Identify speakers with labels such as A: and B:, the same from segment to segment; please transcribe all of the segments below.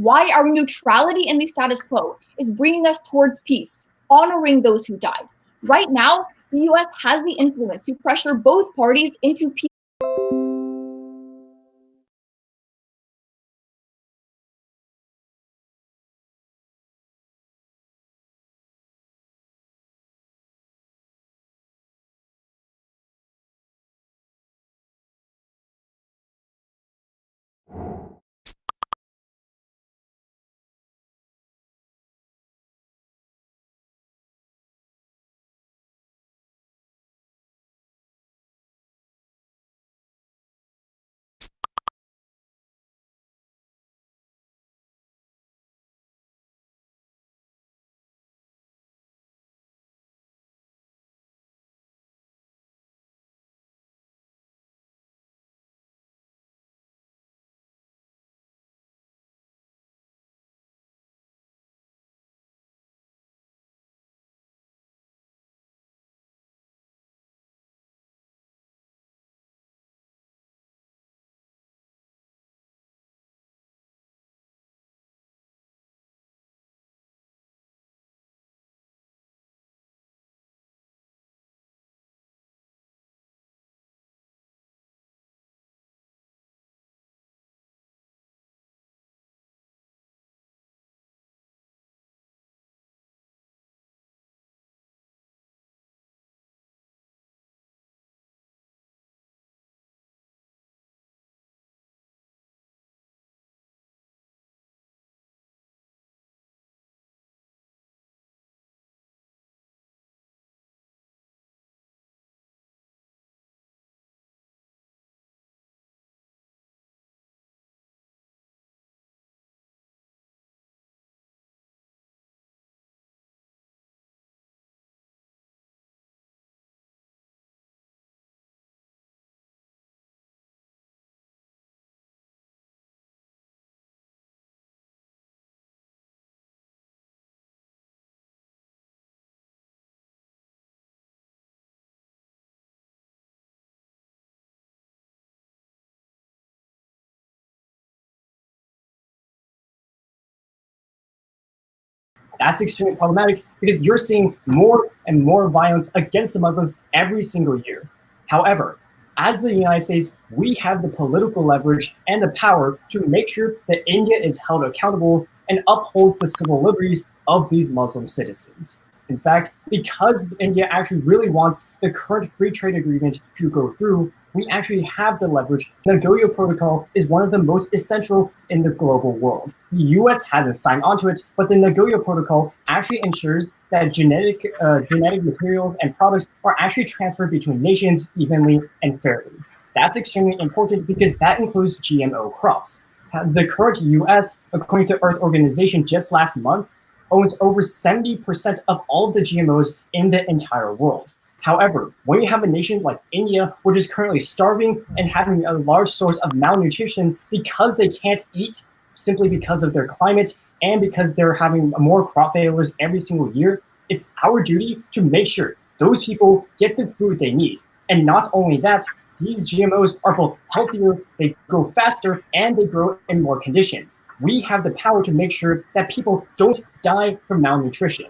A: why our neutrality in the status quo is bringing us towards peace, honoring those who died. Right now, the US has the influence to pressure both parties into peace.
B: That's extremely problematic because you're seeing more and more violence against the Muslims every single year. However, as the United States, we have the political leverage and the power to make sure that India is held accountable and uphold the civil liberties of these Muslim citizens. In fact, because India actually really wants the current free trade agreement to go through, we actually have the leverage. The Nagoya Protocol is one of the most essential in the global world. The US hasn't signed onto it, but the Nagoya Protocol actually ensures that genetic materials and products are actually transferred between nations evenly and fairly. That's extremely important because that includes GMO crops. The current US, according to Earth Organization just last month, owns over 70% of all of the GMOs in the entire world. However, when you have a nation like India, which is currently starving and having a large source of malnutrition because they can't eat simply because of their climate and because they're having more crop failures every single year, it's our duty to make sure those people get the food they need. And not only that, these GMOs are both healthier, they grow faster, and they grow in more conditions. We have the power to make sure that people don't die from malnutrition.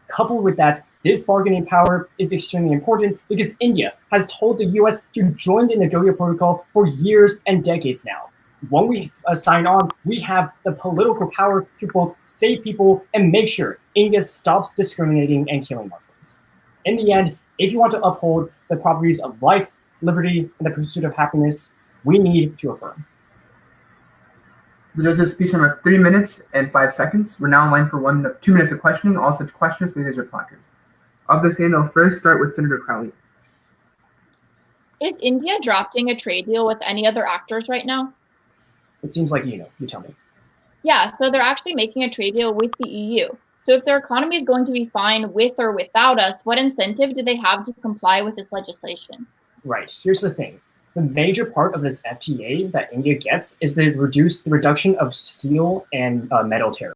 B: Coupled with that, this bargaining power is extremely important because India has told the US to join the Nagoya Protocol for years and decades now. When we sign on, we have the political power to both save people and make sure India stops discriminating and killing Muslims. In the end, if you want to uphold the properties of life, liberty, and the pursuit of happiness, we need to affirm.
C: The judge's speech time of 3 minutes and 5 seconds. We're now in line for 2 minutes of questioning. All such questions please raise your placard. Of the stand, I'll first start with Senator Crowley.
A: Is India drafting a trade deal with any other actors right now?
B: It seems like you know. You tell me.
A: Yeah, so they're actually making a trade deal with the EU. So if their economy is going to be fine with or without us, what incentive do they have to comply with this legislation?
B: Right. Here's the thing. The major part of this FTA that India gets is the reduction of steel and metal tariffs.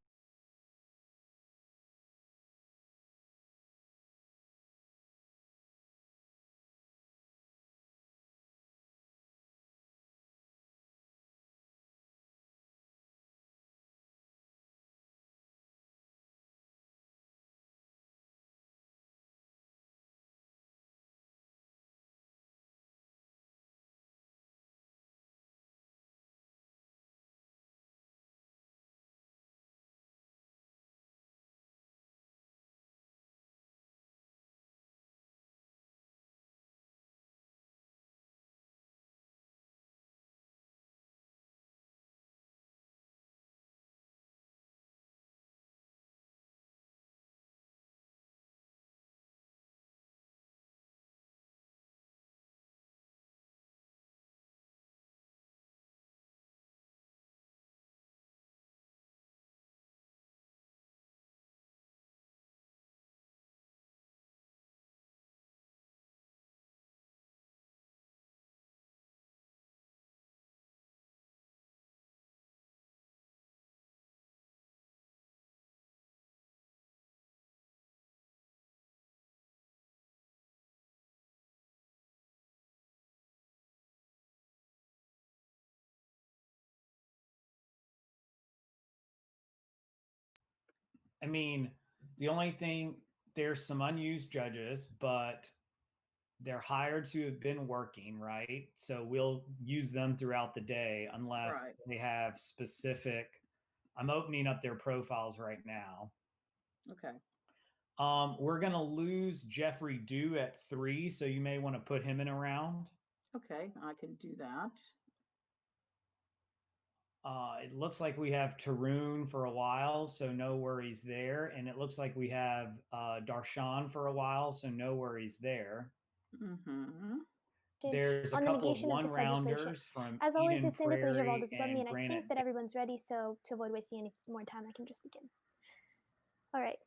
D: I mean, the only thing, there's some unused judges, but they're hired to have been working, right? So we'll use them throughout the day unless they have specific. I'm opening up their profiles right now.
E: Okay.
D: We're going to lose Jeffrey Dew at 3, so you may want to put him in a round.
E: Okay, I can do that.
D: It looks like we have Tarun for a while, so no worries there. And it looks like we have Darshan for a while, so no worries there.
E: Mm-hmm.
D: There's a couple of one-rounders from
F: As always,
D: Eden
F: it's in the pleasure of all those above
D: Prairie
F: me,
D: and
F: and I think that everyone's ready, so to avoid wasting any more time, I can just begin. All right.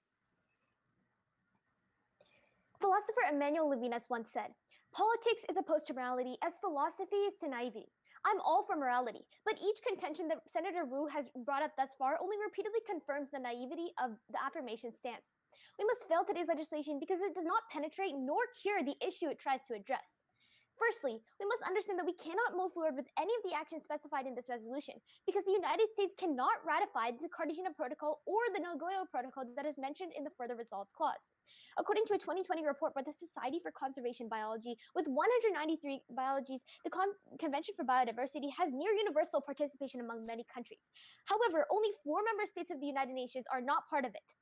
F: Philosopher Emmanuel Levinas once said, "Politics is opposed to morality as philosophy is to naivety." I'm all for morality, but each contention that Senator Wu has brought up thus far only repeatedly confirms the naivety of the affirmation stance. We must fail today's legislation because it does not penetrate nor cure the issue it tries to address. Firstly, we must understand that we cannot move forward with any of the actions specified in this resolution because the United States cannot ratify the Cartagena Protocol or the Nagoya Protocol that is mentioned in the further resolved clause. According to a 2020 report by the Society for Conservation Biology, with 193 biologies, the Convention for Biodiversity has near universal participation among many countries. However, only 4 member states of the United Nations are not part of it.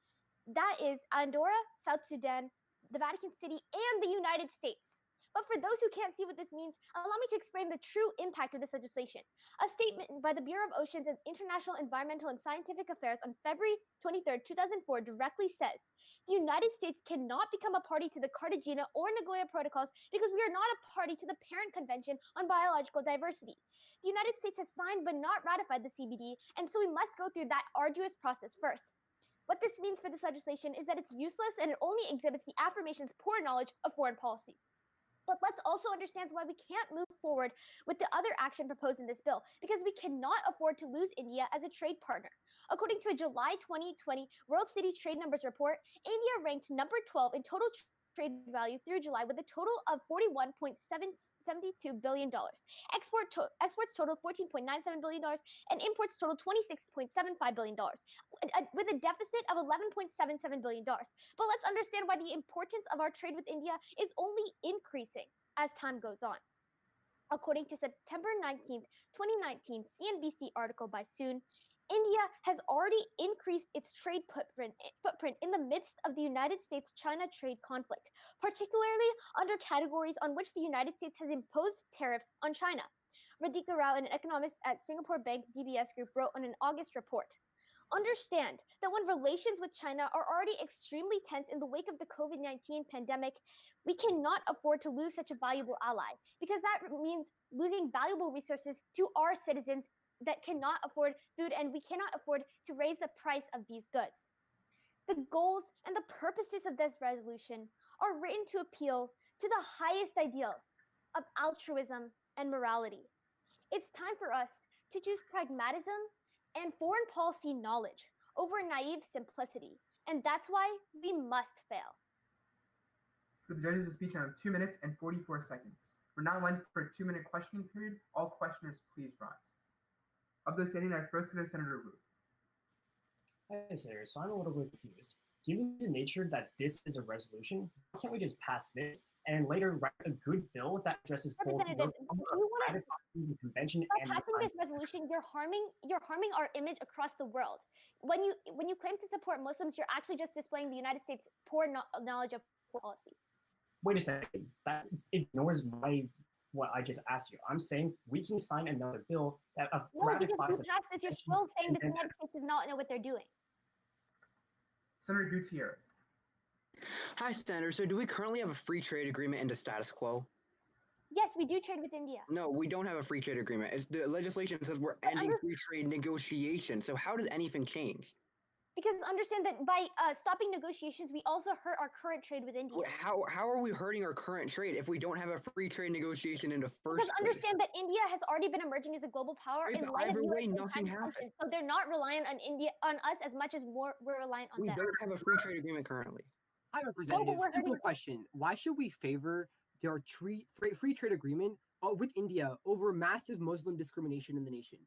F: That is Andorra, South Sudan, the Vatican City, and the United States. But for those who can't see what this means, allow me to explain the true impact of this legislation. A statement by the Bureau of Oceans and International Environmental and Scientific Affairs on February 23, 2004 directly says, "The United States cannot become a party to the Cartagena or Nagoya protocols because we are not a party to the parent convention on biological diversity. The United States has signed but not ratified the CBD, and so we must go through that arduous process first." What this means for this legislation is that it's useless and it only exhibits the affirmation's poor knowledge of foreign policy. But let's also understand why we can't move forward with the other action proposed in this bill, because we cannot afford to lose India as a trade partner. According to a July 2020 World City Trade Numbers report, India ranked number 12 in total trade value through July with a total of $41.72 billion. Exports totaled $14.97 billion and imports totaled $26.75 billion with a deficit of $11.77 billion. But let's understand why the importance of our trade with India is only increasing as time goes on. According to September 19th, 2019 CNBC article by Soon, India has already increased its trade footprint in the midst of the United States-China trade conflict, particularly under categories on which the United States has imposed tariffs on China. Radhika Rao, an economist at Singapore Bank DBS Group, wrote on an August report, "Understand that when relations with China are already extremely tense in the wake of the COVID-19 pandemic, we cannot afford to lose such a valuable ally, because that means losing valuable resources to our citizens that cannot afford food, and we cannot afford to raise the price of these goods." The goals and the purposes of this resolution are written to appeal to the highest ideals of altruism and morality. It's time for us to choose pragmatism and foreign policy knowledge over naive simplicity, and that's why we must fail.
C: For the judges, a speech on 2 minutes and 44 seconds. We're now in line for a 2-minute questioning period. All questioners, please rise. Of those standing there, first goes Senator Wu.
B: Hi, Sarah. So I'm a little bit confused. Given the nature that this is a resolution, why can't we just pass this and later write a good bill that addresses both
F: Representative, do you want
B: the convention
F: by
B: and
F: passing this resolution, you're harming our image across the world. When you claim to support Muslims, you're actually just displaying the United States' poor knowledge of policy.
B: Wait a second. That ignores what I just asked you. I'm saying we can sign another bill that
F: No, because you pass this, you're still saying that the United States does not know what they're doing.
C: Senator Gutierrez.
G: Hi, Senator. So do we currently have a free trade agreement into status quo?
F: Yes, we do trade with India.
G: No, we don't have a free trade agreement. The legislation says we're ending free trade negotiations. So how does anything change?
F: Because understand that by stopping negotiations, we also hurt our current trade with India.
G: How are we hurting our current trade if we don't have a free trade negotiation in the first
F: place? Because understand
G: place?
F: that India has already been emerging as a global power in light of US
G: nothing happened.
F: So they're not reliant on us as much as we're reliant on them.
G: We don't have a free trade agreement currently.
H: Hi, Representative. Simple question. Why should we favor their free trade agreement with India over massive Muslim discrimination in the nation?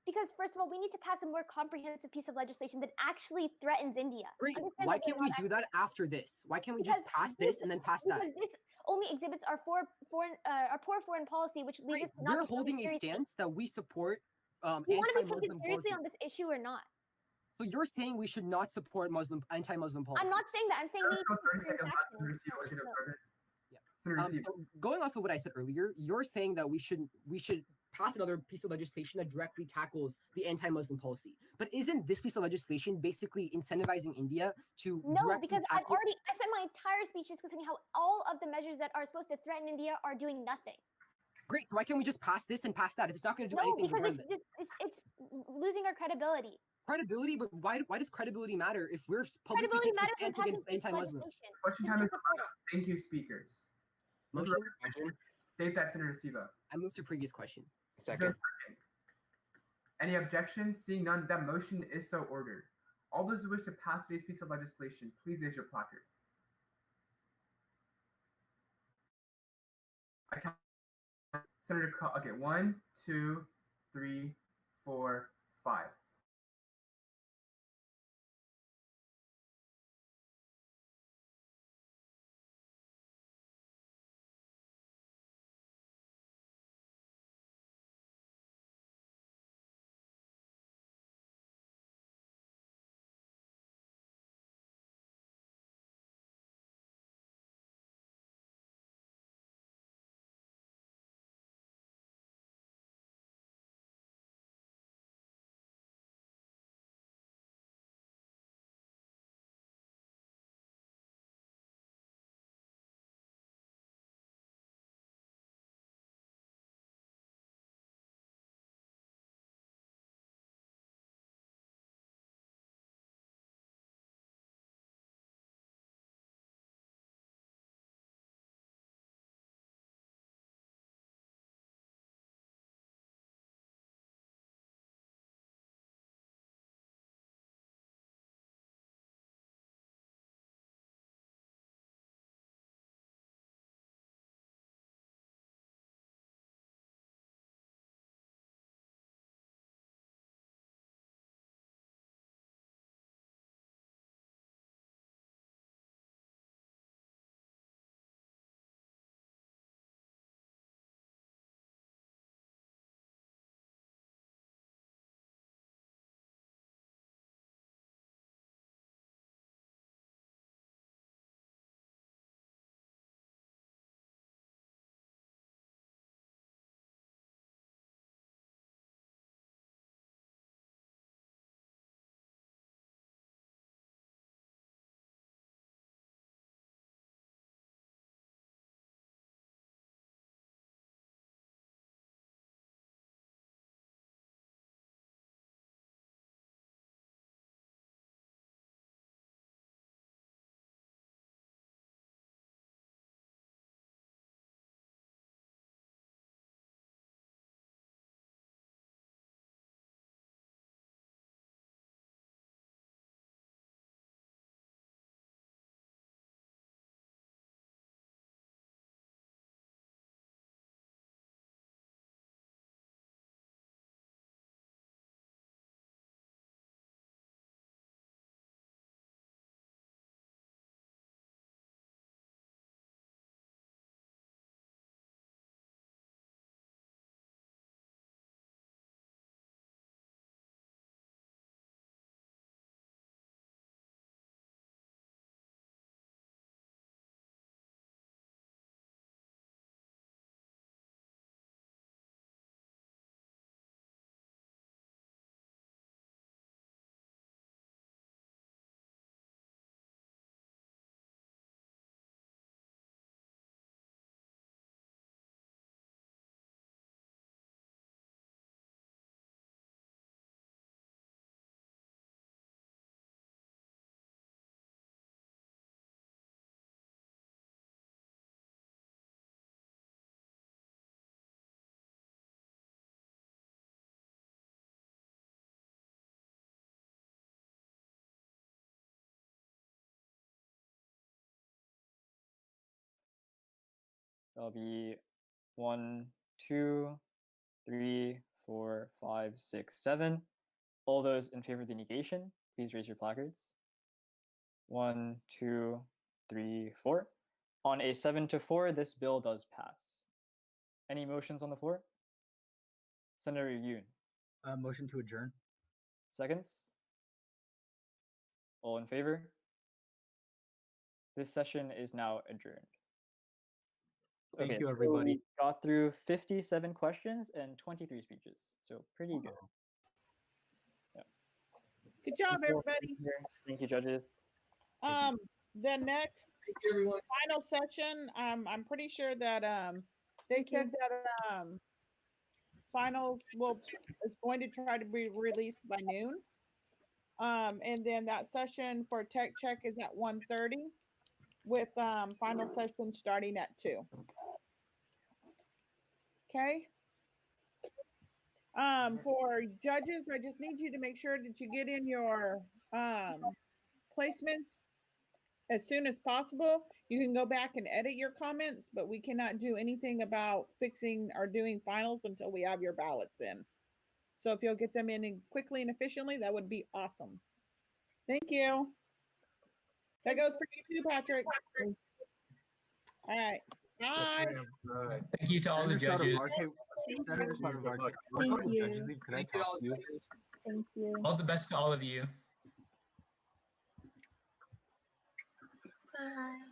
F: Because first of all, we need to pass a more comprehensive piece of legislation that actually threatens India.
H: Great. Why can't we do that after this? Why can't we just pass this and then pass that?
F: Because this only exhibits our poor foreign policy, which leads us to not
H: We're holding a stance that we support
F: you want to be
H: anti-Muslim
F: taken seriously
H: policy.
F: on this issue or not?
H: So you're saying we should not support anti-Muslim policy?
F: I'm not saying that. I'm saying we need to
C: 30 seconds left. Senator Siva, was you to observe it?
H: Yeah.
C: Senator Siva.
H: So going off of what I said earlier, you're saying that we should pass another piece of legislation that directly tackles the anti-Muslim policy. But isn't this piece of legislation basically incentivizing India to
F: No, because I spent my entire speech discussing how all of the measures that are supposed to threaten India are doing nothing.
H: Great. So why can't we just pass this and pass that if it's not going to do anything?
F: No, because it's losing our credibility.
H: Credibility, but why does credibility matter if we're
F: credibility matters
H: against anti-Muslim?
C: Question time is up. Thank you, speakers. State that, Senator Siva.
H: I move to previous question.
G: Second.
C: Any objections? Seeing none, that motion is so ordered. All those who wish to pass today's piece of legislation, please raise your placard. I count. Senator, okay, 1, 2, 3, 4, 5.
I: There'll be 1, 2, 3, 4, 5, 6, 7. All those in favor of the negation, please raise your placards. 1, 2, 3, 4. On a 7 to 4, this bill does pass. Any motions on the floor? Senator Yoon.
J: Motion to adjourn.
I: Seconds? All in favor? This session is now adjourned.
J: Thank you,
I: so
J: everybody.
I: we got through 57 questions and 23 speeches, so pretty good. Yeah.
K: Good job,
I: Thank you all for
K: everybody.
I: being here. Thank you, judges.
K: The next final session, I'm pretty sure that they said that finals is going to try to be released by noon. And then that session for tech check is at 1:30 with final session starting at 2. Okay. For judges, I just need you to make sure that you get in your placements as soon as possible. You can go back and edit your comments, but we cannot do anything about fixing or doing finals until we have your ballots in. So if you'll get them in quickly and efficiently, that would be awesome. Thank you. That goes for you too, Patrick. All right. Bye.
L: Thank you to all the judges.
A: Thank you.
J: Could I talk to you?
A: Thank you.
L: All the best to all of you.
A: Bye.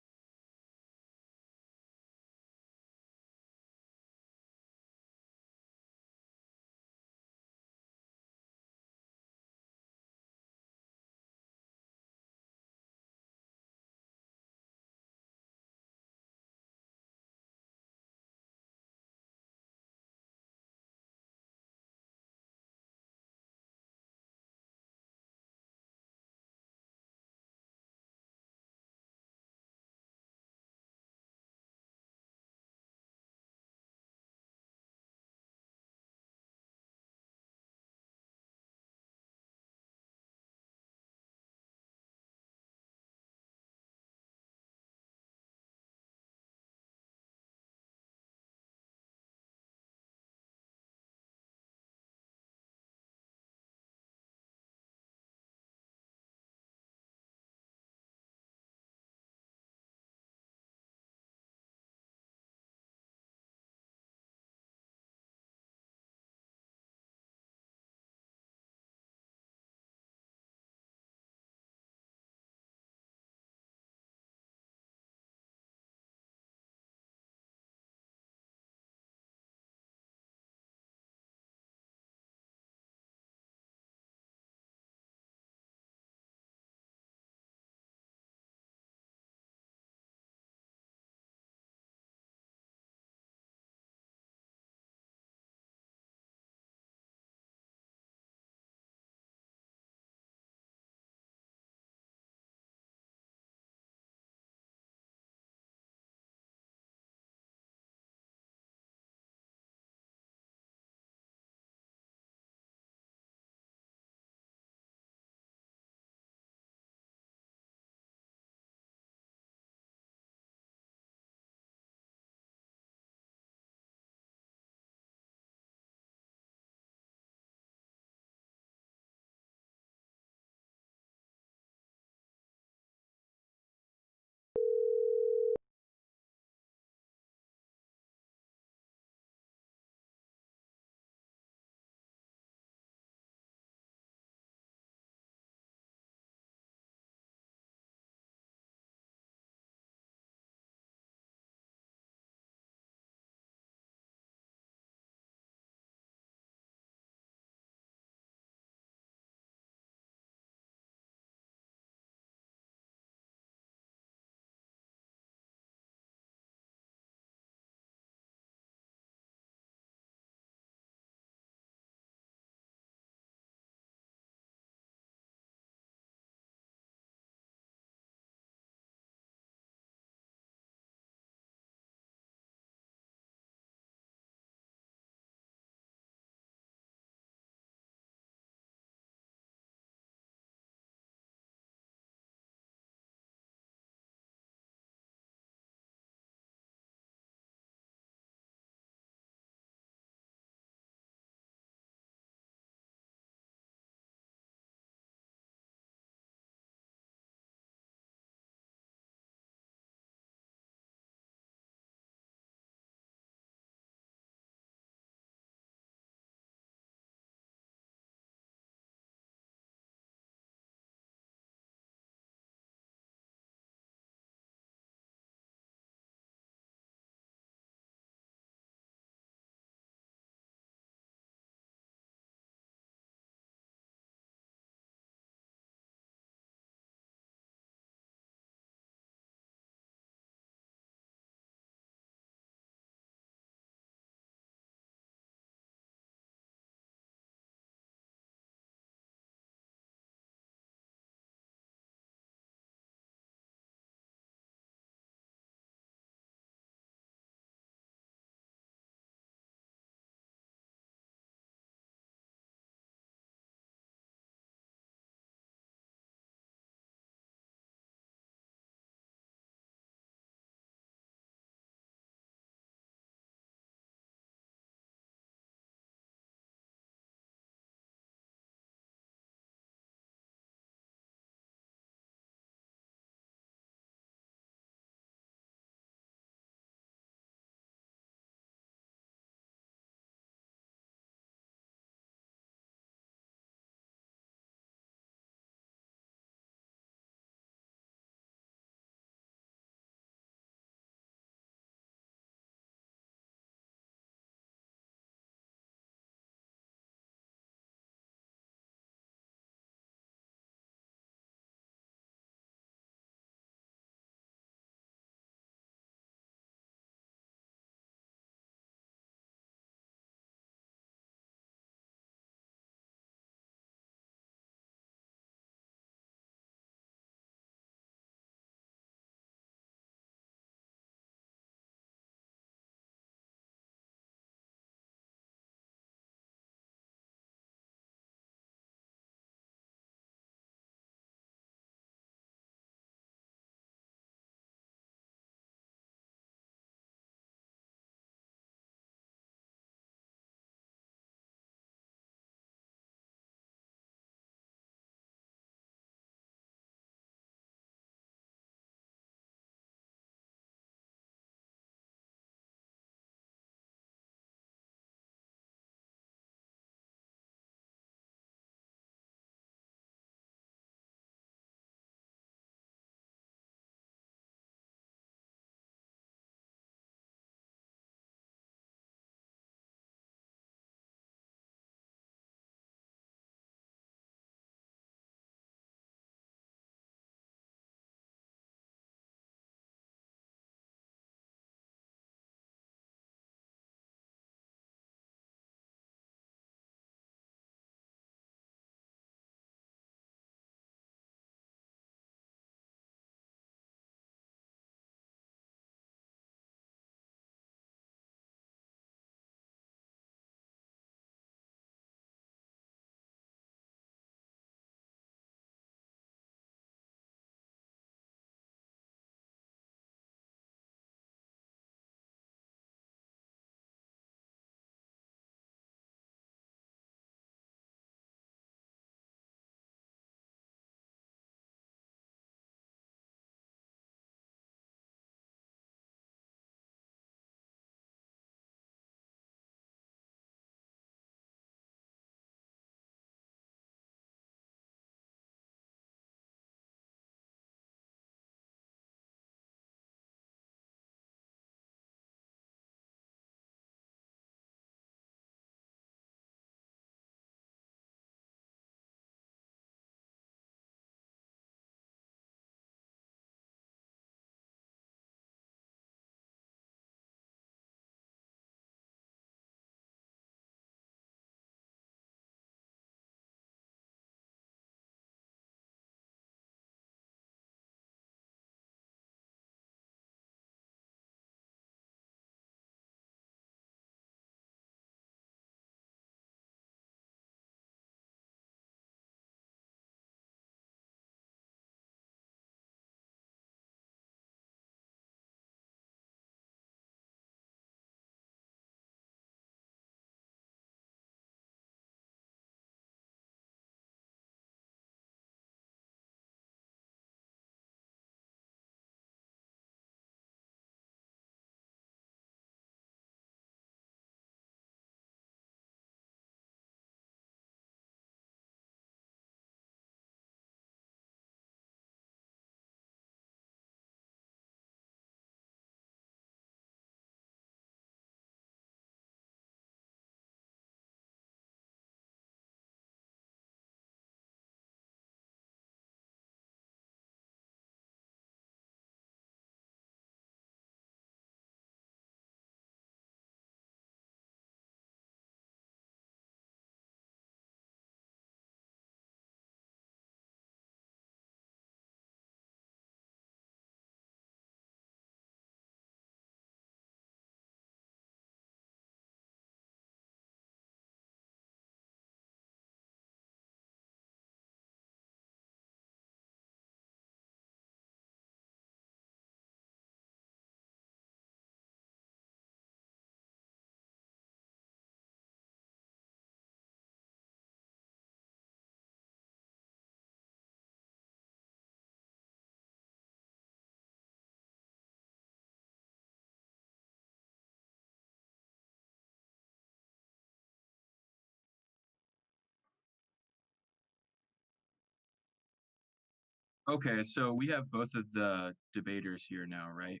M: Okay, so we have both of the debaters here now, right?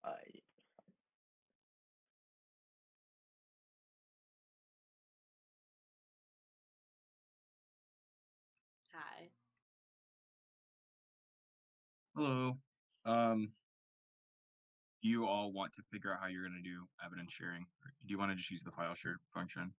N: Hi.
M: Hello. You all want to figure out how you're going to do evidence sharing? Or do you want to just use the file share function?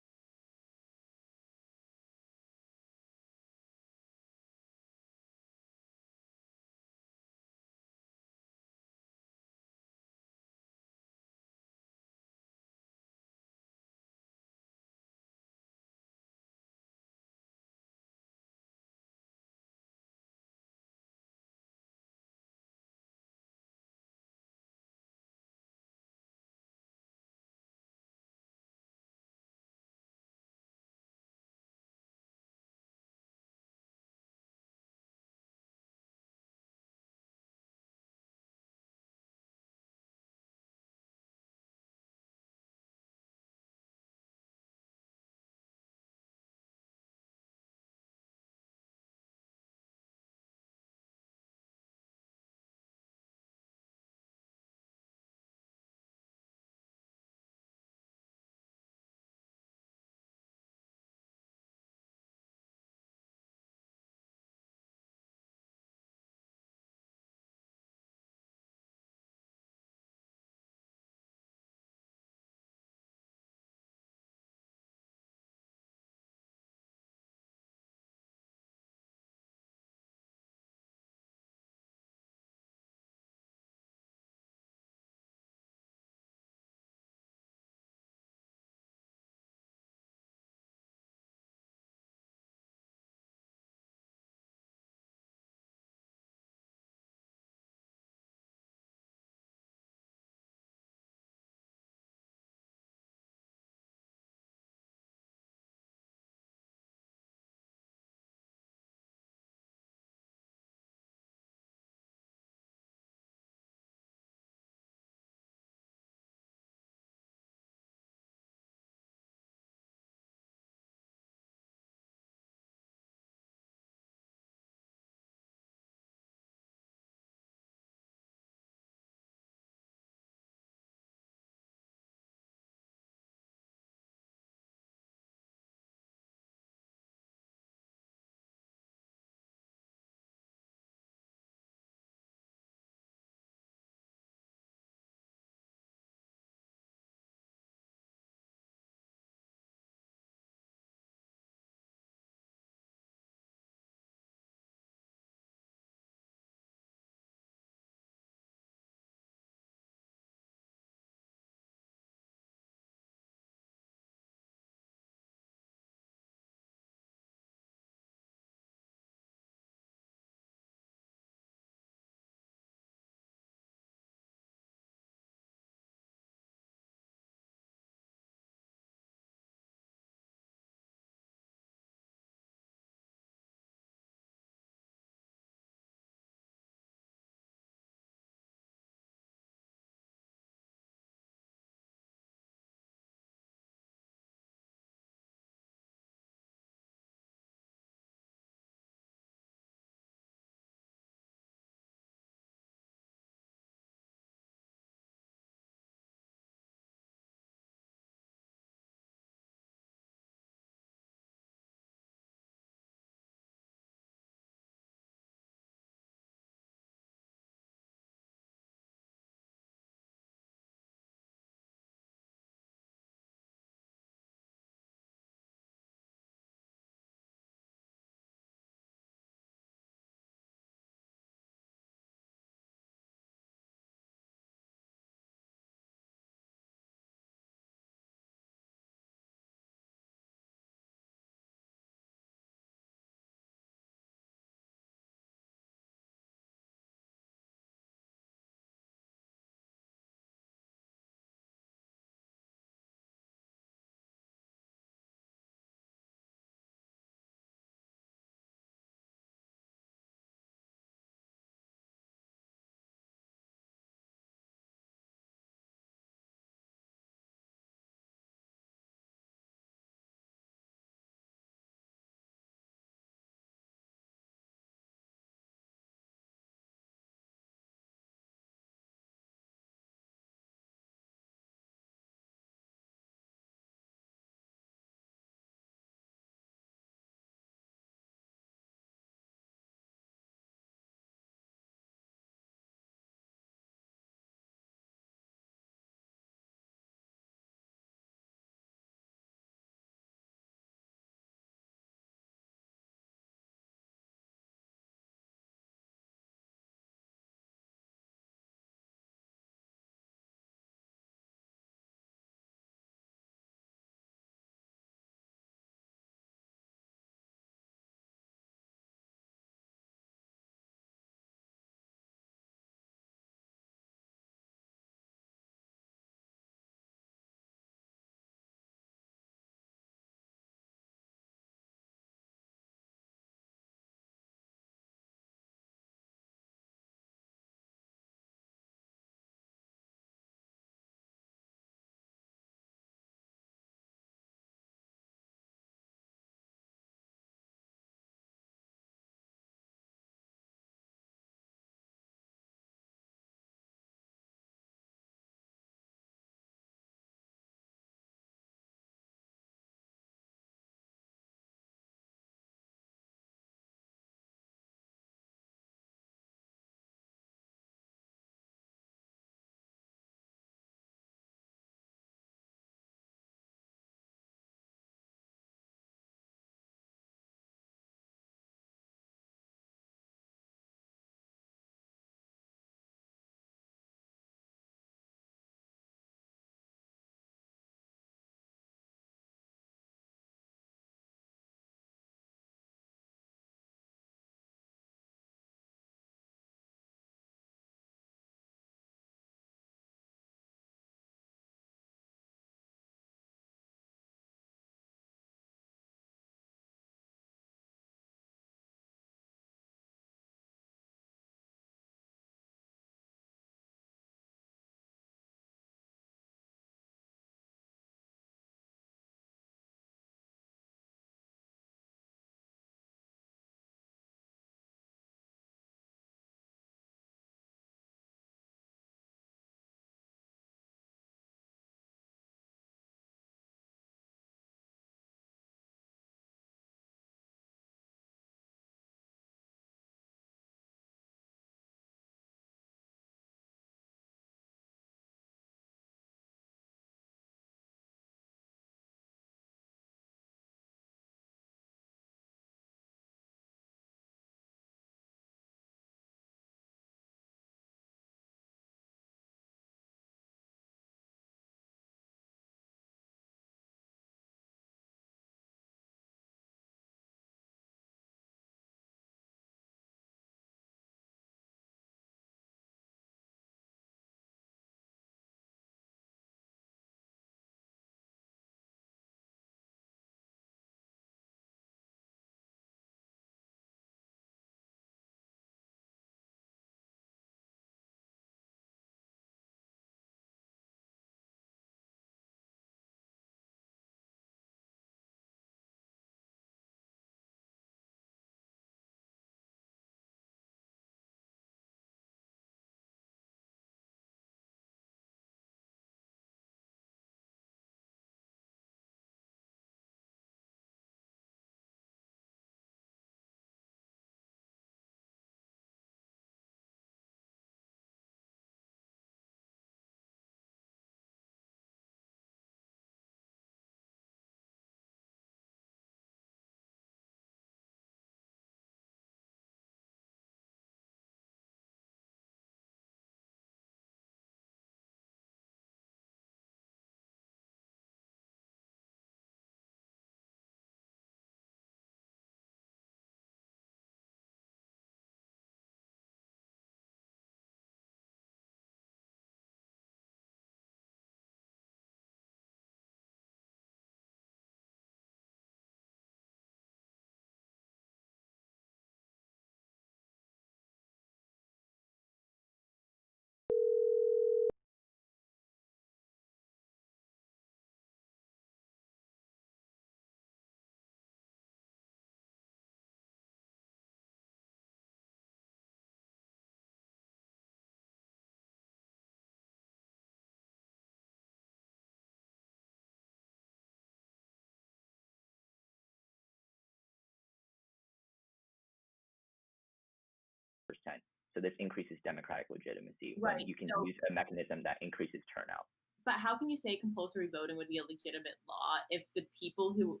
O: So this increases democratic legitimacy
N: Right,
O: when you can
N: so-
O: use a mechanism that increases turnout.
N: But how can you say compulsory voting would be a legitimate law if the people who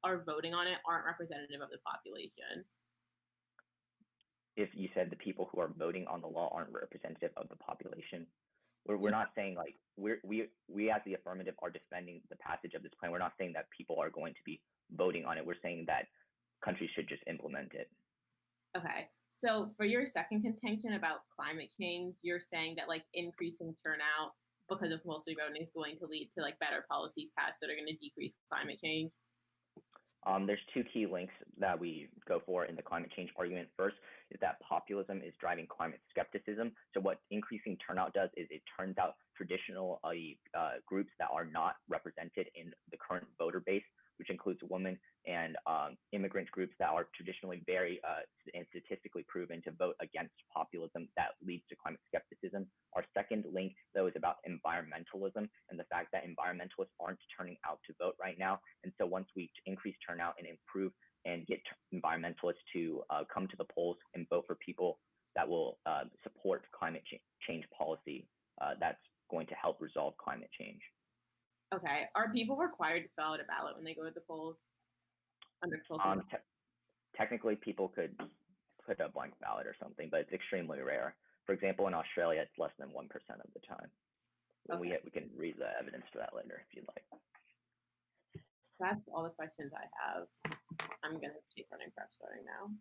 N: are voting on it aren't representative of the population?
O: If you said the people who are voting on the law aren't representative of the population, we're not saying like we as the affirmative are defending the passage of this plan. We're not saying that people are going to be voting on it. We're saying that countries should just implement it.
N: Okay, so for your second contention about climate change, you're saying that increasing turnout because of compulsory voting is going to lead to better policies passed that are going to decrease climate change.
O: There's two key links that we go for in the climate change argument. First is that populism is driving climate skepticism. So what increasing turnout does is it turns out traditional groups that are not represented in the current voter base, which includes women and immigrant groups that are traditionally very and statistically proven to vote against populism that leads to climate skepticism. Our second link, though, is about environmentalism and the fact that environmentalists aren't turning out to vote right now. And so once we increase turnout and improve and get environmentalists to come to the polls and vote for people that will support climate change policy, that's going to help resolve climate change.
N: Okay, are people required to fill out a ballot when they go to the polls?
O: Technically, people could put a blank ballot or something, but it's extremely rare. For example, in Australia, it's less than 1% of the time. Okay. We can read the evidence for that later if you'd like.
N: That's all the questions I have. I'm going to take running prep starting now.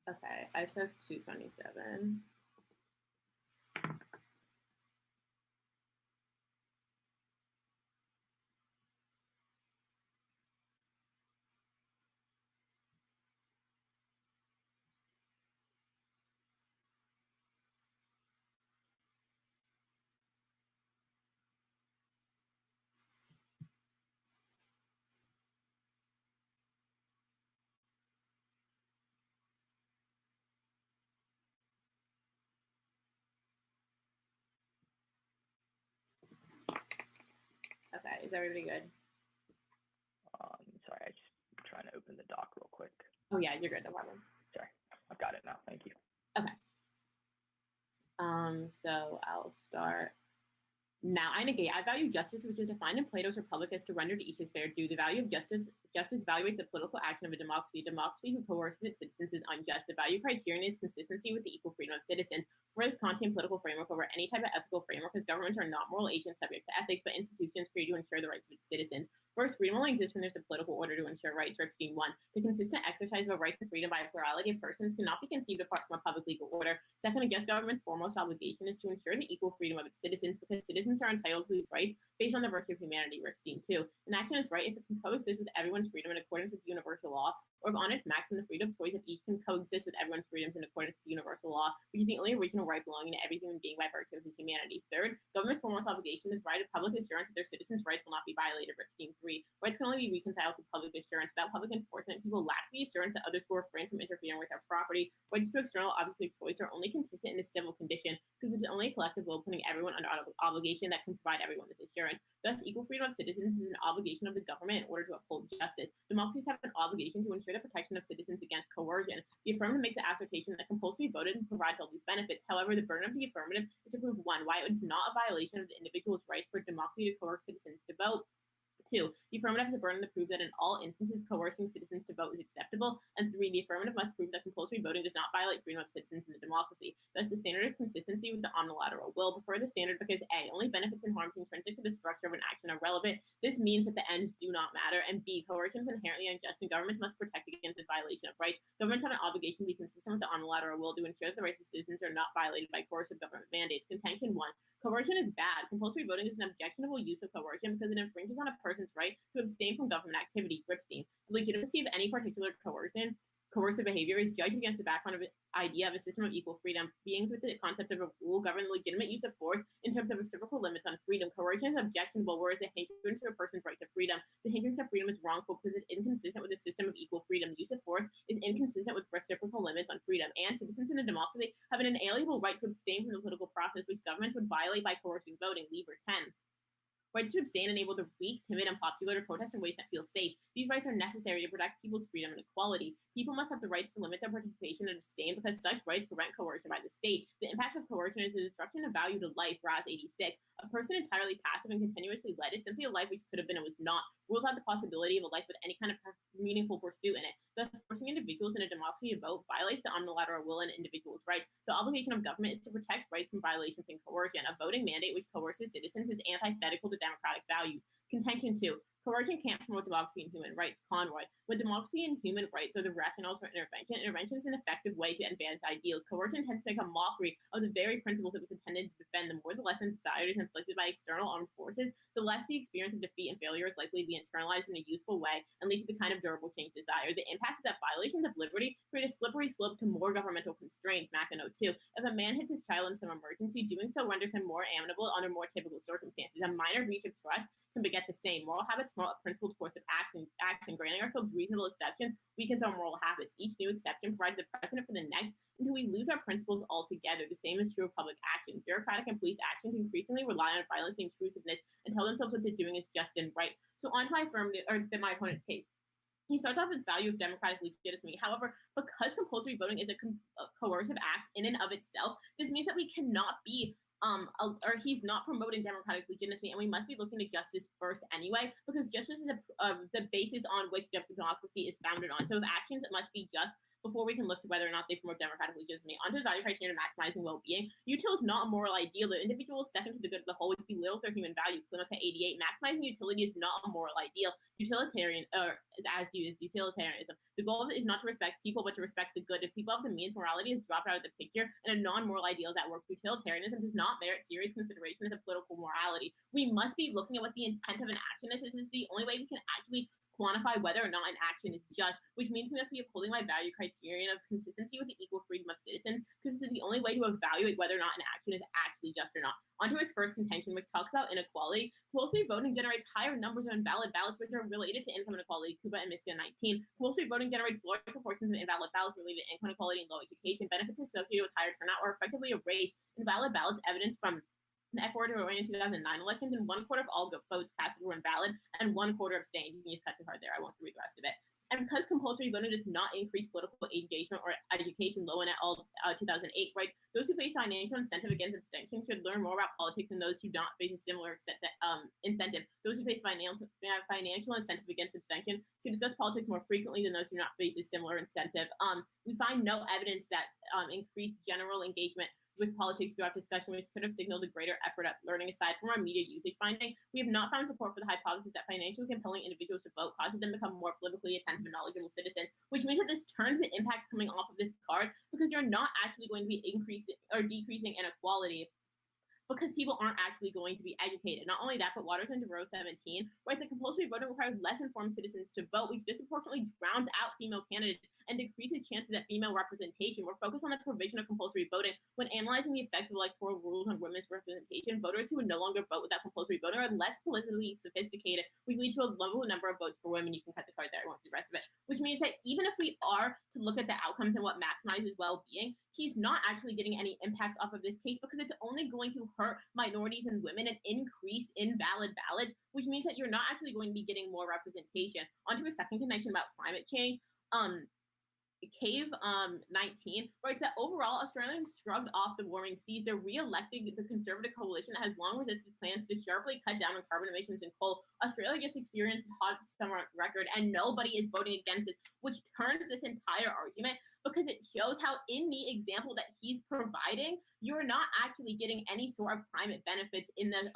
N: Okay, I took 227. Okay, is everybody good?
O: Sorry, I just trying to open the doc real quick.
N: Oh yeah, you're good, no problem.
O: Sorry, I've got it now. Thank you.
N: Okay. So I'll start. Now, I negate. I value justice, which is defined in Plato's Republic as to render to each his fair due. The value of justice evaluates the political action of a democracy. A democracy who coerces its citizens is unjust. The value criterion is consistency with the equal freedom of citizens. For this Kantian political framework over any type of ethical framework, because governments are not moral agents subject to ethics, but institutions created to ensure the rights of its citizens. First, freedom only exists when there's a political order to ensure rights. Ripstein 1. The consistent exercise of a right to freedom by a plurality of persons cannot be conceived apart from a public legal order. Second, a just government's foremost obligation is to ensure the equal freedom of its citizens, because citizens are entitled to these rights based on the virtue of humanity. Ripstein 2. An action is right if it can coexist with everyone's freedom in accordance with universal law, or if on its maxim the freedom of choice of each can coexist with everyone's freedoms in accordance with universal law, which is the only original right belonging to every human being by virtue of his humanity. Third, government's foremost obligation is right of public assurance that their citizens' rights will not be violated. Ripstein 3. Rights can only be reconciled to public assurance. Without public enforcement, people lack the assurance that others will refrain from interfering with their property. Rights to external objects of choice are only consistent in a civil condition, because it's only a collective will putting everyone under obligation that can provide everyone this assurance. Thus, equal freedom of citizens is an obligation of the government in order to uphold justice. Democracies have an obligation to ensure the protection of citizens against coercion. The affirmative makes an assertion that compulsory voting provides all these benefits. However, the burden of the affirmative is to prove 1, why it is not a violation of the individual's rights for democracy to coerce citizens to vote. 2, the affirmative has the burden to prove that in all instances coercing citizens to vote is acceptable. And 3, the affirmative must prove that compulsory voting does not violate freedom of citizens in the democracy. Thus, the standard is consistency with the omnilateral will. Prefer the standard because A, only benefits and harms intrinsic to the structure of an action are relevant. This means that the ends do not matter. And B, coercion is inherently unjust and governments must protect against this violation of rights. Governments have an obligation to be consistent with the omnilateral will to ensure that the rights of citizens are not violated by coercive government mandates. Contention 1. Coercion is bad. Compulsory voting is an objectionable use of coercion because it infringes on a person's right to abstain from government activity. Ripstein. The legitimacy of any particular coercive behavior is judged against the background of an idea of a system of equal freedom. Beings with the concept of a rule govern the legitimate use of force in terms of reciprocal limits on freedom. Coercion is objectionable, whereas a hindrance to a person's right to freedom. The hindrance to freedom is wrongful because it's inconsistent with a system of equal freedom. The use of force is inconsistent with reciprocal limits on freedom. And citizens in a democracy have an inalienable right to abstain from the political process, which governments would violate by coercing voting. Lever 10. Right to abstain enable the weak, timid, and unpopular to protest in ways that feel safe. These rights are necessary to protect people's freedom and equality. People must have the rights to limit their participation and abstain because such rights prevent coercion by the state. The impact of coercion is the destruction of value to life, Raz 86. A person entirely passive and continuously led is simply a life which could have been and was not. Rules out the possibility of a life with any kind of meaningful pursuit in it. Thus, forcing individuals in a democracy to vote violates the omnilateral will and individuals' rights. The obligation of government is to protect rights from violations and coercion. A voting mandate which coerces citizens is antithetical to democratic values. Contention 2. Coercion can't promote democracy and human rights. Conroy. When democracy and human rights are the rationales for intervention, intervention is an effective way to advance ideals. Coercion tends to make a mockery of the very principles it was intended to defend. The more the lesson society is inflicted by external armed forces, the less the experience of defeat and failure is likely to be internalized in a useful way and lead to the kind of durable change desired. The impact is that violations of liberty create a slippery slope to more governmental constraints. Mackinac 2. If a man hits his child in some emergency, doing so renders him more amenable under more typical circumstances. A minor breach of trust can beget the same. Moral habits promote a principled course of action. Granting ourselves reasonable exceptions weakens our moral habits. Each new exception provides the precedent for the next until we lose our principles altogether. The same is true of public action. Bureaucratic and police actions increasingly rely on violence and intrusiveness and tell themselves what they're doing is just and right. So on to my affirmative, or my opponent's case. He starts off his value of democratic legitimacy. However, because compulsory voting is a coercive act in and of itself, this means that we cannot be or he's not promoting democratic legitimacy, and we must be looking to justice first anyway, because justice is the basis on which democracy is founded on. So if actions must be just before we can look to whether or not they promote democratic legitimacy. Onto the value criteria of maximizing well-being. Util is not a moral ideal. The individual is second to the good of the whole, which belittles their human value. Klimaca 88. Maximizing utility is not a moral ideal. Utilitarian, or as used, utilitarianism. The goal of it is not to respect people, but to respect the good. If people have the means, morality is dropped out of the picture, and a non-moral ideal that works. Utilitarianism does not merit serious consideration as a political morality. We must be looking at what the intent of an action is. This is the only way we can actually quantify whether or not an action is just, which means we must be upholding my value criterion of consistency with the equal freedom of citizens, because this is the only way to evaluate whether or not an action is actually just or not. Onto his first contention, which talks about inequality. Compulsory voting generates higher numbers of invalid ballots, which are related to income inequality. Cuba and Michigan 19. Compulsory voting generates large proportions of invalid ballots related to income inequality and low education. Benefits associated with higher turnout are effectively erased. Invalid ballots evidence from the Ecuadorian 2009 elections, and 1/4 of all votes cast were invalid, and 1/4 abstained. You can just cut too hard there. I won't read the rest of it. And because compulsory voting does not increase political engagement or education low in at all 2008, right? Those who face financial incentive against abstention should learn more about politics than those who do not face a similar incentive. Those who face financial incentive against abstention should discuss politics more frequently than those who do not face a similar incentive. We find no evidence that increased general engagement with politics throughout discussion, which could have signaled a greater effort at learning. Aside from our media usage finding, we have not found support for the hypothesis that financially compelling individuals to vote causes them to become more politically attentive and knowledgeable citizens, which means that this turns the impacts coming off of this card, because you're not actually going to be increasing or decreasing inequality, because people aren't actually going to be educated. Not only that, but Waters and DeRoe 17, right, that compulsory voting requires less informed citizens to vote, which disproportionately drowns out female candidates and decreases chances at female representation. We're focused on the provision of compulsory voting. When analyzing the effects of electoral rules on women's representation, voters who would no longer vote without compulsory voting are less politically sophisticated, which leads to a lower number of votes for women. You can cut the card there, I won't do the rest of it. Which means that even if we are to look at the outcomes and what maximizes well-being, he's not actually getting any impacts off of this case, because it's only going to hurt minorities and women and increase invalid ballots, which means that you're not actually going to be getting more representation. Onto a second connection about climate change. Cave 19 writes that overall Australians shrugged off the warming seas. They're re-electing the Conservative coalition that has long resisted plans to sharply cut down on carbon emissions and coal. Australia just experienced a hot summer record and nobody is voting against this, which turns this entire argument, because it shows how in the example that he's providing, you're not actually getting any sort of climate benefits in the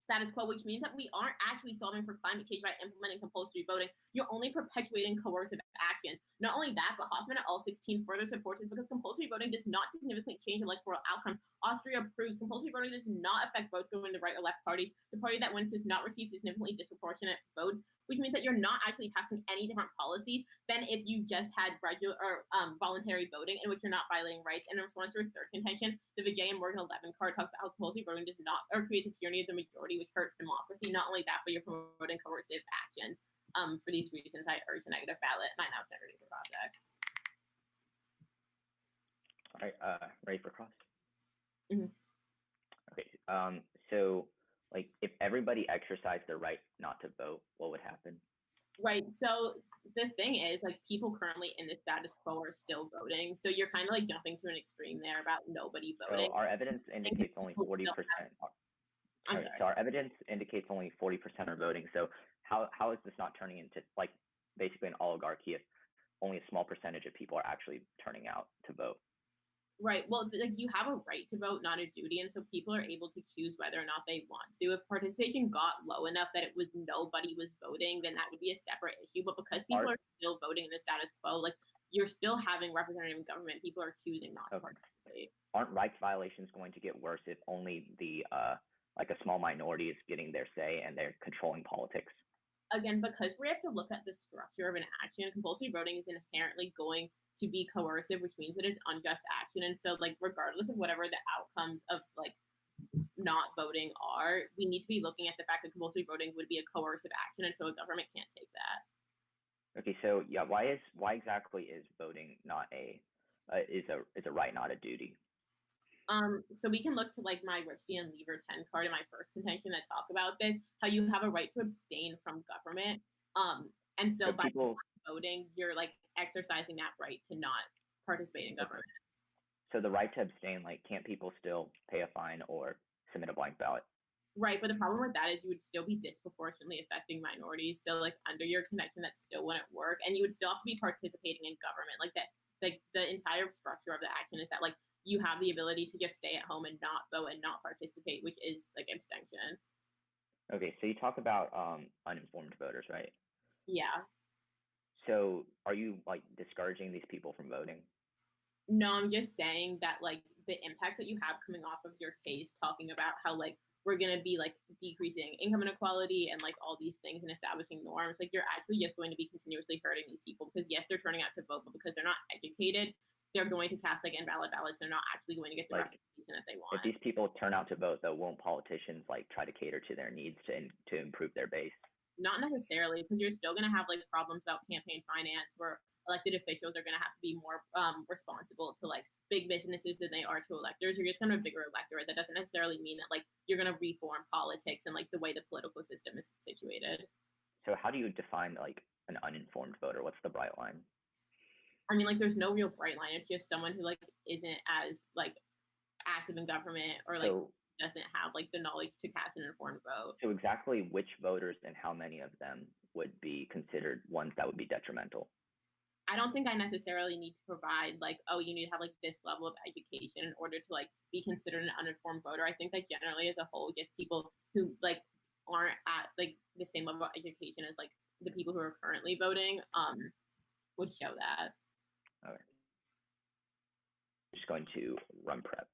N: status quo, which means that we aren't actually solving for climate change by implementing compulsory voting. You're only perpetuating coercive actions. Not only that, but Hoffman et al. 16 further supports this, because compulsory voting does not significantly change electoral outcomes. Austria approves. Compulsory voting does not affect votes going to right or left parties. The party that wins does not receive significantly disproportionate votes, which means that you're not actually passing any different policies than if you just had regular or voluntary voting, in which you're not violating rights. And in response to his third contention, the Vijay and Morgan 11 card talks about how compulsory voting does not, or creates a tyranny of the majority, which hurts democracy. Not only that, but you're promoting coercive actions. For these reasons, I urge a negative ballot, and I now stand ready for projects.
O: All right, ready for cross?
N: Mm-hmm.
O: Okay, so like if everybody exercised their right not to vote, what would happen?
N: Right. So the thing is, like, people currently in the status quo are still voting. So you're kind of like jumping to an extreme there about nobody voting.
O: So our evidence indicates only 40%. So our evidence indicates only 40% are voting. So how is this not turning into like basically an oligarchy if only a small percentage of people are actually turning out to vote?
N: Right. Well, like, you have a right to vote, not a duty, and so people are able to choose whether or not they want to. If participation got low enough that it was nobody was voting, then that would be a separate issue. But because people are still voting in the status quo, like, you're still having representative government, people are choosing not to participate.
O: Aren't rights violations going to get worse if only the like a small minority is getting their say and they're controlling politics?
N: Again, because we have to look at the structure of an action, compulsory voting is inherently going to be coercive, which means that it's unjust action. And so, like, regardless of whatever the outcomes of like not voting are, we need to be looking at the fact that compulsory voting would be a coercive action, and so a government can't take that.
O: Okay, so yeah, why exactly is voting not is a right, not a duty?
N: So we can look to like my Ripsey and Lever 10 card in my first contention that talk about this, how you have a right to abstain from government. And so by voting, you're like exercising that right to not participate in government.
O: So the right to abstain, like, can't people still pay a fine or submit a blank ballot?
N: Right, but the problem with that is you would still be disproportionately affecting minorities. So like under your connection, that still wouldn't work, and you would still have to be participating in government. Like that, like the entire structure of the action is that like you have the ability to just stay at home and not vote and not participate, which is like abstention.
O: Okay, so you talk about uninformed voters, right?
N: Yeah.
O: So are you like discouraging these people from voting?
N: No, I'm just saying that like the impact that you have coming off of your case, talking about how like we're going to be like decreasing income inequality and like all these things and establishing norms, like you're actually just going to be continuously hurting these people, because yes, they're turning out to vote, but because they're not educated, they're going to cast like invalid ballots. They're not actually going to get the representation that they want.
O: If these people turn out to vote, though, won't politicians like try to cater to their needs to improve their base?
N: Not necessarily, because you're still going to have like problems about campaign finance, where elected officials are going to have to be more responsible to like big businesses than they are to electors. You're just kind of a bigger electorate. That doesn't necessarily mean that like you're going to reform politics and like the way the political system is situated.
O: So how do you define like an uninformed voter? What's the bright line?
N: I mean, like, there's no real bright line. It's just someone who like isn't as like active in government or like doesn't have like the knowledge to cast an informed vote.
O: So exactly which voters and how many of them would be considered ones that would be detrimental?
N: I don't think I necessarily need to provide like, oh, you need to have like this level of education in order to like be considered an uninformed voter. I think that generally as a whole, just people who like aren't at like the same level of education as like the people who are currently voting would show that.
O: Okay. I'm just going to run prep.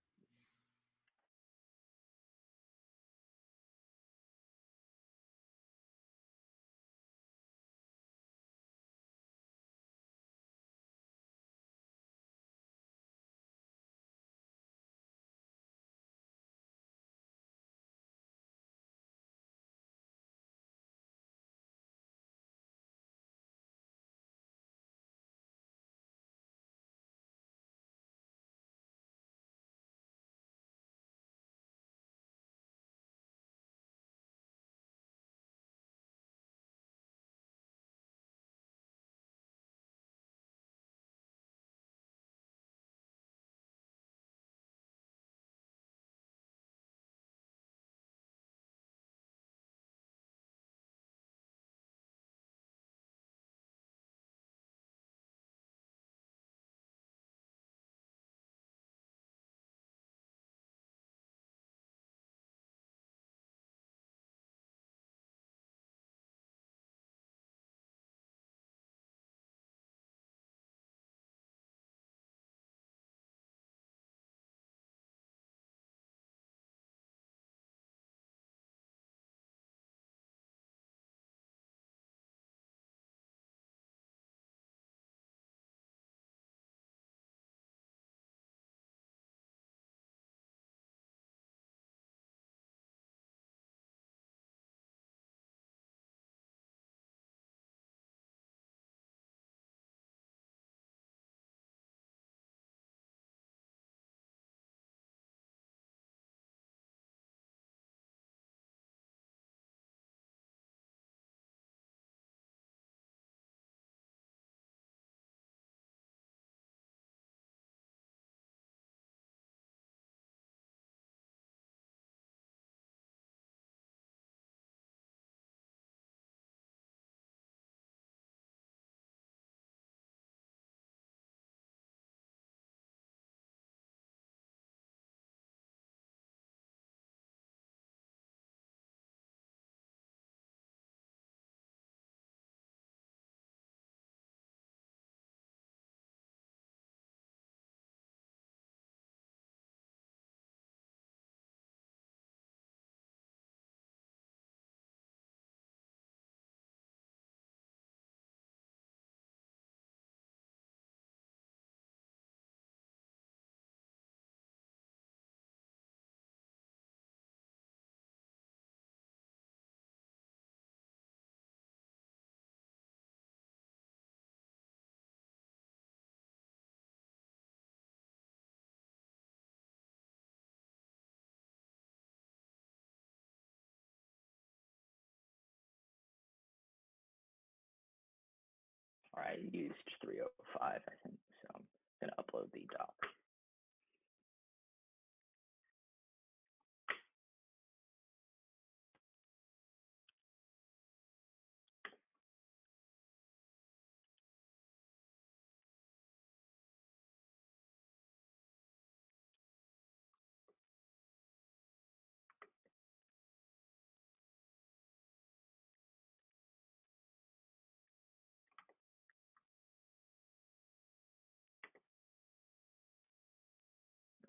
O: All right, I used 305, I think, so I'm going to upload the doc.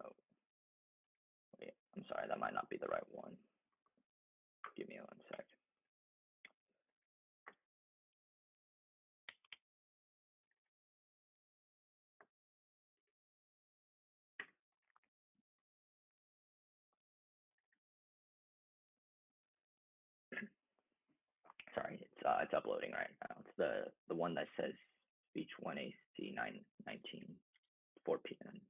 O: Oh, wait, I'm sorry, that might not be the right one. Give me 1 sec. Sorry, it's uploading right now. It's the one that says speech 1AC 919 4 p.m.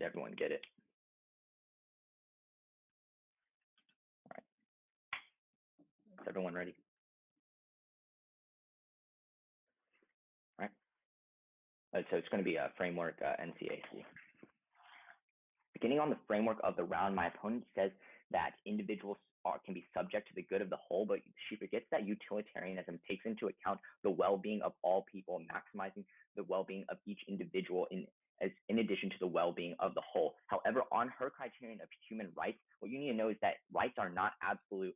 O: Did everyone get it? All right. Is everyone ready? All right. So it's going to be a framework NCAC. Beginning on the framework of the round, my opponent says that individuals can be subject to the good of the whole, but she forgets that utilitarianism takes into account the well-being of all people, maximizing the well-being of each individual in addition to the well-being of the whole. However, on her criterion of human rights, what you need to know is that rights are not absolute.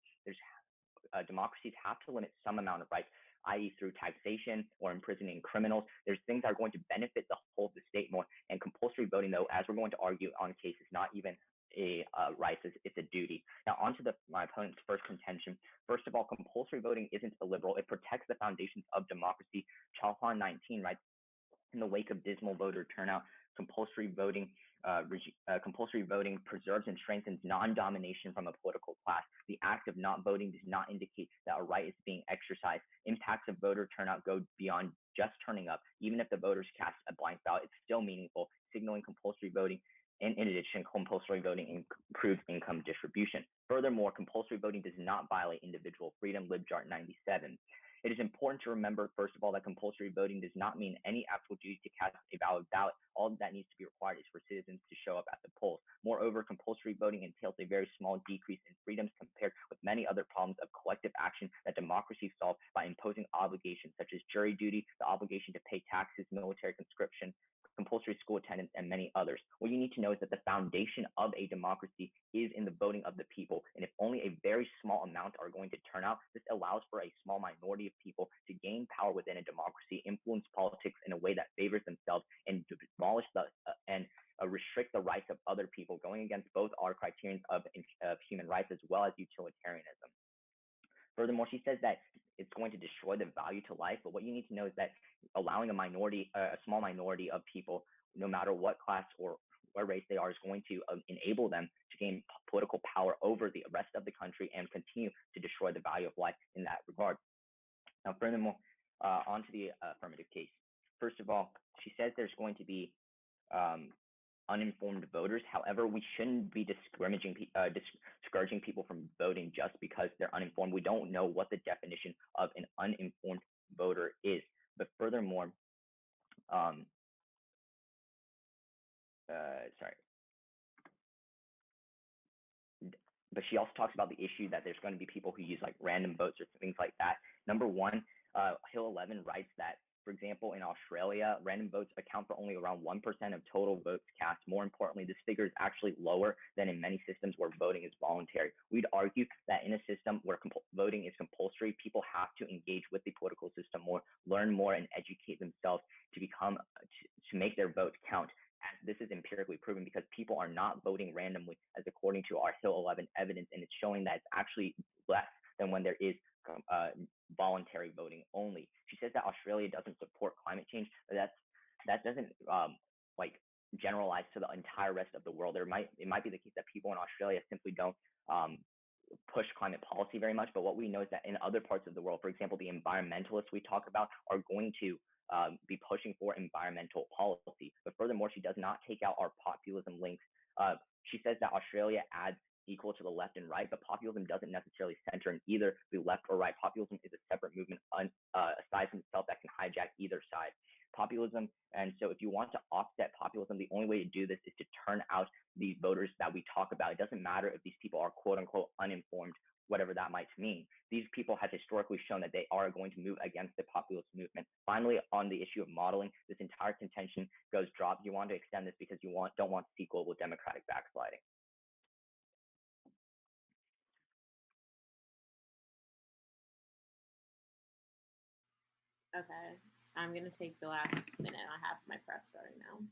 O: Democracies have to limit some amount of rights, i.e. through taxation or imprisoning criminals. There's things that are going to benefit the whole of the state more. And compulsory voting, though, as we're going to argue on case, is not even a right, it's a duty. Now, on to my opponent's first contention. First of all, compulsory voting isn't illiberal. It protects the foundations of democracy. Chalfon 19 writes, in the wake of dismal voter turnout, compulsory voting preserves and strengthens non-domination from a political class. The act of not voting does not indicate that a right is being exercised. Impacts of voter turnout go beyond just turning up. Even if the voters cast a blank ballot, it's still meaningful, signaling compulsory voting. And in addition, compulsory voting improves income distribution. Furthermore, compulsory voting does not violate individual freedom, LibJart 97. It is important to remember, first of all, that compulsory voting does not mean any actual duty to cast a valid ballot. All that needs to be required is for citizens to show up at the polls. Moreover, compulsory voting entails a very small decrease in freedoms compared with many other problems of collective action that democracies solve by imposing obligations such as jury duty, the obligation to pay taxes, military conscription, compulsory school attendance, and many others. What you need to know is that the foundation of a democracy is in the voting of the people. And if only a very small amount are going to turn out, this allows for a small minority of people to gain power within a democracy, influence politics in a way that favors themselves, and demolish restrict the rights of other people, going against both our criterions of human rights as well as utilitarianism. Furthermore, she says that it's going to destroy the value to life, but what you need to know is that allowing a small minority of people, no matter what class or what race they are, is going to enable them to gain political power over the rest of the country and continue to destroy the value of life in that regard. Now, furthermore, onto the affirmative case. First of all, she says there's going to be uninformed voters. However, we shouldn't be discouraging people from voting just because they're uninformed. We don't know what the definition of an uninformed voter is. But furthermore, but she also talks about the issue that there's going to be people who use like random votes or things like that. Number one, Hill 11 writes that, for example, in Australia, random votes account for only around 1% of total votes cast. More importantly, this figure is actually lower than in many systems where voting is voluntary. We'd argue that in a system where voting is compulsory, people have to engage with the political system more, learn more, and educate themselves to make their votes count. As this is empirically proven because people are not voting randomly, as according to our Hill 11 evidence, and it's showing that it's actually less than when there is voluntary voting only. She says that Australia doesn't support climate change, but that doesn't generalize to the entire rest of the world. It might be the case that people in Australia simply don't push climate policy very much, but what we know is that in other parts of the world, for example, the environmentalists we talk about are going to be pushing for environmental policy. But furthermore, she does not take out our populism links. She says that Australia adds equal to the left and right, but populism doesn't necessarily center in either the left or right. Populism is a separate movement aside from itself that can hijack either side. Populism, and so if you want to offset populism, the only way to do this is to turn out these voters that we talk about. It doesn't matter if these people are quote unquote uninformed, whatever that might mean. These people have historically shown that they are going to move against the populist movement. Finally, on the issue of modeling, this entire contention goes drop. You want to extend this because you don't want to see global democratic backsliding.
N: Okay, I'm gonna take the last minute. I have my prep starting now.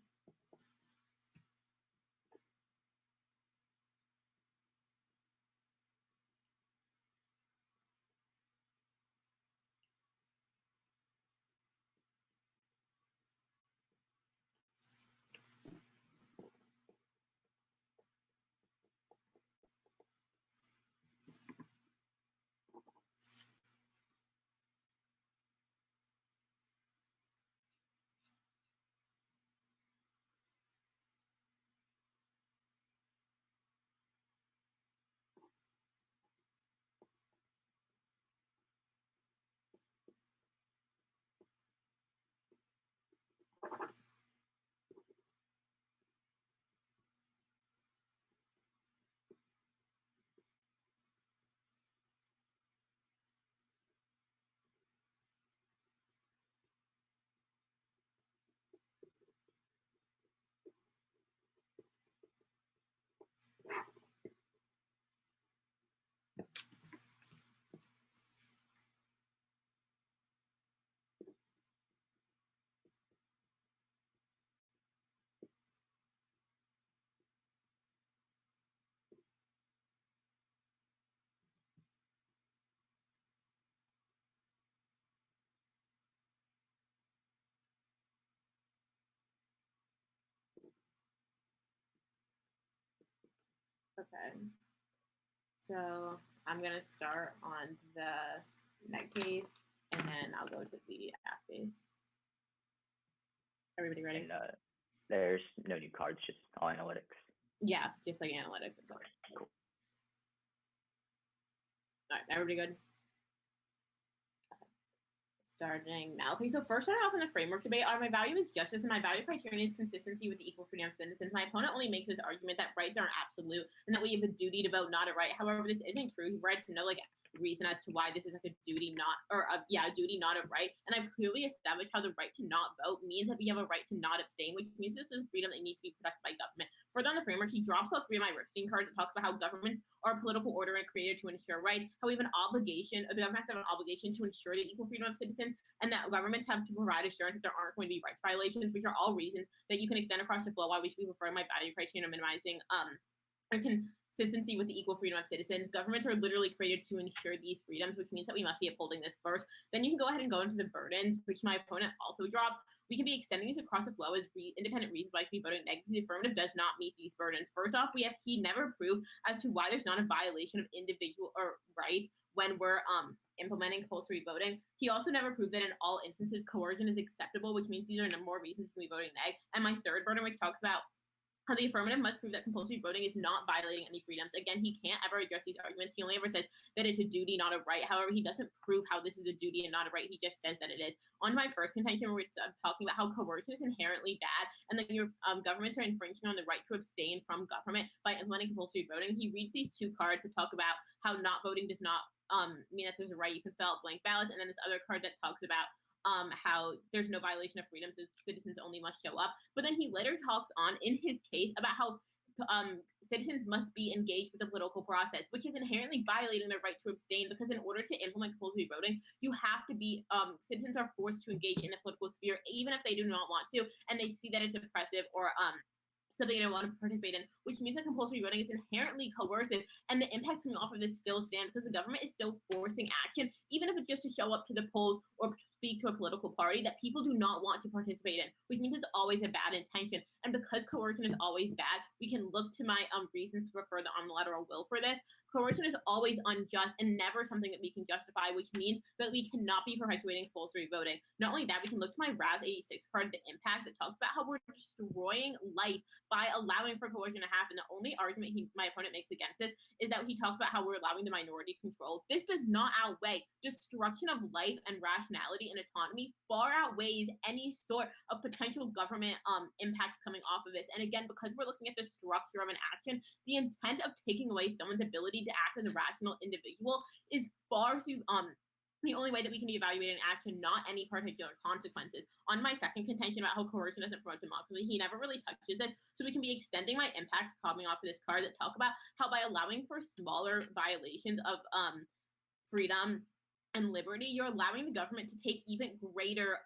N: Okay. So I'm gonna start on the net case, and then I'll go to the half case. Everybody ready?
O: And there's no new cards, just all analytics.
N: Yeah, just like analytics.
O: Cool.
N: All right, everybody good? Starting now. Okay, so first starting off in the framework debate, my value is justice and my value criterion is consistency with the equal freedom of citizens. My opponent only makes this argument that rights aren't absolute and that we have a duty to vote, not a right. However, this isn't true. He writes no reason as to why this is like a duty, not a duty, not a right. And I've clearly established how the right to not vote means that we have a right to not abstain, which means this is freedom that needs to be protected by government. Further on the framework, he drops all three of my Rifstein cards and talks about how governments are a political order and created to ensure rights, how we have an obligation, the governments have an obligation to ensure the equal freedom of citizens, and that governments have to provide assurance that there aren't going to be rights violations, which are all reasons that you can extend across the flow why we should be referring my value criterion of minimizing consistency with the equal freedom of citizens. Governments are literally created to ensure these freedoms, which means that we must be upholding this first. Then you can go ahead and go into the burdens, which my opponent also dropped. We can be extending these across the flow as independent reasons why I should be voting negatively. The affirmative does not meet these burdens. First off, he never proved as to why there's not a violation of individual or rights when we're implementing compulsory voting. He also never proved that in all instances coercion is acceptable, which means these are more reasons to be voting neg. And my third burden, which talks about how the affirmative must prove that compulsory voting is not violating any freedoms. Again, he can't ever address these arguments. He only ever says that it's a duty, not a right. However, he doesn't prove how this is a duty and not a right. He just says that it is. On my first contention, we're talking about how coercion is inherently bad and that your governments are infringing on the right to abstain from government by implementing compulsory voting. He reads these two cards to talk about how not voting does not mean that there's a right. You can fill out blank ballots. And then this other card that talks about how there's no violation of freedoms, citizens only must show up. But then he later talks on in his case about how citizens must be engaged with the political process, which is inherently violating their right to abstain, because in order to implement compulsory voting, you have to be, citizens are forced to engage in the political sphere, even if they do not want to, and they see that it's oppressive or something they don't want to participate in, which means that compulsory voting is inherently coercive, and the impacts coming off of this still stand because the government is still forcing action, even if it's just to show up to the polls or speak to a political party that people do not want to participate in, which means it's always a bad intention. And because coercion is always bad, we can look to my reasons to prefer the unilateral will for this. Coercion is always unjust and never something that we can justify, which means that we cannot be perpetuating compulsory voting. Not only that, we can look to my RAS 86 card, the impact, that talks about how we're destroying life by allowing for coercion to happen. The only argument my opponent makes against this is that he talks about how we're allowing the minority control. This does not outweigh destruction of life and rationality and autonomy, far outweighs any sort of potential government impacts coming off of this. And again, because we're looking at the structure of an action, the intent of taking away someone's ability to act as a rational individual is far too the only way that we can be evaluating action, not any particular consequences. On my second contention about how coercion doesn't promote democracy, he never really touches this. So we can be extending my impacts coming off of this card that talk about how by allowing for smaller violations of freedom and liberty, you're allowing the government to take even greater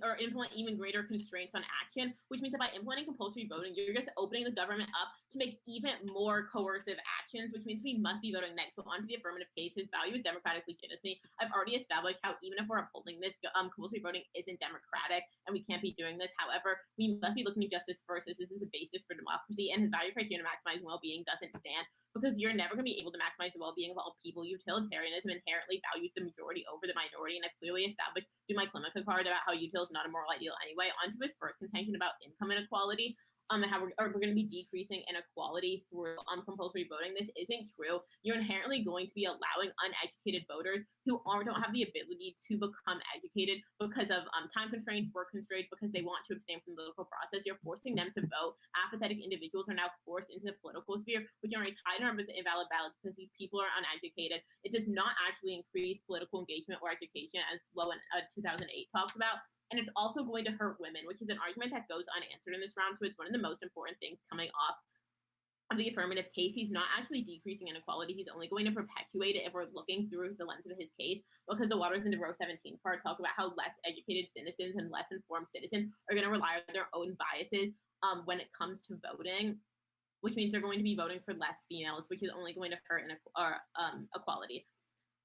N: or implement even greater constraints on action, which means that by implementing compulsory voting, you're just opening the government up to make even more coercive actions, which means we must be voting next. So onto the affirmative case, his value is democratic legitimacy. I've already established how even if we're upholding this, compulsory voting isn't democratic and we can't be doing this. However, we must be looking at justice first, as this is the basis for democracy, and his value criterion of maximizing well-being doesn't stand, because you're never going to be able to maximize the well-being of all people. Utilitarianism inherently values the majority over the minority, and I've clearly established through my Clemica card about how util is not a moral ideal anyway. Onto his first contention about income inequality, and how we're going to be decreasing inequality through compulsory voting. This isn't true. You're inherently going to be allowing uneducated voters who don't have the ability to become educated because of time constraints, work constraints, because they want to abstain from the political process. You're forcing them to vote. Apathetic individuals are now forced into the political sphere, which generates high numbers of invalid ballots because these people are uneducated. It does not actually increase political engagement or education, as Low in 2008 talks about. And it's also going to hurt women, which is an argument that goes unanswered in this round. So it's one of the most important things coming off of the affirmative case. He's not actually decreasing inequality. He's only going to perpetuate it if we're looking through the lens of his case, because the Waters in the Row 17 part talk about how less educated citizens and less informed citizens are going to rely on their own biases when it comes to voting, which means they're going to be voting for less females, which is only going to hurt equality.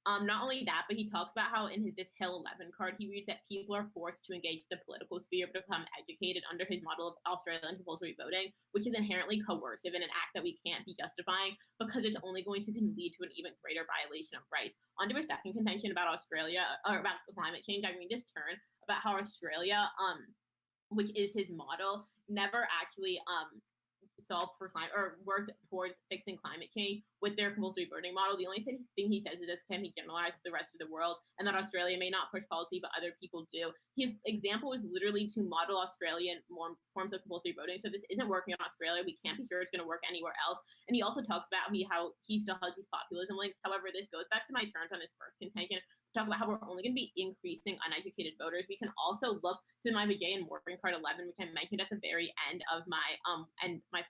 N: Not only that, but he talks about how in this Hill 11 card, he reads that people are forced to engage the political sphere to become educated under his model of Australian compulsory voting, which is inherently coercive and an act that we can't be justifying because it's only going to lead to an even greater violation of rights. Under a second contention about Australia, or about climate change, I read this turn about how Australia, which is his model, never actually solved for climate or worked towards fixing climate change with their compulsory voting model. The only thing he says is this can be generalized to the rest of the world, and that Australia may not push policy, but other people do. His example is literally to model Australian forms of compulsory voting. So this isn't working in Australia. We can't be sure it's going to work anywhere else. And he also talks about how he still has these populism links. However, this goes back to my turns on his first contention. Talk about how we're only going to be increasing uneducated voters. We can also look to my Vijay and Morgan card 11, which I mentioned at the very end of my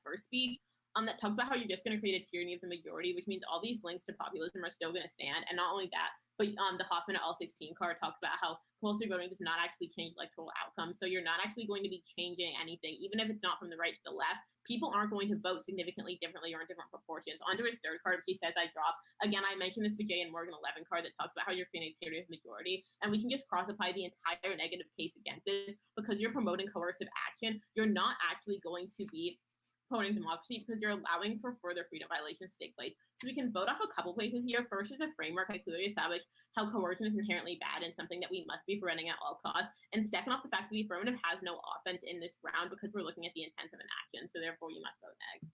N: first speech, that talks about how you're just going to create a tyranny of the majority, which means all these links to populism are still going to stand. And not only that, but the Hoffman L16 card talks about how compulsory voting does not actually change electoral outcomes. So you're not actually going to be changing anything, even if it's not from the right to the left. People aren't going to vote significantly differently or in different proportions. Onto his third card, which he says I drop. Again, I mentioned this Vijay and Morgan 11 card that talks about how you're creating a tyranny of majority, and we can just cross-apply the entire negative case against it because you're promoting coercive action. You're not actually going to be promoting democracy because you're allowing for further freedom violations to take place. So we can vote off a couple places here. First is the framework. I clearly established how coercion is inherently bad and something that we must be preventing at all costs. And second, off the fact that the affirmative has no offense in this round because we're looking at the intent of an action. So therefore, you must vote neg.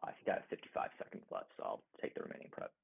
O: I think I have 55 seconds left, so I'll take the remaining prep.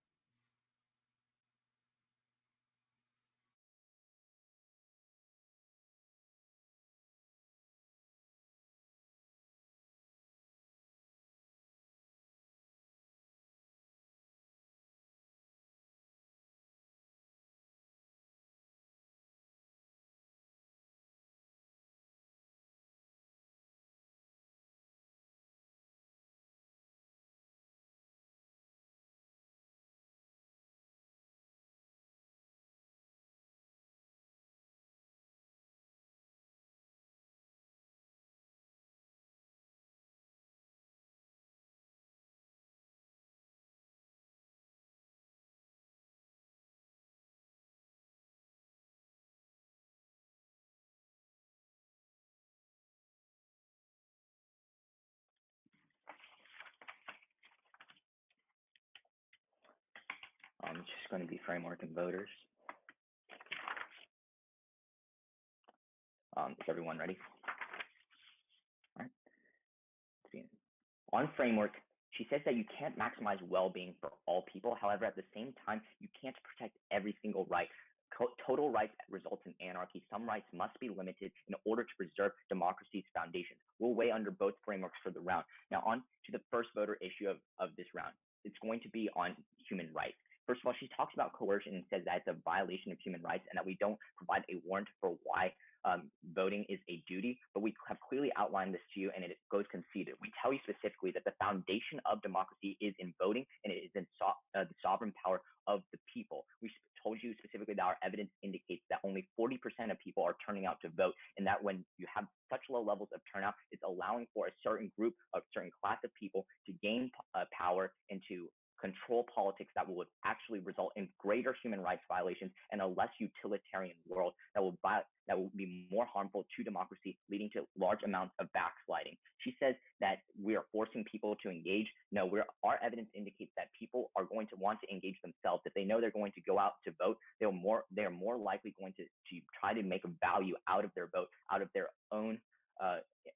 O: It's just going to be framework and voters. Is everyone ready? All right. On framework, she says that you can't maximize well-being for all people. However, at the same time, you can't protect every single right. Total rights results in anarchy. Some rights must be limited in order to preserve democracy's foundations. We'll weigh under both frameworks for the round. Now, on to the first voter issue of this round. It's going to be on human rights. First of all, she talks about coercion and says that it's a violation of human rights and that we don't provide a warrant for why voting is a duty, but we have clearly outlined this to you and it goes conceded. We tell you specifically that the foundation of democracy is in voting and it is in the sovereign power of the people. We told you specifically that our evidence indicates that only 40% of people are turning out to vote, and that when you have such low levels of turnout, it's allowing for a certain group, a certain class of people to gain power and to control politics that will actually result in greater human rights violations and a less utilitarian world that will be more harmful to democracy, leading to large amounts of backsliding. She says that we are forcing people to engage. No, our evidence indicates that people are going to want to engage themselves. If they know they're going to go out to vote, they are more likely going to try to make a value out of their vote, out of their own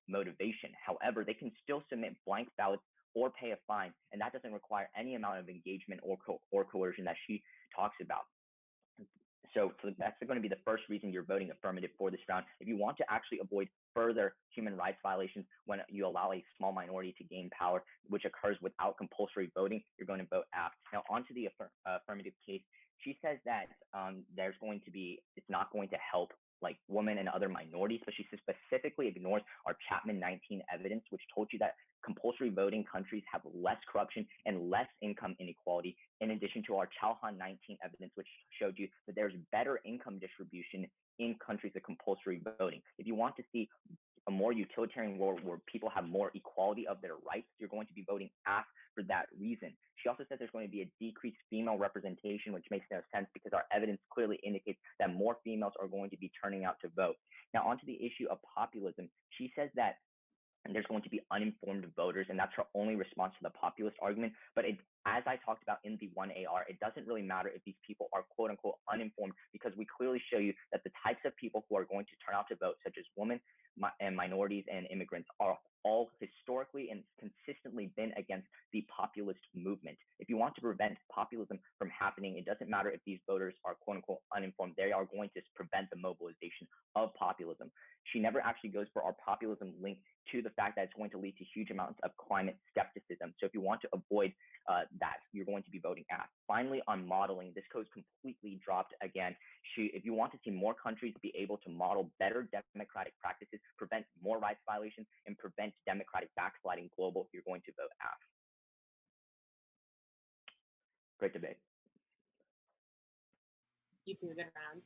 O: motivation. However, they can still submit blank ballots or pay a fine, and that doesn't require any amount of engagement or coercion that she talks about. So that's going to be the first reason you're voting affirmative for this round. If you want to actually avoid further human rights violations when you allow a small minority to gain power, which occurs without compulsory voting, you're going to vote aft. Now, onto the affirmative case, she says that it's not going to help like women and other minorities, but she specifically ignores our Chapman 19 evidence, which told you that compulsory voting countries have less corruption and less income inequality, in addition to our Chauhan 19 evidence, which showed you that there's better income distribution in countries of compulsory voting. If you want to see a more utilitarian world where people have more equality of their rights, you're going to be voting AF for that reason. She also said there's going to be a decreased female representation, which makes no sense because our evidence clearly indicates that more females are going to be turning out to vote. Now, onto the issue of populism, she says that there's going to be uninformed voters, and that's her only response to the populist argument. But as I talked about in the 1AR, it doesn't really matter if these people are quote unquote uninformed, because we clearly show you that the types of people who are going to turn out to vote, such as women and minorities and immigrants, are all historically and consistently been against the populist movement. If you want to prevent populism from happening, it doesn't matter if these voters are quote unquote uninformed, they are going to prevent the mobilization of populism. She never actually goes for our populism link to the fact that it's going to lead to huge amounts of climate skepticism. So if you want to avoid that, you're going to be voting AF. Finally, on modeling, this code's completely dropped again. If you want to see more countries be able to model better democratic practices, prevent more rights violations, and prevent democratic backsliding global, you're going to vote AF. Great debate.
N: You two, good rounds.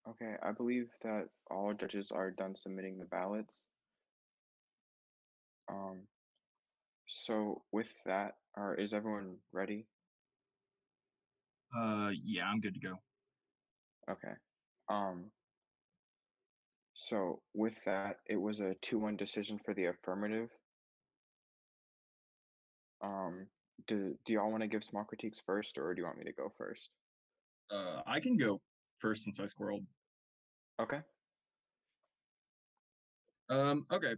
P: Okay, I believe that all judges are done submitting the ballots. Um, so with that, is everyone ready?
M: Yeah, I'm good to go.
P: Okay. Um, so with that, it was a 2-1 decision for the affirmative. Um, do y'all want to give small critiques first, or do you want me to go first?
M: I can go first since I squirreled.
P: Okay.
M: Okay.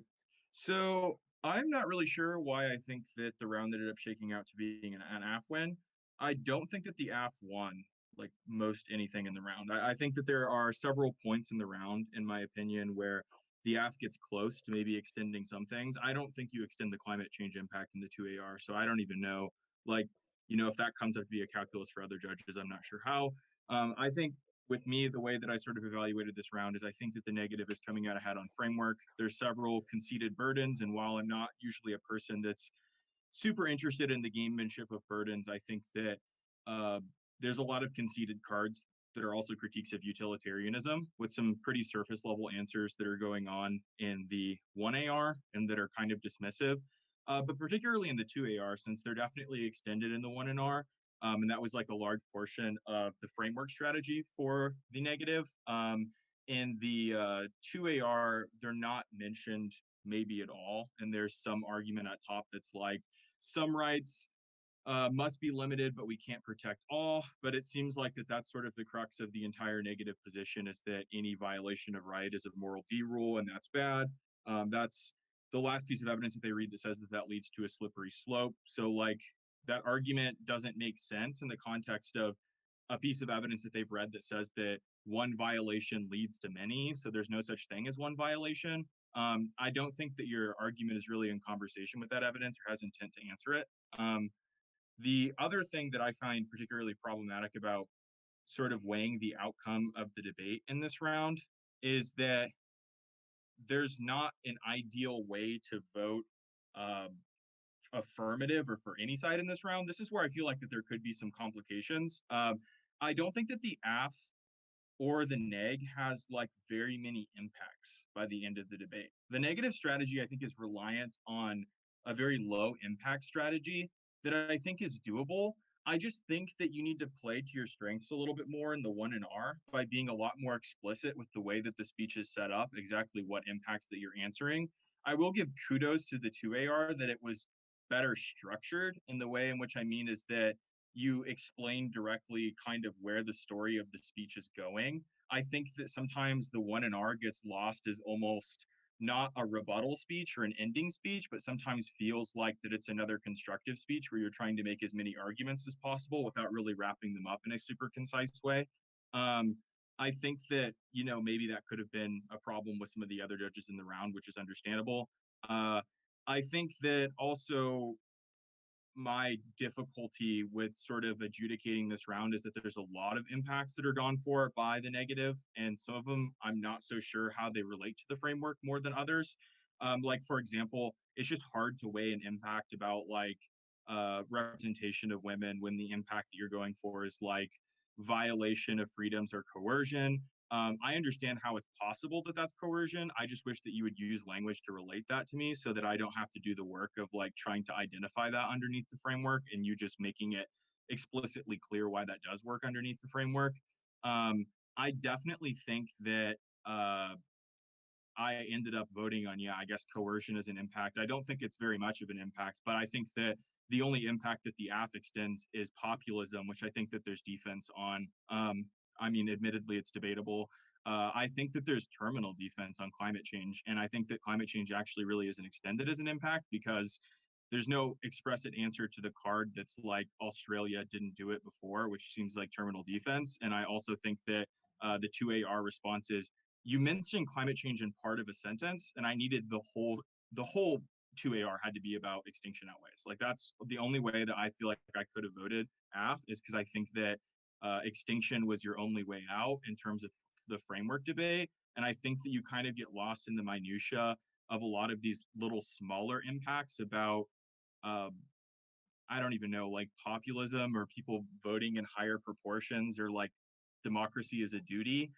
M: So I'm not really sure why I think that the round ended up shaking out to being an AF win. I don't think that the AF won like most anything in the round. I think that there are several points in the round, in my opinion, where the AF gets close to maybe extending some things. I don't think you extend the climate change impact in the 2AR, so I don't even know, like, if that comes up to be a calculus for other judges, I'm not sure how. I think with me, the way that I sort of evaluated this round is I think that the negative is coming out ahead on framework. There's several conceded burdens, and while I'm not usually a person that's super interested in the gamemanship of burdens, I think that uh, there's a lot of conceded cards that are also critiques of utilitarianism with some pretty surface level answers that are going on in the 1AR and that are kind of dismissive. But particularly in the 2AR, since they're definitely extended in the 1NR, and that was like a large portion of the framework strategy for the negative. In the 2AR, they're not mentioned maybe at all. And there's some argument at top that's like, some rights must be limited, but we can't protect all. But it seems like that's sort of the crux of the entire negative position, is that any violation of right is a moral D rule, and that's bad. That's the last piece of evidence that they read that says that leads to a slippery slope. So like that argument doesn't make sense in the context of a piece of evidence that they've read that says that one violation leads to many. So there's no such thing as one violation. I don't think that your argument is really in conversation with that evidence or has intent to answer it. The other thing that I find particularly problematic about sort of weighing the outcome of the debate in this round is that there's not an ideal way to vote uh, affirmative or for any side in this round. This is where I feel like that there could be some complications. I don't think that the AF or the neg has like very many impacts by the end of the debate. The negative strategy, I think, is reliant on a very low impact strategy that I think is doable. I just think that you need to play to your strengths a little bit more in the 1NR by being a lot more explicit with the way that the speech is set up, exactly what impacts that you're answering. I will give kudos to the 2AR that it was better structured, in the way in which I mean is that you explain directly kind of where the story of the speech is going. I think that sometimes the 1NR gets lost as almost not a rebuttal speech or an ending speech, but sometimes feels like that it's another constructive speech where you're trying to make as many arguments as possible without really wrapping them up in a super concise way. I think that, maybe that could have been a problem with some of the other judges in the round, which is understandable. I think that also my difficulty with sort of adjudicating this round is that there's a lot of impacts that are gone for by the negative, and some of them I'm not so sure how they relate to the framework more than others. Like, for example, it's just hard to weigh an impact about like representation of women when the impact that you're going for is like violation of freedoms or coercion. I understand how it's possible that that's coercion. I just wish that you would use language to relate that to me so that I don't have to do the work of like trying to identify that underneath the framework and you just making it explicitly clear why that does work underneath the framework. I definitely think that I ended up voting on, I guess coercion is an impact. I don't think it's very much of an impact, but I think that the only impact that the AF extends is populism, which I think that there's defense on. I mean, admittedly, it's debatable. I think that there's terminal defense on climate change, and I think that climate change actually really isn't extended as an impact because there's no explicit answer to the card that's like Australia didn't do it before, which seems like terminal defense. And I also think that the 2AR response is, you mentioned climate change in part of a sentence, and I needed the whole 2AR had to be about extinction outways. Like that's the only way that I feel like I could have voted AF, is because I think that extinction was your only way out in terms of the framework debate. And I think that you kind of get lost in the minutia of a lot of these little smaller impacts about um, I don't even know, like populism or people voting in higher proportions or like democracy is a duty.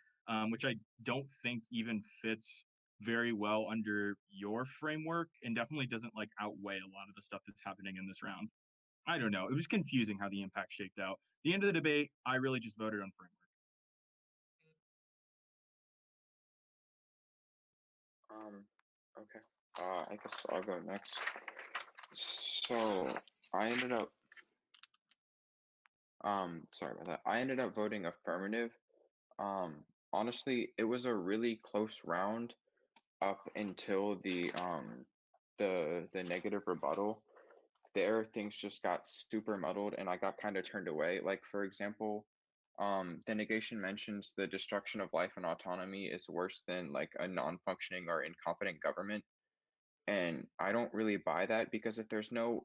M: which I don't think even fits very well under your framework and definitely doesn't like outweigh a lot of the stuff that's happening in this round. I don't know. It was confusing how the impact shaped out. The end of the debate, I really just voted on framework.
P: Okay. I guess I'll go next. So I ended up sorry about that. I ended up voting affirmative. Um Honestly, it was a really close round up until the negative rebuttal. There things just got super muddled and I got kind of turned away. Like for example, the negation mentions the destruction of life and autonomy is worse than like a non-functioning or incompetent government. And I don't really buy that because if there's no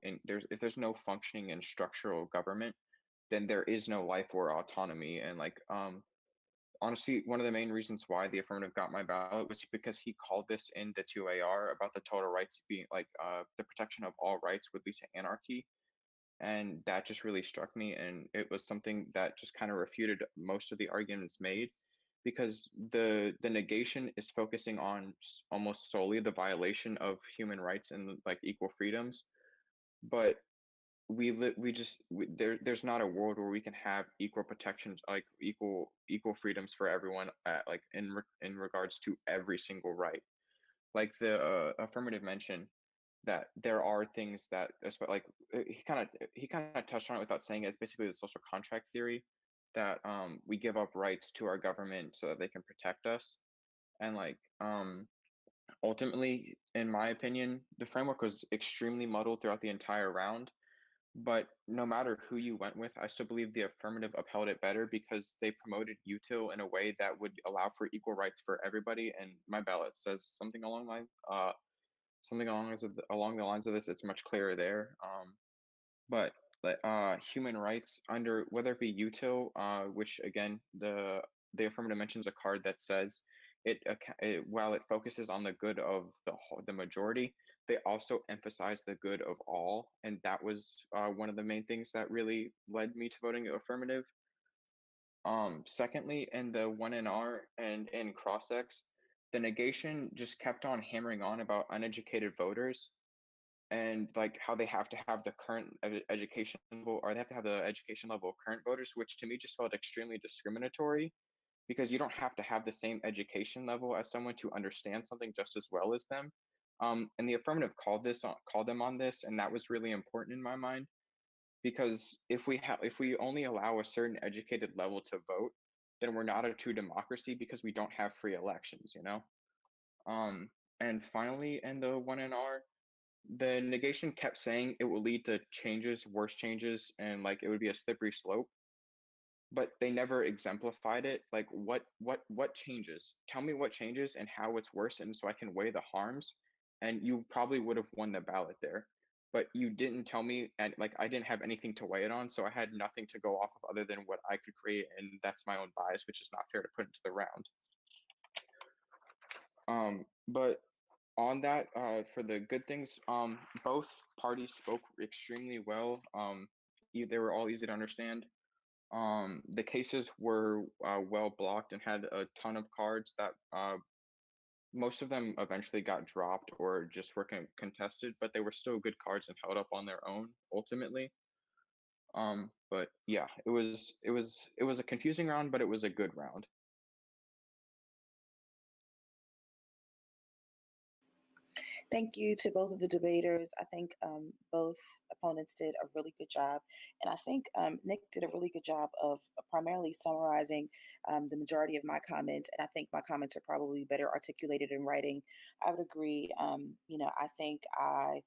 P: functioning and structural government, then there is no life or autonomy. And like honestly, one of the main reasons why the affirmative got my ballot was because he called this in the 2AR about the total rights being like the protection of all rights would lead to anarchy. And that just really struck me. And it was something that just kind of refuted most of the arguments made because the negation is focusing on almost solely the violation of human rights and like equal freedoms. But there's not a world where we can have equal protections like equal freedoms for everyone like in regards to every single right. Like the affirmative mention that there are things that like he kind of touched on it without saying it. It's basically the social contract theory that we give up rights to our government so that they can protect us. And like ultimately, in my opinion, the framework was extremely muddled throughout the entire round. But no matter who you went with, I still believe the affirmative upheld it better because they promoted util in a way that would allow for equal rights for everybody. And my ballot says something along the lines of this. It's much clearer there. But human rights under whether it be util, which again the affirmative mentions a card that says while it focuses on the good of the majority, they also emphasize the good of all, and that was one of the main things that really led me to voting affirmative. Secondly, in the 1NR and in cross-ex, the negation just kept on hammering on about uneducated voters and like how they have to have the current education level or they have to have the education level of current voters, which to me just felt extremely discriminatory because you don't have to have the same education level as someone to understand something just as well as them. And the affirmative called them on this, and that was really important in my mind because if we only allow a certain educated level to vote, then we're not a true democracy because we don't have free elections, you know. Um, and finally, in the 1NR, the negation kept saying it will lead to changes, worse changes, and like it would be a slippery slope, but they never exemplified it. Like what changes? Tell me what changes and how it's worse, and so I can weigh the harms. And you probably would have won the ballot there, but you didn't tell me, and like I didn't have anything to weigh it on, so I had nothing to go off of other than what I could create, and that's my own bias, which is not fair to put into the round. But on that, for the good things, both parties spoke extremely well. They were all easy to understand. The cases were well blocked and had a ton of cards that most of them eventually got dropped or just were contested, but they were still good cards and held up on their own ultimately. But yeah, it was a confusing round, but it was a good round.
Q: Thank you to both of the debaters. I think both opponents did a really good job. And I think Nick did a really good job of primarily summarizing the majority of my comments. And I think my comments are probably better articulated in writing. I would agree. I think I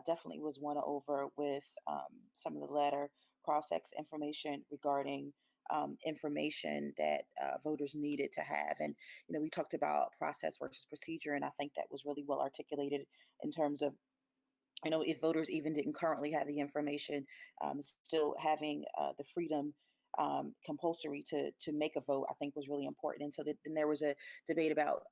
Q: definitely was won over with some of the letter cross-ex information regarding information that voters needed to have. And we talked about process versus procedure, and I think that was really well articulated in terms of if voters even didn't currently have the information, still having the freedom compulsory to make a vote, I think was really important. And so then there was a debate about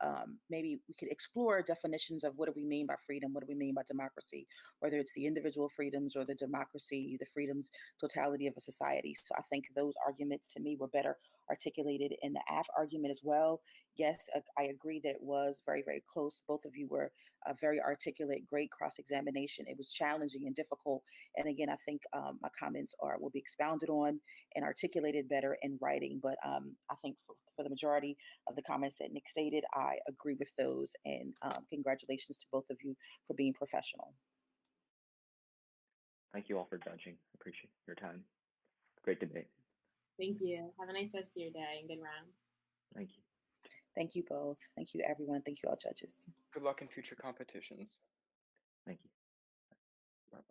Q: maybe we could explore definitions of what do we mean by freedom, what do we mean by democracy, whether it's the individual freedoms or the democracy, the freedoms totality of a society. So I think those arguments to me were better articulated in the AF argument as well. Yes, I agree that it was very, very close. Both of you were very articulate, great cross examination. It was challenging and difficult. And again, I think my comments will be expounded on and articulated better in writing. But I think for the majority of the comments that Nick stated, I agree with those. And congratulations to both of you for being professional.
O: Thank you all for judging. Appreciate your time. Great debate.
N: Thank you. Have a nice rest of your day and good round.
O: Thank you.
Q: Thank you both. Thank you, everyone. Thank you, all judges.
P: Good luck in future competitions.
O: Thank you.
P: Bye-bye.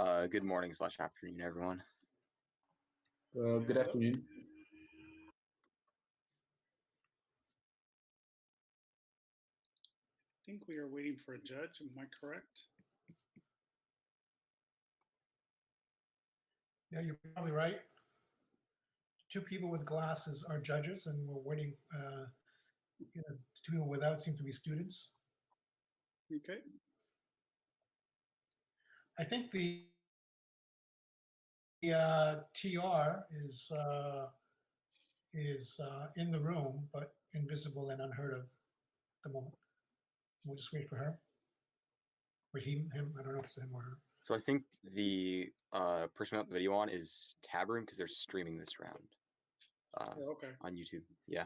P: Good morning / afternoon, everyone.
R: Good afternoon.
S: I think we are waiting for a judge. Am I correct?
T: Yeah, you're probably right. Two people with glasses are judges, and we're waiting. Two people without seem to be students.
S: Okay.
T: I think the TR is in the room, but invisible and unheard of at the moment. We'll just wait for her. Or him, I don't know if it's him or her.
P: So I think the person without the video on is Tab Room because they're streaming this round
S: okay.
P: on YouTube. Yeah.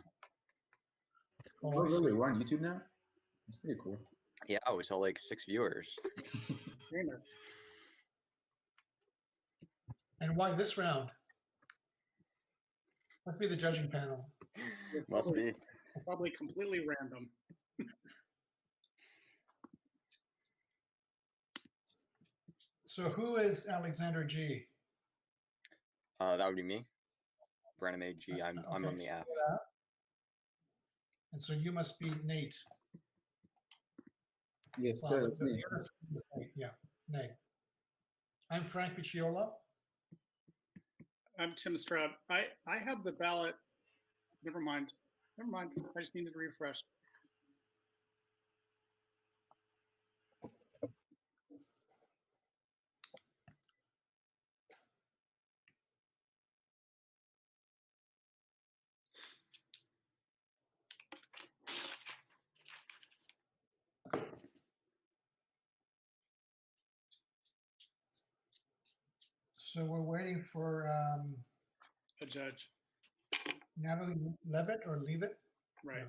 R: Oh, really? We're on YouTube now? That's pretty cool.
P: Yeah, we saw like 6 viewers.
T: And why this round? Must be the judging panel.
P: Must be.
S: Probably completely random.
T: So who is Alexander G?
P: That would be me. Brenham AG. I'm on the app.
T: And so you must be Nate.
R: Yes, sir. It's me.
T: Yeah, Nate. I'm Frank Picciola.
S: I'm Tim Stroud. I have the ballot. Never mind. I just needed to refresh.
T: So we're waiting for
S: a judge.
T: Natalie Levitt or Leavitt?
S: Right.
T: Yeah.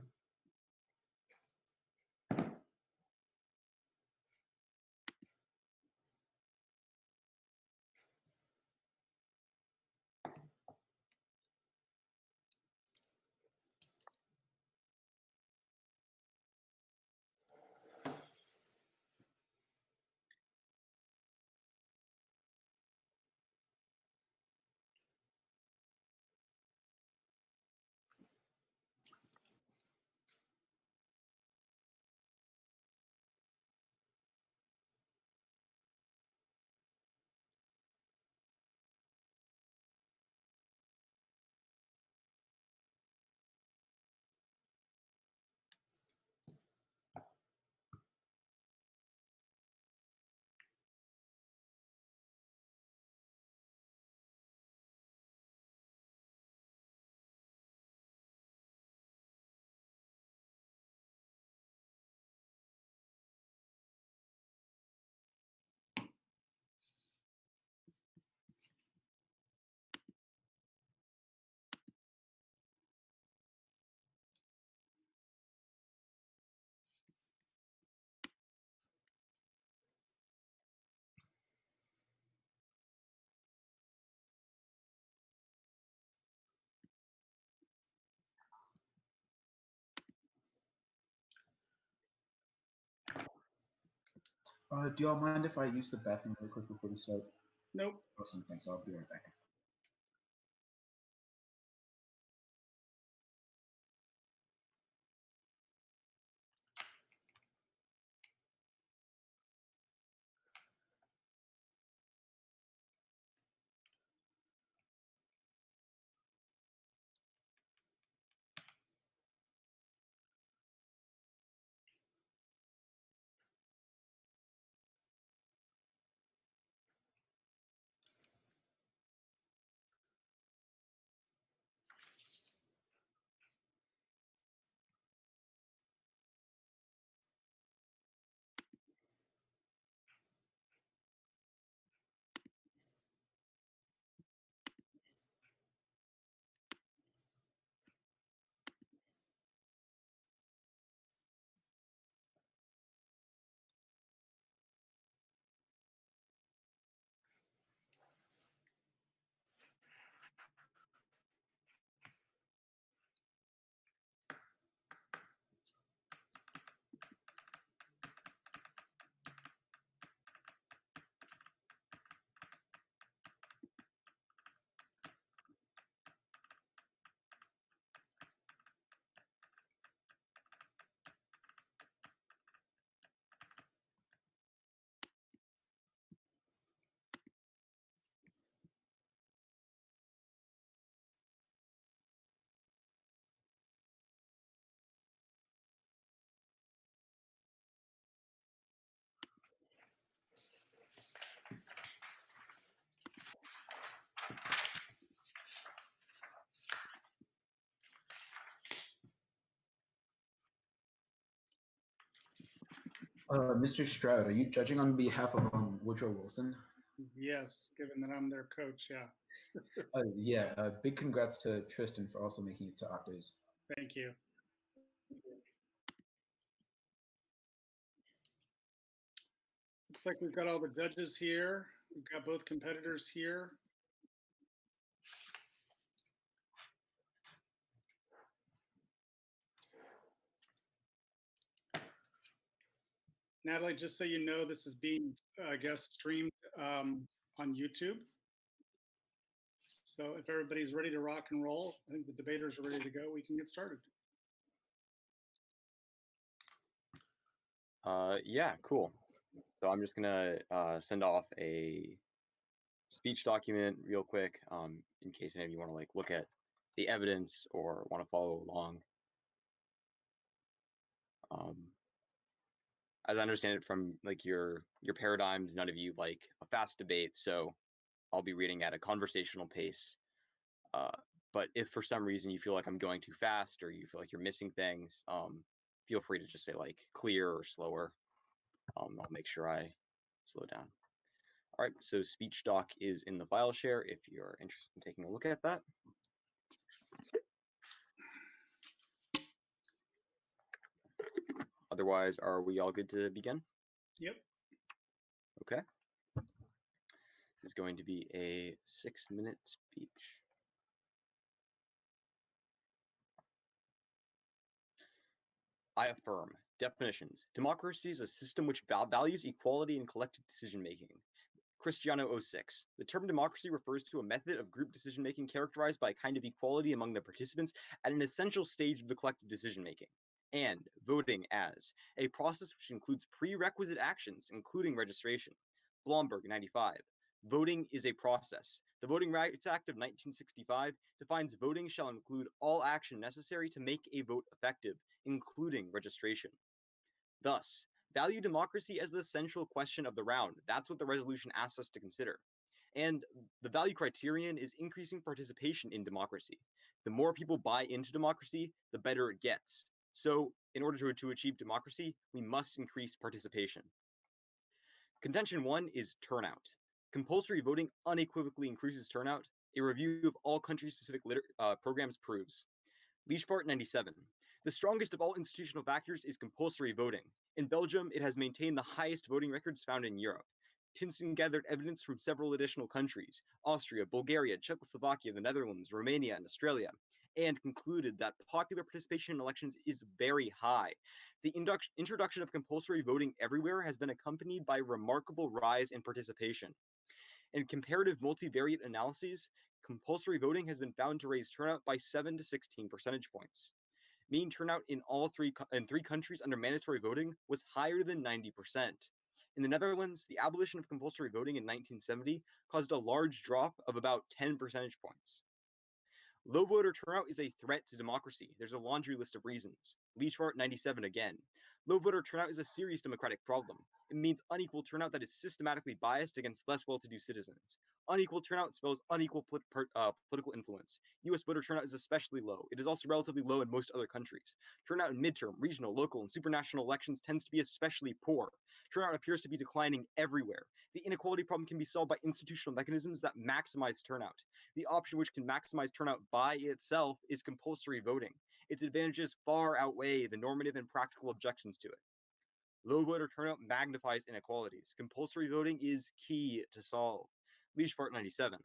R: Do y'all mind if I use the bathroom real quick before we start?
S: Nope.
R: Awesome, thanks. I'll be right back. Mr. Stroud, are you judging on behalf of Woodrow Wilson?
S: Yes, given that I'm their coach, yeah.
R: Yeah, big congrats to Tristan for also making it to octaves.
S: Thank you. Looks like we've got all the judges here. We've got both competitors here. Natalie, just so you know, this is being, I guess, streamed on YouTube. So if everybody's ready to rock and roll, I think the debaters are ready to go. We can get started.
U: Yeah, cool. So I'm just gonna send off a speech document real quick, in case any of you want to like look at the evidence or want to follow along. As I understand it from like your paradigms, none of you like a fast debate, so I'll be reading at a conversational pace. But if for some reason you feel like I'm going too fast or you feel like you're missing things, feel free to just say like clear or slower. I'll make sure I slow down. All right, so speech doc is in the file share if you're interested in taking a look at that. Otherwise, are we all good to begin?
S: Yep.
U: Okay. This is going to be a 6-minute speech. I affirm. Definitions. Democracy is a system which values equality and collective decision-making. Cristiano 06. The term democracy refers to a method of group decision-making characterized by a kind of equality among the participants at an essential stage of the collective decision-making. And voting as a process which includes prerequisite actions, including registration. Blomberg 95. Voting is a process. The Voting Rights Act of 1965 defines voting shall include all action necessary to make a vote effective, including registration. Thus, value democracy as the central question of the round. That's what the resolution asks us to consider. And the value criterion is increasing participation in democracy. The more people buy into democracy, the better it gets. So, in order to achieve democracy, we must increase participation. Contention 1 is turnout. Compulsory voting unequivocally increases turnout. A review of all country-specific programs proves. Leachfart 97. The strongest of all institutional factors is compulsory voting. In Belgium, it has maintained the highest voting records found in Europe. Tinson gathered evidence from several additional countries, Austria, Bulgaria, Czechoslovakia, the Netherlands, Romania, and Australia, and concluded that popular participation in elections is very high. The introduction of compulsory voting everywhere has been accompanied by a remarkable rise in participation. In comparative multivariate analyses, compulsory voting has been found to raise turnout by 7 to 16 percentage points. Mean turnout in three countries under mandatory voting was higher than 90%. In the Netherlands, the abolition of compulsory voting in 1970 caused a large drop of about 10 percentage points. Low voter turnout is a threat to democracy. There's a laundry list of reasons. Leachfart 97 again. Low voter turnout is a serious democratic problem. It means unequal turnout that is systematically biased against less well-to-do citizens. Unequal turnout spells unequal political influence. U.S. voter turnout is especially low. It is also relatively low in most other countries. Turnout in midterm, regional, local, and supranational elections tends to be especially poor. Turnout appears to be declining everywhere. The inequality problem can be solved by institutional mechanisms that maximize turnout. The option which can maximize turnout by itself is compulsory voting. Its advantages far outweigh the normative and practical objections to it. Low voter turnout magnifies inequalities. Compulsory voting is key to solve. Leachfart 97.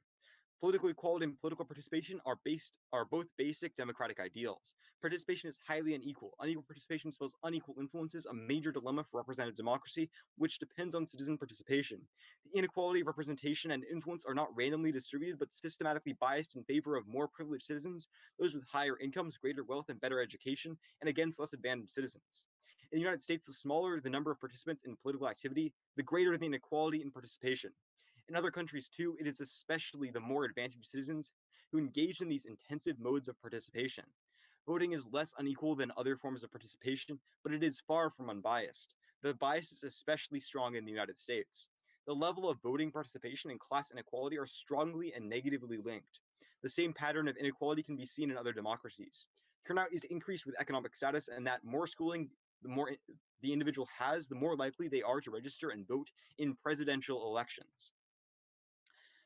U: Political equality and political participation are both basic democratic ideals. Participation is highly unequal. Unequal participation spells unequal influences, a major dilemma for representative democracy, which depends on citizen participation. The inequality of representation and influence are not randomly distributed, but systematically biased in favor of more privileged citizens, those with higher incomes, greater wealth, and better education, and against less advantaged citizens. In the United States, the smaller the number of participants in political activity, the greater the inequality in participation. In other countries, too, it is especially the more advantaged citizens who engage in these intensive modes of participation. Voting is less unequal than other forms of participation, but it is far from unbiased. The bias is especially strong in the United States. The level of voting participation and class inequality are strongly and negatively linked. The same pattern of inequality can be seen in other democracies. Turnout is increased with economic status, and that more schooling the individual has, the more likely they are to register and vote in presidential elections.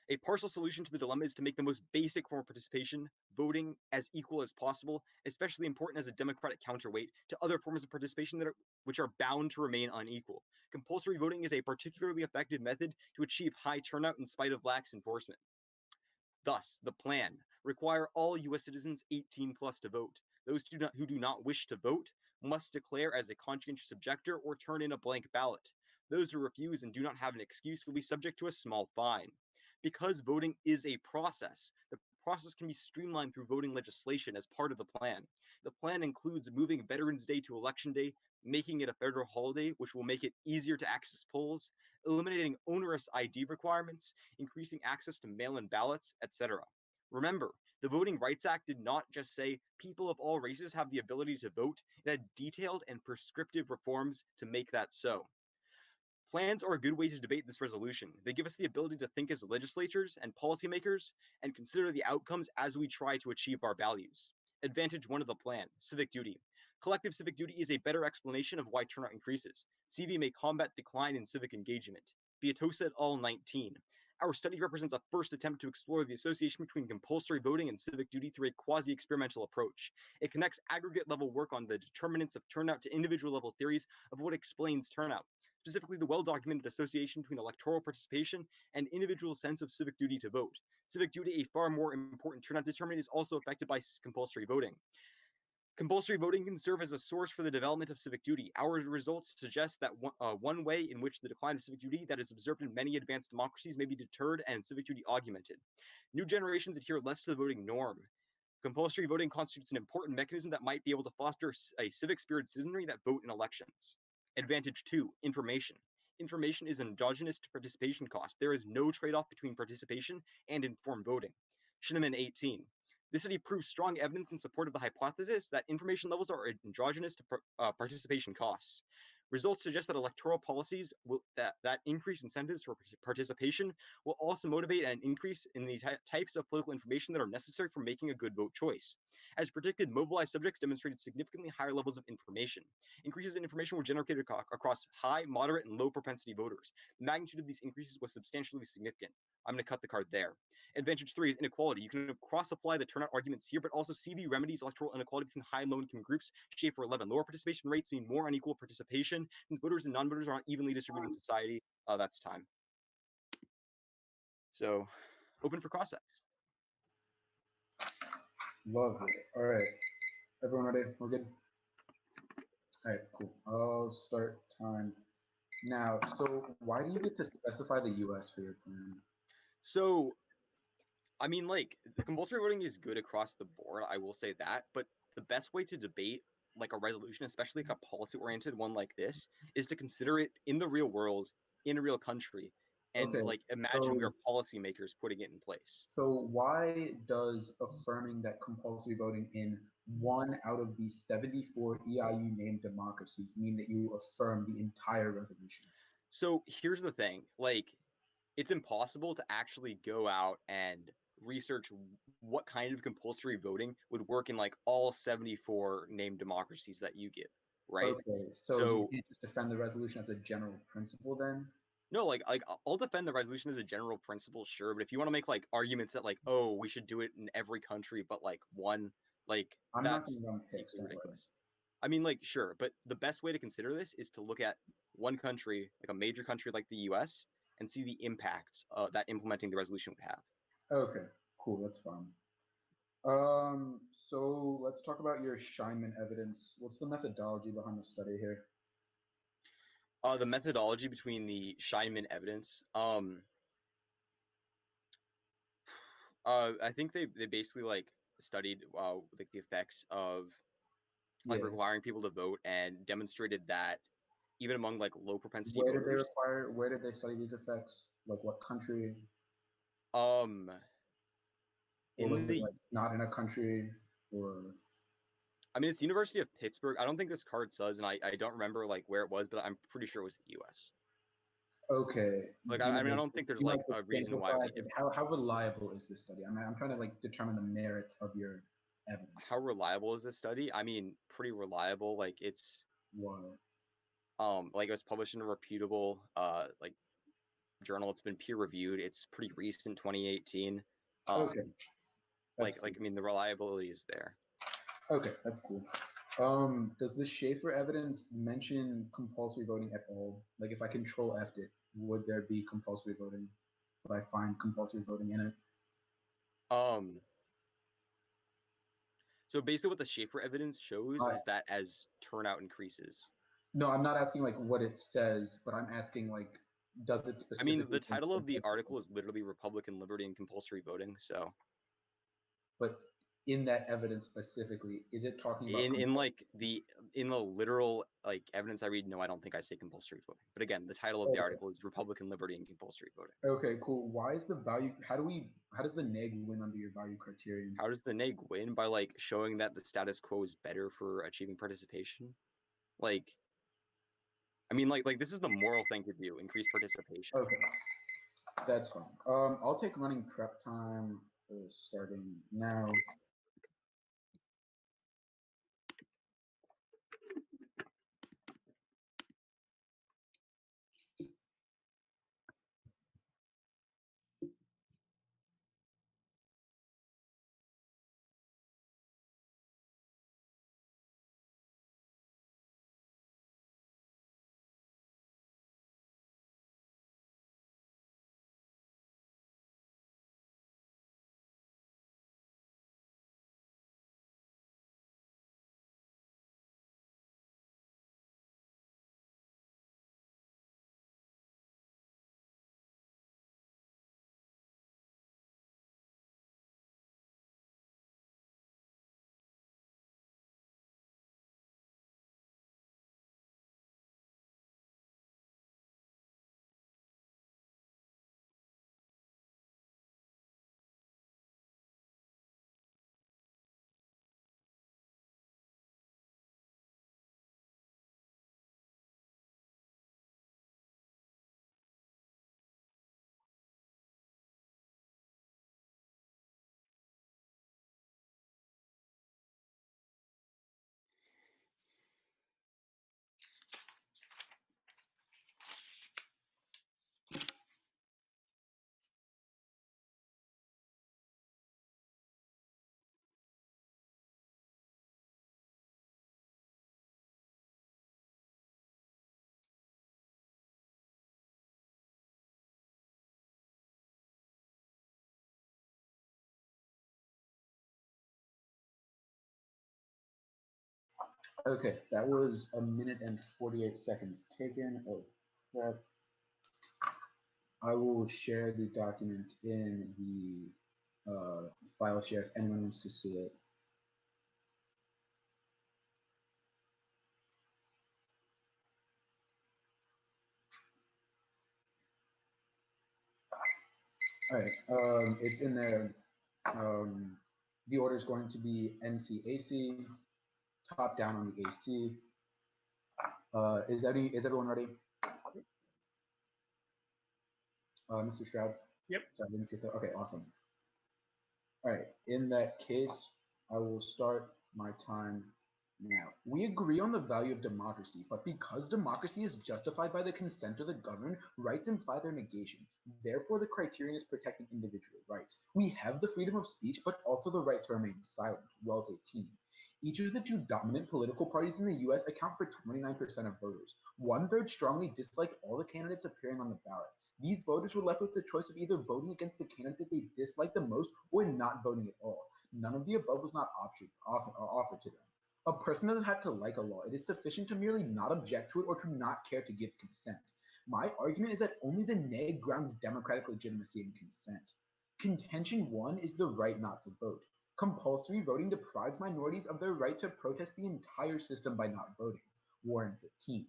U: A partial solution to the dilemma is to make the most basic form of participation, voting, as equal as possible, especially important as a democratic counterweight to other forms of participation which are bound to remain unequal. Compulsory voting is a particularly effective method to achieve high turnout in spite of lax enforcement. Thus, the plan: require all U.S. citizens 18 plus to vote. Those who do not wish to vote must declare as a conscientious objector or turn in a blank ballot. Those who refuse and do not have an excuse will be subject to a small fine. Because voting is a process, the process can be streamlined through voting legislation as part of the plan. The plan includes moving Veterans Day to Election Day, making it a federal holiday, which will make it easier to access polls, eliminating onerous ID requirements, increasing access to mail-in ballots, etc. Remember, the Voting Rights Act did not just say people of all races have the ability to vote, it had detailed and prescriptive reforms to make that so. Plans are a good way to debate this resolution. They give us the ability to think as legislators and policymakers and consider the outcomes as we try to achieve our values. Advantage 1 of the plan: civic duty. Collective civic duty is a better explanation of why turnout increases. CV may combat decline in civic engagement. Beatosa et al. 19. Our study represents a first attempt to explore the association between compulsory voting and civic duty through a quasi-experimental approach. It connects aggregate level work on the determinants of turnout to individual level theories of what explains turnout, specifically the well-documented association between electoral participation and individual sense of civic duty to vote. Civic duty, a far more important turnout determinant, is also affected by compulsory voting. Compulsory voting can serve as a source for the development of civic duty. Our results suggest that one way in which the decline of civic duty that is observed in many advanced democracies may be deterred and civic duty augmented. New generations adhere less to the voting norm. Compulsory voting constitutes an important mechanism that might be able to foster a civic-spirited citizenry that vote in elections. Advantage 2, information. Information is endogenous to participation cost. There is no trade-off between participation and informed voting. Schneemann 18. This study proves strong evidence in support of the hypothesis that information levels are endogenous to participation costs. Results suggest that electoral policies that increase incentives for participation will also motivate an increase in the types of political information that are necessary for making a good vote choice. As predicted, mobilized subjects demonstrated significantly higher levels of information. Increases in information were generated across high, moderate, and low propensity voters. The magnitude of these increases was substantially significant. I'm going to cut the card there. Advantage 3 is inequality. You can cross-apply the turnout arguments here, but also CV remedies electoral inequality between high and low income groups. Schaefer 11. Lower participation rates mean more unequal participation, since voters and non-voters are not evenly distributed in society. That's time. So, open for cross-sects.
R: Love it. All right. Everyone ready? We're good? All right, cool. I'll start time now. So why do you get to specify the U.S. for your plan?
U: So, I mean, like, the compulsory voting is good across the board, I will say that, but the best way to debate like a resolution, especially like a policy-oriented one like this, is to consider it in the real world, in a real country, and
R: Okay,
U: like imagine we
R: so-
U: are policymakers putting it in place.
R: So why does affirming that compulsory voting in 1 out of the 74 EIU named democracies mean that you affirm the entire resolution?
U: So here's the thing, like, it's impossible to actually go out and research what kind of compulsory voting would work in like all 74 named democracies that you give, right?
R: Okay, so you can't just defend the resolution as a general principle then?
U: No, like I'll defend the resolution as a general principle, sure, but if you want to make like arguments that like, oh, we should do it in every country but like one, like
R: I'm not
U: that's
R: gonna run picks, don't worry.
U: ridiculous. I mean, like, sure, but the best way to consider this is to look at one country, like a major country like the US, and see the impacts that implementing the resolution would have.
R: Okay, cool, that's fine. So let's talk about your Scheinman evidence. What's the methodology behind the study here?
U: The methodology between the Scheinman evidence, I think they basically like studied like the effects of like
R: Yeah.
U: requiring people to vote and demonstrated that even among like low propensity
R: Where did they
U: voters,
R: require? Where did they study these effects? Like what country? Or
U: in
R: was it
U: the
R: like not in a country? Or
U: I mean, it's University of Pittsburgh. I don't think this card says, and I don't remember like where it was, but I'm pretty sure it was the U.S.
R: okay.
U: Like
R: do you
U: I mean, I
R: know
U: don't think
R: do
U: there's
R: you know,
U: like
R: the
U: a reason why it would be
R: sample
U: different.
R: size? How reliable is this study? I'm trying to like determine the merits of your evidence.
U: How reliable is this study? I mean, pretty reliable. Like it's
R: Why?
U: Like it was published in a reputable like journal. It's been peer reviewed. It's pretty recent, 2018.
R: Okay.
U: Like I mean, the reliability is there.
R: Okay, that's cool. Does the Schaefer evidence mention compulsory voting at all? Like if I control F'd it, would there be compulsory voting? Would I find compulsory voting in it?
U: So basically what the Schaefer evidence shows is that as turnout increases.
R: No, I'm not asking like what it says, but I'm asking like, does it
U: I mean,
R: specifically?
U: the title of the article is literally Republican Liberty and Compulsory Voting, so.
R: But in that evidence specifically, is it talking about
U: in the literal like evidence I read? No, I don't think I say compulsory voting. But again, the title of the article is Republican Liberty and Compulsory Voting.
R: Okay, cool. Why is the value? How does the neg win under your value criterion?
U: How does the neg win? By like showing that the status quo is better for achieving participation. Like, I mean, like this is the moral thing to do: increase participation.
R: Okay, that's fine. I'll take running prep time starting now. Okay, that was 1 minute and 48 seconds taken. Oh, crap. I will share the document in the file share if anyone wants to see it. All right, it's in there. The order is going to be NCAC, top down on the AC. Is everyone ready? Mr. Stroud?
S: Yep.
R: Sorry, I didn't see that. Okay, awesome. All right, in that case, I will start my time now. We agree on the value of democracy, but because democracy is justified by the consent of the governed, rights imply their negation. Therefore, the criterion is protecting individual rights. We have the freedom of speech, but also the right to remain silent. Wells 18. Each of the two dominant political parties in the US account for 29% of voters. 1/3 strongly dislike all the candidates appearing on the ballot. These voters were left with the choice of either voting against the candidate they disliked the most or not voting at all. None of the above was not offered to them. A person doesn't have to like a law. It is sufficient to merely not object to it or to not care to give consent. My argument is that only the neg grounds democratic legitimacy and consent. Contention 1 is the right not to vote. Compulsory voting deprives minorities of their right to protest the entire system by not voting. Warren 15.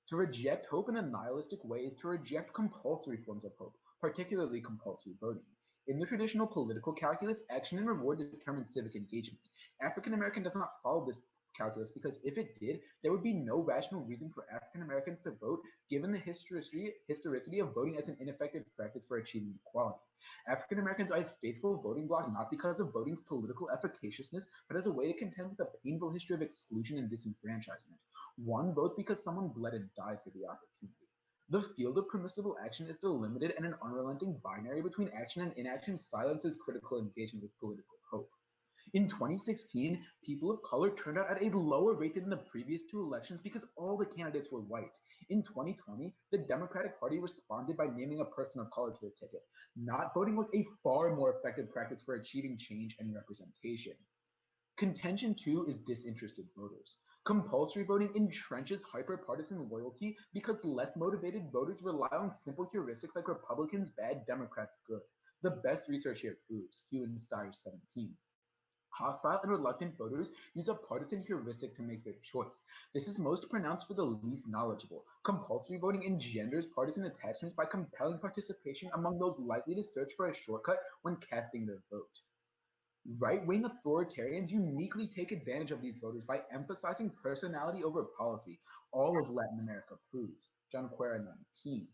R: To reject hope in a nihilistic way is to reject compulsory forms of hope, particularly compulsory voting. In the traditional political calculus, action and reward determine civic engagement. African American does not follow this calculus, because if it did, there would be no rational reason for African Americans to vote, given the historicity of voting as an ineffective practice for achieving equality. African Americans are a faithful voting bloc not because of voting's political efficaciousness, but as a way to contend with a painful history of exclusion and disenfranchisement. One votes because someone bled and died for the opportunity. The field of permissible action is delimited, and an unrelenting binary between action and inaction silences critical engagement with political hope. In 2016, people of color turned out at a lower rate than the previous two elections because all the candidates were white. In 2020, the Democratic Party responded by naming a person of color to the ticket. Not voting was a far more effective practice for achieving change and representation. Contention 2 is disinterested voters. Compulsory voting entrenches hyper-partisan loyalty because less motivated voters rely on simple heuristics like Republicans bad, Democrats good. The best research here proves, Hugh and Steyer 17. Hostile and reluctant voters use a partisan heuristic to make their choice. This is most pronounced for the least knowledgeable. Compulsory voting engenders partisan attachments by compelling participation among those likely to search for a shortcut when casting their vote. Right-wing authoritarians uniquely take advantage of these voters by emphasizing personality over policy. All of Latin America proves. John Quera 19.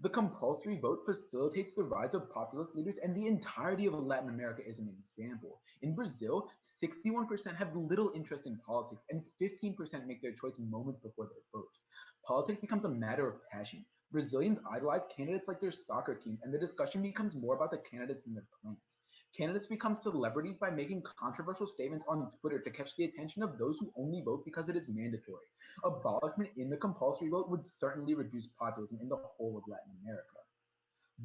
R: The compulsory vote facilitates the rise of populist leaders, and the entirety of Latin America is an example. In Brazil, 61% have little interest in politics, and 15% make their choice moments before their vote. Politics becomes a matter of passion. Brazilians idolize candidates like their soccer teams, and the discussion becomes more about the candidates than their plans. Candidates become celebrities by making controversial statements on Twitter to catch the attention of those who only vote because it is mandatory. Abolishment in the compulsory vote would certainly reduce populism in the whole of Latin America.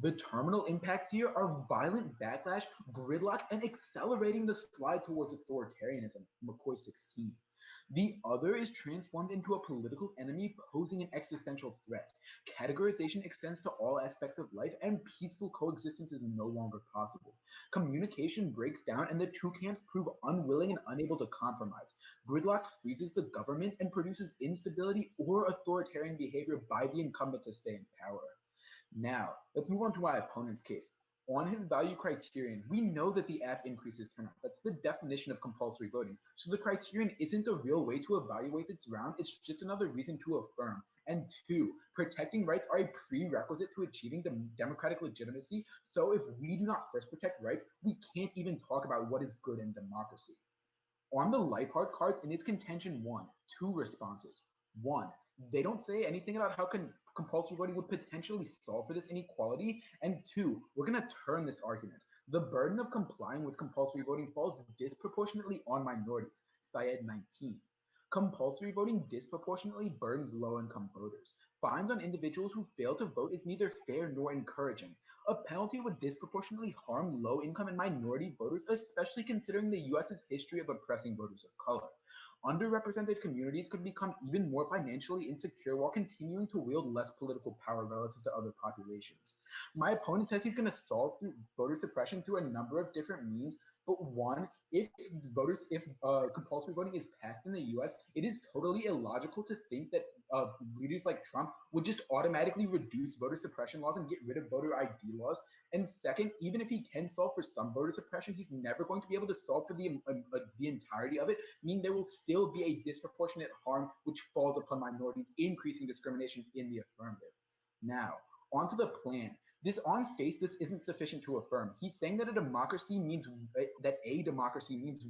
R: The terminal impacts here are violent backlash, gridlock, and accelerating the slide towards authoritarianism, McCoy 16. The other is transformed into a political enemy posing an existential threat. Categorization extends to all aspects of life, and peaceful coexistence is no longer possible. Communication breaks down, and the two camps prove unwilling and unable to compromise. Gridlock freezes the government and produces instability or authoritarian behavior by the incumbent to stay in power. Now, let's move on to my opponent's case. On his value criterion, we know that the app increases turnout. That's the definition of compulsory voting. So the criterion isn't a real way to evaluate its round, it's just another reason to affirm. And 2, protecting rights are a prerequisite to achieving democratic legitimacy. So if we do not first protect rights, we can't even talk about what is good in democracy. On the Leiphardt cards, in its contention 1, 2 responses. 1, they don't say anything about how compulsory voting would potentially solve for this inequality. And 2, we're going to turn this argument. The burden of complying with compulsory voting falls disproportionately on minorities, Syed 19. Compulsory voting disproportionately burdens low-income voters. Fines on individuals who fail to vote is neither fair nor encouraging. A penalty would disproportionately harm low-income and minority voters, especially considering the U.S.'s history of oppressing voters of color. Underrepresented communities could become even more financially insecure while continuing to wield less political power relative to other populations. My opponent says he's going to solve voter suppression through a number of different means, but one, if compulsory voting is passed in the US, it is totally illogical to think that leaders like Trump would just automatically reduce voter suppression laws and get rid of voter ID laws. And second, even if he can solve for some voter suppression, he's never going to be able to solve for the entirety of it, meaning there will still be a disproportionate harm which falls upon minorities, increasing discrimination in the affirmative. Now, onto the plan. This on face, this isn't sufficient to affirm. He's saying that a democracy means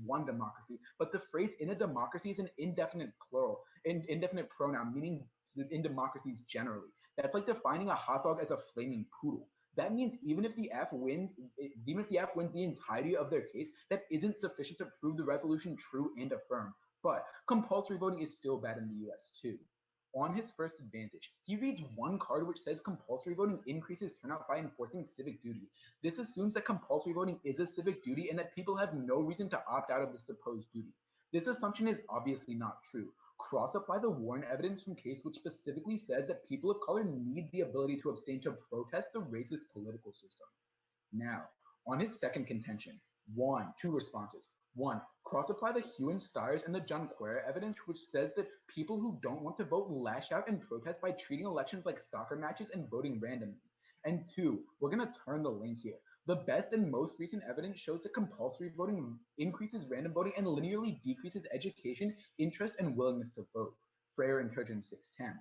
R: one democracy, but the phrase in a democracy is an indefinite plural, indefinite pronoun, meaning in democracies generally. That's like defining a hot dog as a flaming poodle. That means even if the app wins the entirety of their case, that isn't sufficient to prove the resolution true and affirm. But compulsory voting is still bad in the US too. On his first advantage, he reads one card which says compulsory voting increases turnout by enforcing civic duty. This assumes that compulsory voting is a civic duty and that people have no reason to opt out of the supposed duty. This assumption is obviously not true. Cross-apply the Warren evidence from case which specifically said that people of color need the ability to abstain to protest the racist political system. Now, on his second contention, 2 responses. 1, cross-apply the Hugh and Stiers and the John Quera evidence which says that people who don't want to vote lash out and protest by treating elections like soccer matches and voting randomly. And 2, we're going to turn the link here. The best and most recent evidence shows that compulsory voting increases random voting and linearly decreases education, interest, and willingness to vote. Freire and Turgeon 610.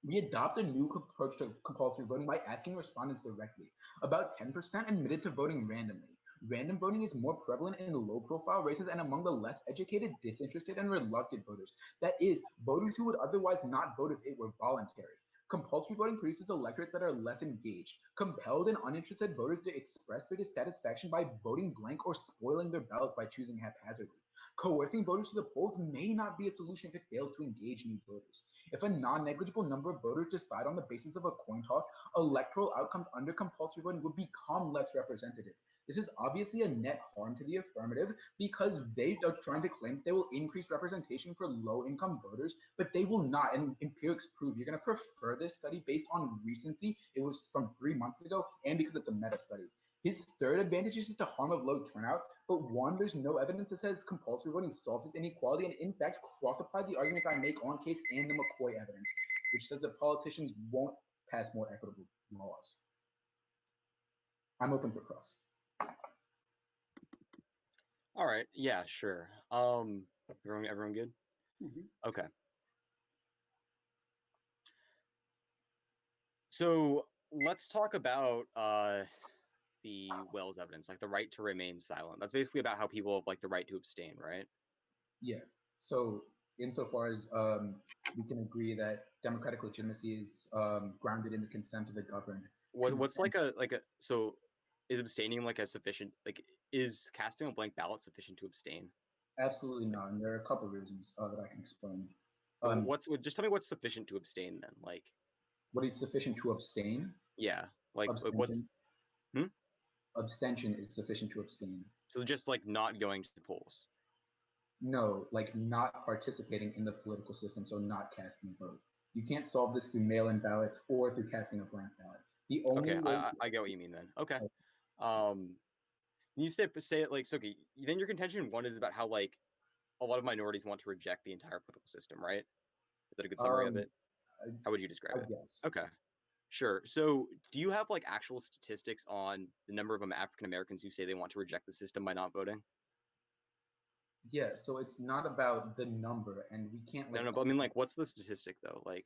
R: We adopt a new approach to compulsory voting by asking respondents directly. About 10% admitted to voting randomly. Random voting is more prevalent in low-profile races and among the less educated, disinterested, and reluctant voters. That is, voters who would otherwise not vote if it were voluntary. Compulsory voting produces electorates that are less engaged, compelled and uninterested voters to express their dissatisfaction by voting blank or spoiling their ballots by choosing haphazardly. Coercing voters to the polls may not be a solution if it fails to engage new voters. If a non-negligible number of voters decide on the basis of a coin toss, electoral outcomes under compulsory voting would become less representative. This is obviously a net harm to the affirmative because they are trying to claim they will increase representation for low-income voters, but they will not, and empirics prove you're going to prefer this study based on recency. It was from 3 months ago, and because it's a meta study. His third advantage is just a harm of low turnout, but one, there's no evidence that says compulsory voting solves this inequality, and in fact, cross-apply the arguments I make on case and the McCoy evidence, which says that politicians won't pass more equitable laws. I'm open for cross.
U: All right. Yeah, sure. Everyone good?
S: Mm-hmm.
U: Okay. So let's talk about the Wells evidence, like the right to remain silent. That's basically about how people have like the right to abstain, right?
R: Yeah. So insofar as we can agree that democratic legitimacy is grounded in the consent of the governed.
U: What's like a so is abstaining like a sufficient, like is casting a blank ballot sufficient to abstain?
R: Absolutely not, and there are a couple of reasons that I can explain.
U: So just tell me what's sufficient to abstain then, like
R: what is sufficient to abstain?
U: Yeah, like
R: abstention.
U: What's
R: abstention is sufficient to abstain.
U: So just like not going to the polls.
R: No, like not participating in the political system, so not casting a vote. You can't solve this through mail-in ballots or through casting a blank ballot. The only way
U: I get what you mean then. Okay. You say it like, so okay, then your contention one is about how like a lot of minorities want to reject the entire political system, right? Is that a good summary of it? How would you describe it?
R: Yes.
U: Okay. Sure. So do you have like actual statistics on the number of African Americans who say they want to reject the system by not voting?
R: Yeah, so it's not about the number, and we can't like.
U: No, but I mean, like, what's the statistic though? Like,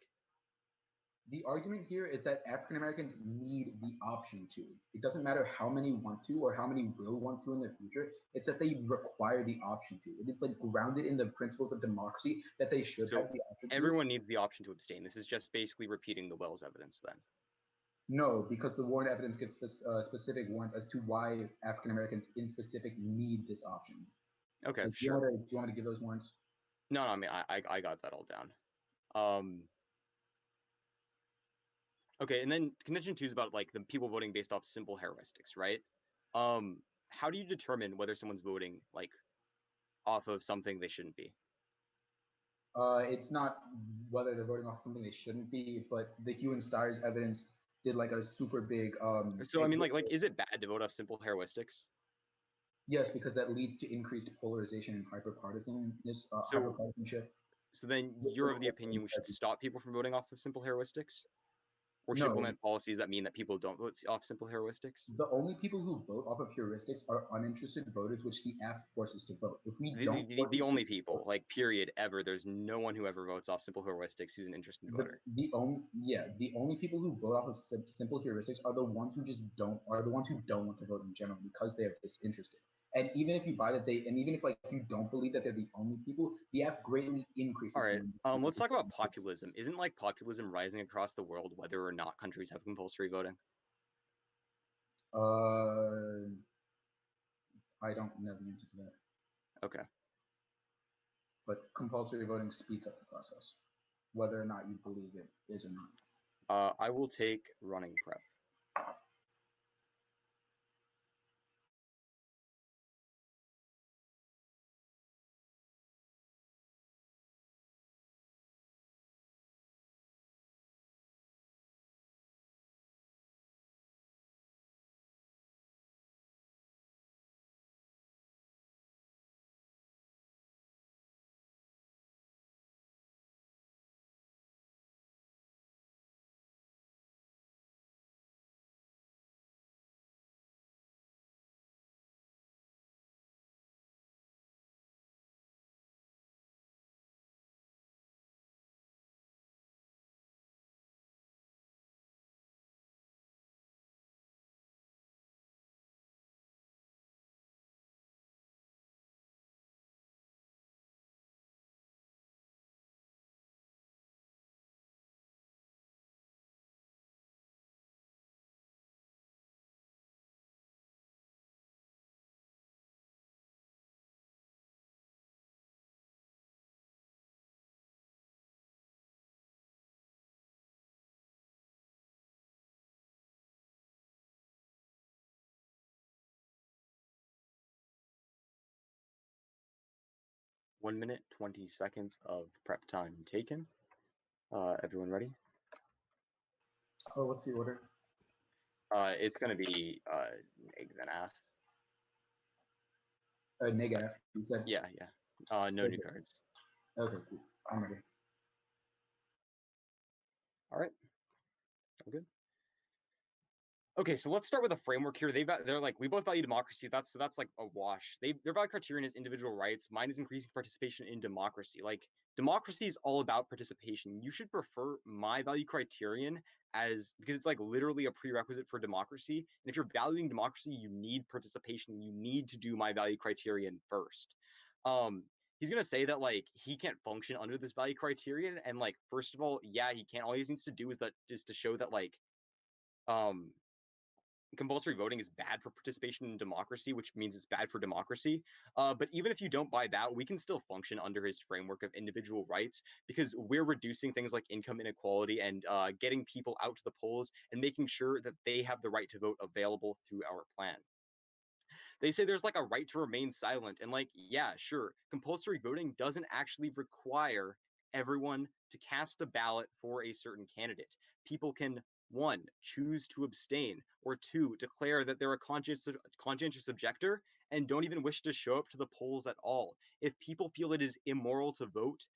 R: the argument here is that African Americans need the option to. It doesn't matter how many want to or how many will want to in the future. It's that they require the option to. It is like grounded in the principles of democracy that they should have the option to.
U: Everyone needs the option to abstain. This is just basically repeating the Wells evidence then.
R: No, because the warrant evidence gives specific warrants as to why African Americans in specific need this option.
U: Okay,
R: so
U: sure.
R: Do you want me to give those warrants?
U: No, I mean, I got that all down. Okay, and then contention 2 is about like the people voting based off simple heuristics, right? How do you determine whether someone's voting like off of something they shouldn't be?
R: It's not whether they're voting off something they shouldn't be, but the Hugh and Stiers evidence did like a super big.
U: So I mean, like, is it bad to vote off simple heuristics?
R: Yes, because that leads to increased polarization and hyperpartisanship.
U: So then you're of the opinion we should stop people from voting off of simple heuristics? Or should implement policies that mean that people don't vote off simple heuristics?
R: The only people who vote off of heuristics are uninterested voters, which the F forces to vote. If we don't,
U: the only people, like period, ever. There's no one who ever votes off simple heuristics who's an interested voter.
R: The only people who vote off of simple heuristics are the ones who don't want to vote in general because they are disinterested. And even if you buy that even if like you don't believe that they're the only people, the F greatly increases.
U: All right, let's talk about populism. Isn't like populism rising across the world whether or not countries have compulsory voting?
R: I don't know the answer to that.
U: Okay.
R: But compulsory voting speeds up the process, whether or not you believe it is or not.
U: I will take running prep. 1 minute, 20 seconds of prep time taken. Everyone ready?
R: Oh, what's the order?
U: It's going to be neg then af.
R: Neg af, you said?
U: Yeah. No new cards.
R: Okay, cool. I'm ready.
U: All right. All good. Okay, so let's start with a framework here. They're like, we both value democracy. That's like a wash. Their value criterion is individual rights. Mine is increasing participation in democracy. Like, democracy is all about participation. You should prefer my value criterion because it's like literally a prerequisite for democracy. And if you're valuing democracy, you need participation. You need to do my value criterion first. He's gonna say that like he can't function under this value criterion, and like first of all, yeah, he can't. All he needs to do is to show that like compulsory voting is bad for participation in democracy, which means it's bad for democracy. But even if you don't buy that, we can still function under his framework of individual rights because we're reducing things like income inequality and getting people out to the polls and making sure that they have the right to vote available through our plan. They say there's like a right to remain silent. And like, yeah, sure, compulsory voting doesn't actually require everyone to cast a ballot for a certain candidate. People can, one, choose to abstain, or two, declare that they're a conscientious objector and don't even wish to show up to the polls at all. If people feel it is immoral to vote,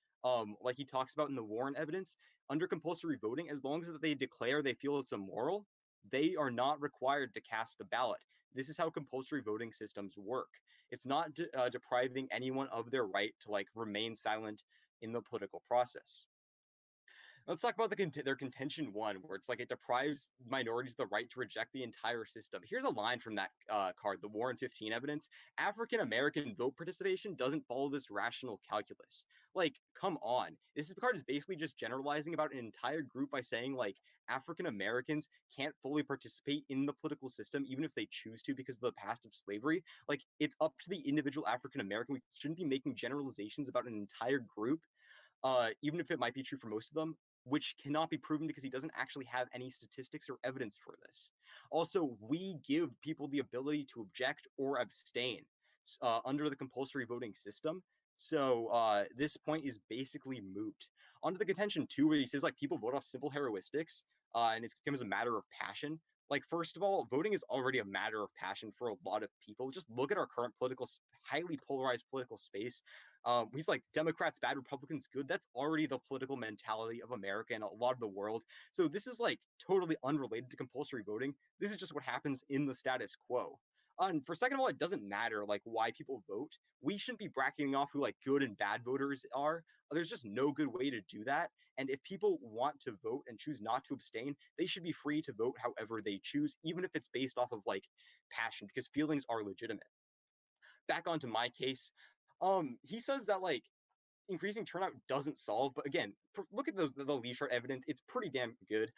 U: like he talks about in the Warren evidence, under compulsory voting, as long as they declare they feel it's immoral, they are not required to cast a ballot. This is how compulsory voting systems work. It's not depriving anyone of their right to like remain silent in the political process. Let's talk about their contention one, where it's like it deprives minorities the right to reject the entire system. Here's a line from that card, the Warren 15 evidence. African American vote participation doesn't follow this rational calculus. Like, come on. This card is basically just generalizing about an entire group by saying like African Americans can't fully participate in the political system, even if they choose to because of the past of slavery. Like, it's up to the individual African American. We shouldn't be making generalizations about an entire group. Even if it might be true for most of them, which cannot be proven because he doesn't actually have any statistics or evidence for this. Also, we give people the ability to object or abstain under the compulsory voting system. So this point is basically moot. On to the contention two, where he says like people vote off simple heuristics, and it becomes a matter of passion. Like, first of all, voting is already a matter of passion for a lot of people. Just look at our current highly polarized political space. He's like, Democrats bad, Republicans good. That's already the political mentality of America and a lot of the world. So this is like totally unrelated to compulsory voting. This is just what happens in the status quo. And for second of all, it doesn't matter like why people vote. We shouldn't be bracketing off who like good and bad voters are. There's just no good way to do that. And if people want to vote and choose not to abstain, they should be free to vote however they choose, even if it's based off of like passion, because feelings are legitimate. Back onto my case. He says that like increasing turnout doesn't solve, but again, look at the leaf chart evidence. It's pretty damn good.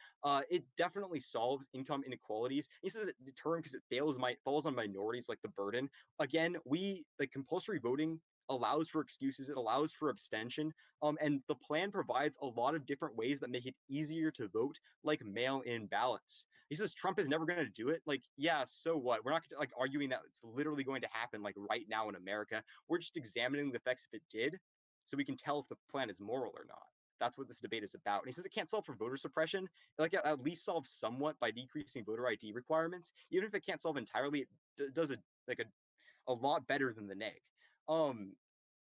U: It definitely solves income inequalities. He says it deterrent because it falls on minorities like the burden. Again, the compulsory voting allows for excuses. It allows for abstention. And the plan provides a lot of different ways that make it easier to vote, like mail-in ballots. He says Trump is never going to do it. Like, yeah, so what? We're not like arguing that it's literally going to happen like right now in America. We're just examining the effects if it did, so we can tell if the plan is moral or not. That's what this debate is about. And he says it can't solve for voter suppression. Like, at least solve somewhat by decreasing voter ID requirements. Even if it can't solve entirely, it does a lot better than the neg.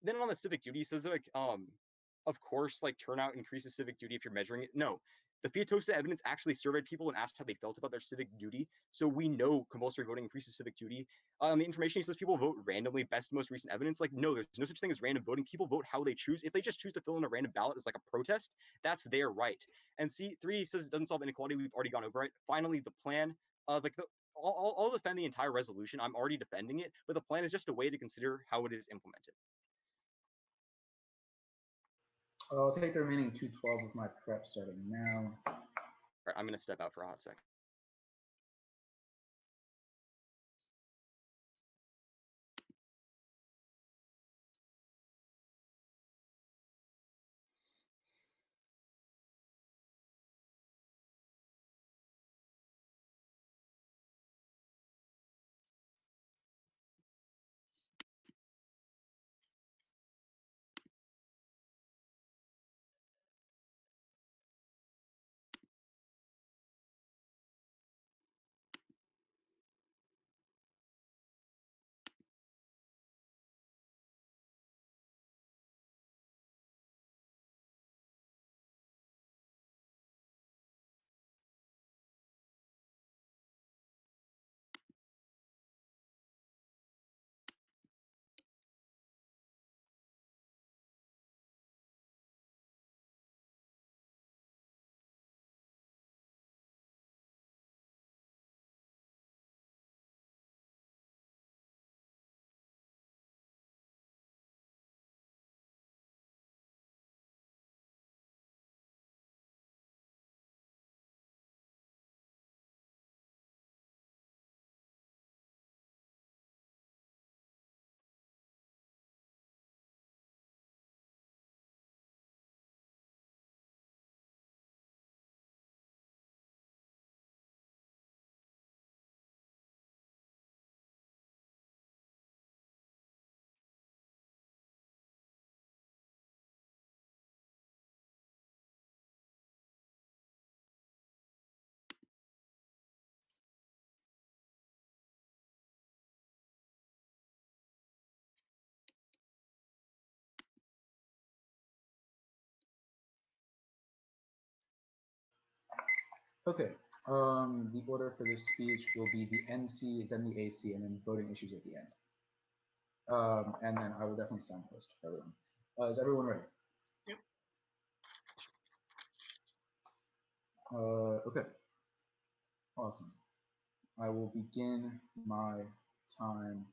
U: Then on the civic duty, he says like, of course, like turnout increases civic duty if you're measuring it. No, the Fiatosa evidence actually surveyed people and asked how they felt about their civic duty. So we know compulsory voting increases civic duty. The information, he says people vote randomly. Best most recent evidence, like no, there's no such thing as random voting. People vote how they choose. If they just choose to fill in a random ballot as like a protest, that's their right. And C3, he says it doesn't solve inequality. We've already gone over it. Finally, the plan, I'll defend the entire resolution. I'm already defending it, but the plan is just a way to consider how it is implemented.
R: I'll take the remaining 212 with my prep starting now.
U: All right, I'm going to step out for a hot second.
R: Okay. The order for this speech will be the NC, then the AC, and then voting issues at the end. And then I will definitely signpost for everyone. Is everyone ready?
S: Yep.
R: Okay. Awesome. I will begin my time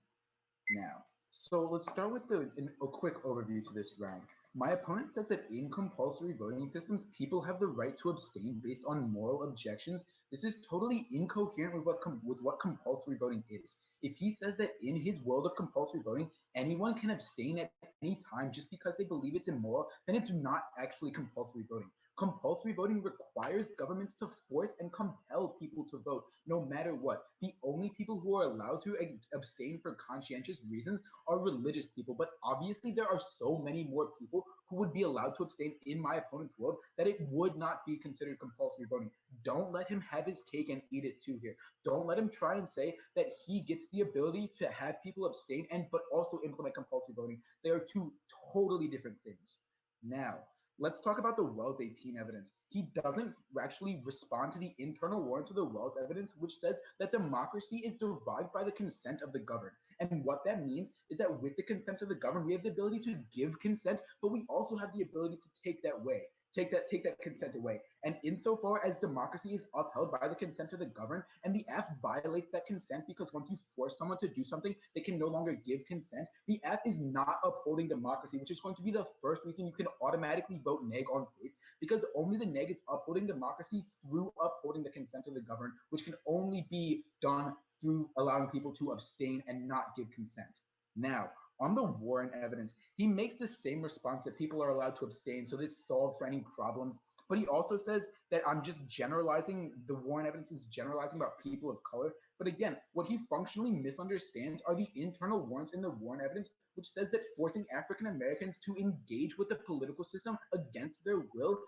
R: now. So let's start with a quick overview to this round. My opponent says that in compulsory voting systems, people have the right to abstain based on moral objections. This is totally incoherent with what compulsory voting is. If he says that in his world of compulsory voting, anyone can abstain at any time just because they believe it's immoral, then it's not actually compulsory voting. Compulsory voting requires governments to force and compel people to vote, no matter what. The only people who are allowed to abstain for conscientious reasons are religious people, but obviously there are so many more people who would be allowed to abstain in my opponent's world that it would not be considered compulsory voting. Don't let him have his cake and eat it too here. Don't let him try and say that he gets the ability to have people abstain but also implement compulsory voting. They are two totally different things. Now, let's talk about the Wells 18 evidence. He doesn't actually respond to the internal warrants of the Wells evidence, which says that democracy is derived by the consent of the governed. And what that means is that with the consent of the governed, we have the ability to give consent, but we also have the ability to take that away. Take that consent away. And insofar as democracy is upheld by the consent of the governed, and the F violates that consent because once you force someone to do something, they can no longer give consent, the F is not upholding democracy, which is going to be the first reason you can automatically vote neg on face, because only the neg is upholding democracy through upholding the consent of the governed, which can only be done through allowing people to abstain and not give consent. Now, on the Warren evidence, he makes the same response that people are allowed to abstain, so this solves for any problems. But he also says that I'm just generalizing, the Warren evidence is generalizing about people of color. But again, what he functionally misunderstands are the internal warrants in the Warren evidence, which says that forcing African Americans to engage with the political system against their will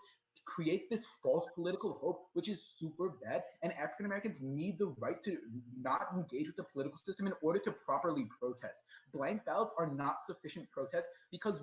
R: creates this false political hope, which is super bad. And African Americans need the right to not engage with the political system in order to properly protest. Blank ballots are not sufficient protest because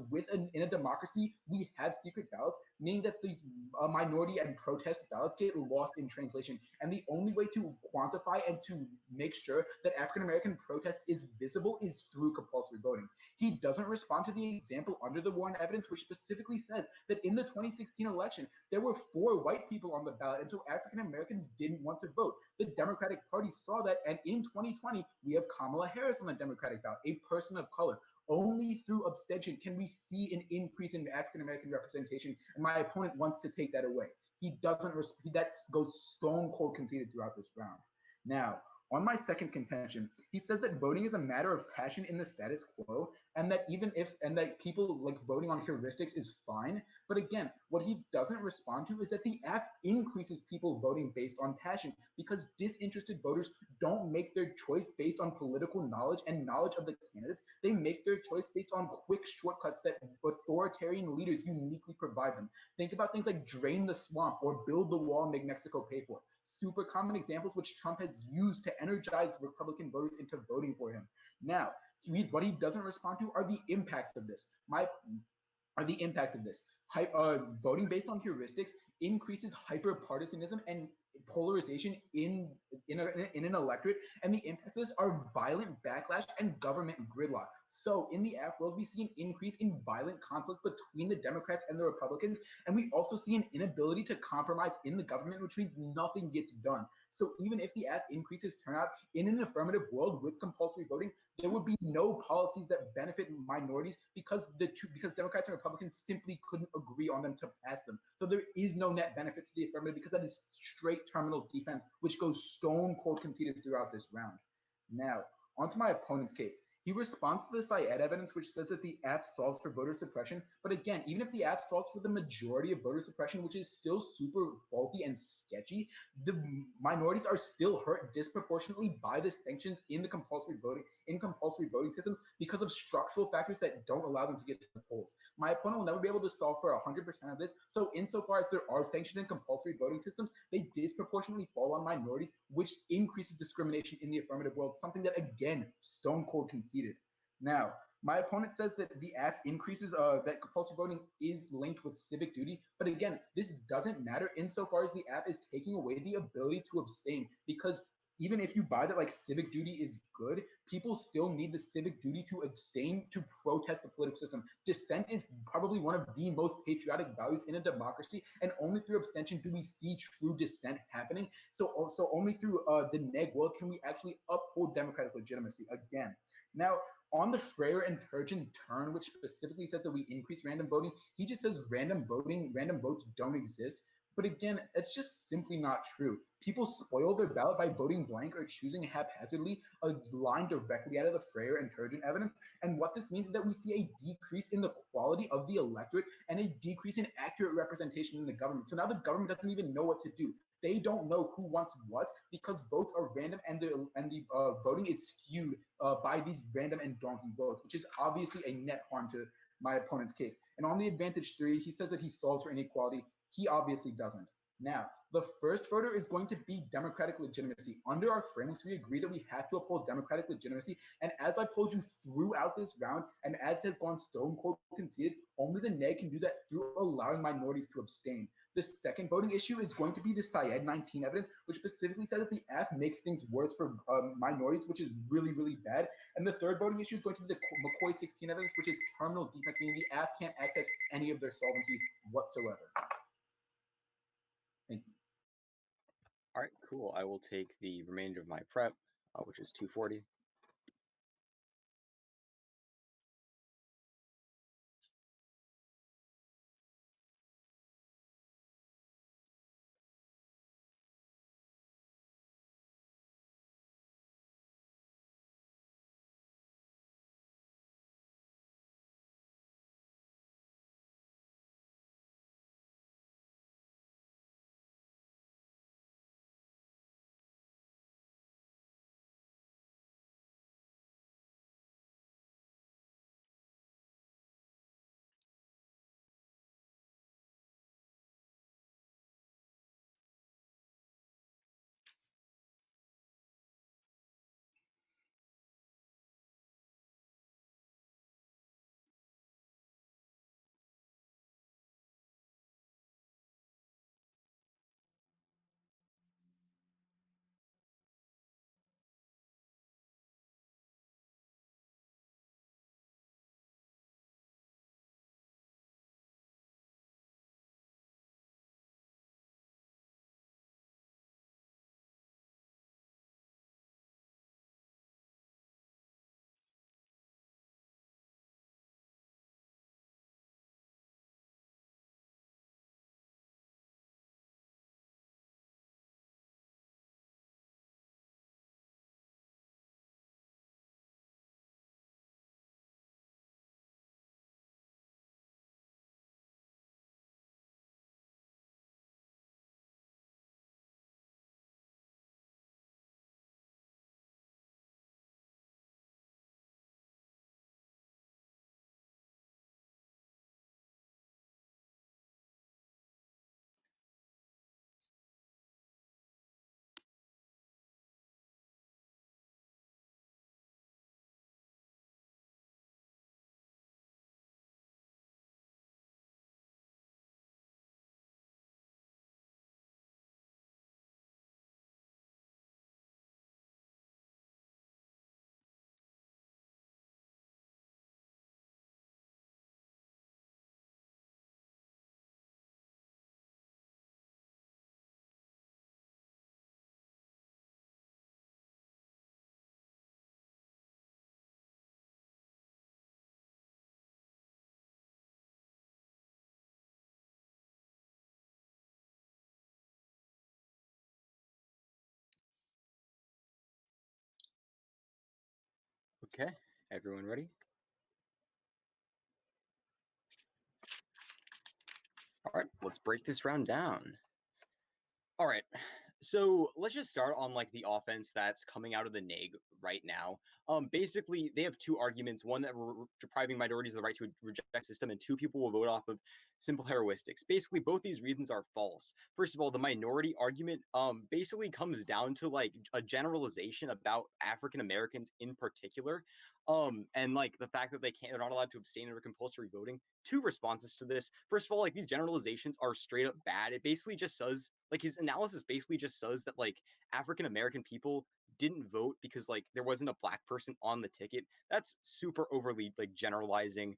R: in a democracy, we have secret ballots, meaning that these minority and protest ballots get lost in translation. And the only way to quantify and to make sure that African American protest is visible is through compulsory voting. He doesn't respond to the example under the Warren evidence, which specifically says that in the 2016 election, there were 4 white people on the ballot, and so African Americans didn't want to vote. The Democratic Party saw that, and in 2020, we have Kamala Harris on the Democratic ballot, a person of color. Only through abstention can we see an increase in African American representation, and my opponent wants to take that away. He doesn't, that goes stone cold conceded throughout this round. Now, on my second contention, he says that voting is a matter of passion in the status quo, and that that people like voting on heuristics is fine. But again, what he doesn't respond to is that the F increases people voting based on passion because disinterested voters don't make their choice based on political knowledge and knowledge of the candidates. They make their choice based on quick shortcuts that authoritarian leaders uniquely provide them. Think about things like drain the swamp or build the wall and make Mexico pay for it. Super common examples which Trump has used to energize Republican voters into voting for him. Now, what he doesn't respond to are the impacts of this. Voting based on heuristics increases hyperpartisanism and polarization in an electorate, and the impacts of this are violent backlash and government gridlock. So in the app world, we see an increase in violent conflict between the Democrats and the Republicans, and we also see an inability to compromise in the government, which means nothing gets done. So even if the app increases turnout in an affirmative world with compulsory voting, there would be no policies that benefit minorities because Democrats and Republicans simply couldn't agree on them to pass them. So there is no net benefit to the affirmative because that is straight terminal defense, which goes stone cold conceded throughout this round. Now, onto my opponent's case. He responds to the Syed evidence, which says that the app solves for voter suppression. But again, even if the app solves for the majority of voter suppression, which is still super faulty and sketchy, the minorities are still hurt disproportionately by the sanctions in compulsory voting systems because of structural factors that don't allow them to get to the polls. My opponent will never be able to solve for 100% of this. So insofar as there are sanctions in compulsory voting systems, they disproportionately fall on minorities, which increases discrimination in the affirmative world, something that again, stone cold conceded. Now, my opponent says that the F increases that compulsory voting is linked with civic duty, but again, this doesn't matter insofar as the app is taking away the ability to abstain, because even if you buy that like civic duty is good, people still need the civic duty to abstain to protest the political system. Dissent is probably one of the most patriotic values in a democracy, and only through abstention do we see true dissent happening. So only through the neg world can we actually uphold democratic legitimacy again. Now, on the Freire and Turgeon turn, which specifically says that we increase random voting, he just says random votes don't exist. But again, it's just simply not true. People spoil their ballot by voting blank or choosing haphazardly a line directly out of the Freire and Turgeon evidence. And what this means is that we see a decrease in the quality of the electorate and a decrease in accurate representation in the government. So now the government doesn't even know what to do. They don't know who wants what because votes are random and the voting is skewed by these random and donkey votes, which is obviously a net harm to my opponent's case. And on the advantage theory, he says that he solves for inequality. He obviously doesn't. Now, the first voter is going to be democratic legitimacy. Under our frameworks, we agree that we have to uphold democratic legitimacy. And as I've told you throughout this round, and as has gone stone cold conceded, only the neg can do that through allowing minorities to abstain. The second voting issue is going to be the Syed 19 evidence, which specifically says that the F makes things worse for minorities, which is really, really bad. And the third voting issue is going to be the McCoy 16 evidence, which is terminal defect, meaning the F can't access any of their solvency whatsoever. Thank you.
U: All right, cool. I will take the remainder of my prep, which is 240. Okay, everyone ready? All right, let's break this round down. All right, so let's just start on like the offense that's coming out of the neg right now. Basically, they have two arguments: one that we're depriving minorities of the right to reject the system, and two, people will vote off of simple heuristics. Basically, both these reasons are false. First of all, the minority argument basically comes down to like a generalization about African Americans in particular. And like the fact that they're not allowed to abstain under compulsory voting. Two responses to this. First of all, like these generalizations are straight up bad. It basically just says, like his analysis basically just says that like African American people didn't vote because like there wasn't a black person on the ticket. That's super overly like generalizing.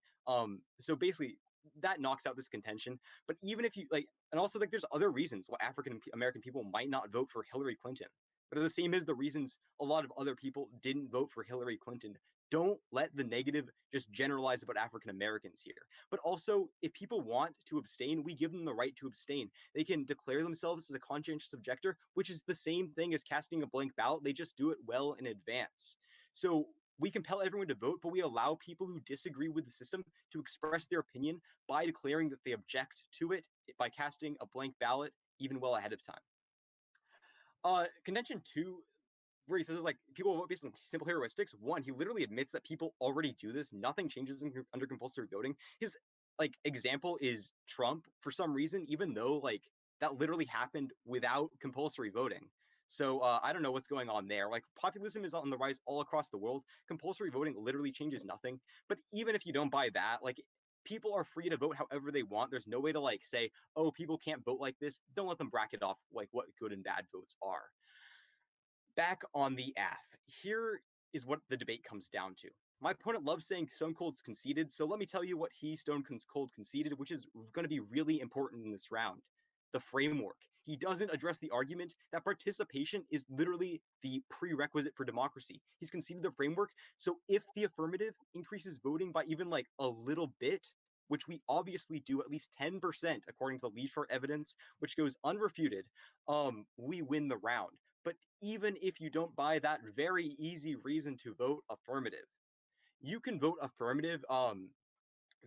U: So basically that knocks out this contention. But even if you like, and also like there's other reasons why African American people might not vote for Hillary Clinton. But are the same as the reasons a lot of other people didn't vote for Hillary Clinton. Don't let the negative just generalize about African Americans here. But also, if people want to abstain, we give them the right to abstain. They can declare themselves as a conscientious objector, which is the same thing as casting a blank ballot. They just do it well in advance. So we compel everyone to vote, but we allow people who disagree with the system to express their opinion by declaring that they object to it by casting a blank ballot even well ahead of time. Contention 2, where he says like people vote based on simple heuristics. One, he literally admits that people already do this. Nothing changes under compulsory voting. His like example is Trump for some reason, even though like that literally happened without compulsory voting. So I don't know what's going on there. Like populism is on the rise all across the world. Compulsory voting literally changes nothing. But even if you don't buy that, like people are free to vote however they want. There's no way to like say, oh, people can't vote like this. Don't let them bracket off like what good and bad votes are. Back on the AF, here is what the debate comes down to. My opponent loves saying Stone Cold's conceded, so let me tell you what he Stone Cold conceded, which is going to be really important in this round. The framework. He doesn't address the argument that participation is literally the prerequisite for democracy. He's conceded the framework, so if the affirmative increases voting by even like a little bit, which we obviously do at least 10% according to the lead for evidence, which goes unrefuted, we win the round. But even if you don't buy that very easy reason to vote affirmative, you can vote affirmative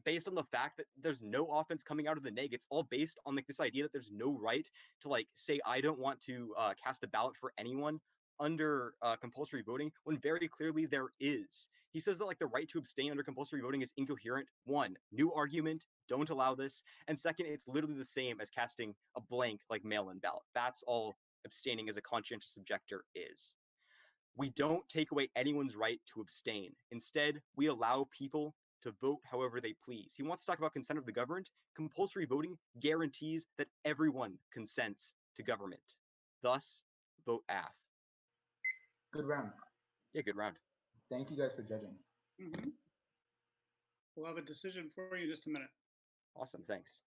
U: based on the fact that there's no offense coming out of the neg. It's all based on like this idea that there's no right to like say I don't want to cast a ballot for anyone under compulsory voting when very clearly there is. He says that like the right to abstain under compulsory voting is incoherent. One, new argument, don't allow this. And second, it's literally the same as casting a blank like mail-in ballot. That's all abstaining as a conscientious objector is. We don't take away anyone's right to abstain. Instead, we allow people to vote however they please. He wants to talk about consent of the governed. Compulsory voting guarantees that everyone consents to government. Thus, vote AF.
R: Good round.
U: Yeah, good round.
R: Thank you guys for judging.
S: Mm-hmm. We'll have a decision for you in just a minute.
U: Awesome, thanks.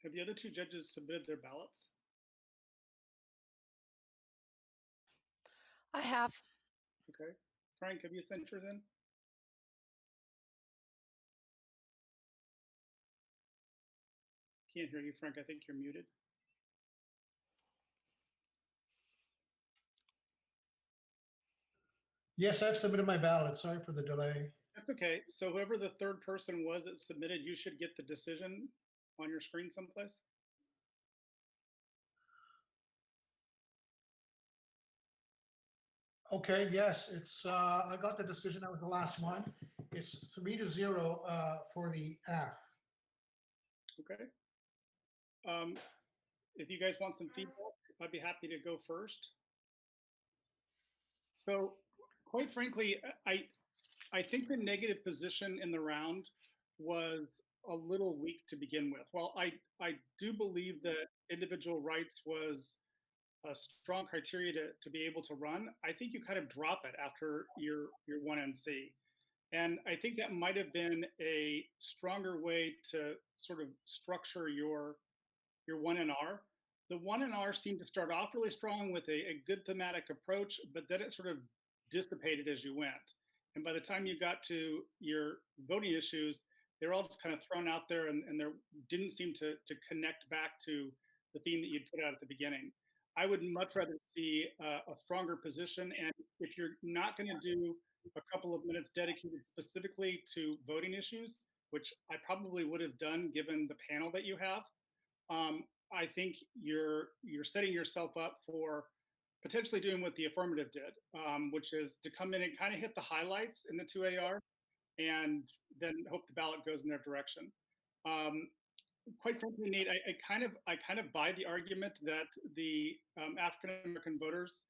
S: Have the other two judges submitted their ballots?
E: I have.
S: Okay. Frank, have you sent yours in? Can't hear you, Frank. I think you're muted.
T: Yes, I've submitted my ballot. Sorry for the delay.
S: That's okay. So whoever the third person was that submitted, you should get the decision on your screen someplace.
T: Okay, yes, it's, I got the decision. That was the last one. It's 3-0 for the AF.
S: Okay. If you guys want some feedback, I'd be happy to go first. So quite frankly, I think the negative position in the round was a little weak to begin with. While I do believe that individual rights was a strong criteria to be able to run, I think you kind of drop it after your 1NC. And I think that might have been a stronger way to sort of structure your 1NR. The 1NR seemed to start off really strong with a good thematic approach, but then it sort of dissipated as you went. And by the time you got to your voting issues, they're all just kind of thrown out there and there didn't seem to connect back to the theme that you'd put out at the beginning. I would much rather see a stronger position. And if you're not going to do a couple of minutes dedicated specifically to voting issues, which I probably would have done given the panel that you have, I think you're setting yourself up for potentially doing what the affirmative did, which is to come in and kind of hit the highlights in the 2AR and then hope the ballot goes in their direction. Quite frankly, Nate, I kind of buy the argument that the African American voters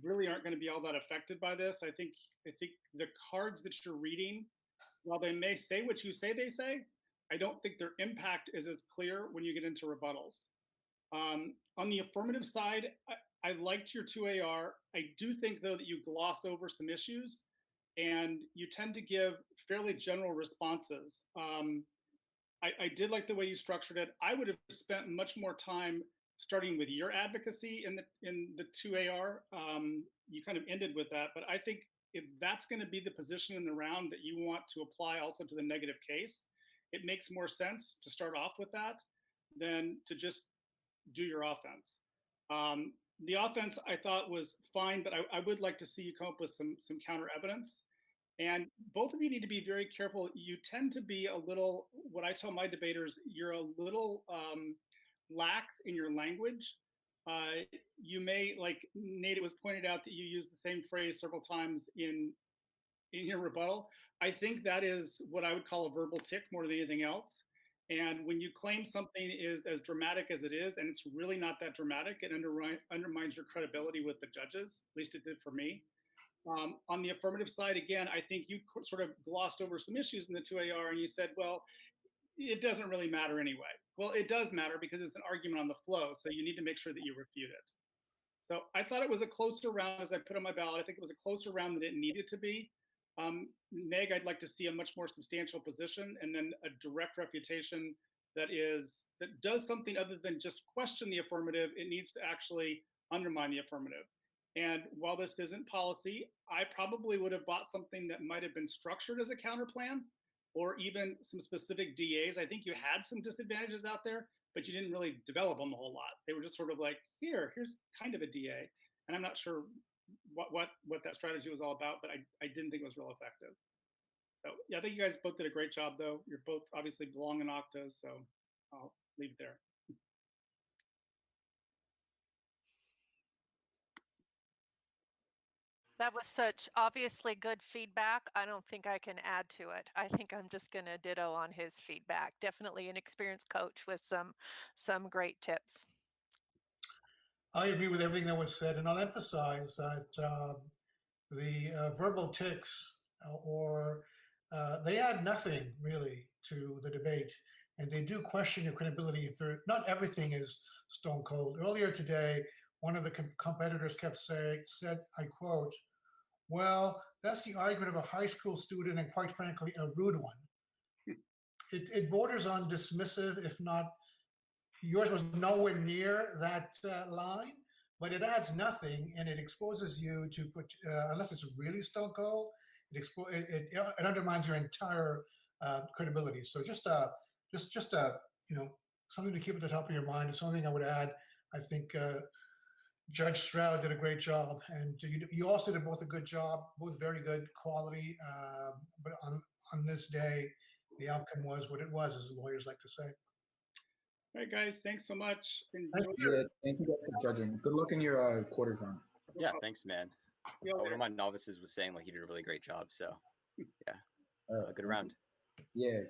S: really aren't going to be all that affected by this. I think the cards that you're reading, while they may say what you say they say, I don't think their impact is as clear when you get into rebuttals. On the affirmative side, I liked your 2AR. I do think, though, that you gloss over some issues and you tend to give fairly general responses. I did like the way you structured it. I would have spent much more time starting with your advocacy in the 2AR. You kind of ended with that, but I think if that's going to be the position in the round that you want to apply also to the negative case, it makes more sense to start off with that than to just do your offense. The offense I thought was fine, but I would like to see you come up with some counter evidence. And both of you need to be very careful. You tend to be a little, what I tell my debaters, you're a little lax in your language. You may, like Nate, it was pointed out that you use the same phrase several times in your rebuttal. I think that is what I would call a verbal tick more than anything else. And when you claim something is as dramatic as it is, and it's really not that dramatic, it undermines your credibility with the judges, at least it did for me. On the affirmative side, again, I think you sort of glossed over some issues in the 2AR and you said, well, it doesn't really matter anyway. Well, it does matter because it's an argument on the flow, so you need to make sure that you refute it. So I thought it was a closer round as I put on my ballot. I think it was a closer round than it needed to be. Meg, I'd like to see a much more substantial position and then a direct refutation that does something other than just question the affirmative. It needs to actually undermine the affirmative. And while this isn't policy, I probably would have bought something that might have been structured as a counter plan or even some specific DAs. I think you had some disadvantages out there, but you didn't really develop them a whole lot. They were just sort of like, here's kind of a DA. And I'm not sure what that strategy was all about, but I didn't think it was real effective. So yeah, I think you guys both did a great job though. You're both obviously belong in Octa, so I'll leave it there.
E: That was such obviously good feedback. I don't think I can add to it. I think I'm just going to ditto on his feedback. Definitely an experienced coach with some great tips.
T: I agree with everything that was said, and I'll emphasize that the verbal tics they add nothing really to the debate, and they do question your credibility if they're not everything is stone cold. Earlier today, one of the competitors said, I quote, "Well, that's the argument of a high school student and quite frankly, a rude one." it borders on dismissive, if not. Yours was nowhere near that line, but it adds nothing, and it exposes you to unless it's really stone cold, it undermines your entire credibility. So just something to keep at the top of your mind. It's something I would add. I think Judge Stroud did a great job, and you also did both a good job, both very good quality. But on this day, the outcome was what it was, as lawyers like to say.
S: All right, guys, thanks so much.
R: Thank you guys for judging. Good luck in your quarters round.
U: Yeah, thanks, man. One of my novices was saying like he did a really great job. So, yeah, good round.
R: Yeah.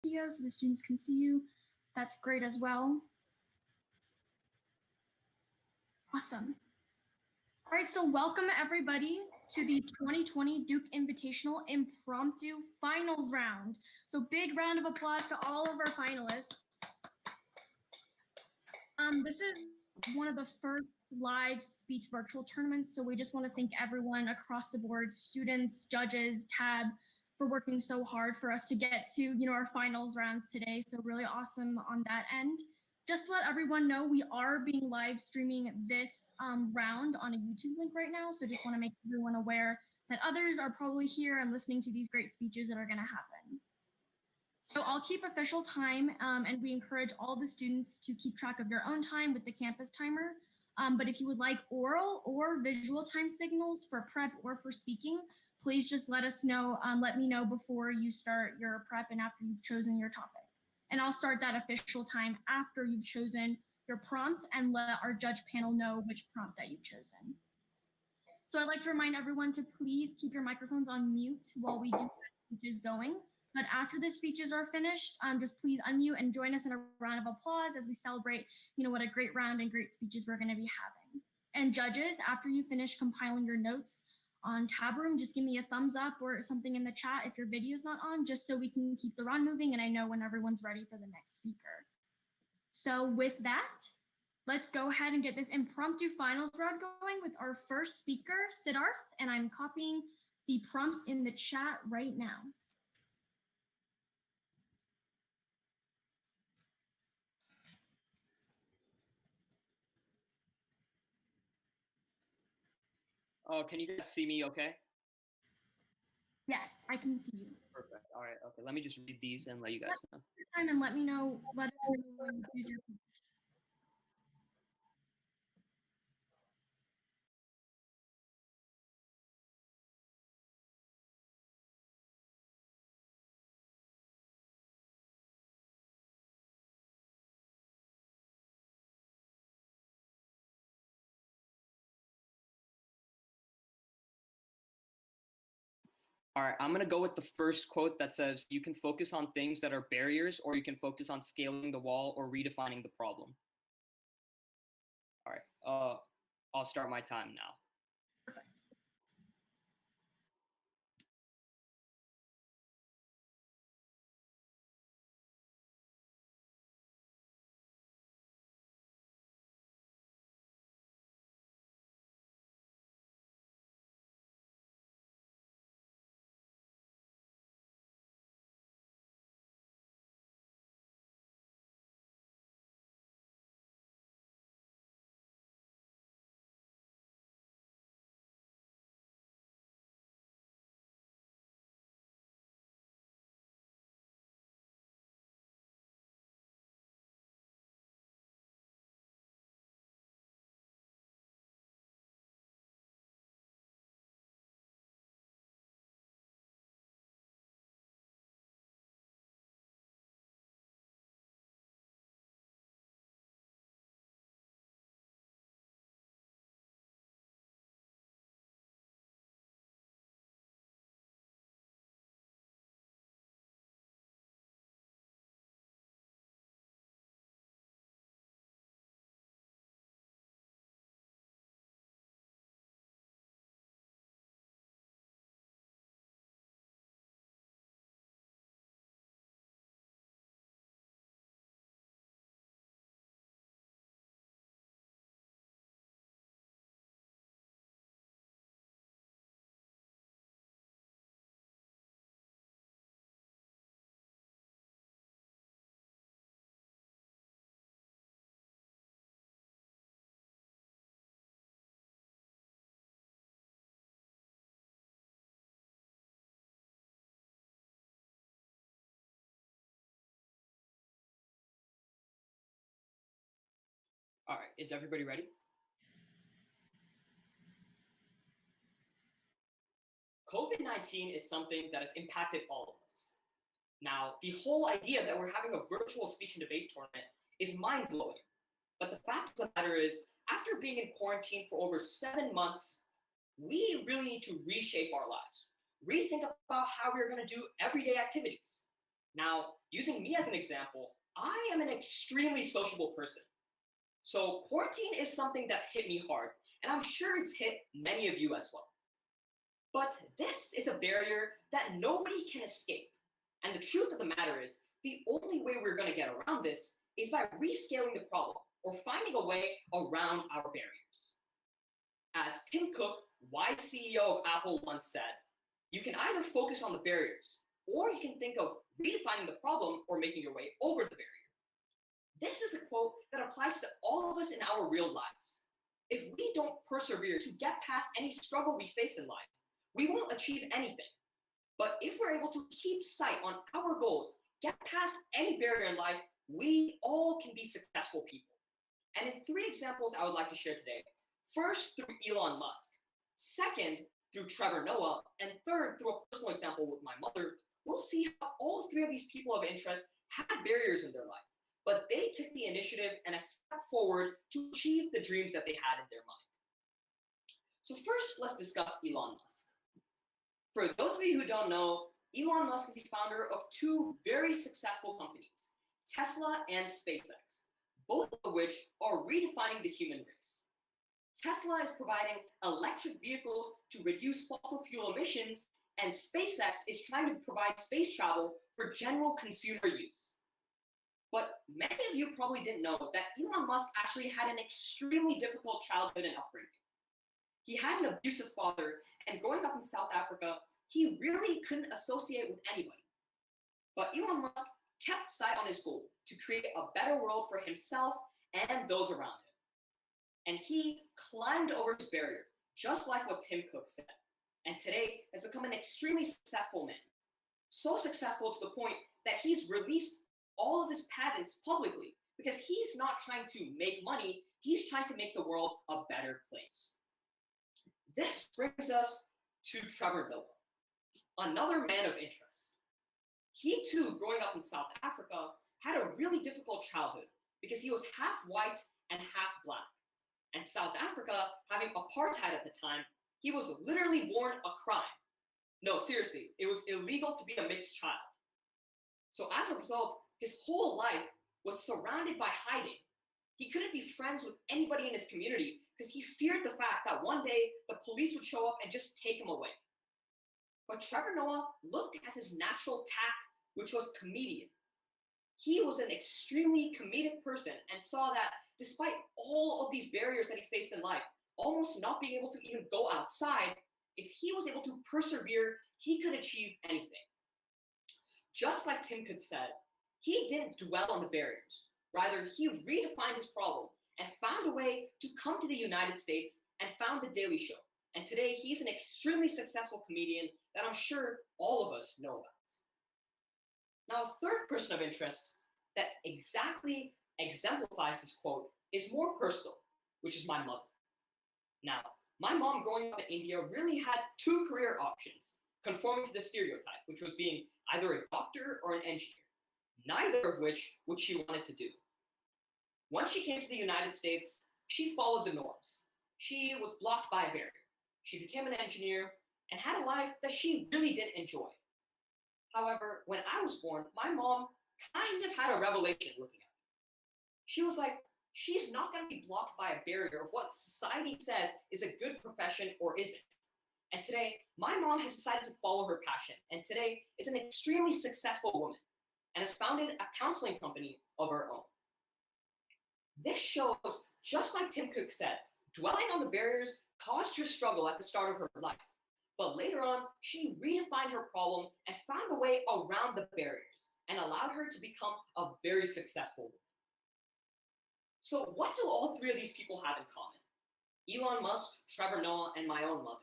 D: video so the students can see you. That's great as well. Awesome. All right, so welcome everybody to the 2020 Duke Invitational Impromptu Finals Round. So big round of applause to all of our finalists. This is one of the first live speech virtual tournaments, so we just want to thank everyone across the board, students, judges, TAB, for working so hard for us to get to, our finals rounds today. So really awesome on that end. Just to let everyone know, we are being live streaming this round on a YouTube link right now. So just want to make everyone aware that others are probably here and listening to these great speeches that are going to happen. So I'll keep official time, and we encourage all the students to keep track of your own time with the campus timer. But if you would like oral or visual time signals for prep or for speaking, please just let us know, let me know before you start your prep and after you've chosen your topic. And I'll start that official time after you've chosen your prompt and let our judge panel know which prompt that you've chosen. So I'd like to remind everyone to please keep your microphones on mute while we do have speeches going. But after the speeches are finished, just please unmute and join us in a round of applause as we celebrate, what a great round and great speeches we're going to be having. And judges, after you finish compiling your notes on Tab Room, just give me a thumbs up or something in the chat if your video's not on, just so we can keep the round moving and I know when everyone's ready for the next speaker. So with that, let's go ahead and get this impromptu finals round going with our first speaker, Siddharth, and I'm copying the prompts in the chat right now.
V: Oh, can you guys see me okay?
D: Yes, I can see you.
V: Perfect. All right. Okay. Let me just read these and let you guys know.
D: Time and let us know when you choose your prompt.
V: All right, I'm going to go with the first quote that says, "You can focus on things that are barriers, or you can focus on scaling the wall or redefining the problem." All right, I'll start my time now. All right, is everybody ready? COVID-19 is something that has impacted all of us. Now, the whole idea that we're having a virtual speech and debate tournament is mind-blowing. But the fact of the matter is, after being in quarantine for over 7 months, we really need to reshape our lives, rethink about how we're going to do everyday activities. Now, using me as an example, I am an extremely sociable person. So quarantine is something that's hit me hard, and I'm sure it's hit many of you as well. But this is a barrier that nobody can escape. And the truth of the matter is, the only way we're going to get around this is by rescaling the problem or finding a way around our barriers. As Tim Cook, wise CEO of Apple, once said, you can either focus on the barriers, or you can think of redefining the problem or making your way over the barrier. This is a quote that applies to all of us in our real lives. If we don't persevere to get past any struggle we face in life, we won't achieve anything. But if we're able to keep sight on our goals, get past any barrier in life, we all can be successful people. And in 3 examples I would like to share today. First, through Elon Musk. Second, through Trevor Noah. And third, through a personal example with my mother, we'll see how all 3 of these people of interest had barriers in their life, but they took the initiative and a step forward to achieve the dreams that they had in their mind. So first, let's discuss Elon Musk. For those of you who don't know, Elon Musk is the founder of 2 very successful companies, Tesla and SpaceX, both of which are redefining the human race. Tesla is providing electric vehicles to reduce fossil fuel emissions, and SpaceX is trying to provide space travel for general consumer use. But many of you probably didn't know that Elon Musk actually had an extremely difficult childhood and upbringing. He had an abusive father, and growing up in South Africa, he really couldn't associate with anybody. But Elon Musk kept sight on his goal to create a better world for himself and those around him. And he climbed over his barrier, just like what Tim Cook said, and today has become an extremely successful man. So successful to the point that he's released all of his patents publicly because he's not trying to make money, he's trying to make the world a better place. This brings us to Trevor Noah, another man of interest. He too, growing up in South Africa, had a really difficult childhood because he was half white and half black. And South Africa, having apartheid at the time, he was literally born a crime. No, seriously, it was illegal to be a mixed child. So as a result, his whole life was surrounded by hiding. He couldn't be friends with anybody in his community because he feared the fact that one day the police would show up and just take him away. But Trevor Noah looked at his natural tack, which was comedian. He was an extremely comedic person and saw that despite all of these barriers that he faced in life, almost not being able to even go outside, if he was able to persevere, he could achieve anything. Just like Tim Cook said, he didn't dwell on the barriers. Rather, he redefined his problem and found a way to come to the United States and found The Daily Show. And today, he's an extremely successful comedian that I'm sure all of us know about. Now, a third person of interest that exactly exemplifies this quote is more personal, which is my mother. Now, my mom growing up in India really had 2 career options, conforming to the stereotype, which was being either a doctor or an engineer, neither of which she wanted to do. Once she came to the United States, she followed the norms. She was blocked by a barrier. She became an engineer and had a life that she really didn't enjoy. However, when I was born, my mom kind of had a revelation looking at me. She was like, she's not going to be blocked by a barrier of what society says is a good profession or isn't. And today, my mom has decided to follow her passion, and today is an extremely successful woman and has founded a counseling company of her own. This shows, just like Tim Cook said, dwelling on the barriers caused her struggle at the start of her life. But later on, she redefined her problem and found a way around the barriers and allowed her to become a very successful woman. So what do all 3 of these people have in common? Elon Musk, Trevor Noah, and my own mother.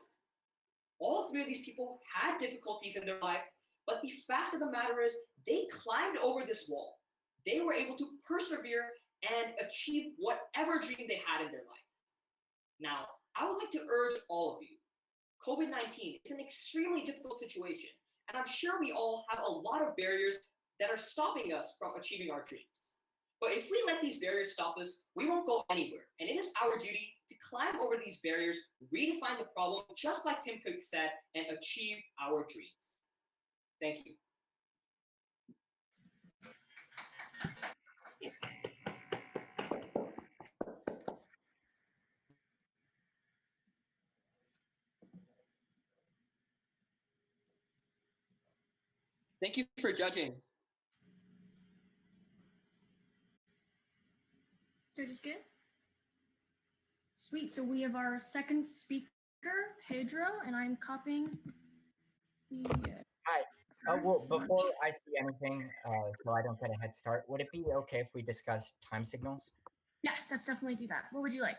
V: All 3 of these people had difficulties in their life, but the fact of the matter is they climbed over this wall. They were able to persevere and achieve whatever dream they had in their life. Now, I would like to urge all of you, COVID-19 is an extremely difficult situation, and I'm sure we all have a lot of barriers that are stopping us from achieving our dreams. But if we let these barriers stop us, we won't go anywhere, and it is our duty to climb over these barriers, redefine the problem, just like Tim Cook said, and achieve our dreams. Thank you. Thank you for judging.
D: Judges good? Sweet. So we have our second speaker, Pedro, and I'm copying the.
B: Hi. Well, before I see anything, so I don't get a head start, would it be okay if we discuss time signals?
D: Yes, let's definitely do that. What would you like?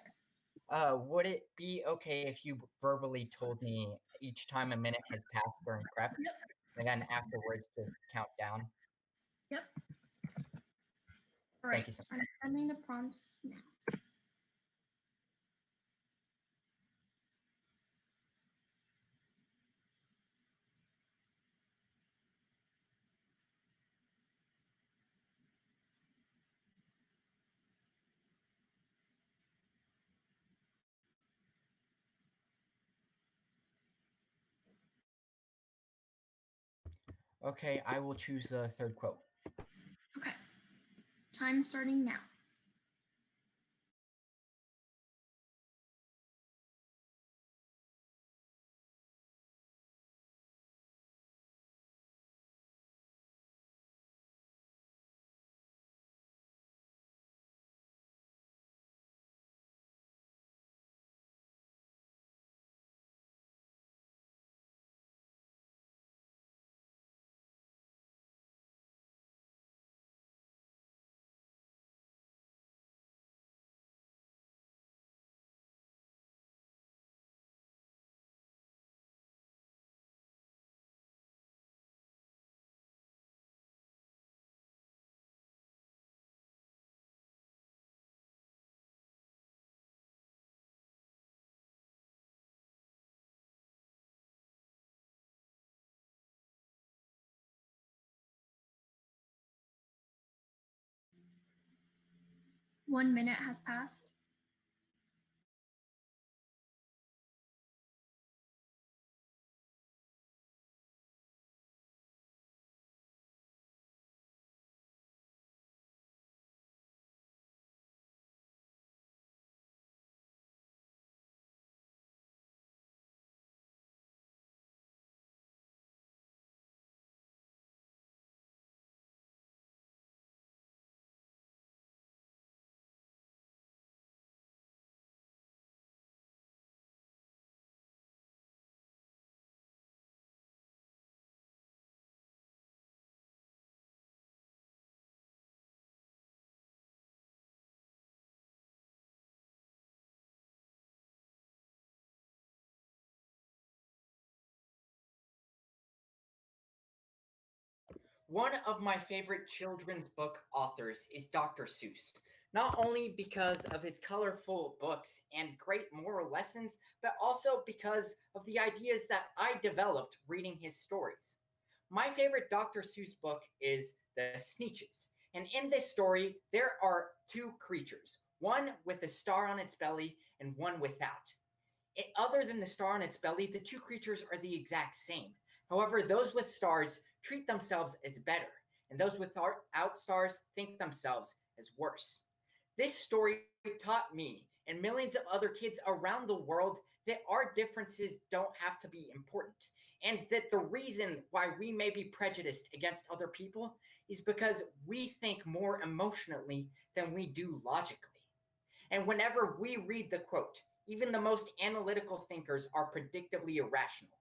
B: Would it be okay if you verbally told me each time a minute has passed during prep, and then afterwards just count down?
D: Yep. All right.
B: Thank you so much.
D: I'm sending the prompts now.
B: Okay, I will choose the third quote.
D: Okay. Time starting now. One minute has passed.
B: One of my favorite children's book authors is Dr. Seuss, not only because of his colorful books and great moral lessons, but also because of the ideas that I developed reading his stories. My favorite Dr. Seuss book is The Sneetches, and in this story, there are two creatures, one with a star on its belly and one without. Other than the star on its belly, the two creatures are the exact same. However, those with stars treat themselves as better, and those without stars think themselves as worse. This story taught me and millions of other kids around the world that our differences don't have to be important, and that the reason why we may be prejudiced against other people is because we think more emotionally than we do logically. And whenever we read the quote, even the most analytical thinkers are predictably irrational.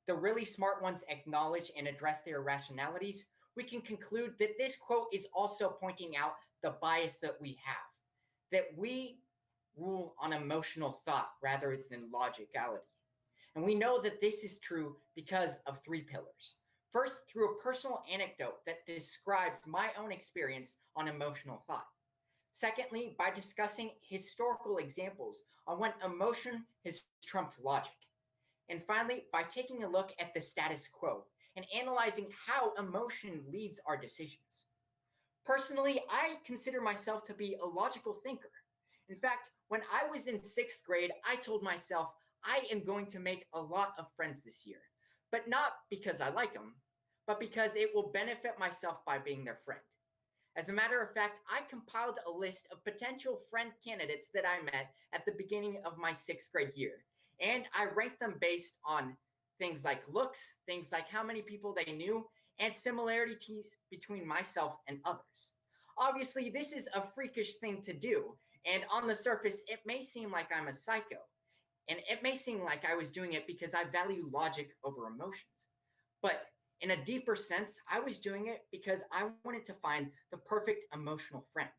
B: The really smart ones acknowledge and address their irrationalities. We can conclude that this quote is also pointing out the bias that we have, that we rule on emotional thought rather than logicality. And we know that this is true because of three pillars. First, through a personal anecdote that describes my own experience on emotional thought. Secondly, by discussing historical examples on when emotion has trumped logic. And finally, by taking a look at the status quo and analyzing how emotion leads our decisions. Personally, I consider myself to be a logical thinker. In fact, when I was in sixth grade, I told myself I am going to make a lot of friends this year, but not because I like them, but because it will benefit myself by being their friend. As a matter of fact, I compiled a list of potential friend candidates that I met at the beginning of my sixth grade year. And I ranked them based on things like looks, things like how many people they knew, and similarities between myself and others. Obviously, this is a freakish thing to do, and on the surface, it may seem like I'm a psycho, and it may seem like I was doing it because I value logic over emotions. But in a deeper sense, I was doing it because I wanted to find the perfect emotional friend.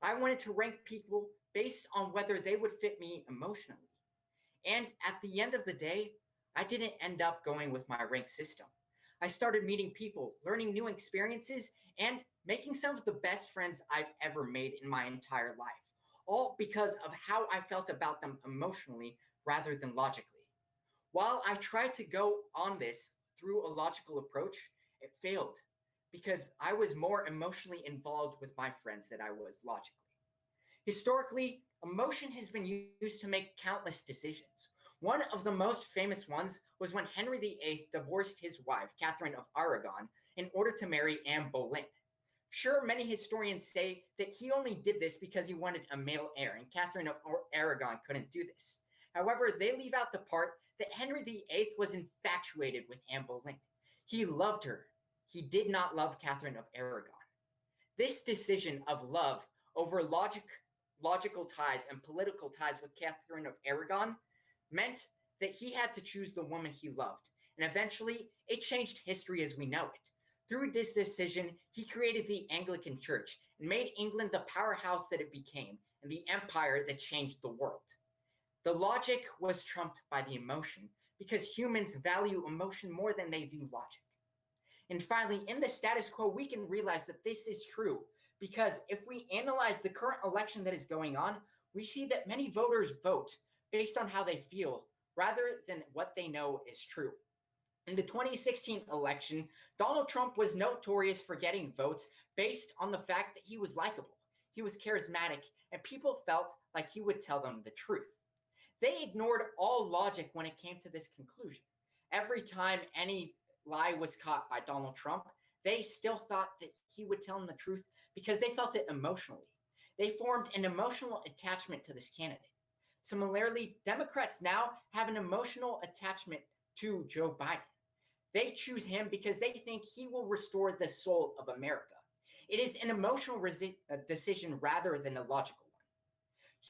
B: I wanted to rank people based on whether they would fit me emotionally. And at the end of the day, I didn't end up going with my rank system. I started meeting people, learning new experiences, and making some of the best friends I've ever made in my entire life, all because of how I felt about them emotionally rather than logically. While I tried to go on this through a logical approach, it failed because I was more emotionally involved with my friends than I was logically. Historically, emotion has been used to make countless decisions. One of the most famous ones was when Henry VIII divorced his wife, Catherine of Aragon, in order to marry Anne Boleyn. Sure, many historians say that he only did this because he wanted a male heir, and Catherine of Aragon couldn't do this. However, they leave out the part that Henry VIII was infatuated with Anne Boleyn. He loved her. He did not love Catherine of Aragon. This decision of love over logical ties and political ties with Catherine of Aragon meant that he had to choose the woman he loved, and eventually it changed history as we know it. Through this decision, he created the Anglican Church and made England the powerhouse that it became and the empire that changed the world. The logic was trumped by the emotion because humans value emotion more than they do logic. And finally, in the status quo, we can realize that this is true because if we analyze the current election that is going on, we see that many voters vote based on how they feel rather than what they know is true. In the 2016 election, Donald Trump was notorious for getting votes based on the fact that he was likable, he was charismatic, and people felt like he would tell them the truth. They ignored all logic when it came to this conclusion. Every time any lie was caught by Donald Trump, they still thought that he would tell them the truth because they felt it emotionally. They formed an emotional attachment to this candidate. Similarly, Democrats now have an emotional attachment to Joe Biden. They choose him because they think he will restore the soul of America. It is an emotional decision rather than a logical one.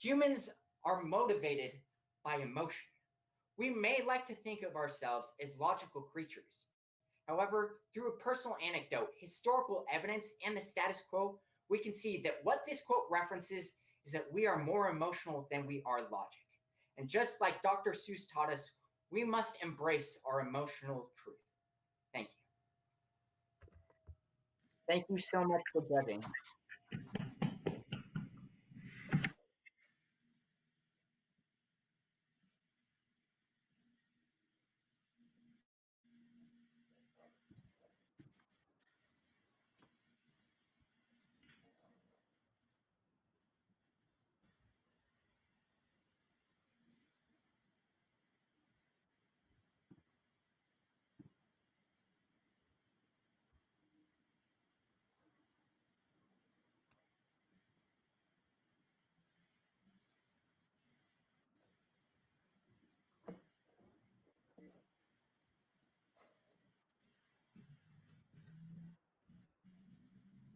B: Humans are motivated by emotion. We may like to think of ourselves as logical creatures. However, through a personal anecdote, historical evidence, and the status quo, we can see that what this quote references is that we are more emotional than we are logic. And just like Dr. Seuss taught us, we must embrace our emotional truth. Thank you. Thank you so much for judging.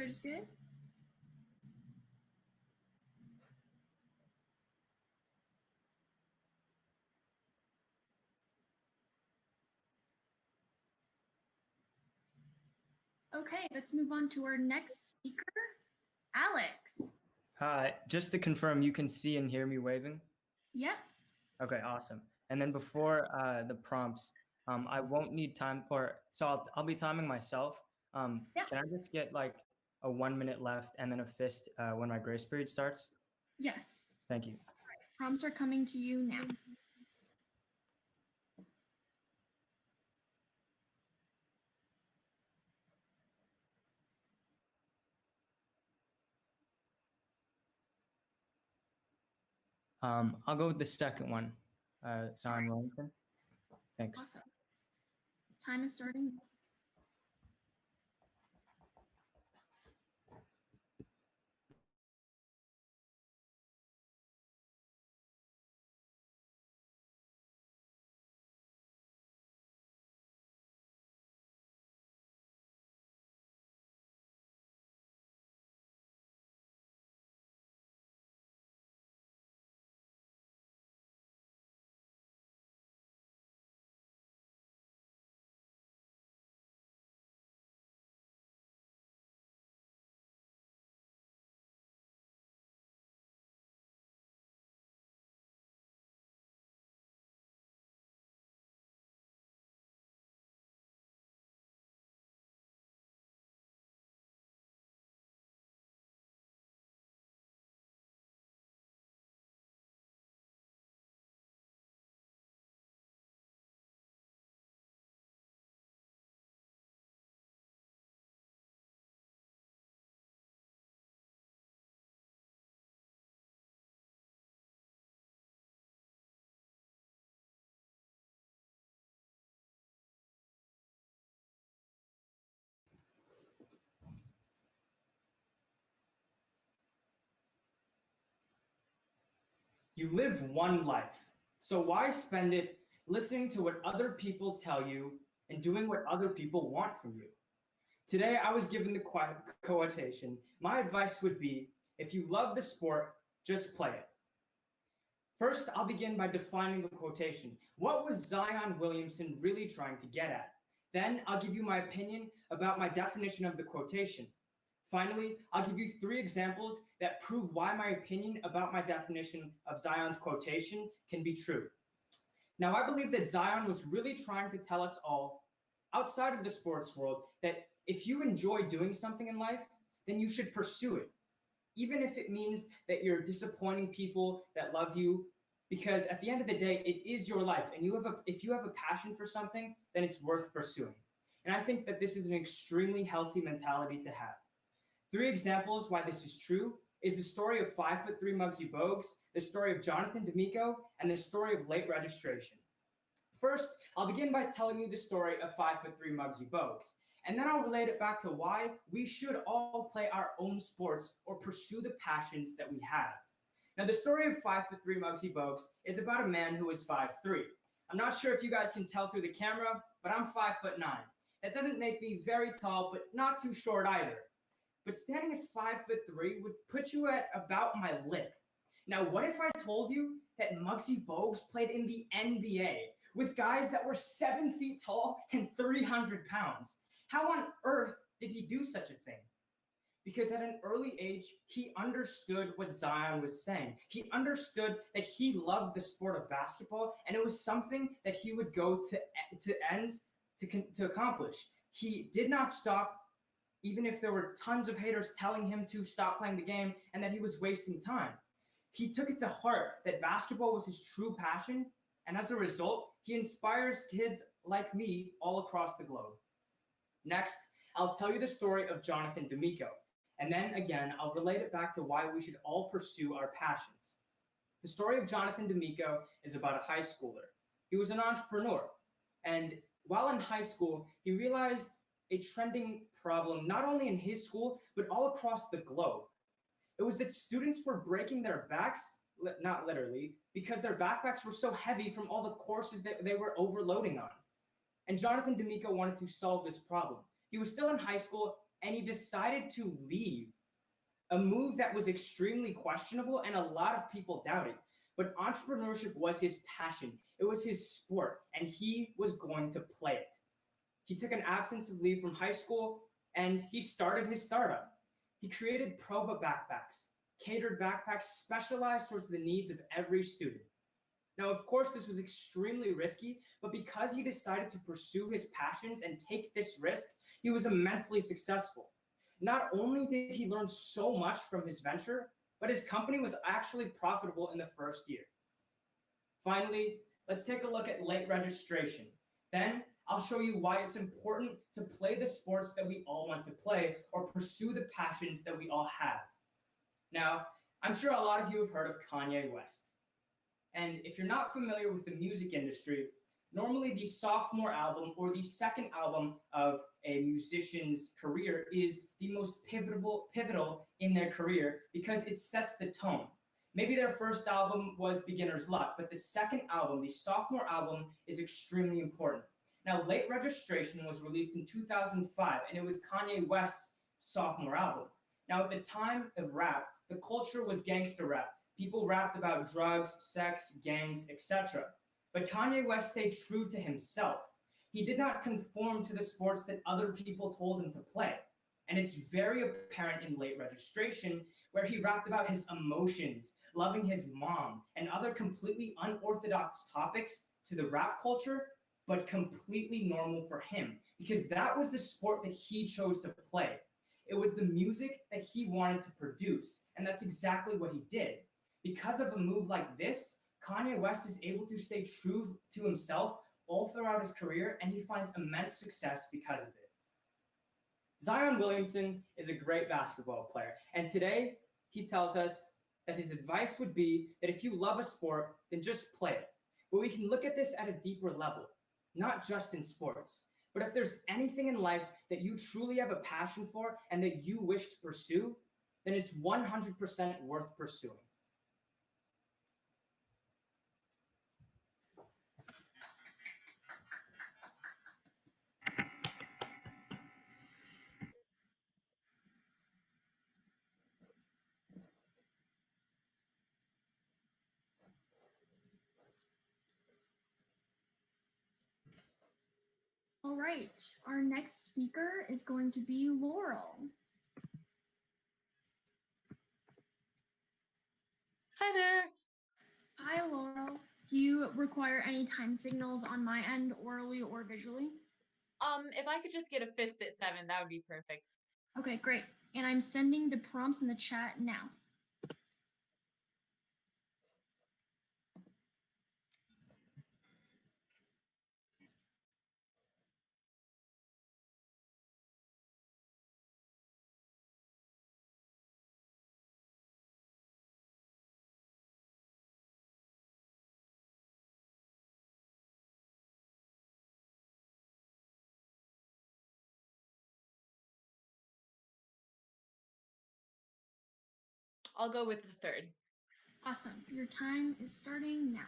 D: Is good. Okay, let's move on to our next speaker, Alex.
L: Hi, just to confirm, you can see and hear me waving?
D: Yep.
L: Okay, awesome. And then before the prompts, I won't need time, so I'll be timing myself. Can I just get like a 1 minute left and then a fist when my grace period starts?
D: Yes.
L: Thank you.
D: Prompts are coming to you now.
L: I'll go with the second one. Zion Wellington. Thanks.
D: Awesome. Time is starting.
L: You live one life, so why spend it listening to what other people tell you and doing what other people want from you? Today, I was given the quotation. My advice would be, if you love the sport, just play it. First, I'll begin by defining the quotation. What was Zion Williamson really trying to get at? Then, I'll give you my opinion about my definition of the quotation. Finally, I'll give you 3 examples that prove why my opinion about my definition of Zion's quotation can be true. Now, I believe that Zion was really trying to tell us all, outside of the sports world, that if you enjoy doing something in life, then you should pursue it, even if it means that you're disappointing people that love you, because at the end of the day, it is your life, and if you have a passion for something, then it's worth pursuing. And I think that this is an extremely healthy mentality to have. 3 examples why this is true is the story of 5'3" Muggsy Bogues, the story of Jonathan D'Amico, and the story of late registration. First, I'll begin by telling you the story of 5'3" Muggsy Bogues, and then I'll relate it back to why we should all play our own sports or pursue the passions that we have. Now, the story of 5'3" Muggsy Bogues is about a man who is 5'3". I'm not sure if you guys can tell through the camera, but I'm 5'9". That doesn't make me very tall, but not too short either. But standing at 5'3" would put you at about my lip. Now, what if I told you that Muggsy Bogues played in the NBA with guys that were 7 feet tall and 300 pounds? How on earth did he do such a thing? Because at an early age, he understood what Zion was saying. He understood that he loved the sport of basketball, and it was something that he would go to ends to accomplish. He did not stop, even if there were tons of haters telling him to stop playing the game and that he was wasting time. He took it to heart that basketball was his true passion, and as a result, he inspires kids like me all across the globe. Next, I'll tell you the story of Jonathan D'Amico, and then again, I'll relate it back to why we should all pursue our passions. The story of Jonathan D'Amico is about a high schooler. He was an entrepreneur, and while in high school, he realized a trending problem not only in his school, but all across the globe. It was that students were breaking their backs, not literally, because their backpacks were so heavy from all the courses that they were overloading on. And Jonathan D'Amico wanted to solve this problem. He was still in high school, and he decided to leave, a move that was extremely questionable and a lot of people doubted. But entrepreneurship was his passion. It was his sport, and he was going to play it. He took an absence of leave from high school, and he started his startup. He created Prova backpacks, catered backpacks specialized towards the needs of every student. Now, of course, this was extremely risky, but because he decided to pursue his passions and take this risk, he was immensely successful. Not only did he learn so much from his venture, but his company was actually profitable in the first year. Finally, let's take a look at late registration. Then, I'll show you why it's important to play the sports that we all want to play or pursue the passions that we all have. Now, I'm sure a lot of you have heard of Kanye West. And if you're not familiar with the music industry, normally the sophomore album or the second album of a musician's career is the most pivotal in their career because it sets the tone. Maybe their first album was Beginner's Luck, but the second album, the sophomore album, is extremely important. Now, Late Registration was released in 2005, and it was Kanye West's sophomore album. Now, at the time of rap, the culture was gangster rap. People rapped about drugs, sex, gangs, etc. But Kanye West stayed true to himself. He did not conform to the sports that other people told him to play. And it's very apparent in Late Registration, where he rapped about his emotions, loving his mom, and other completely unorthodox topics to the rap culture, but completely normal for him, because that was the sport that he chose to play. It was the music that he wanted to produce, and that's exactly what he did. Because of a move like this, Kanye West is able to stay true to himself all throughout his career, and he finds immense success because of it. Zion Williamson is a great basketball player, and today he tells us that his advice would be that if you love a sport, then just play it. But we can look at this at a deeper level, not just in sports. But if there's anything in life that you truly have a passion for and that you wish to pursue, then it's 100% worth pursuing.
D: All right, our next speaker is going to be Laurel.
F: Hi there.
D: Hi, Laurel. Do you require any time signals on my end, orally or visually?
F: If I could just get a fist at 7, that would be perfect.
D: Okay, great. And I'm sending the prompts in the chat now.
F: I'll go with the 3rd.
D: Awesome. Your time is starting now.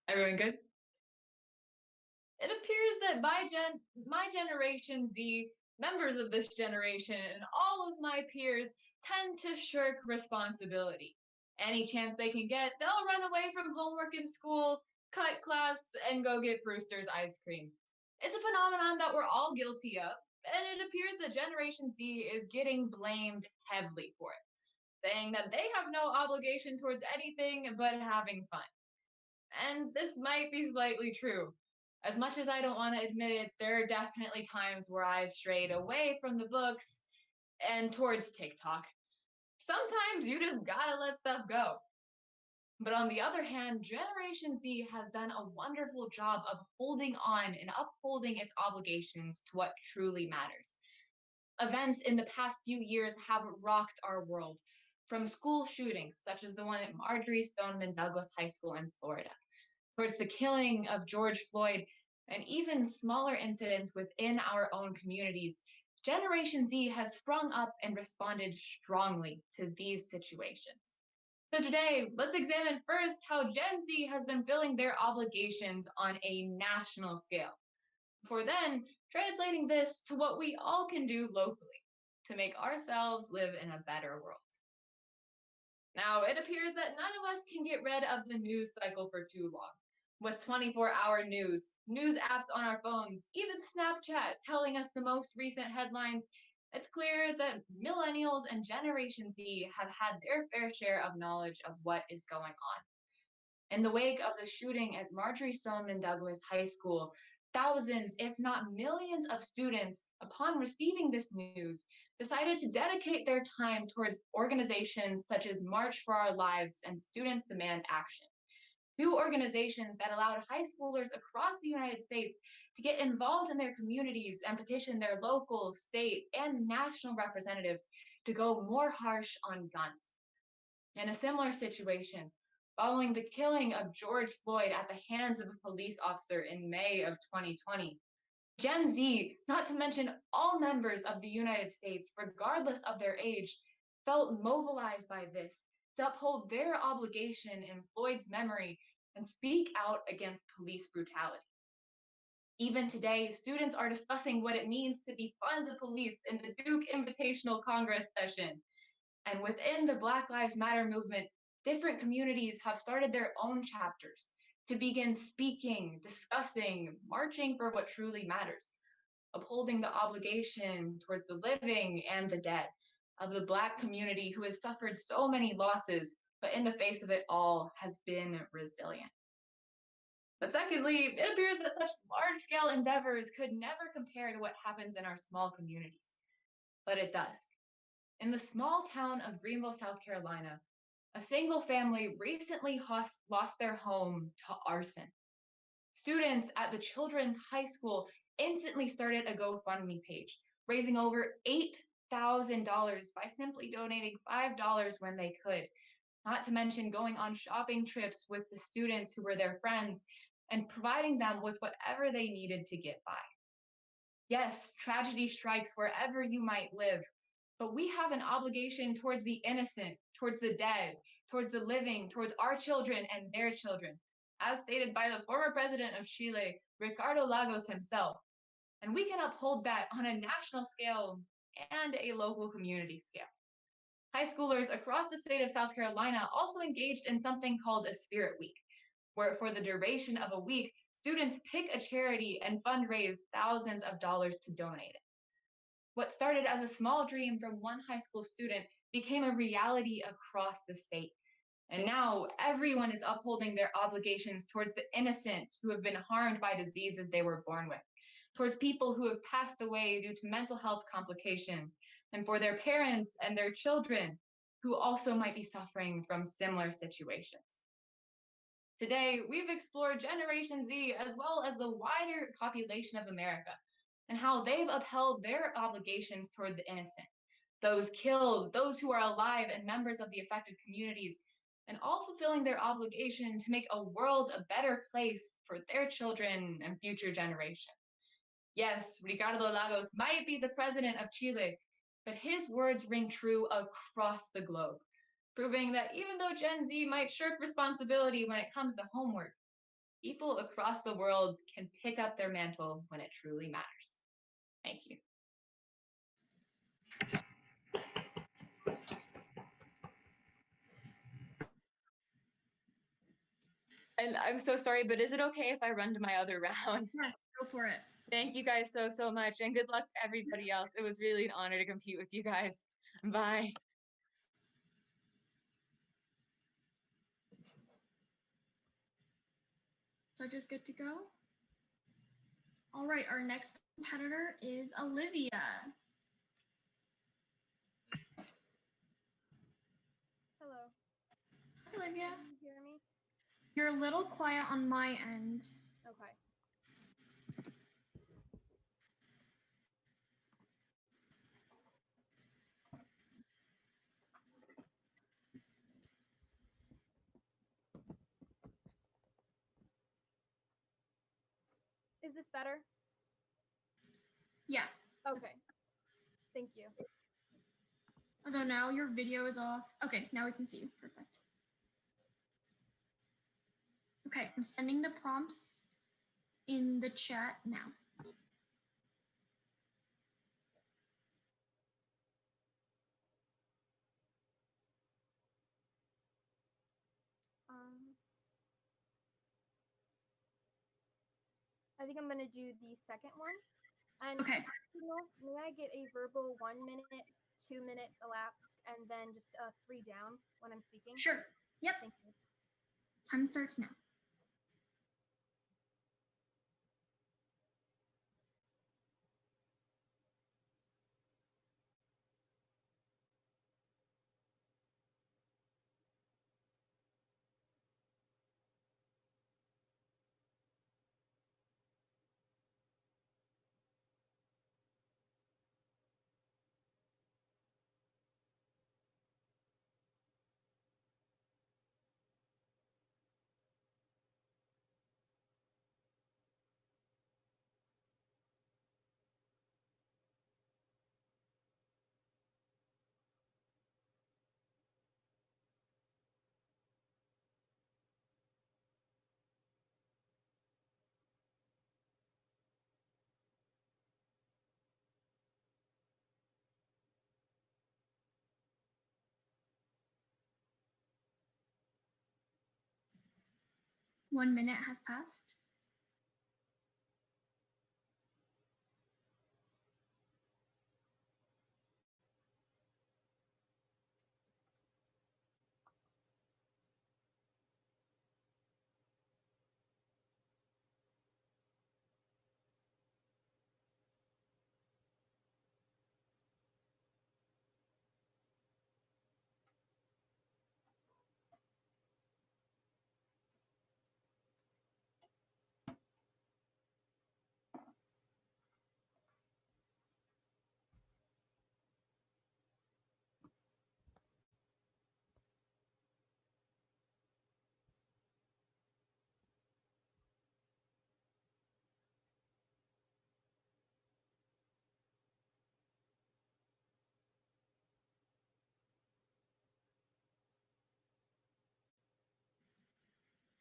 F: Everyone good? It appears that my generation Z, members of this generation, and all of my peers tend to shirk responsibility. Any chance they can get, they'll run away from homework in school, cut class, and go get Brewster's ice cream. It's a phenomenon that we're all guilty of, and it appears that Generation Z is getting blamed heavily for it, saying that they have no obligation towards anything but having fun. And this might be slightly true. As much as I don't want to admit it, there are definitely times where I've strayed away from the books and towards TikTok. Sometimes you just gotta let stuff go. But on the other hand, Generation Z has done a wonderful job of holding on and upholding its obligations to what truly matters. Events in the past few years have rocked our world, from school shootings, such as the one at Marjorie Stoneman Douglas High School in Florida, towards the killing of George Floyd, and even smaller incidents within our own communities. Generation Z has sprung up and responded strongly to these situations. So today, let's examine first how Gen Z has been filling their obligations on a national scale, before then translating this to what we all can do locally to make ourselves live in a better world. Now, it appears that none of us can get rid of the news cycle for too long. With 24-hour news, news apps on our phones, even Snapchat telling us the most recent headlines, it's clear that millennials and Generation Z have had their fair share of knowledge of what is going on. In the wake of the shooting at Marjorie Stoneman Douglas High School, thousands, if not millions, of students, upon receiving this news, decided to dedicate their time towards organizations such as March for Our Lives and Students Demand Action. two organizations that allowed high schoolers across the United States to get involved in their communities and petition their local, state, and national representatives to go more harsh on guns. In a similar situation, following the killing of George Floyd at the hands of a police officer in May of 2020, Gen Z, not to mention all members of the United States, regardless of their age, felt mobilized by this to uphold their obligation in Floyd's memory and speak out against police brutality. Even today, students are discussing what it means to defund the police in the Duke Invitational Congress session. And within the Black Lives Matter movement, different communities have started their own chapters to begin speaking, discussing, marching for what truly matters, upholding the obligation towards the living and the dead of the Black community who has suffered so many losses, but in the face of it all has been resilient. But secondly, it appears that such large-scale endeavors could never compare to what happens in our small communities. But it does. In the small town of Greenville, South Carolina, a single family recently lost their home to arson. Students at the children's high school instantly started a GoFundMe page, raising over $8,000 by simply donating $5 when they could, not to mention going on shopping trips with the students who were their friends and providing them with whatever they needed to get by. Yes, tragedy strikes wherever you might live, but we have an obligation towards the innocent, towards the dead, towards the living, towards our children and their children, as stated by the former president of Chile, Ricardo Lagos himself. And we can uphold that on a national scale and a local community scale. High schoolers across the state of South Carolina also engaged in something called a Spirit Week, where for the duration of a week, students pick a charity and fundraise thousands of dollars to donate it. What started as a small dream from one high school student became a reality across the state. And now everyone is upholding their obligations towards the innocent who have been harmed by diseases they were born with, towards people who have passed away due to mental health complications, and for their parents and their children who also might be suffering from similar situations. Today, we've explored Generation Z as well as the wider population of America and how they've upheld their obligations toward the innocent, those killed, those who are alive, and members of the affected communities, and all fulfilling their obligation to make a world a better place for their children and future generations. Yes, Ricardo Lagos might be the president of Chile, but his words ring true across the globe, proving that even though Gen Z might shirk responsibility when it comes to homework, people across the world can pick up their mantle when it truly matters. Thank you. And I'm so sorry, but is it okay if I run to my other round?
D: Yes, go for it.
F: Thank you guys so much, and good luck to everybody else. It was really an honor to compete with you guys. Bye.
D: Judges good to go? All right, our next competitor is Olivia.
G: Hello.
D: Hi, Olivia.
G: Can you hear me?
D: You're a little quiet on my end.
G: Okay. Is this better?
D: Yeah.
G: Okay. Thank you.
D: Although now your video is off. Okay, now we can see you. Perfect. Okay, I'm sending the prompts in the chat now.
G: I think I'm gonna do the second one. And
D: okay.
G: May I get a verbal 1 minute, 2 minutes elapsed, and then just 3 down when I'm speaking?
D: Sure. Yep.
G: Thank you.
D: Time starts now. 1 minute has passed.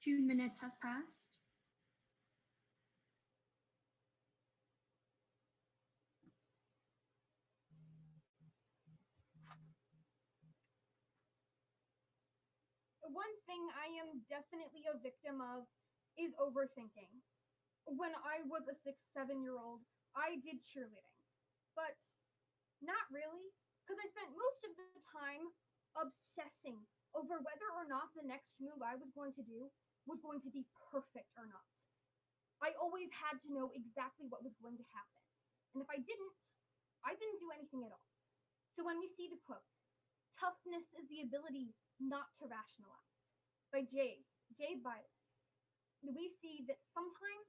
D: Two minutes has passed.
G: One thing I am definitely a victim of is overthinking. When I was a 6, 7 year old, I did cheerleading, but not really, because I spent most of the time obsessing over whether or not the next move I was going to do was going to be perfect or not. I always had to know exactly what was going to happen. And if I didn't do anything at all. So when we see the quote, toughness is the ability not to rationalize, by J. Biles, we see that sometimes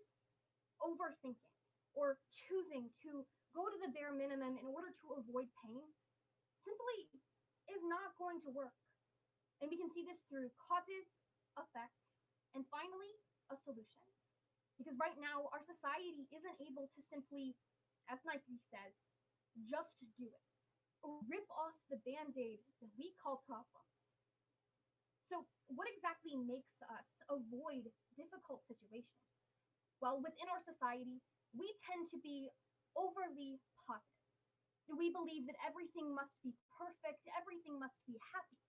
G: overthinking or choosing to go to the bare minimum in order to avoid pain simply is not going to work. And we can see this through causes, effects, and finally, a solution. Because right now, our society isn't able to simply, as Nike says, just do it, or rip off the band aid that we call problems. So, what exactly makes us avoid difficult situations? Well, within our society, we tend to be overly positive. We believe that everything must be perfect, everything must be happy.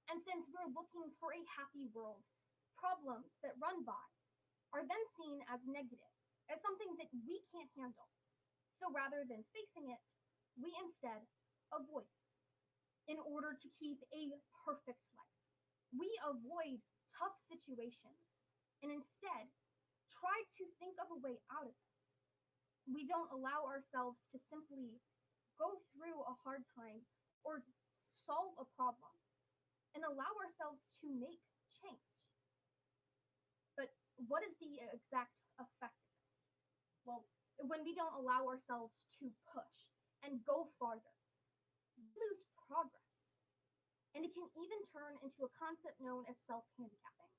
G: And since we're looking for a happy world, problems that run by are then seen as negative, as something that we can't handle. So rather than facing it, we instead avoid it in order to keep a perfect life. We avoid tough situations and instead try to think of a way out of it. We don't allow ourselves to simply go through a hard time or solve a problem and allow ourselves to make change. But what is the exact effect of this? Well, when we don't allow ourselves to push and go farther, we lose progress. And it can even turn into a concept known as self handicapping.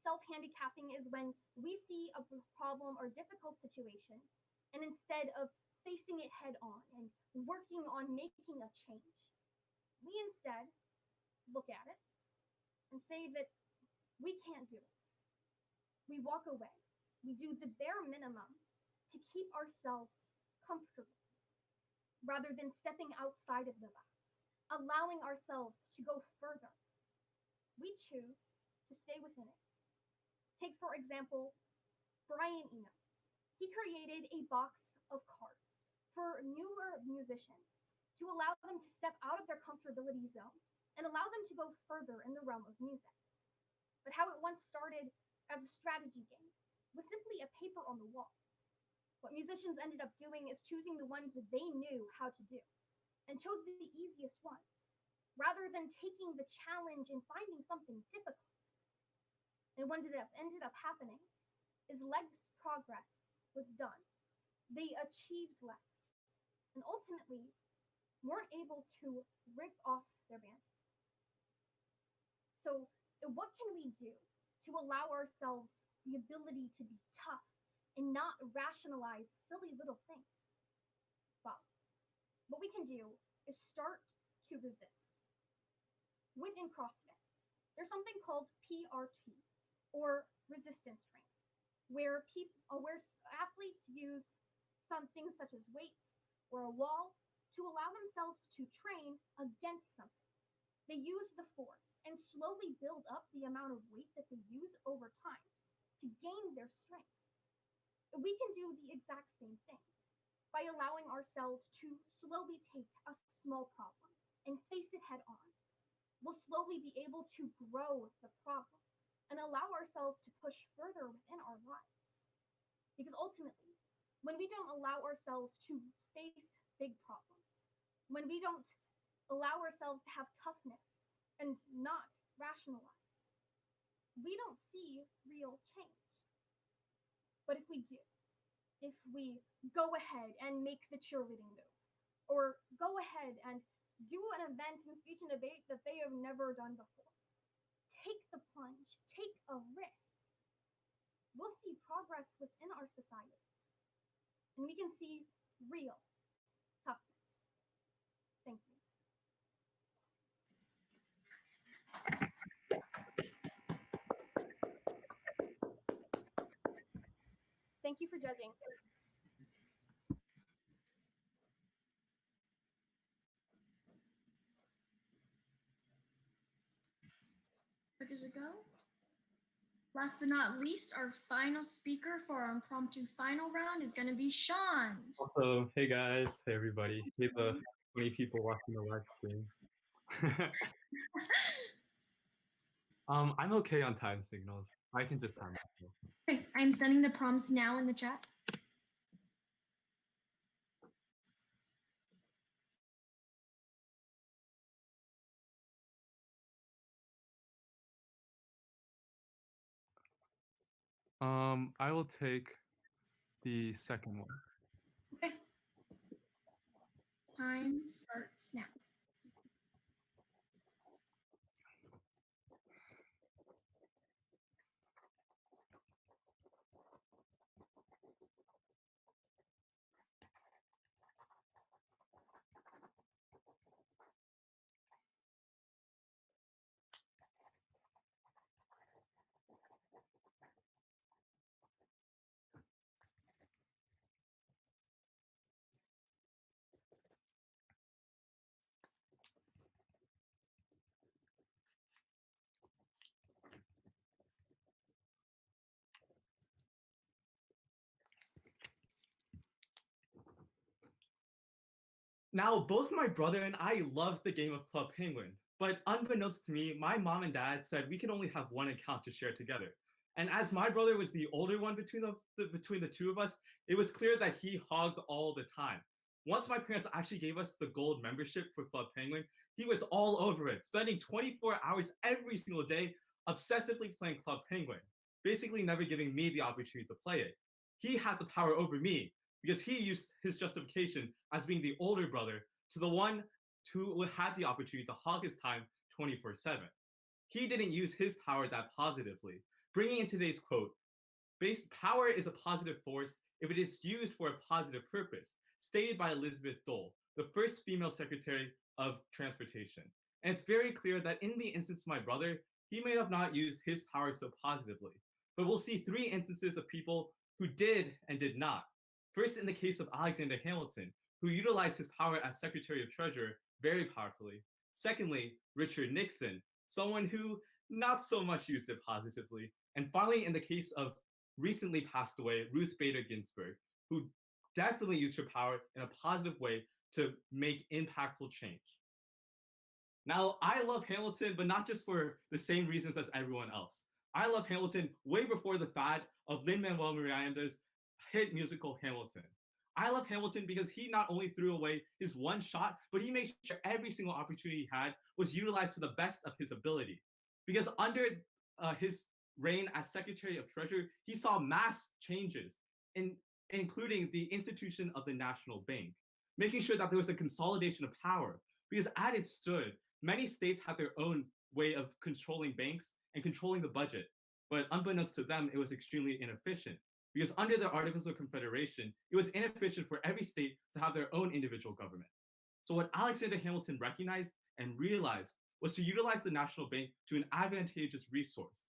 G: Self handicapping is when we see a problem or difficult situation, and instead of facing it head on and working on making a change, we instead look at it and say that we can't do it. We walk away. We do the bare minimum to keep ourselves comfortable rather than stepping outside of the box, allowing ourselves to go further. We choose to stay within it. Take, for example, Brian Eno. He created a box of cards for newer musicians to allow them to step out of their comfortability zone and allow them to go further in the realm of music. But how it once started as a strategy game was simply a paper on the wall. What musicians ended up doing is choosing the ones that they knew how to do and chose the easiest ones rather than taking the challenge and finding something difficult. And what ended up happening is less progress was done. They achieved less and ultimately weren't able to rip off their band. So, what can we do to allow ourselves the ability to be tough and not rationalize silly little things? Well, what we can do is start to resist. Within CrossFit, there's something called PRT, or resistance training, where athletes use some things such as weights or a wall to allow themselves to train against something. They use the force and slowly build up the amount of weight that they use over time to gain their strength. We can do the exact same thing by allowing ourselves to slowly take a small problem and face it head on. We'll slowly be able to grow the problem and allow ourselves to push further within our lives. Because ultimately, when we don't allow ourselves to face big problems, when we don't allow ourselves to have toughness and not rationalize, we don't see real change. But if we do, if we go ahead and make the cheerleading move, or go ahead and do an event and speech and debate that they have never done before, take the plunge, take a risk, we'll see progress within our society. And we can see real toughness. Thank you. Thank you for judging.
D: Where does it go? Last but not least, our final speaker for our impromptu final round is going to be Sean.
C: Also, hey guys, hey everybody, hey the 20 people watching the live stream. I'm okay on time signals. I can just time myself.
D: Okay, I'm sending the prompts now in the chat.
C: I will take the second one.
D: Okay. Time starts now.
C: Now, both my brother and I loved the game of Club Penguin, but unbeknownst to me, my mom and dad said we could only have one account to share together. And as my brother was the older one between the two of us, it was clear that he hogged all the time. Once my parents actually gave us the gold membership for Club Penguin, he was all over it, spending 24 hours every single day obsessively playing Club Penguin, basically never giving me the opportunity to play it. He had the power over me, because he used his justification as being the older brother to the one who had the opportunity to hog his time 24/7. He didn't use his power that positively, bringing in today's quote, power is a positive force if it is used for a positive purpose, stated by Elizabeth Dole, the first female secretary of transportation. And it's very clear that in the instance of my brother, he may have not used his power so positively. But we'll see 3 instances of people who did and did not. First, in the case of Alexander Hamilton, who utilized his power as Secretary of Treasury very powerfully. Secondly, Richard Nixon, someone who not so much used it positively. And finally, in the case of recently passed away Ruth Bader Ginsburg, who definitely used her power in a positive way to make impactful change. Now, I love Hamilton, but not just for the same reasons as everyone else. I love Hamilton way before the fad of Lin-Manuel Miranda's hit musical Hamilton. I love Hamilton because he not only threw away his one shot, but he made sure every single opportunity he had was utilized to the best of his ability. Because under his reign as Secretary of Treasury, he saw mass changes, including the institution of the National Bank, making sure that there was a consolidation of power. Because as it stood, many states had their own way of controlling banks and controlling the budget. But unbeknownst to them, it was extremely inefficient. Because under the Articles of Confederation, it was inefficient for every state to have their own individual government. So what Alexander Hamilton recognized and realized was to utilize the national bank to an advantageous resource.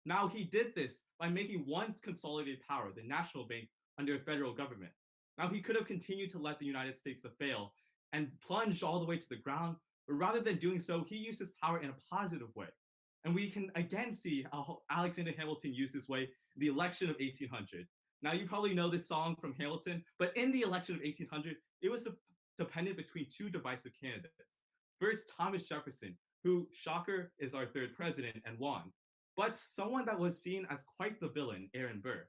C: Now he did this by making one consolidated power, the national bank, under a federal government. Now he could have continued to let the United States to fail and plunged all the way to the ground, but rather than doing so, he used his power in a positive way. And we can again see how Alexander Hamilton used his way the election of 1800. Now, you probably know this song from Hamilton, but in the election of 1800, it was dependent between two divisive candidates. First, Thomas Jefferson, who, shocker, is our third president and won, but someone that was seen as quite the villain, Aaron Burr.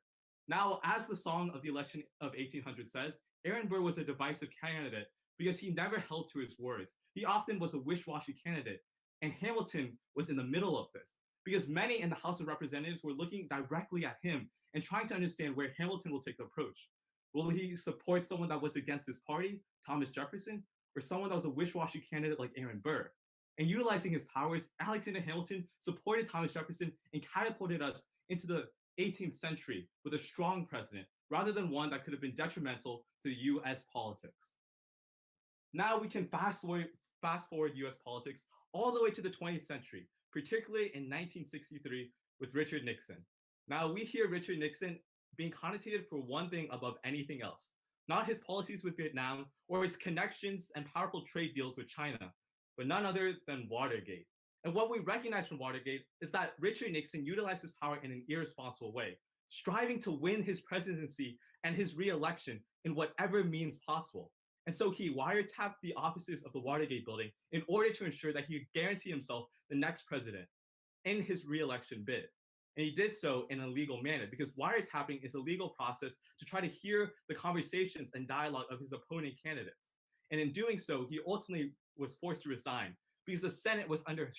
C: Now, as the song of the election of 1800 says, Aaron Burr was a divisive candidate because he never held to his words. He often was a wish-washy candidate, and Hamilton was in the middle of this because many in the House of Representatives were looking directly at him and trying to understand where Hamilton will take the approach. Will he support someone that was against his party, Thomas Jefferson, or someone that was a wish-washy candidate like Aaron Burr? And utilizing his powers, Alexander Hamilton supported Thomas Jefferson and catapulted us into the 18th century with a strong president, rather than one that could have been detrimental to the US politics. Now we can fast forward US politics all the way to the 20th century, particularly in 1963 with Richard Nixon. Now we hear Richard Nixon being connotated for one thing above anything else, not his policies with Vietnam or his connections and powerful trade deals with China, but none other than Watergate. And what we recognize from Watergate is that Richard Nixon utilized his power in an irresponsible way, striving to win his presidency and his re-election in whatever means possible. And so he wiretapped the offices of the Watergate building in order to ensure that he could guarantee himself the next president in his re-election bid. And he did so in a legal manner because wiretapping is a legal process to try to hear the conversations and dialogue of his opponent candidates. And in doing so, he ultimately was forced to resign because the Senate was under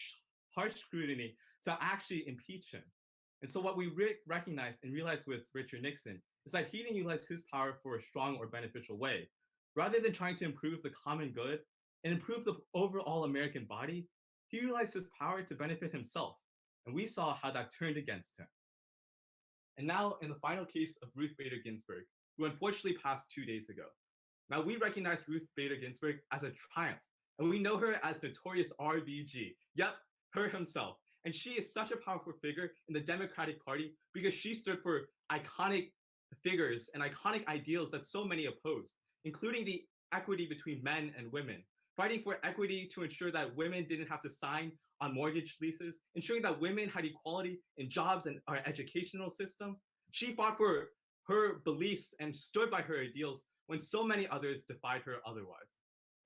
C: harsh scrutiny to actually impeach him. And so what we recognize and realize with Richard Nixon is that he didn't utilize his power for a strong or beneficial way. Rather than trying to improve the common good and improve the overall American body, he utilized his power to benefit himself. And we saw how that turned against him. And now in the final case of Ruth Bader Ginsburg, who unfortunately passed 2 days ago. Now we recognize Ruth Bader Ginsburg as a triumph, and we know her as notorious RBG. Yep, her himself. And she is such a powerful figure in the Democratic Party because she stood for iconic figures and iconic ideals that so many oppose, including the equity between men and women, fighting for equity to ensure that women didn't have to sign on mortgage leases, ensuring that women had equality in jobs and our educational system. She fought for her beliefs and stood by her ideals when so many others defied her otherwise.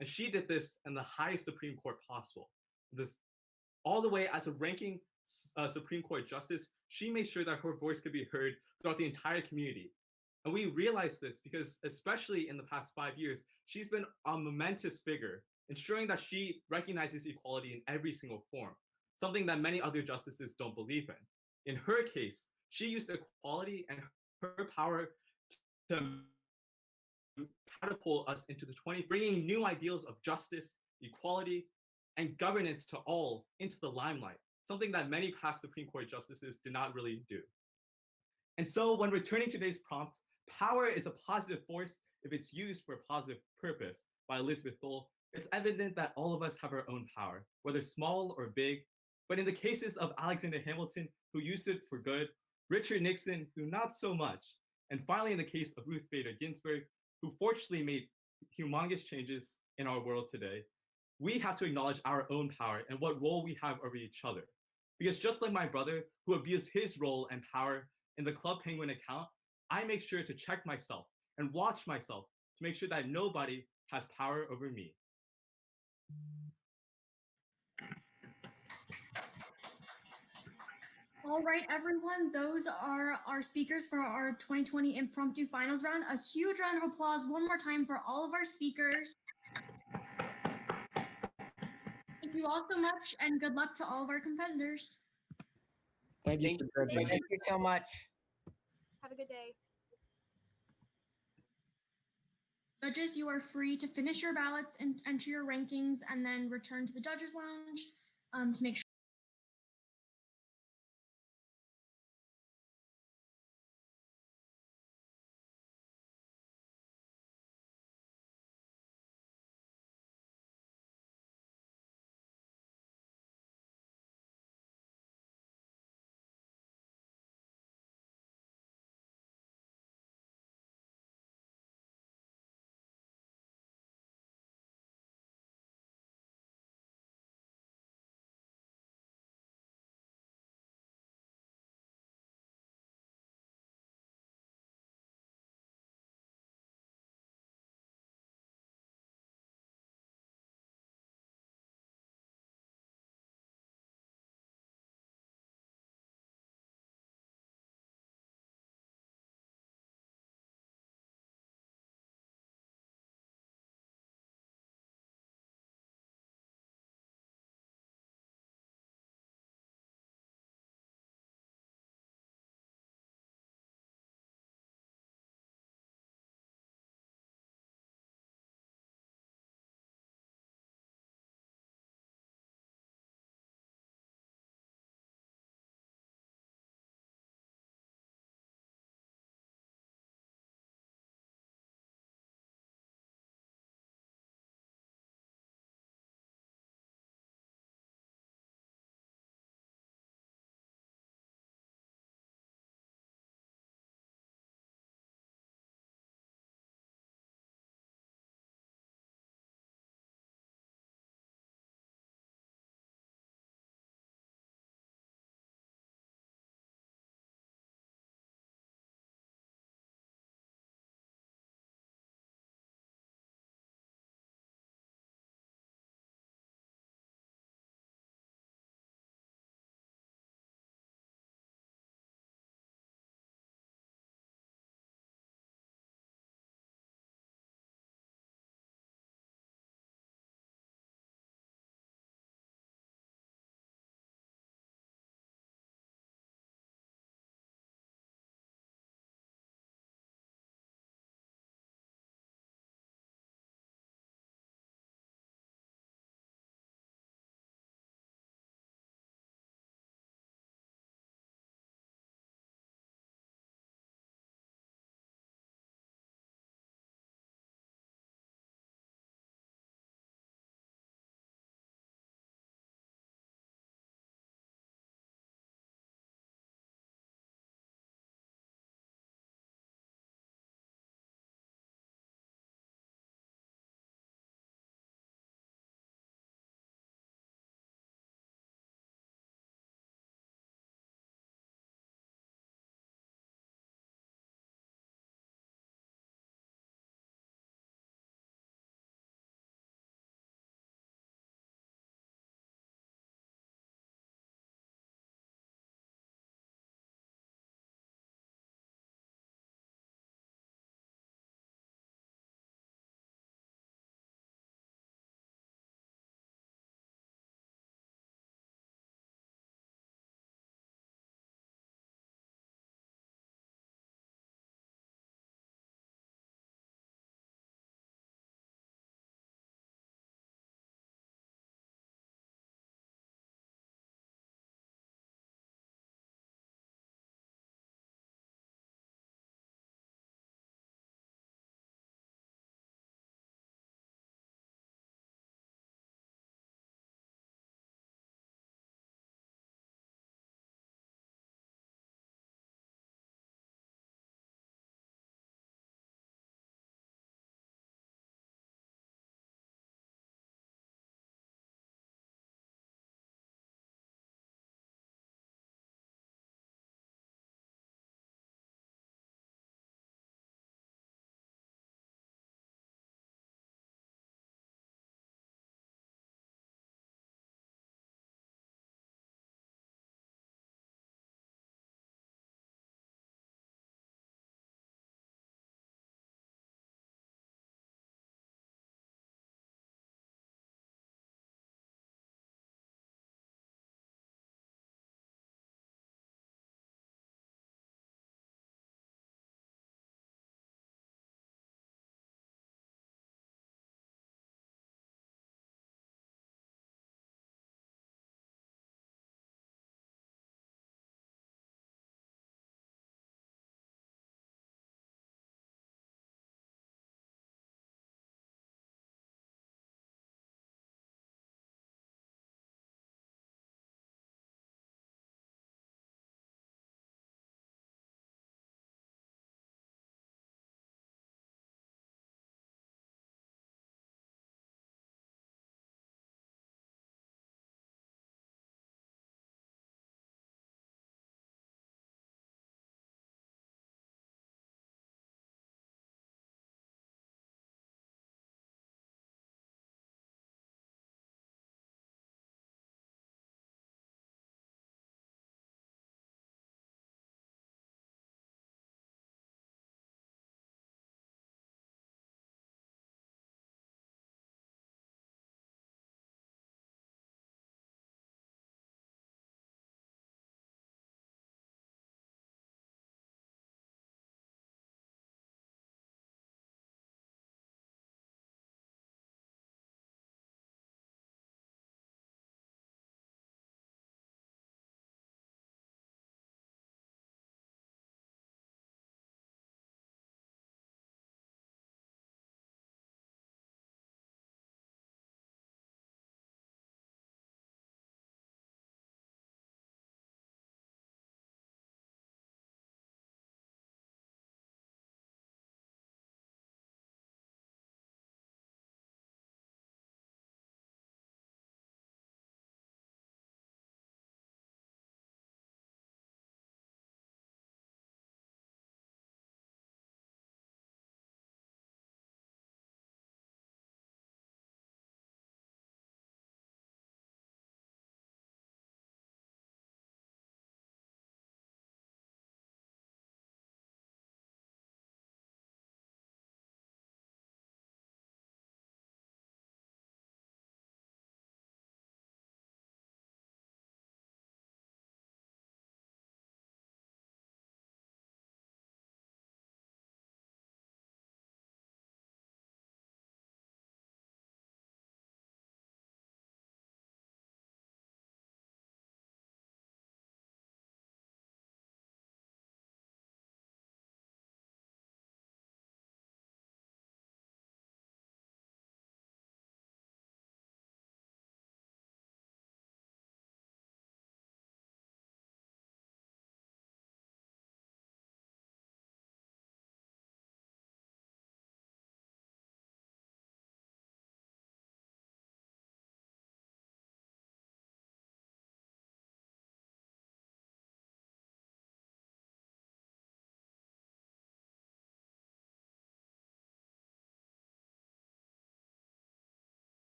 C: And she did this in the highest Supreme Court possible. This all the way as a ranking Supreme Court justice, she made sure that her voice could be heard throughout the entire community. And we realize this because, especially in the past 5 years, she's been a momentous figure, ensuring that she recognizes equality in every single form, something that many other justices don't believe in. In her case, she used equality and her power to catapult us into the 20th, bringing new ideals of justice, equality, and governance to all into the limelight, something that many past Supreme Court justices did not really do. And so when returning today's prompt, power is a positive force if it's used for a positive purpose by Elizabeth Dole, it's evident that all of us have our own power, whether small or big. But in the cases of Alexander Hamilton, who used it for good, Richard Nixon, who not so much, and finally in the case of Ruth Bader Ginsburg, who fortunately made humongous changes in our world today, we have to acknowledge our own power and what role we have over each other. Because just like my brother, who abused his role and power in the Club Penguin account, I make sure to check myself and watch myself to make sure that nobody has power over me.
D: All right, everyone, those are our speakers for our 2020 impromptu finals round. A huge round of applause one more time for all of our speakers. Thank you all so much, and good luck to all of our competitors.
L: Thank you.
B: Thank you so much.
G: Have a good day.
D: Judges, you are free to finish your ballots and enter your rankings and then return to the judges lounge to make sure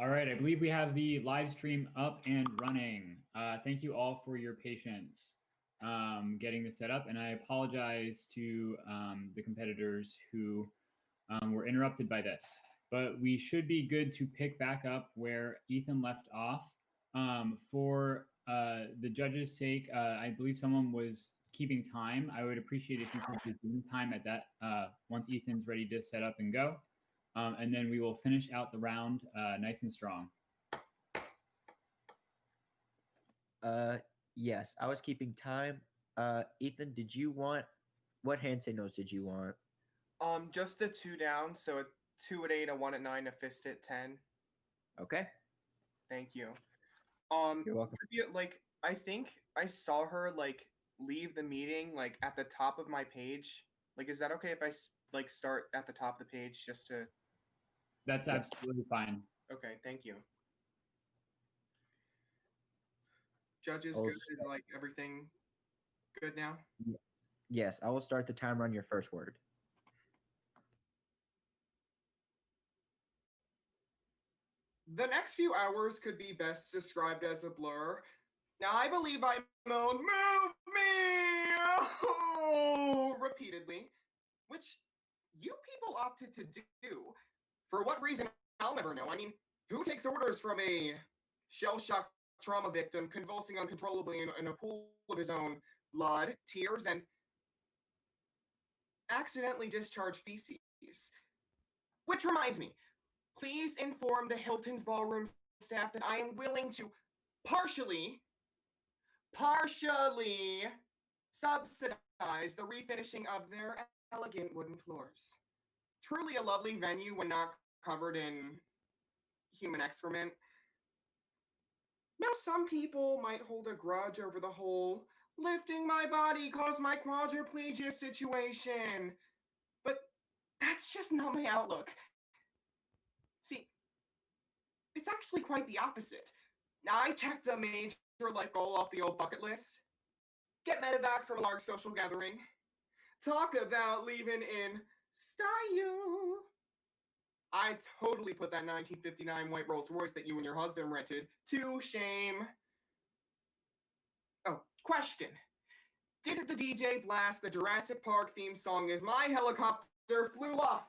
H: All right, I believe we have the live stream up and running. Thank you all for your patience getting this set up, and I apologize to the competitors who were interrupted by this. But we should be good to pick back up where Ethan left off. For the judges' sake, I believe someone was keeping time. I would appreciate if you could resume time at that once Ethan's ready to set up and go. And then we will finish out the round nice and strong.
I: Yes, I was keeping time. Ethan, did you want what hand signals did you want?
W: Just the 2 down, so a 2 at 8, a 1 at 9, a fist at 10.
I: Okay.
W: Thank you.
I: You're welcome.
W: Like, I think I saw her like leave the meeting like at the top of my page. Like, is that okay if I like start at the top of the page just to?
H: That's absolutely fine.
W: Okay, thank you. Judges,
I: Oh,
W: good. Is like everything good now?
I: Yes, I will start the timer on your first word.
W: The next few hours could be best described as a blur. Now, I believe I moaned, "Move me!" repeatedly, which you people opted to do. For what reason, I'll never know. I mean, who takes orders from a shell-shocked trauma victim convulsing uncontrollably in a pool of his own blood, tears, and accidentally discharged feces? Which reminds me, please inform the Hilton's ballroom staff that I am willing to partially subsidize the refinishing of their elegant wooden floors. Truly a lovely venue when not covered in human excrement. Now, some people might hold a grudge over the whole lifting my body caused my quadriplegia situation, but that's just not my outlook. See, it's actually quite the opposite. I checked a major life goal off the old bucket list. Get medevac from a large social gathering. Talk about leaving in style. I totally put that 1959 white Rolls Royce that you and your husband rented to shame. Oh, question. Did the DJ blast the Jurassic Park theme song as my helicopter flew off?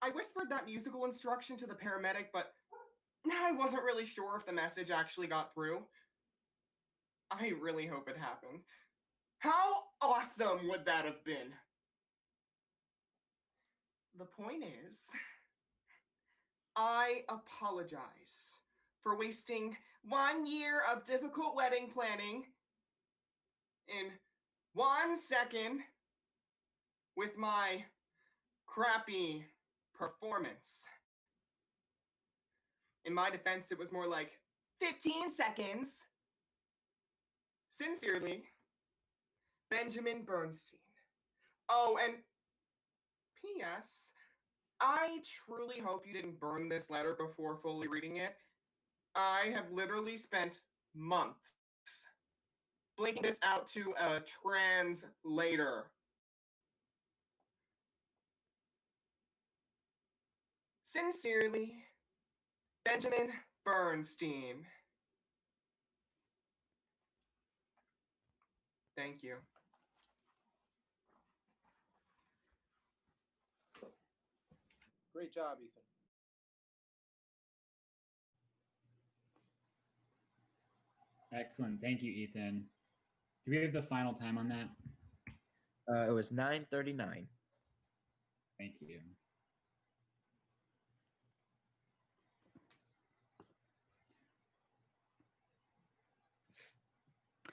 W: I whispered that musical instruction to the paramedic, but I wasn't really sure if the message actually got through. I really hope it happened. How awesome would that have been? The point is, I apologize for wasting 1 year of difficult wedding planning in 1 second with my crappy performance. In my defense, it was more like 15 seconds. Sincerely, Benjamin Bernstein. Oh, and P.S. I truly hope you didn't burn this letter before fully reading it. I have literally spent months blinking this out to a translator. Sincerely, Benjamin Bernstein. Thank you.
X: Great job, Ethan.
H: Excellent. Thank you, Ethan. Do we have the final time on that?
I: It was 9:39.
H: Thank you.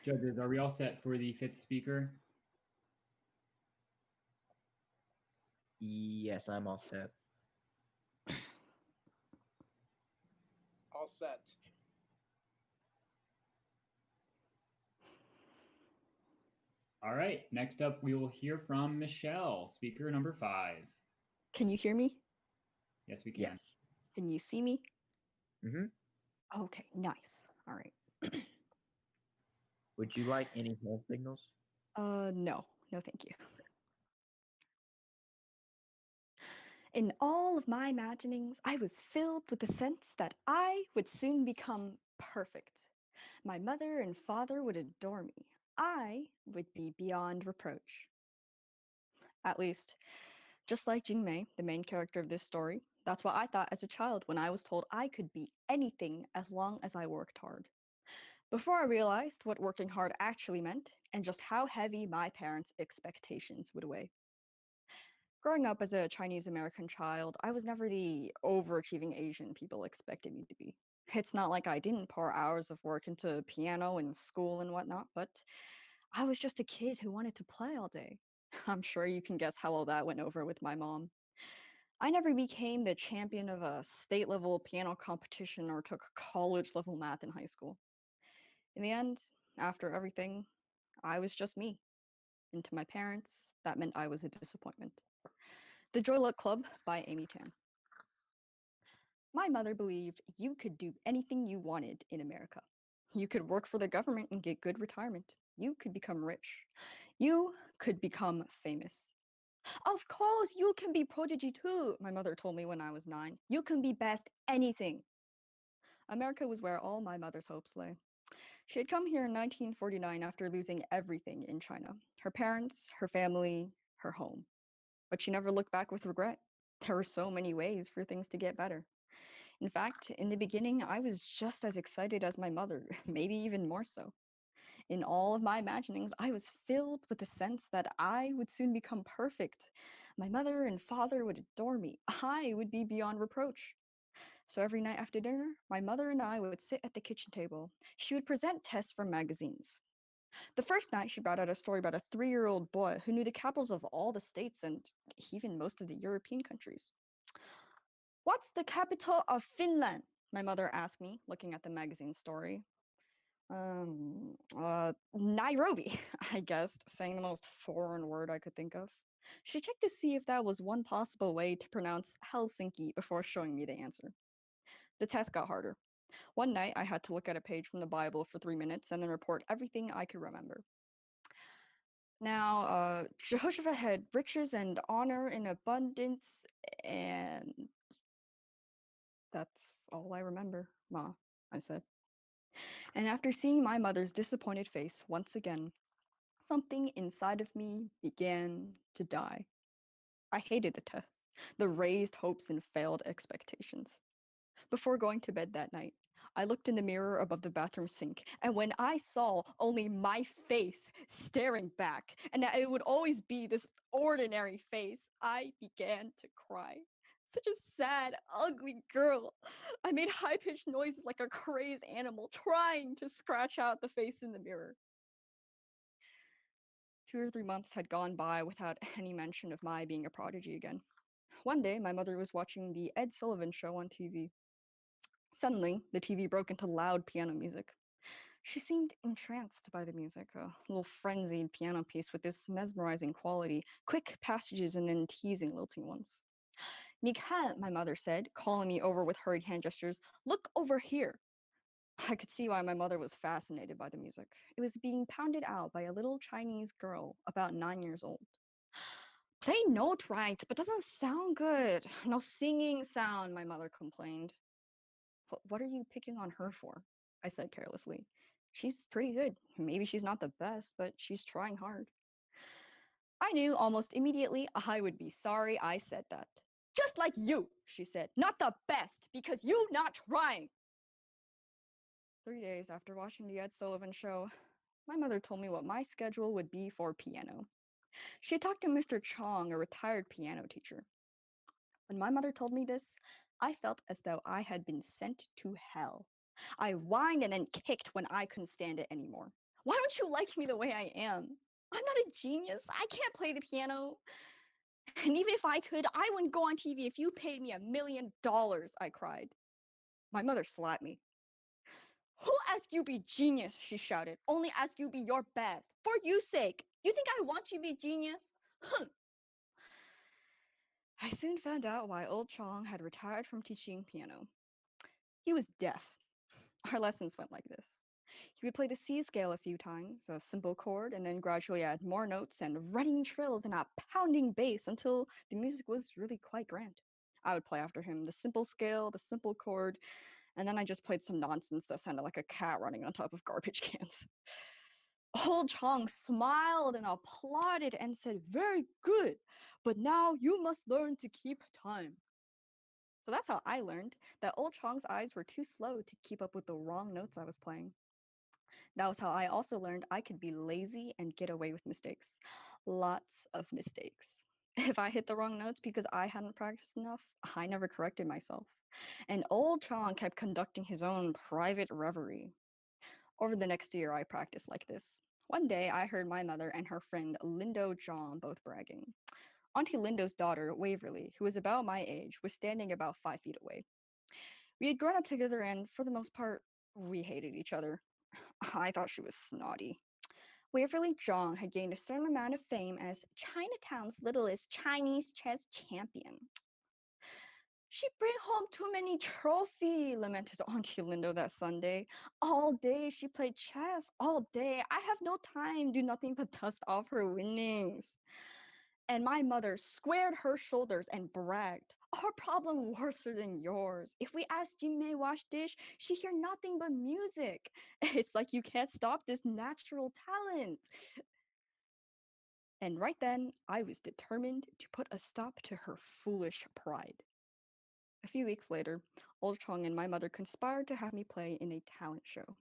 H: Judges, are we all set for the fifth speaker?
I: Yes, I'm all set.
X: All set.
H: All right. Next up, we will hear from Michelle, speaker number 5.
Y: Can you hear me?
H: Yes, we can.
I: Yes.
Y: Can you see me?
I: Mm-hmm.
Y: Okay, nice. All right.
I: Would you like any hand signals?
Y: No, thank you.
A: In all of my imaginings, I was filled with the sense that I would soon become perfect. My mother and father would adore me. I would be beyond reproach. At least, just like Jingmei, the main character of this story, that's what I thought as a child when I was told I could be anything as long as I worked hard. Before I realized what working hard actually meant and just how heavy my parents' expectations would weigh. Growing up as a Chinese American child, I was never the overachieving Asian people expected me to be. It's not like I didn't pour hours of work into piano and school and whatnot, but I was just a kid who wanted to play all day. I'm sure you can guess how all that went over with my mom. I never became the champion of a state level piano competition or took college level math in high school. In the end, after everything, I was just me. And to my parents, that meant I was a disappointment. The Joy Luck Club by Amy Tan. My mother believed you could do anything you wanted in America. You could work for the government and get good retirement. You could become rich. You could become famous. Of course, you can be prodigy too, my mother told me when I was 9. You can be best anything. America was where all my mother's hopes lay. She had come here in 1949 after losing everything in China. Her parents, her family, her home. But she never looked back with regret. There were so many ways for things to get better. In fact, in the beginning, I was just as excited as my mother, maybe even more so. In all of my imaginings, I was filled with the sense that I would soon become perfect. My mother and father would adore me. I would be beyond reproach. So every night after dinner, my mother and I would sit at the kitchen table. She would present tests from magazines. The first night, she brought out a story about a 3-year-old boy who knew the capitals of all the states and even most of the European countries. What's the capital of Finland? My mother asked me, looking at the magazine story. Nairobi, I guessed, saying the most foreign word I could think of. She checked to see if that was one possible way to pronounce Helsinki before showing me the answer. The test got harder. One night, I had to look at a page from the Bible for 3 minutes and then report everything I could remember. Now, Jehoshaphat had riches and honor in abundance, and that's all I remember, Ma, I said. And after seeing my mother's disappointed face once again, something inside of me began to die. I hated the tests, the raised hopes and failed expectations. Before going to bed that night, I looked in the mirror above the bathroom sink, and when I saw only my face staring back, and that it would always be this ordinary face, I began to cry. Such a sad, ugly girl. I made high-pitched noises like a crazed animal, trying to scratch out the face in the mirror. 2 or 3 months had gone by without any mention of my being a prodigy again. One day, my mother was watching the Ed Sullivan Show on TV. Suddenly, the TV broke into loud piano music. She seemed entranced by the music, a little frenzied piano piece with this mesmerizing quality, quick passages and then teasing, lilting ones. "Nikhat," my mother said, calling me over with hurried hand gestures. "Look over here." I could see why my mother was fascinated by the music. It was being pounded out by a little Chinese girl about 9 years old. "Play note right, but doesn't sound good. No singing sound," my mother complained. What are you picking on her for?" I said carelessly. "She's pretty good. Maybe she's not the best, but she's trying hard." I knew almost immediately I would be sorry I said that. "Just like you," she said. "Not the best, because you not trying." 3 days after watching the Ed Sullivan Show, my mother told me what my schedule would be for piano. She had talked to Mr. Chong, a retired piano teacher. When my mother told me this, I felt as though I had been sent to hell. I whined and then kicked when I couldn't stand it anymore. "Why don't you like me the way I am? I'm not a genius. I can't play the piano. And even if I could, I wouldn't go on TV if you paid me $1 million, I cried. My mother slapped me. "Who asked you be genius?" she shouted. "Only ask you be your best. For you sake. You think I want you to be genius? Huh." I soon found out why old Chong had retired from teaching piano. He was deaf. Our lessons went like this. He would play the C scale a few times, a simple chord, and then gradually add more notes and running trills and a pounding bass until the music was really quite grand. I would play after him the simple scale, the simple chord, and then I just played some nonsense that sounded like a cat running on top of garbage cans. Old Chong smiled and applauded and said, "Very good, but now you must learn to keep time." So that's how I learned that Old Chong's eyes were too slow to keep up with the wrong notes I was playing. That was how I also learned I could be lazy and get away with mistakes. Lots of mistakes. If I hit the wrong notes because I hadn't practiced enough, I never corrected myself. And Old Chong kept conducting his own private reverie. Over the next year, I practiced like this. One day, I heard my mother and her friend Lindo John both bragging. Auntie Lindo's daughter, Waverly, who was about my age, was standing about 5 feet away. We had grown up together and, for the most part, we hated each other. I thought she was snotty. Waverly Zhang had gained a certain amount of fame as Chinatown's littlest Chinese chess champion. "She bring home too many trophy," lamented Auntie Lindo that Sunday. "All day she played chess, all day. I have no time, do nothing but dust off her winnings." And my mother squared her shoulders and bragged, "Our problem worse than yours. If we ask Jimmei wash dish, she hear nothing but music. It's like you can't stop this natural talent." And right then, I was determined to put a stop to her foolish pride. A few weeks later, Old Chong and my mother conspired to have me play in a talent show.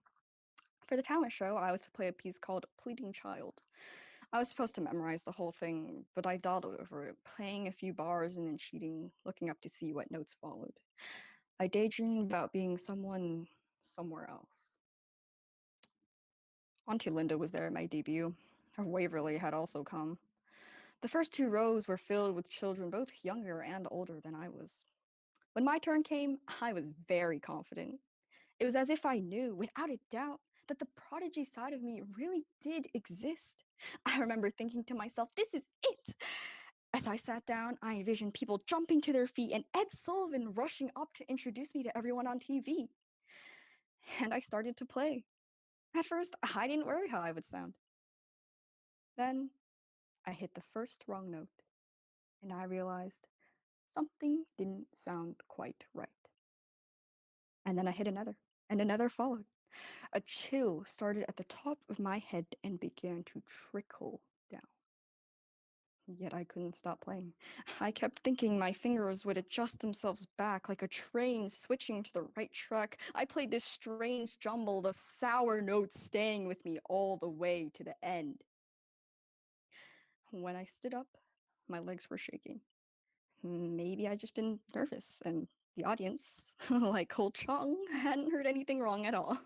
A: For the talent show, I was to play a piece called Pleading Child. I was supposed to memorize the whole thing, but I dawdled over it, playing a few bars and then cheating, looking up to see what notes followed. I daydreamed about being someone somewhere else. Auntie Linda was there at my debut. Her Waverly had also come. The first 2 rows were filled with children both younger and older than I was. When my turn came, I was very confident. It was as if I knew, without a doubt, that the prodigy side of me really did exist. I remember thinking to myself, "This is it!" As I sat down, I envisioned people jumping to their feet and Ed Sullivan rushing up to introduce me to everyone on TV. And I started to play. At first, I didn't worry how I would sound. Then I hit the first wrong note, and I realized something didn't sound quite right. And then I hit another, and another followed. A chill started at the top of my head and began to trickle down. Yet I couldn't stop playing. I kept thinking my fingers would adjust themselves back like a train switching to the right track. I played this strange jumble, the sour notes staying with me all the way to the end. When I stood up, my legs were shaking. Maybe I'd just been nervous, and the audience, like Cole Chong, hadn't heard anything wrong at all.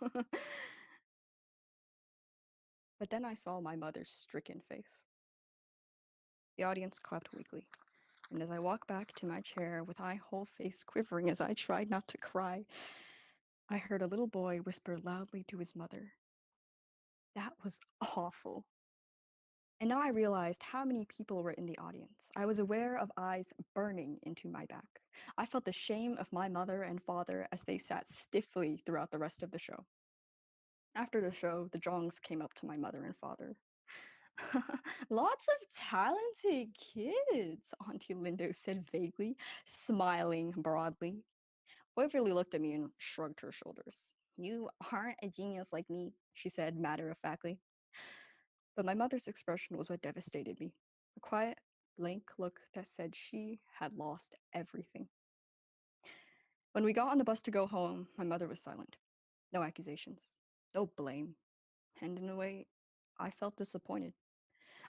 A: But then I saw my mother's stricken face. The audience clapped weakly, and as I walked back to my chair with my whole face quivering as I tried not to cry, I heard a little boy whisper loudly to his mother, "That was awful." And now I realized how many people were in the audience. I was aware of eyes burning into my back. I felt the shame of my mother and father as they sat stiffly throughout the rest of the show. After the show, the Zhongs came up to my mother and father. "Lots of talented kids," Auntie Lindo said vaguely, smiling broadly. Waverly looked at me and shrugged her shoulders. "You aren't a genius like me," she said matter-of-factly. But my mother's expression was what devastated me. A quiet, blank look that said she had lost everything. When we got on the bus to go home, my mother was silent. No accusations, no blame. And in a way, I felt disappointed.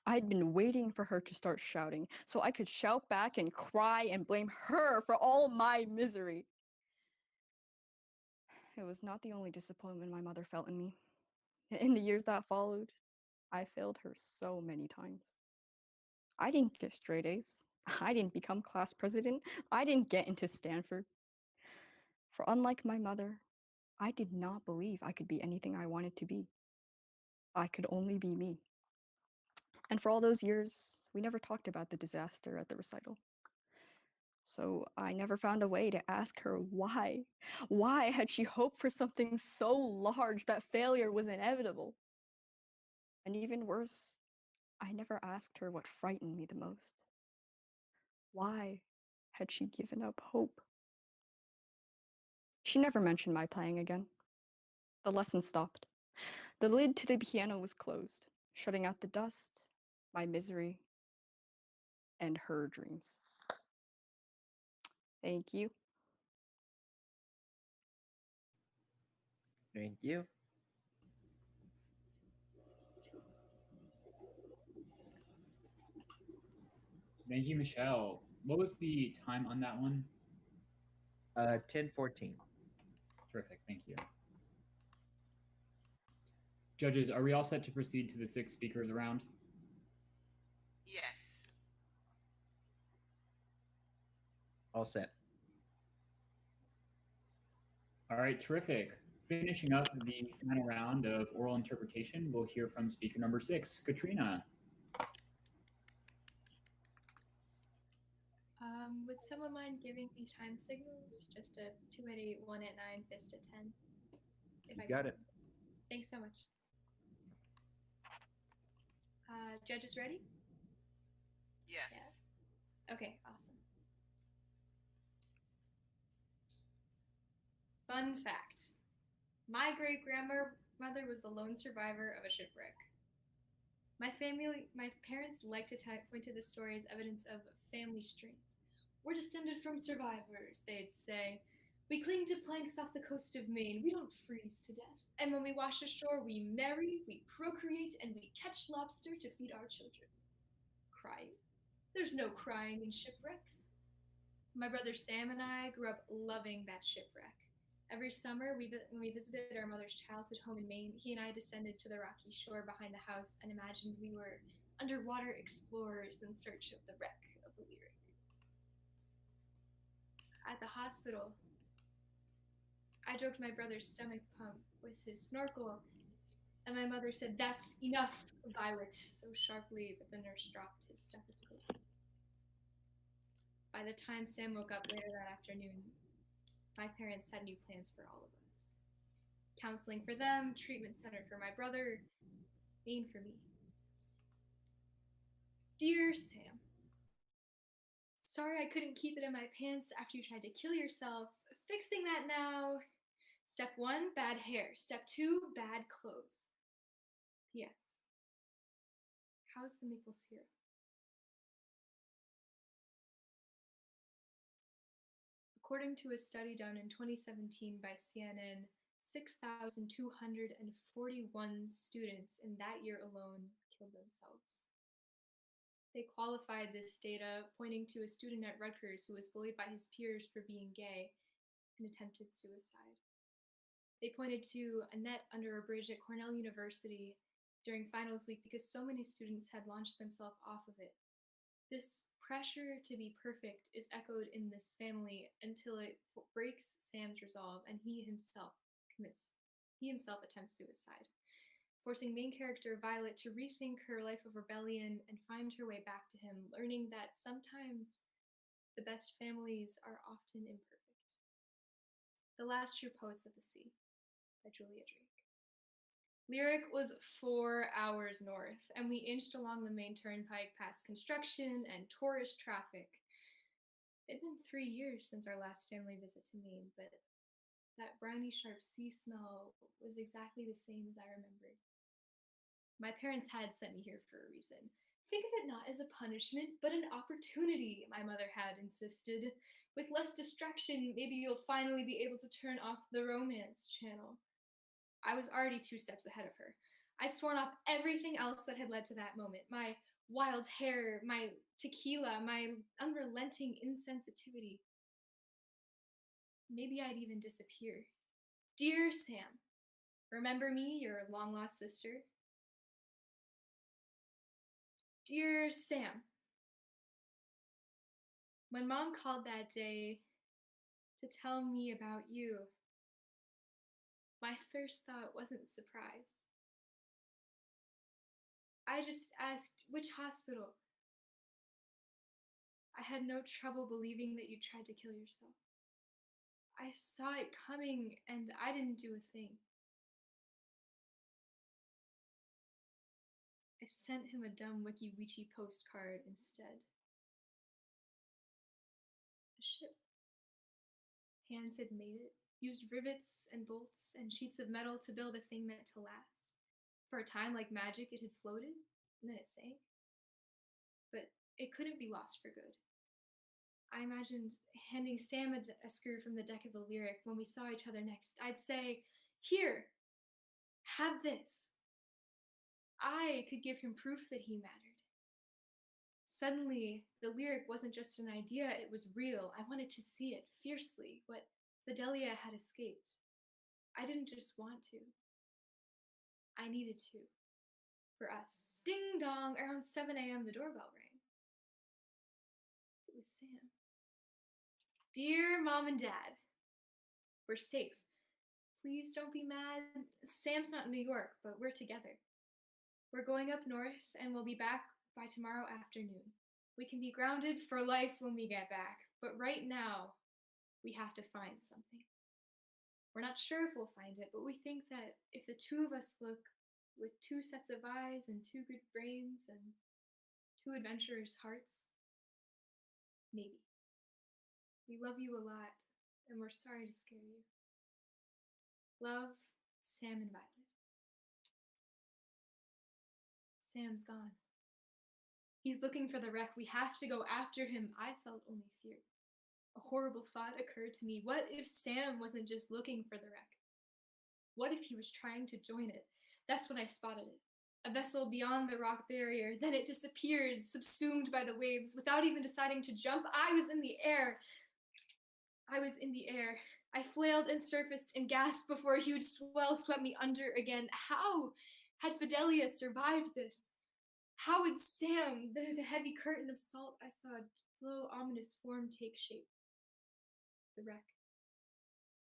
A: I had been waiting for her to start shouting so I could shout back and cry and blame her for all my misery. It was not the only disappointment my mother felt in me. In the years that followed, I failed her so many times. I didn't get straight A's. I didn't become class president. I didn't get into Stanford. For unlike my mother, I did not believe I could be anything I wanted to be. I could only be me. And for all those years, we never talked about the disaster at the recital. So I never found a way to ask her why. Why had she hoped for something so large that failure was inevitable? And even worse, I never asked her what frightened me the most. Why had she given up hope? She never mentioned my playing again. The lesson stopped. The lid to the piano was closed, shutting out the dust, my misery, and her dreams. Thank you.
I: Thank you.
H: Thank you, Michelle. What was the time on that one?
I: 10:14.
H: Terrific. Thank you. Judges, are we all set to proceed to the 6 speakers round?
J: Yes.
I: All set.
H: All right, terrific. Finishing up the final round of oral interpretation, we'll hear from speaker number 6, Katrina.
K: Would someone mind giving me time signals? Just a 2 at 8, 1 at 9, fist at 10. If
I: You got it.
K: Thanks so much. Judges ready?
J: Yes.
K: Yeah. Okay, awesome. Fun fact. My great-grandmother was the lone survivor of a shipwreck. My parents like to point to this story as evidence of family strength. We're descended from survivors, they'd say. We cling to planks off the coast of Maine. We don't freeze to death. And when we wash ashore, we marry, we procreate, and we catch lobster to feed our children. Crying? There's no crying in shipwrecks. My brother Sam and I grew up loving that shipwreck. Every summer, when we visited our mother's childhood home in Maine, he and I descended to the rocky shore behind the house and imagined we were underwater explorers in search of the wreck of the Lyric. At the hospital, I joked my brother's stomach pump was his snorkel, and my mother said, "That's enough, Violet," so sharply that the nurse dropped his stethoscope. By the time Sam woke up later that afternoon, my parents had new plans for all of us. Counseling for them, treatment center for my brother, Maine for me. Dear Sam, sorry I couldn't keep it in my pants after you tried to kill yourself. Fixing that now. Step 1, bad hair. Step 2, bad clothes. P.S. How's the maple syrup? According to a study done in 2017 by CNN, 6,241 students in that year alone killed themselves. They qualified this data, pointing to a student at Rutgers who was bullied by his peers for being gay and attempted suicide. They pointed to a net under a bridge at Cornell University during finals week because so many students had launched themselves off of it. This pressure to be perfect is echoed in this family until it breaks Sam's resolve and he himself attempts suicide, forcing main character Violet to rethink her life of rebellion and find her way back to him, learning that sometimes the best families are often imperfect. The Last True Poets of the Sea by Julia Drake. Lyric was 4 hours north, and we inched along the main turnpike past construction and tourist traffic. It'd been 3 years since our last family visit to Maine, but that briny, sharp sea smell was exactly the same as I remembered. My parents had sent me here for a reason. Think of it not as a punishment, but an opportunity, my mother had insisted. With less distraction, maybe you'll finally be able to turn off the romance channel. I was already 2 steps ahead of her. I'd sworn off everything else that had led to that moment. My wild hair, my tequila, my unrelenting insensitivity. Maybe I'd even disappear. Dear Sam, remember me, your long-lost sister? Dear Sam, when Mom called that day to tell me about you, my first thought wasn't surprise. I just asked, which hospital? I had no trouble believing that you tried to kill yourself. I saw it coming, and I didn't do a thing. I sent him a dumb WikiWiki postcard instead. A ship. Hands had made it, used rivets and bolts and sheets of metal to build a thing meant to last. For a time, like magic, it had floated, and then it sank. But it couldn't be lost for good. I imagined handing Sam a screw from the deck of the Lyric when we saw each other next. I'd say, "Here, have this." I could give him proof that he mattered. Suddenly, the Lyric wasn't just an idea, it was real. I wanted to see it fiercely, what Fidelia had escaped. I didn't just want to. I needed to. For us. Ding dong, around 7 a.m. the doorbell rang. It was Sam. "Dear Mom and Dad, we're safe. Please don't be mad. Sam's not in New York, but we're together. We're going up north and we'll be back by tomorrow afternoon. We can be grounded for life when we get back, but right now, we have to find something. We're not sure if we'll find it, but we think that if the two of us look with 2 sets of eyes and 2 good brains and 2 adventurous hearts, maybe. We love you a lot, and we're sorry to scare you. Love, Sam and Violet." Sam's gone. He's looking for the wreck. We have to go after him. I felt only fear. A horrible thought occurred to me. What if Sam wasn't just looking for the wreck? What if he was trying to join it? That's when I spotted it. A vessel beyond the rock barrier. Then it disappeared, subsumed by the waves. Without even deciding to jump, I was in the air. I flailed and surfaced and gasped before a huge swell swept me under again. How had Fidelia survived this? How would Sam, the heavy curtain of salt, I saw a slow, ominous form take shape? The wreck.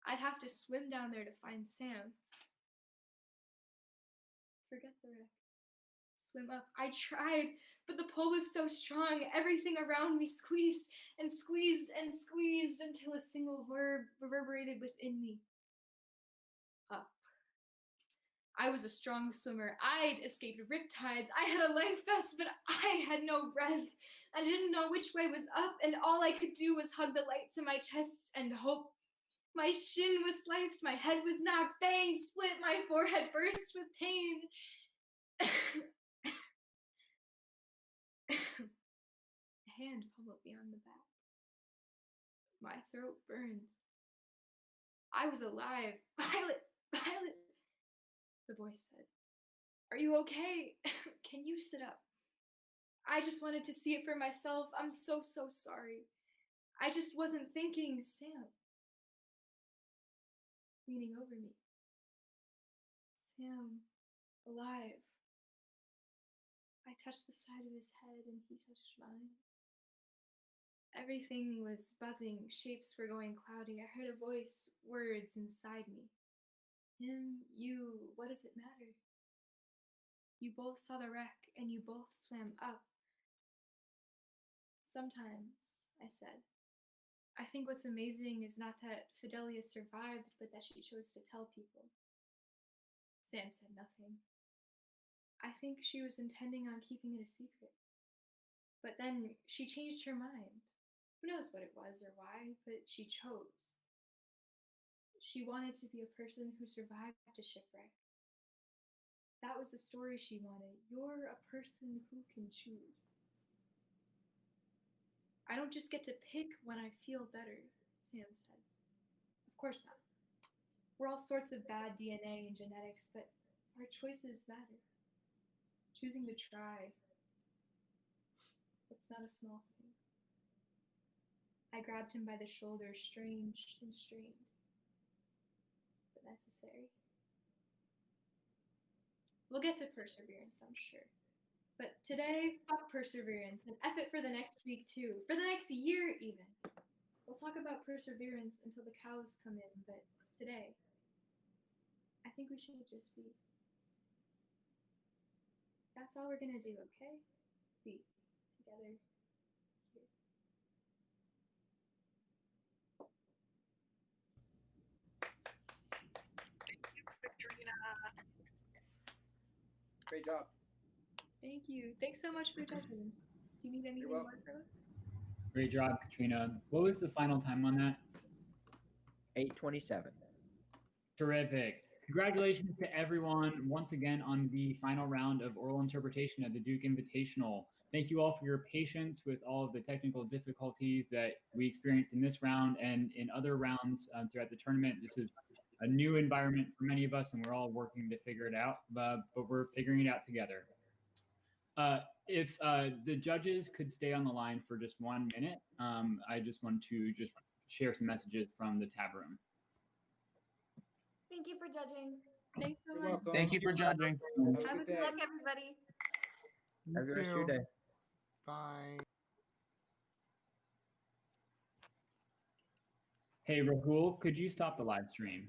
K: I'd have to swim down there to find Sam. Forget the wreck. Swim up. I tried, but the pull was so strong. Everything around me squeezed and squeezed and squeezed until a single verb reverberated within me. Up. I was a strong swimmer. I'd escaped riptides. I had a life vest, but I had no breath. I didn't know which way was up, and all I could do was hug the light to my chest and hope. My shin was sliced, my head was knocked, bang, split, my forehead burst with pain. A hand pummeled me on the back. My throat burned. I was alive. Violet, Violet, the voice said. Are you okay? Can you sit up? I just wanted to see it for myself. I'm so sorry. I just wasn't thinking, Sam. Leaning over me. Sam, alive. I touched the side of his head and he touched mine. Everything was buzzing, shapes were going cloudy. I heard a voice, words inside me. Him, you, what does it matter? You both saw the wreck and you both swam up. Sometimes, I said. I think what's amazing is not that Fidelia survived, but that she chose to tell people. Sam said nothing. I think she was intending on keeping it a secret. But then she changed her mind. Who knows what it was or why, but she chose. She wanted to be a person who survived a shipwreck. That was the story she wanted. You're a person who can choose. I don't just get to pick when I feel better, Sam says. Of course not. We're all sorts of bad DNA and genetics, but our choices matter. Choosing to try. It's not a small thing. I grabbed him by the shoulder, strange and strained, but necessary. We'll get to perseverance, I'm sure. But today, fuck perseverance, and F it for the next week too, for the next year even. We'll talk about perseverance until the cows come in, but today, I think we should just be. That's all we're gonna do, okay? Be together here.
Y: Great job.
K: Thank you. Thanks so much for judging. Do you need anything more from us?
H: Great job, Katrina. What was the final time on that?
I: 8:27.
H: Terrific. Congratulations to everyone once again on the final round of oral interpretation at the Duke Invitational. Thank you all for your patience with all of the technical difficulties that we experienced in this round and in other rounds throughout the tournament. This is a new environment for many of us, and we're all working to figure it out, but we're figuring it out together. If the judges could stay on the line for just 1 minute, I just want to share some messages from the tab room.
M: Thank you for judging.
K: Thanks so
Y: You're
K: much.
Y: welcome.
N: Thank you for judging.
M: Have a good luck, everybody.
I: Have a good rest of your day.
N: Bye.
H: Hey, Rahul, could you stop the live stream?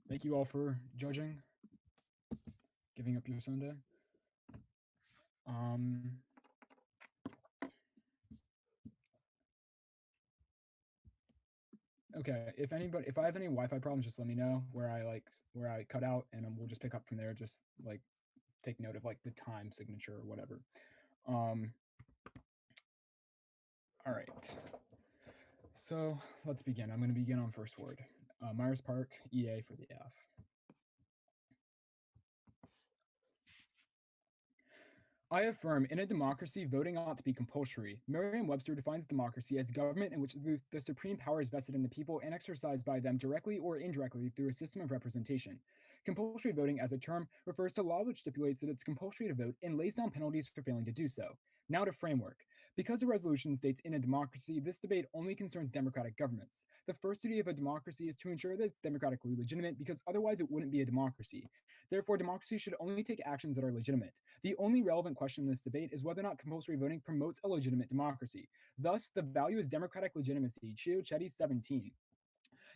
E: Thank you all for judging, giving up your Sunday. Um, okay, if I have any Wi-Fi problems, just let me know where I cut out, and we'll just pick up from there. Just like take note of like the time signature or whatever. Um, all right. So let's begin. I'm going to begin on first word. Myers Park, EA for the F. I affirm in a democracy, voting ought to be compulsory. Merriam-Webster defines democracy as government in which the supreme power is vested in the people and exercised by them directly or indirectly through a system of representation. Compulsory voting as a term refers to law which stipulates that it's compulsory to vote and lays down penalties for failing to do so. Now to framework. Because the resolution states in a democracy, this debate only concerns democratic governments. The first duty of a democracy is to ensure that it's democratically legitimate because otherwise it wouldn't be a democracy. Therefore, democracy should only take actions that are legitimate. The only relevant question in this debate is whether or not compulsory voting promotes a legitimate democracy. Thus, the value is democratic legitimacy, Chiocchetti 17.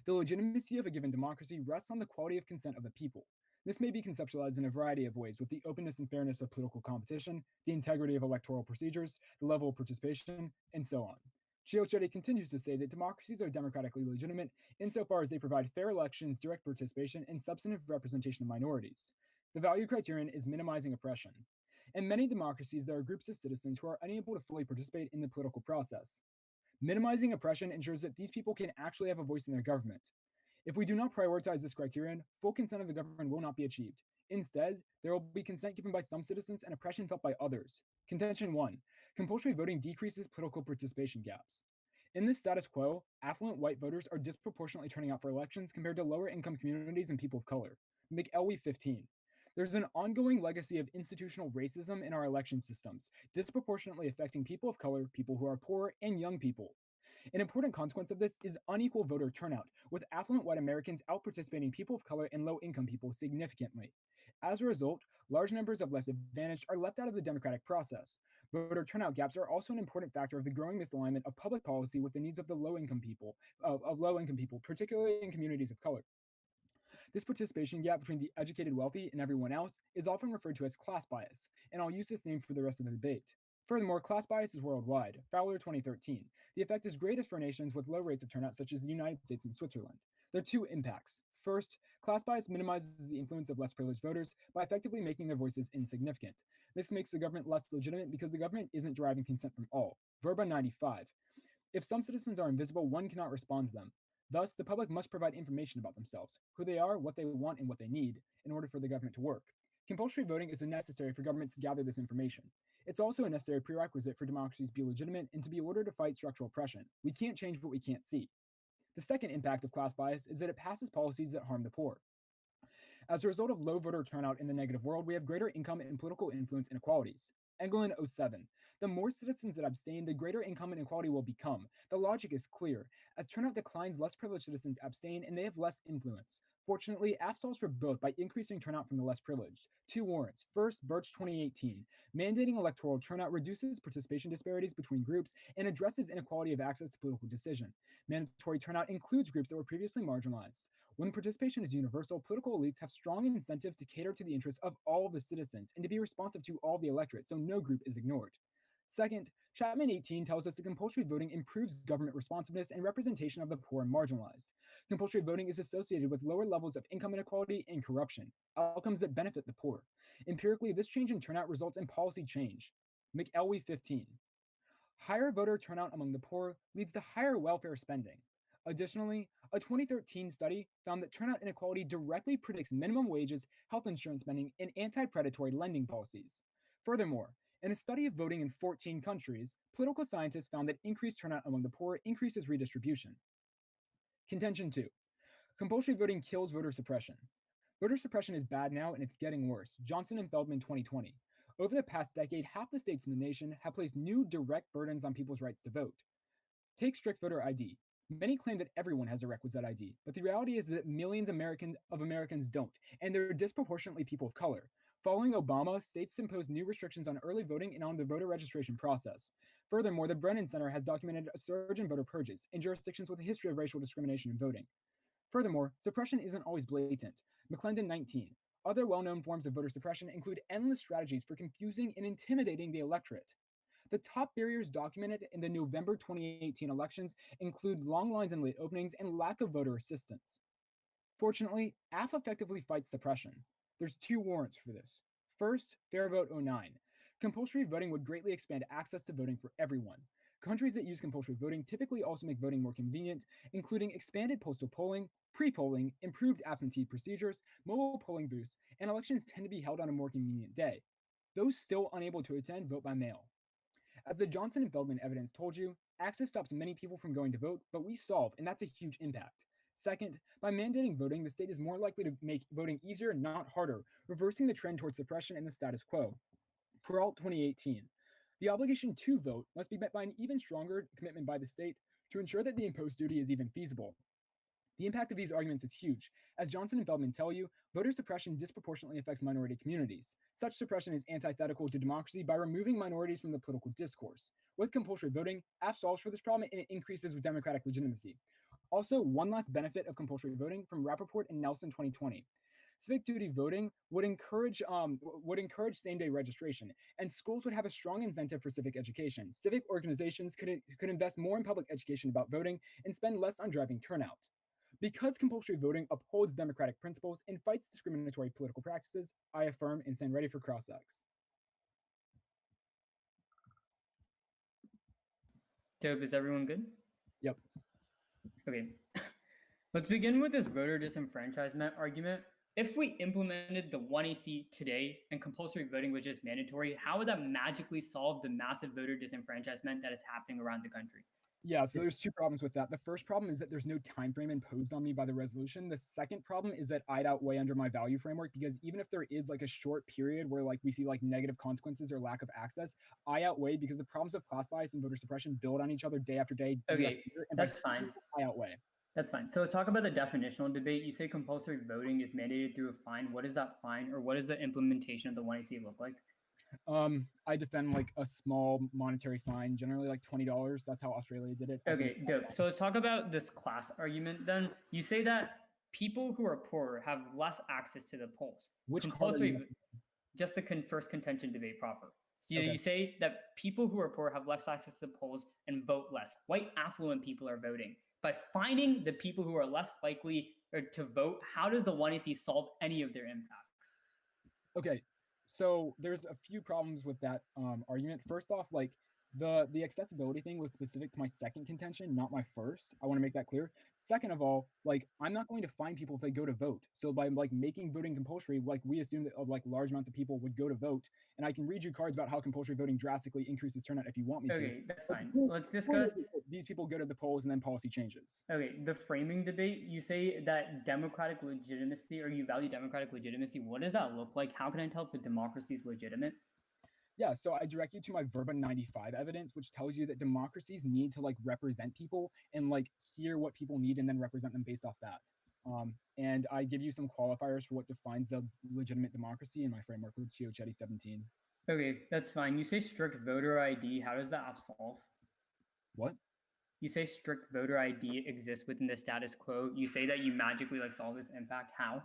E: The legitimacy of a given democracy rests on the quality of consent of the people. This may be conceptualized in a variety of ways, with the openness and fairness of political competition, the integrity of electoral procedures, the level of participation, and so on. Chiocchetti continues to say that democracies are democratically legitimate insofar as they provide fair elections, direct participation, and substantive representation of minorities. The value criterion is minimizing oppression. In many democracies, there are groups of citizens who are unable to fully participate in the political process. Minimizing oppression ensures that these people can actually have a voice in their government. If we do not prioritize this criterion, full consent of the government will not be achieved. Instead, there will be consent given by some citizens and oppression felt by others. Contention 1. Compulsory voting decreases political participation gaps. In this status quo, affluent white voters are disproportionately turning out for elections compared to lower income communities and people of color. McElwee 15. There's an ongoing legacy of institutional racism in our election systems, disproportionately affecting people of color, people who are poor, and young people. An important consequence of this is unequal voter turnout, with affluent white Americans outparticipating people of color and low-income people significantly. As a result, large numbers of less advantaged are left out of the democratic process. Voter turnout gaps are also an important factor of the growing misalignment of public policy with the needs of the low-income people, particularly in communities of color. This participation gap between the educated wealthy and everyone else is often referred to as class bias, and I'll use this name for the rest of the debate. Furthermore, class bias is worldwide. Fowler 2013. The effect is greatest for nations with low rates of turnout such as the United States and Switzerland. There are two impacts. First, class bias minimizes the influence of less privileged voters by effectively making their voices insignificant. This makes the government less legitimate because the government isn't deriving consent from all. Verba 95. If some citizens are invisible, one cannot respond to them. Thus, the public must provide information about themselves, who they are, what they want, and what they need, in order for the government to work. Compulsory voting is necessary for governments to gather this information. It's also a necessary prerequisite for democracies to be legitimate and to be ordered to fight structural oppression. We can't change what we can't see. The second impact of class bias is that it passes policies that harm the poor. As a result of low voter turnout in the negative world, we have greater income and political influence inequalities. Engelin 07. The more citizens that abstain, the greater income inequality will become. The logic is clear. As turnout declines, less privileged citizens abstain and they have less influence. Fortunately, AF solves for both by increasing turnout from the less privileged. Two warrants. First, Birch 2018. Mandating electoral turnout reduces participation disparities between groups and addresses inequality of access to political decision. Mandatory turnout includes groups that were previously marginalized. When participation is universal, political elites have strong incentives to cater to the interests of all of the citizens and to be responsive to all the electorate, so no group is ignored. Second, Chapman 18 tells us that compulsory voting improves government responsiveness and representation of the poor and marginalized. Compulsory voting is associated with lower levels of income inequality and corruption, outcomes that benefit the poor. Empirically, this change in turnout results in policy change. McElwee 15. Higher voter turnout among the poor leads to higher welfare spending. Additionally, a 2013 study found that turnout inequality directly predicts minimum wages, health insurance spending, and anti-predatory lending policies. Furthermore, in a study of voting in 14 countries, political scientists found that increased turnout among the poor increases redistribution. Contention 2. Compulsory voting kills voter suppression. Voter suppression is bad now and it's getting worse. Johnson and Feldman 2020. Over the past decade, half the states in the nation have placed new direct burdens on people's rights to vote. Take strict voter ID. Many claim that everyone has a requisite ID, but the reality is that millions of Americans don't, and they're disproportionately people of color. Following Obama, states imposed new restrictions on early voting and on the voter registration process. Furthermore, the Brennan Center has documented a surge in voter purges in jurisdictions with a history of racial discrimination in voting. Furthermore, suppression isn't always blatant. McClendon 19. Other well-known forms of voter suppression include endless strategies for confusing and intimidating the electorate. The top barriers documented in the November 2018 elections include long lines and late openings and lack of voter assistance. Fortunately, AF effectively fights suppression. There's two warrants for this. First, Fair Vote 09. Compulsory voting would greatly expand access to voting for everyone. Countries that use compulsory voting typically also make voting more convenient, including expanded postal polling, pre-polling, improved absentee procedures, mobile polling booths, and elections tend to be held on a more convenient day. Those still unable to attend vote by mail. As the Johnson and Feldman evidence told you, access stops many people from going to vote, but we solve, and that's a huge impact. Second, by mandating voting, the state is more likely to make voting easier, not harder, reversing the trend towards suppression and the status quo. Peralt 2018. The obligation to vote must be met by an even stronger commitment by the state to ensure that the imposed duty is even feasible. The impact of these arguments is huge. As Johnson and Feldman tell you, voter suppression disproportionately affects minority communities. Such suppression is antithetical to democracy by removing minorities from the political discourse. With compulsory voting, AF solves for this problem and it increases with democratic legitimacy. Also, one last benefit of compulsory voting from Rappaport and Nelson 2020. Civic duty voting would encourage same-day registration, and schools would have a strong incentive for civic education. Civic organizations could invest more in public education about voting and spend less on driving turnout. Because compulsory voting upholds democratic principles and fights discriminatory political practices, I affirm and stand ready for cross-ex.
L: Dope, is everyone good?
E: Yep.
L: Okay. Let's begin with this voter disenfranchisement argument. If we implemented the 1AC today and compulsory voting was just mandatory, how would that magically solve the massive voter disenfranchisement that is happening around the country?
E: Yeah, so there's two problems with that. The first problem is that there's no time frame imposed on me by the resolution. The second problem is that I'd outweigh under my value framework, because even if there is like a short period where like we see like negative consequences or lack of access, I outweigh because the problems of class bias and voter suppression build on each other day after day.
L: Okay,
E: and
L: that's fine.
E: I outweigh.
L: That's fine. So let's talk about the definitional debate. You say compulsory voting is mandated through a fine. What is that fine, or what does the implementation of the 1AC look like?
E: I defend like a small monetary fine, generally like $20. That's how Australia did it.
L: Okay, dope. So let's talk about this class argument then. You say that people who are poor have less access to the polls.
E: Which
L: compulsory, just the first contention debate proper. So you say that people who are poor have less access to the polls and vote less. White affluent people are voting. By finding the people who are less likely to vote, how does the 1AC solve any of their impacts?
E: Okay, so there's a few problems with that argument. First off, like the accessibility thing was specific to my second contention, not my first. I want to make that clear. Second of all, like I'm not going to find people if they go to vote. So by like making voting compulsory, like we assume that like large amounts of people would go to vote, and I can read you cards about how compulsory voting drastically increases turnout if you want me to.
L: Okay, that's fine. Let's discuss.
E: These people go to the polls and then policy changes.
L: Okay, the framing debate, you say that democratic legitimacy, or you value democratic legitimacy. What does that look like? How can I tell if the democracy is legitimate?
E: Yeah, so I direct you to my Verba 95 evidence, which tells you that democracies need to like represent people and like hear what people need and then represent them based off that. And I give you some qualifiers for what defines a legitimate democracy in my framework with Chiocchetti 17.
L: Okay, that's fine. You say strict voter ID. How does that solve?
E: What?
L: You say strict voter ID exists within the status quo. You say that you magically like solve this impact. How?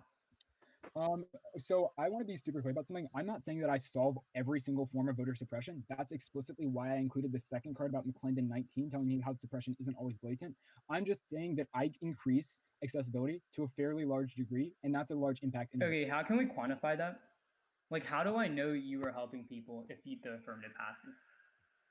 E: So I want to be super clear about something. I'm not saying that I solve every single form of voter suppression. That's explicitly why I included the second card about McClendon 19, telling you how suppression isn't always blatant. I'm just saying that I increase accessibility to a fairly large degree, and that's a large impact.
L: Okay, how can we quantify that? Like, how do I know you are helping people if the affirmative passes?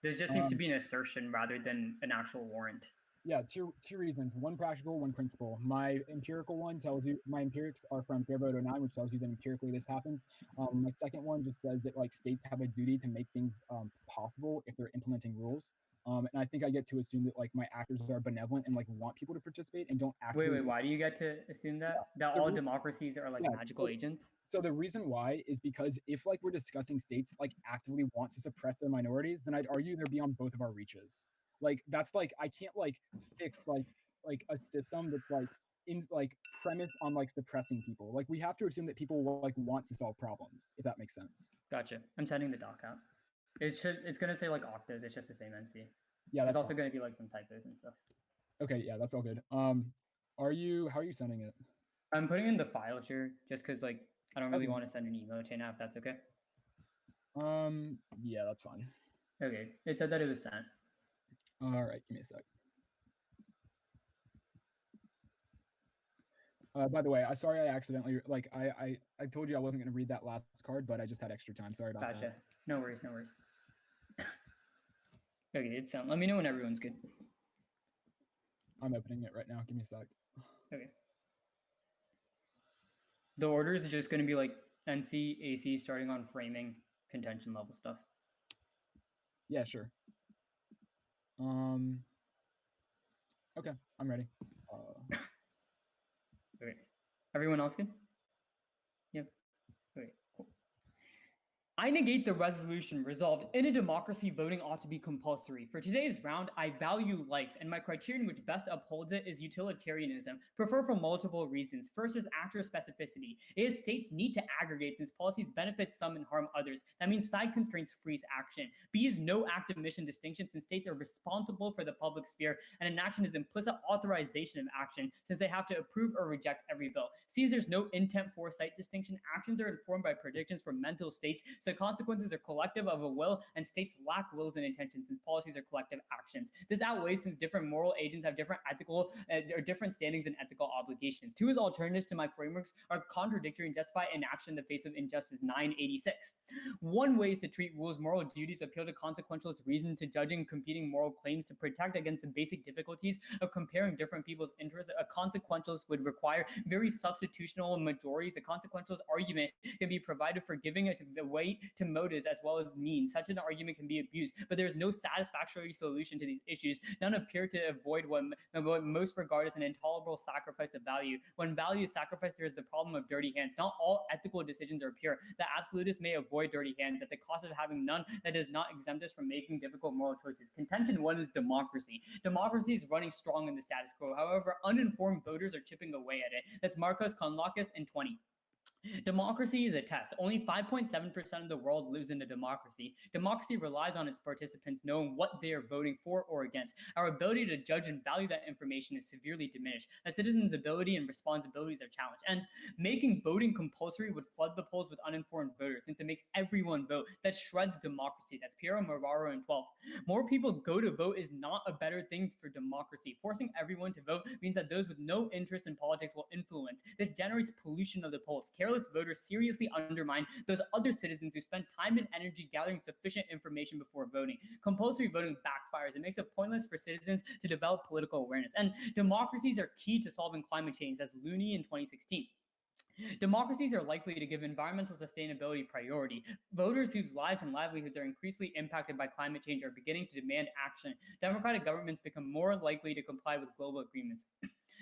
L: There just seems to be an assertion rather than an actual warrant.
E: Yeah, two reasons. One practical, one principle. My empirical one tells you, my empirics are from Fair Vote 09, which tells you that empirically this happens. My second one just says that like states have a duty to make things possible if they're implementing rules. And I think I get to assume that like my actors are benevolent and like want people to participate and don't actually.
L: Wait, why do you get to assume that? Yeah, that all democracies are like magical agents?
E: So the reason why is because if like we're discussing states that, like actively want to suppress their minorities, then I'd argue they're beyond both of our reaches. Like that's like I can't like fix like a system that's like in like premise on like suppressing people. Like we have to assume that people will like want to solve problems, if that makes sense.
L: Gotcha. I'm sending the doc out. It's gonna say like octas. It's just the same NC.
E: Yeah,
L: there's also gonna be like some typos and stuff.
E: Okay, yeah, that's all good. How are you sending it?
L: I'm putting in the file share just because like I don't really
E: Okay.
L: want to send an email to now if that's okay.
E: Yeah, that's fine.
L: Okay, it said that it was sent.
E: All right, give me a sec. By the way, sorry I accidentally I told you I wasn't going to read that last card, but I just had extra time. Sorry about
L: Gotcha.
E: that.
L: No worries, no worries. Okay, it's sent. Let me know when everyone's good.
E: I'm opening it right now. Give me a sec.
L: Okay. The orders are just going to be like NC, AC, starting on framing, contention level stuff.
E: Yeah, sure. Okay, I'm ready.
L: Okay. Everyone else good? Yep. Okay, cool. I negate the resolution resolved in a democracy voting ought to be compulsory. For today's round, I value life, and my criterion which best upholds it is utilitarianism. Prefer for multiple reasons. First is actor specificity. It is states need to aggregate since policies benefit some and harm others. That means side constraints freeze action. B is no active mission distinction since states are responsible for the public sphere, and an action is implicit authorization of action since they have to approve or reject every bill. C is there's no intent foresight distinction. Actions are informed by predictions from mental states, so consequences are collective of a will, and states lack wills and intentions since policies are collective actions. This outweighs since different moral agents have different ethical or different standings and ethical obligations. Two is alternatives to my frameworks are contradictory and justify inaction in the face of injustice 986. One way is to treat rules, moral duties, appeal to consequentialist reason to judging competing moral claims to protect against the basic difficulties of comparing different people's interests. A consequentialist would require very substitutional majorities. A consequentialist argument can be provided for giving the weight to motives as well as means. Such an argument can be abused, but there is no satisfactory solution to these issues. None appear to avoid what most regard as an intolerable sacrifice of value. When value is sacrificed, there is the problem of dirty hands. Not all ethical decisions are pure. The absolutists may avoid dirty hands at the cost of having none that does not exempt us from making difficult moral choices. Contention one is democracy. Democracy is running strong in the status quo. However, uninformed voters are chipping away at it. That's Marcos Konlakis in 20. Democracy is a test. Only 5.7% of the world lives in a democracy. Democracy relies on its participants knowing what they are voting for or against. Our ability to judge and value that information is severely diminished. A citizen's ability and responsibilities are challenged. And making voting compulsory would flood the polls with uninformed voters since it makes everyone vote. That shreds democracy. That's Piero Marraro in 12. More people go to vote is not a better thing for democracy. Forcing everyone to vote means that those with no interest in politics will influence. This generates pollution of the polls. Careless voters seriously undermine those other citizens who spend time and energy gathering sufficient information before voting. Compulsory voting backfires. It makes it pointless for citizens to develop political awareness. And democracies are key to solving climate change. That's Looney in 2016. Democracies are likely to give environmental sustainability priority. Voters whose lives and livelihoods are increasingly impacted by climate change are beginning to demand action. Democratic governments become more likely to comply with global agreements.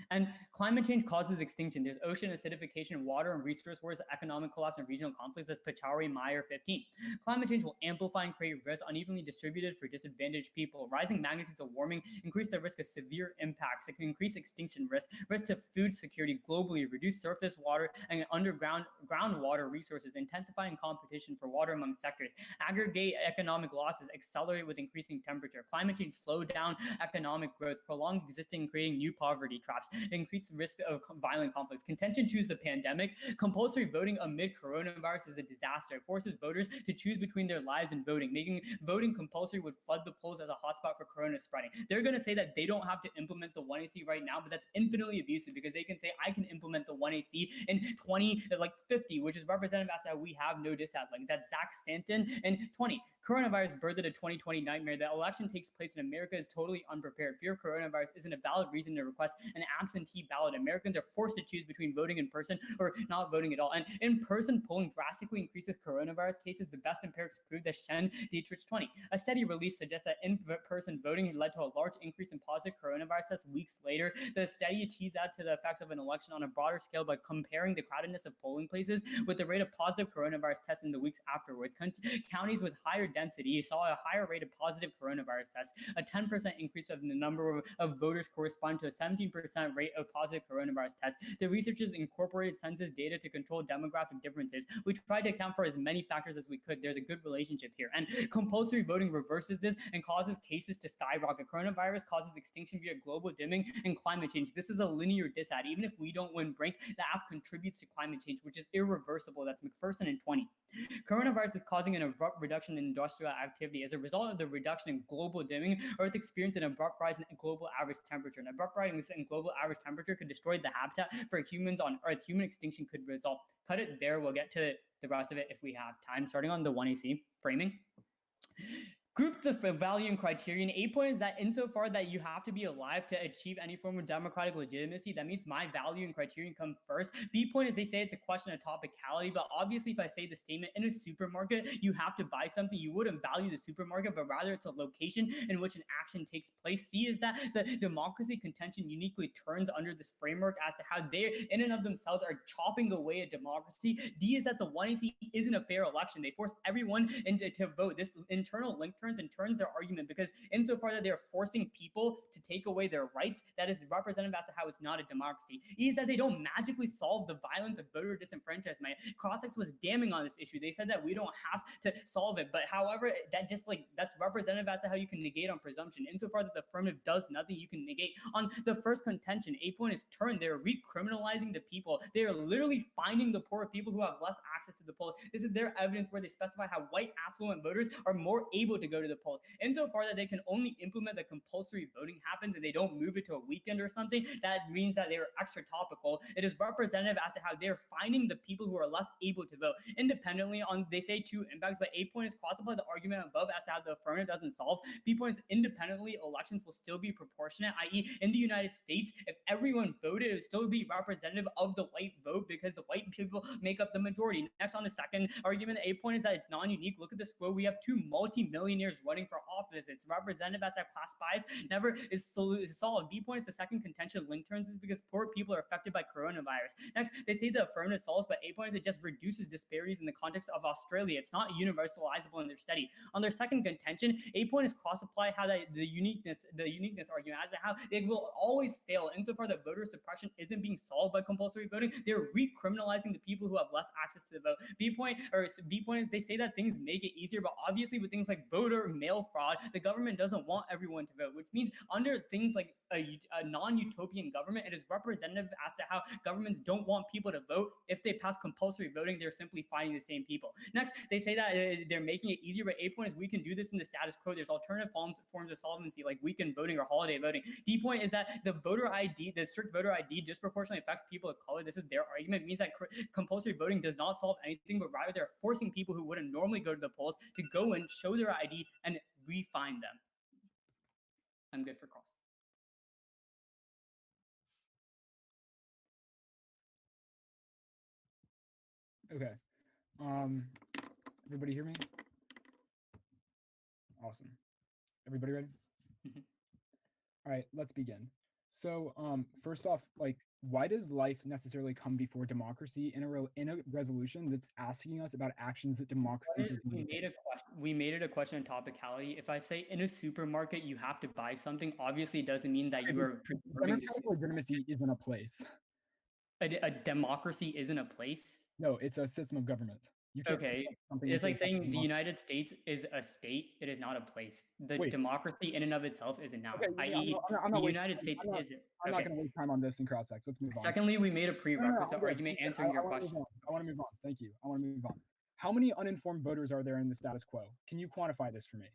L: And climate change causes extinction. There's ocean acidification, water and resource wars, economic collapse, and regional conflicts. That's Pachauri, Meyer, 15. Climate change will amplify and create risks unevenly distributed for disadvantaged people. Rising magnitudes of warming increase the risk of severe impacts. It can increase extinction risk to food security globally, reduce surface water and underground groundwater resources, intensifying competition for water among sectors, aggregate economic losses, accelerate with increasing temperature. Climate change slow down economic growth, prolong existing, creating new poverty traps, increase risk of violent conflicts. Contention 2 is the pandemic. Compulsory voting amid coronavirus is a disaster. It forces voters to choose between their lives and voting. Making voting compulsory would flood the polls as a hotspot for corona spreading. They're going to say that they don't have to implement the 1AC right now, but that's infinitely abusive because they can say, I can implement the 1AC in 2050, which is representative as to how we have no disad links. That's Zach Stanton in 20. Coronavirus birthed a 2020 nightmare. The election takes place in America is totally unprepared. Fear of coronavirus isn't a valid reason to request an absentee ballot. Americans are forced to choose between voting in person or not voting at all. And in-person polling drastically increases coronavirus cases. The best empirics prove that Shen Dietrich 20. A study release suggests that in-person voting had led to a large increase in positive coronavirus tests weeks later. The study teased out to the effects of an election on a broader scale by comparing the crowdedness of polling places with the rate of positive coronavirus tests in the weeks afterwards. Counties with higher
O: density saw a higher rate of positive coronavirus tests, a 10% increase of the number of voters correspond to a 17% rate of positive coronavirus tests. The researchers incorporated census data to control demographic differences. We tried to account for as many factors as we could. There's a good relationship here. And compulsory voting reverses this and causes cases to skyrocket. Coronavirus causes extinction via global dimming and climate change. This is a linear disad. Even if we don't win Brink, the AF contributes to climate change, which is irreversible. That's McPherson and 20. Coronavirus is causing an abrupt reduction in industrial activity. As a result of the reduction in global dimming, Earth experienced an abrupt rise in global average temperature. An abrupt rise in global average temperature could destroy the habitat for humans on Earth. Human extinction could result. Cut it there. We'll get to the rest of it if we have time. Starting on the 1AC framing. Group the value and criterion. A point is that insofar that you have to be alive to achieve any form of democratic legitimacy, that means my value and criterion come first. B point is they say it's a question of topicality, but obviously if I say the statement in a supermarket, you have to buy something, you wouldn't value the supermarket, but rather it's a location in which an action takes place. C is that the democracy contention uniquely turns under this framework as to how they in and of themselves are chopping away at democracy. D is that the 1AC isn't a fair election. They force everyone to vote. This internal link turns their argument, because insofar that they're forcing people to take away their rights, that is representative as to how it's not a democracy. E is that they don't magically solve the violence of voter disenfranchisement. Crossex was damning on this issue. They said that we don't have to solve it, but however, that just that's representative as to how you can negate on presumption. Insofar that the affirmative does nothing, you can negate. On the first contention, A point is turned. They're recriminalizing the people. They are literally finding the poor people who have less access to the polls. This is their evidence where they specify how white affluent voters are more able to go to the polls. Insofar that they can only implement the compulsory voting happens and they don't move it to a weekend or something, that means that they're extra topical. It is representative as to how they're finding the people who are less able to vote. Independently on, they say two impacts, but A point is cross-apply the argument above as to how the affirmative doesn't solve. B point is independently elections will still be proportionate, i.e. in the United States, if everyone voted, it would still be representative of the white vote because the white people make up the majority. Next, on the second argument, A point is that it's non-unique. Look at this quote. We have two multi-millionaires running for office. It's representative as that class bias never is solved. B point is the second contention. Link turns is because poor people are affected by coronavirus. Next, they say the affirmative solves, but A point is it just reduces disparities in the context of Australia. It's not universalizable in their study. On their second contention, A point is cross-apply how that the uniqueness argument as to how they will always fail insofar that voter suppression isn't being solved by compulsory voting. They're recriminalizing the people who have less access to the vote. B point is they say that things make it easier, but obviously with things like voter mail fraud, the government doesn't want everyone to vote, which means under things like a non-utopian government, it is representative as to how governments don't want people to vote. If they pass compulsory voting, they're simply fighting the same people. Next, they say that they're making it easier, but A point is we can do this in the status quo. There's alternative forms of solvency like weekend voting or holiday voting. D point is that the voter ID, the strict voter ID disproportionately affects people of color. This is their argument. It means that compulsory voting does not solve anything, but rather they're forcing people who wouldn't normally go to the polls to go in, show their ID, and re-find them. I'm good for cross.
E: Okay. Everybody hear me? Awesome. Everybody ready? All right, let's begin. So, first off, why does life necessarily come before democracy in a resolution that's asking us about actions that democracies are
O: we made it a question of topicality. If I say in a supermarket you have to buy something, obviously it doesn't mean that you are
E: democratic legitimacy isn't a place.
O: A democracy isn't a place?
E: No, it's a system of government. You can't
O: it's like saying the United States is a state. It is not a place. The democracy in and of itself is a noun. I.e., the United States isn't.
E: I'm not going to waste time on this in cross-sex. Let's move on.
O: Secondly, we made a prerequisite argument answering your question.
E: I want to move on. Thank you. I want to move on. How many uninformed voters are there in the status quo? Can you quantify this for me?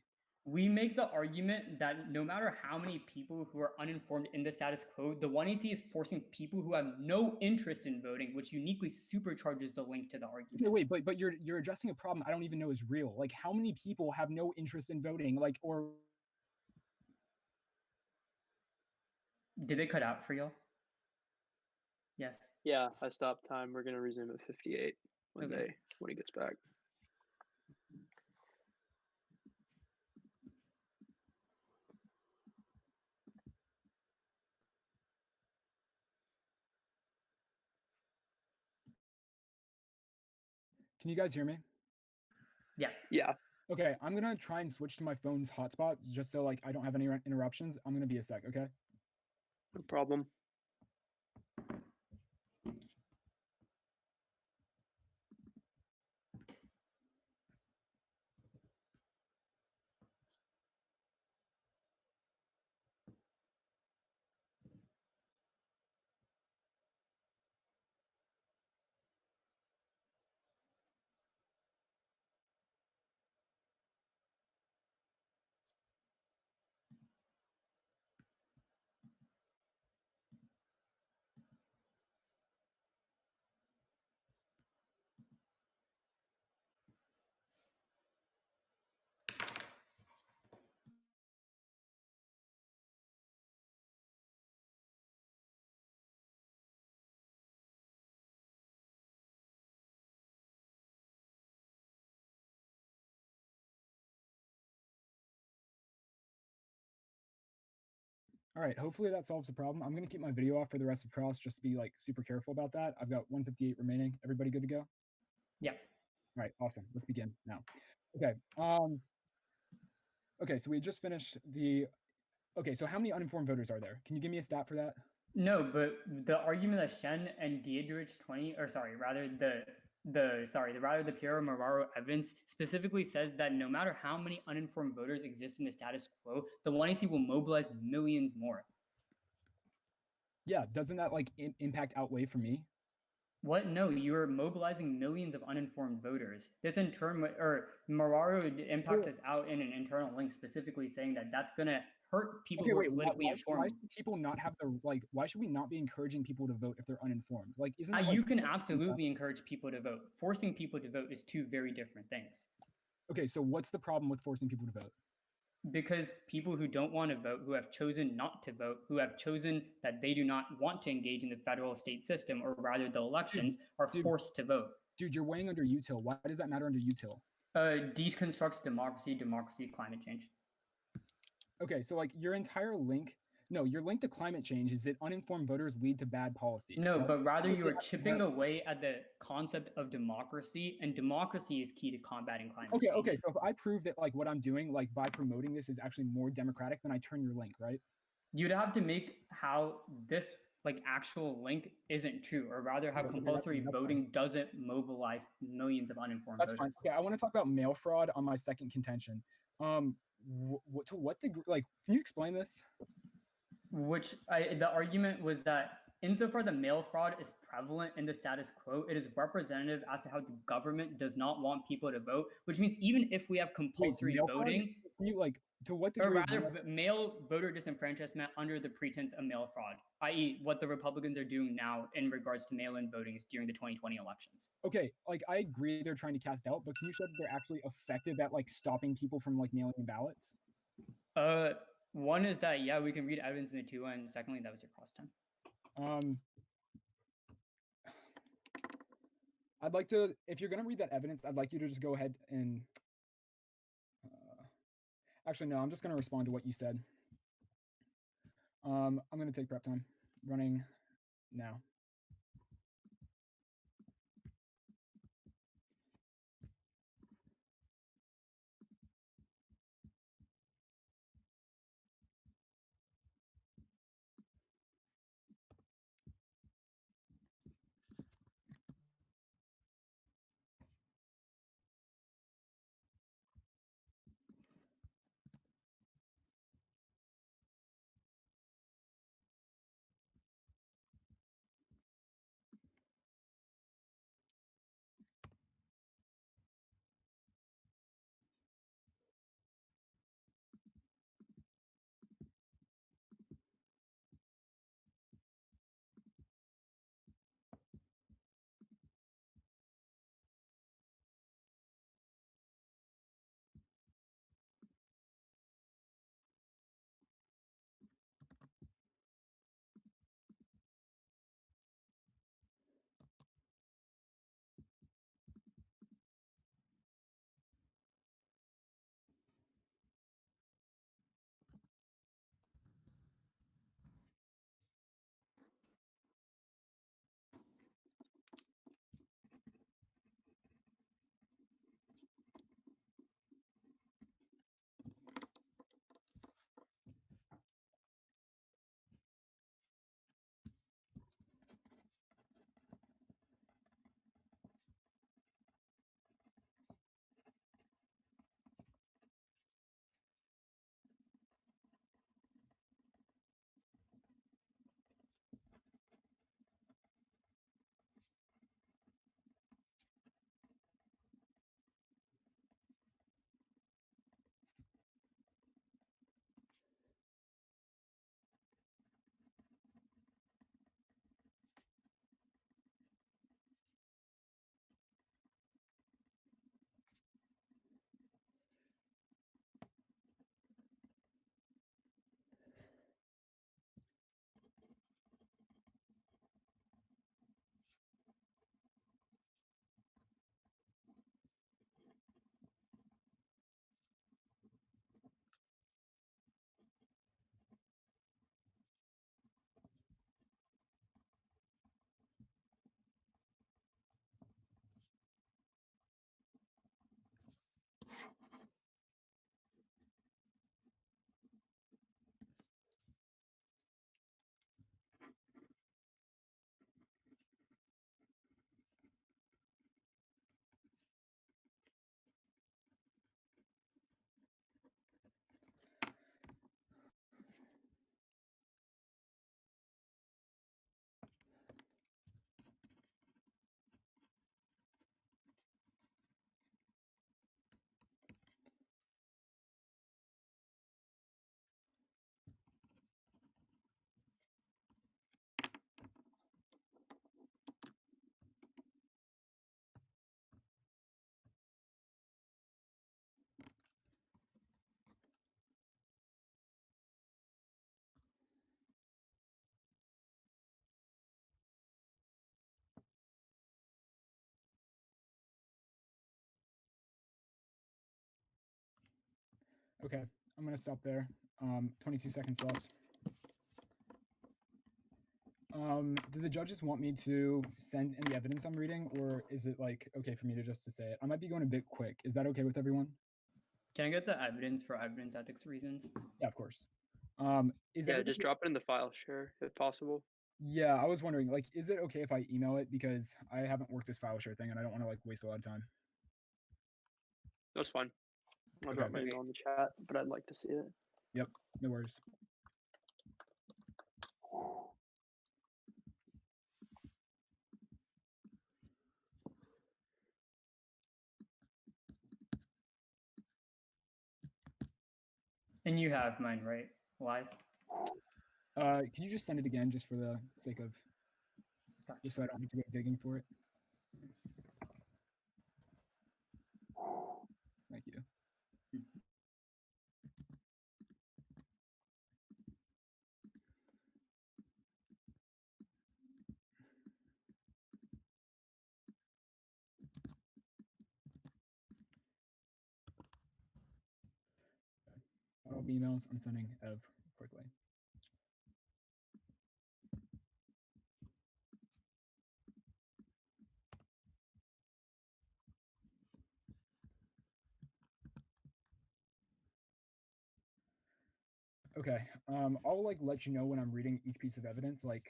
O: We make the argument that no matter how many people who are uninformed in the status quo, the 1AC is forcing people who have no interest in voting, which uniquely supercharges the link to the argument.
E: Okay, wait, but you're addressing a problem I don't even know is real. Like, how many people have no interest in voting? Or
O: did they cut out for y'all? Yes.
P: Yeah, I stopped time. We're gonna resume at 58 when he gets back.
E: Can you guys hear me?
O: Yeah.
P: Yeah.
E: Okay, I'm gonna try and switch to my phone's hotspot just so like I don't have any interruptions. I'm gonna be a sec, okay?
P: No problem.
E: All right, hopefully that solves the problem. I'm gonna keep my video off for the rest of cross just to be like super careful about that. I've got 158 remaining. Everybody good to go?
O: Yeah.
E: All right, awesome. Let's begin now. Okay. Okay, so we just finished the. Okay, so how many uninformed voters are there? Can you give me a stat for that?
O: No, but the argument that Shen and Diedrich 20, or sorry, rather the Piero Moraro evidence specifically says that no matter how many uninformed voters exist in the status quo, the 1AC will mobilize millions more.
E: Yeah, doesn't that like impact outweigh for me?
O: What? No, you are mobilizing millions of uninformed voters. This in turn, or Moraro impacts this out in an internal link specifically saying that that's gonna hurt people
E: Okay,
O: who are
E: wait,
O: politically
E: why
O: informed.
E: should people not have the like? Why should we not be encouraging people to vote if they're uninformed? Like, isn't that,
O: You can absolutely encourage people to vote. Forcing people to vote is two very different things.
E: Okay, so what's the problem with forcing people to vote?
O: Because people who don't want to vote, who have chosen not to vote, who have chosen that they do not want to engage in the federal state system, or rather the elections, are forced to vote.
E: Dude, you're weighing under util. Why does that matter under util?
O: Deconstructs democracy, climate change.
E: Okay, so like your entire link, no, your link to climate change is that uninformed voters lead to bad policy.
O: No, but rather you are chipping away at the concept of democracy, and democracy is key to combating climate change.
E: Okay, so if I prove that like what I'm doing, like by promoting this is actually more democratic, then I turn your link, right?
O: You'd have to make how this like actual link isn't true, or rather how compulsory voting doesn't mobilize millions of uninformed
E: That's
O: voters.
E: fine. Okay, I want to talk about mail fraud on my second contention. To what degree? Like, can you explain this?
O: The argument was that insofar the mail fraud is prevalent in the status quo, it is representative as to how the government does not want people to vote, which means even if we have compulsory voting,
E: can you like to what degree?
O: Or rather, mail voter disenfranchisement under the pretense of mail fraud, i.e., what the Republicans are doing now in regards to mail-in voting during the 2020 elections.
E: Okay, like I agree they're trying to cast doubt, but can you show that they're actually effective at like stopping people from like mailing in ballots?
O: One is that yeah, we can read evidence in the two, and secondly, that was your cross time.
E: I'd like to, if you're gonna read that evidence, I'd like you to just go ahead and. Actually, no, I'm just gonna respond to what you said. I'm gonna take prep time. Running now. Okay, I'm gonna stop there. 22 seconds left. Do the judges want me to send in the evidence I'm reading, or is it like okay for me to just to say it? I might be going a bit quick. Is that okay with everyone?
O: Can I get the evidence for evidence ethics reasons?
E: Yeah, of course. Is
P: Yeah,
E: everybody...
P: just drop it in the file share if possible.
E: Yeah, I was wondering, like, is it okay if I email it because I haven't worked this file share thing and I don't want to like waste a lot of time.
P: That's fine. I'll
E: Okay.
P: drop my email in the chat, but I'd like to see it.
E: Yep, no worries.
O: And you have mine, right? Lies?
E: Can you just send it again just for the sake of, just so I don't have to go digging for it? Thank you. Emails I'm sending Ev quickly. Okay, I'll like let you know when I'm reading each piece of evidence. Like,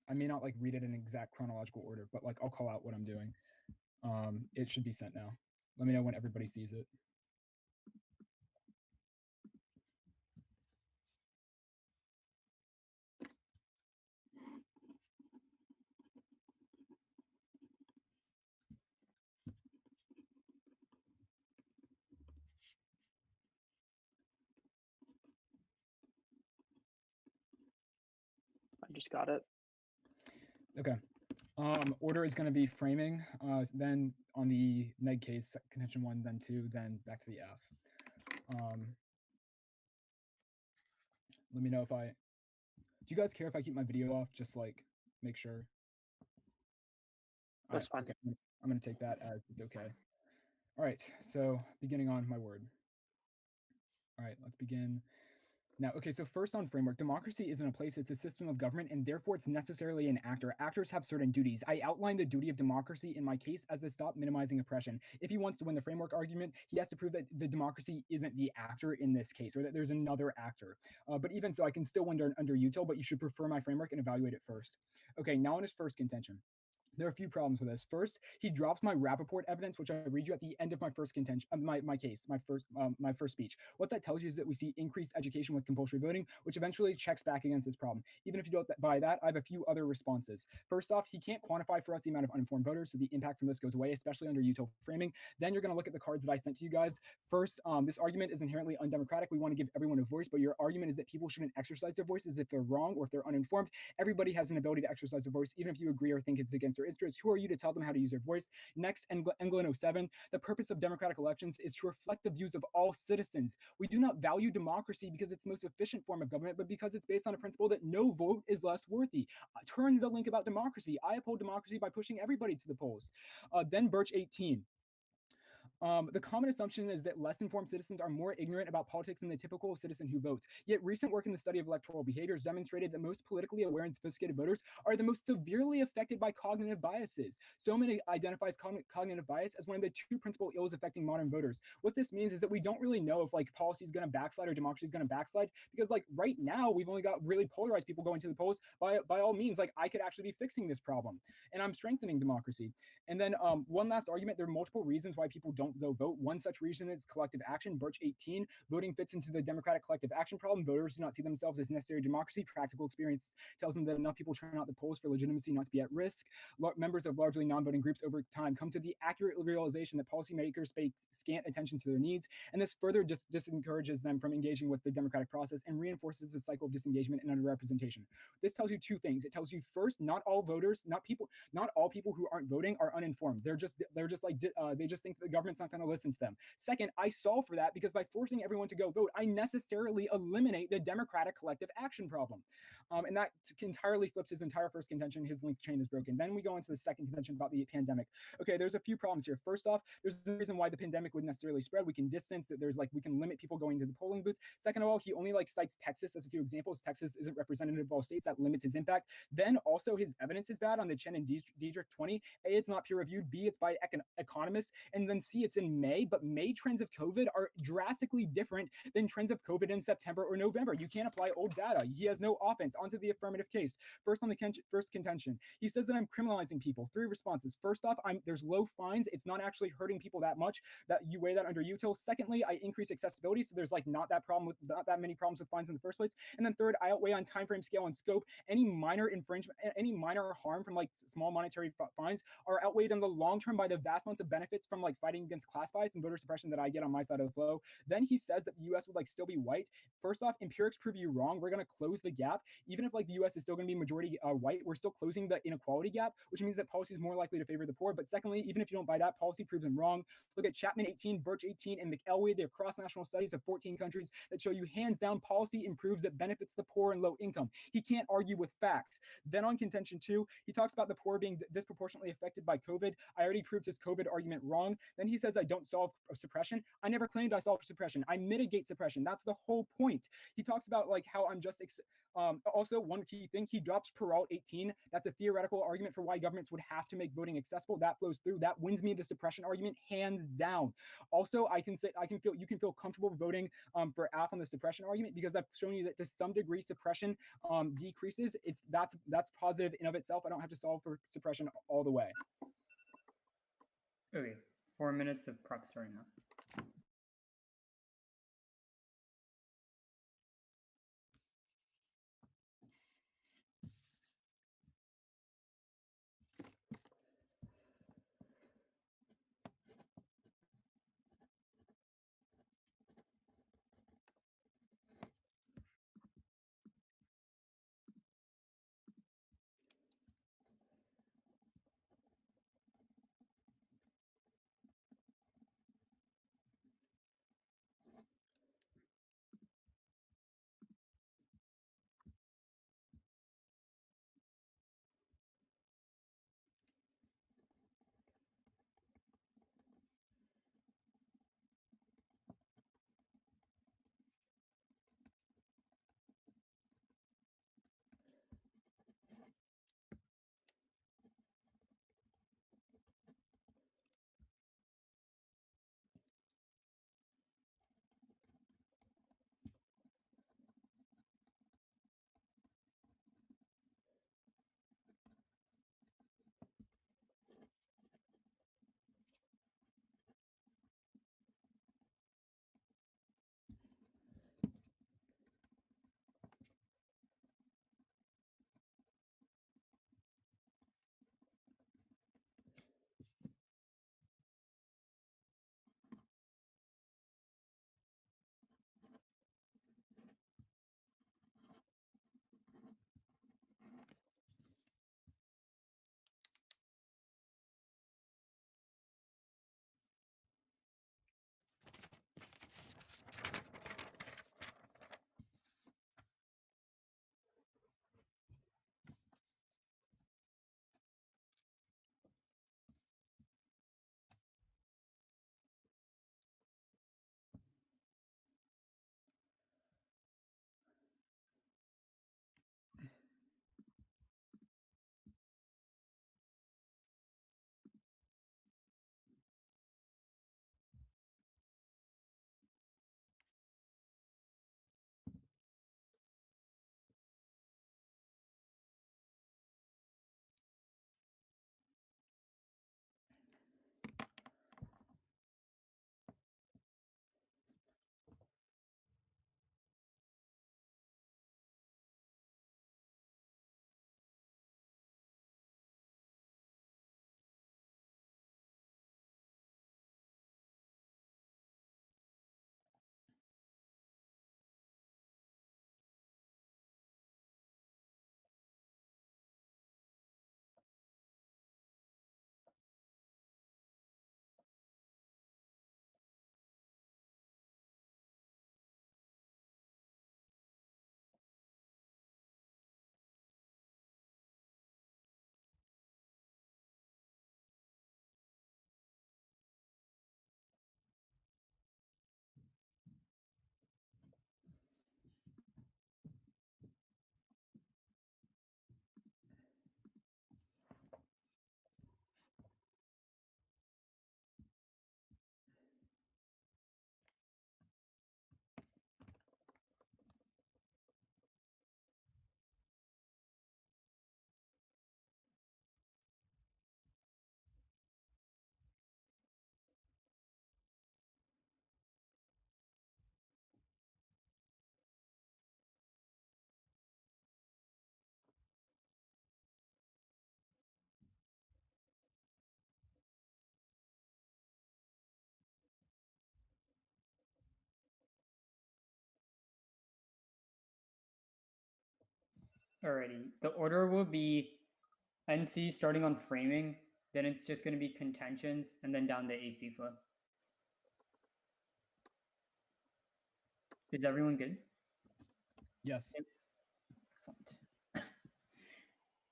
E: I may not like read it in exact chronological order, but like I'll call out what I'm doing. It should be sent now. Let me know when everybody sees it.
P: I just got it.
E: Okay. Order is going to be framing, then on the neg case, contention 1, then 2, then back to the F. Let me know if I... Do you guys care if I keep my video off? Just like, make sure.
P: That's fine.
E: Okay, I'm going to take that as it's okay. All right, so beginning on my word. All right, let's begin. Now, okay, so first on framework, democracy isn't a place, it's a system of government, and therefore it's necessarily an actor. Actors have certain duties. I outlined the duty of democracy in my case as a stop minimizing oppression. If he wants to win the framework argument, he has to prove that the democracy isn't the actor in this case, or that there's another actor. But even so, I can still win under util, but you should prefer my framework and evaluate it first. Okay, now on his first contention. There are a few problems with this. First, he drops my Rappaport evidence, which I read you at the end of my first contention, my case, my first speech. What that tells you is that we see increased education with compulsory voting, which eventually checks back against this problem. Even if you don't buy that, I have a few other responses. First off, he can't quantify for us the amount of uninformed voters, so the impact from this goes away, especially under util framing. Then you're going to look at the cards that I sent to you guys. First, this argument is inherently undemocratic. We want to give everyone a voice, but your argument is that people shouldn't exercise their voice as if they're wrong or if they're uninformed. Everybody has an ability to exercise their voice, even if you agree or think it's against their interests. Who are you to tell them how to use their voice? Next, England 07, the purpose of democratic elections is to reflect the views of all citizens. We do not value democracy because it's the most efficient form of government, but because it's based on a principle that no vote is less worthy. Turn the link about democracy. I uphold democracy by pushing everybody to the polls. Then Birch 18. The common assumption is that less informed citizens are more ignorant about politics than the typical citizen who votes. Yet recent work in the study of electoral behaviors demonstrated that most politically aware and sophisticated voters are the most severely affected by cognitive biases. So many identifies cognitive bias as one of the two principal ills affecting modern voters. What this means is that we don't really know if like policy is going to backslide or democracy is going to backslide, because like right now we've only got really polarized people going to the polls. By all means, like I could actually be fixing this problem, and I'm strengthening democracy. And then one last argument, there are multiple reasons why people don't go vote. One such reason is collective action. Birch 18, voting fits into the democratic collective action problem. Voters do not see themselves as necessary democracy. Practical experience tells them that enough people turn out the polls for legitimacy not to be at risk. Members of largely non-voting groups over time come to the accurate realization that policymakers pay scant attention to their needs, and this further disencourages them from engaging with the democratic process and reinforces the cycle of disengagement and underrepresentation. This tells you two things. It tells you first, not all voters, not all people who aren't voting are uninformed. They just think that the government's government's not going to listen to them. Second, I solve for that because by forcing everyone to go vote, I necessarily eliminate the democratic collective action problem. And that entirely flips his entire first contention. His link chain is broken. Then we go into the second contention about the pandemic. Okay, there's a few problems here. First off, there's no reason why the pandemic wouldn't necessarily spread. We can distance that. There's like, we can limit people going to the polling booth. Second of all, he only like cites Texas as a few examples. Texas isn't representative of all states. That limits his impact. Then also his evidence is bad on the Chen and Diedrich 20. A, it's not peer reviewed. B, it's by economists. And then C, it's in May. But May trends of COVID are drastically different than trends of COVID in September or November. You can't apply old data. He has no offense. Onto the affirmative case. First on the first contention, he says that I'm criminalizing people. Three responses. First off, there's low fines. It's not actually hurting people that much. That you weigh that under util. Secondly, I increase accessibility, so there's like not that many problems with fines in the first place. And then third, I outweigh on time frame, scale, and scope. Any minor infringement, any minor harm from like small monetary fines are outweighed in the long term by the vast amounts of benefits from like fighting against class bias and voter suppression that I get on my side of the flow. Then he says that the U.S. would like still be white. First off, empirics prove you wrong. We're going to close the gap. Even if like the U.S. is still going to be majority white, we're still closing the inequality gap, which means that policy is more likely to favor the poor. But secondly, even if you don't buy that, policy proves him wrong. Look at Chapman 18, Birch 18, and McElwee. They're cross-national studies of 14 countries that show you hands down policy improves that benefits the poor and low income. He can't argue with facts. Then on contention 2, he talks about the poor being disproportionately affected by COVID. I already proved his COVID argument wrong. Then he says I don't solve suppression. I never claimed I solve suppression. I mitigate suppression. That's the whole point. He talks about like how I'm just also, one key thing, he drops Peralt 18. That's a theoretical argument for why governments would have to make voting accessible. That flows through. That wins me the suppression argument hands down. Also, you can feel comfortable voting for Alf on the suppression argument because I've shown you that to some degree suppression decreases. That's positive in of itself. I don't have to solve for suppression all the way.
O: Okay, 4 minutes of prep starting now. Alrighty. The order will be NC starting on framing, then it's just going to be contentions, and then down the AC flow. Is everyone good?
E: Yes.
O: Excellent.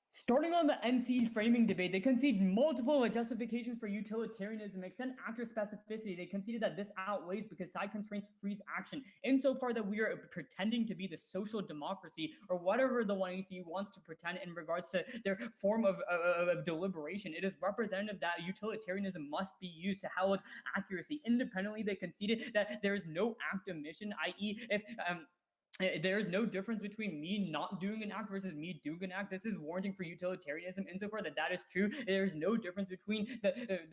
O: Starting on the NC framing debate, they concede multiple justifications for utilitarianism, extend actor specificity. They conceded that this outweighs because side constraints freeze action, insofar that we are pretending to be the social democracy or whatever the 1AC wants to pretend in regards to their form of deliberation. It is representative that utilitarianism must be used to how accuracy. Independently, they conceded that there is no act omission, i.e., if there's no difference between me not doing an act versus me doing an act. This is warranting for utilitarianism. Insofar that that is true, there's no difference between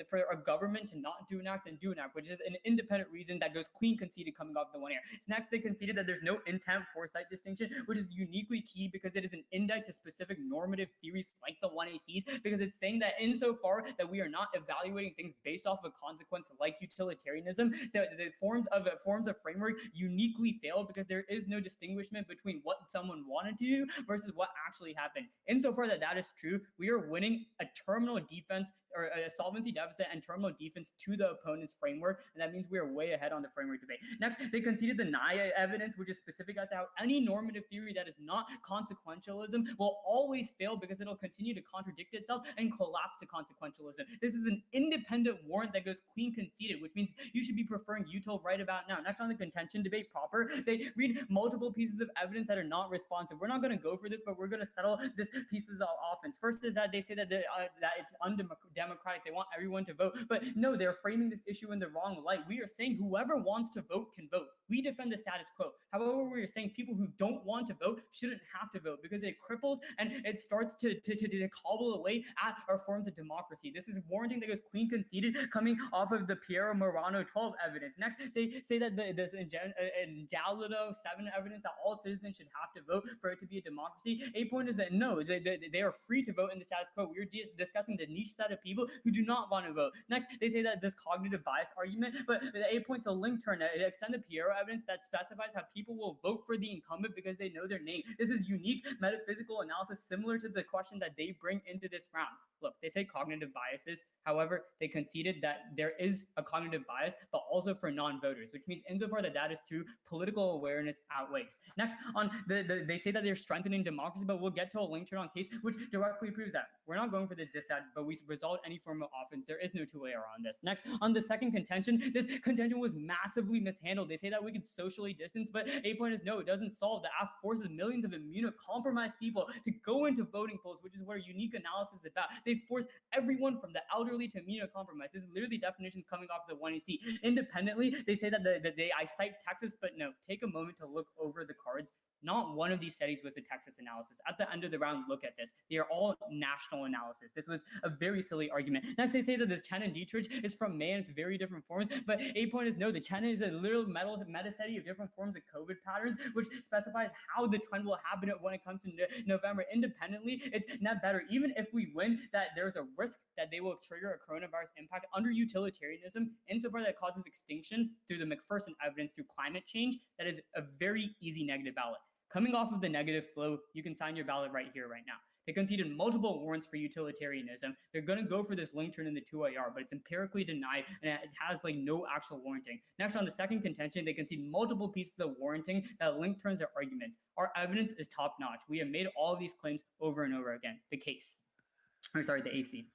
O: for a government to not do an act and do an act, which is an independent reason that goes clean conceded coming off the one air. So next, they conceded that there's no intent foresight distinction, which is uniquely key because it is an index to specific normative theories like the 1ACs, because it's saying that insofar that we are not evaluating things based off of a consequence like utilitarianism, the forms of framework uniquely fail because there is no distinguishment between what someone wanted to do versus what actually happened. Insofar that that is true, we are winning a terminal defense or a solvency deficit and terminal defense to the opponent's framework, and that means we are way ahead on the framework debate. Next, they conceded the NIA evidence, which is specific as to how any normative theory that is not consequentialism will always fail because it'll continue to contradict itself and collapse to consequentialism. This is an independent warrant that goes clean conceded, which means you should be preferring util right about now. Next, on the contention debate proper, they read multiple pieces of evidence that are not responsive. We're not going to go for this, but we're going to settle this pieces of offense. First is that they say that that it's undemocratic. They want everyone to vote, but no, they're framing this issue in the wrong light. We are saying whoever wants to vote can vote. We defend the status quo. However, we are saying people who don't want to vote shouldn't have to vote because it cripples and it starts to cobble away at our forms of democracy. This is warranting that goes clean conceded coming off of the Piero Morano 12 evidence. Next, they say that this Jalito 7 evidence that all citizens should have to vote for it to be a democracy. A point is that no, they are free to vote in the status quo. We're discussing the niche set of people who do not want to vote. Next, they say that this cognitive bias argument, but the A point's a link turn. It extends the Piero evidence that specifies how people will vote for the incumbent because they know their name. This is unique metaphysical analysis similar to the question that they bring into this round. Look, they say cognitive biases. However, they conceded that there is a cognitive bias, but also for non-voters, which means insofar that that is true, political awareness outweighs. Next, on they say that they're strengthening democracy, but we'll get to a link turn on case which directly proves that. We're not going for the dissad, but we resolve any form of offense. There is no two-way around this. Next, on the second contention, this contention was massively mishandled. They say that we could socially distance, but a point is no, it doesn't solve. The app forces millions of immunocompromised people to go into voting polls, which is what a unique analysis is about. They force everyone from the elderly to immunocompromised. This is literally definitions coming off the 1AC. Independently, they say that I cite Texas, but no, take a moment to look over the cards. Not one of these studies was a Texas analysis. At the end of the round, look at this. They are all national analysis. This was a very silly argument. Next, they say that this Chen and Dietrich is from May and it's very different forms, but a point is no, the Chen is a literal meta study of different forms of COVID patterns, which specifies how the trend will happen when it comes to November. Independently, it's not better. Even if we win, that there's a risk that they will trigger a coronavirus impact under utilitarianism, insofar that it causes extinction through the McPherson evidence through climate change. That is a very easy negative ballot. Coming off of the negative flow, you can sign your ballot right here, right now. They conceded multiple warrants for utilitarianism. They're going to go for this link turn in the 2IR, but it's empirically denied and it has like no actual warranting. Next, on the second contention, they concede multiple pieces of warranting that link turns their arguments. Our evidence is top notch. We have made all of these claims over and over again. The AC.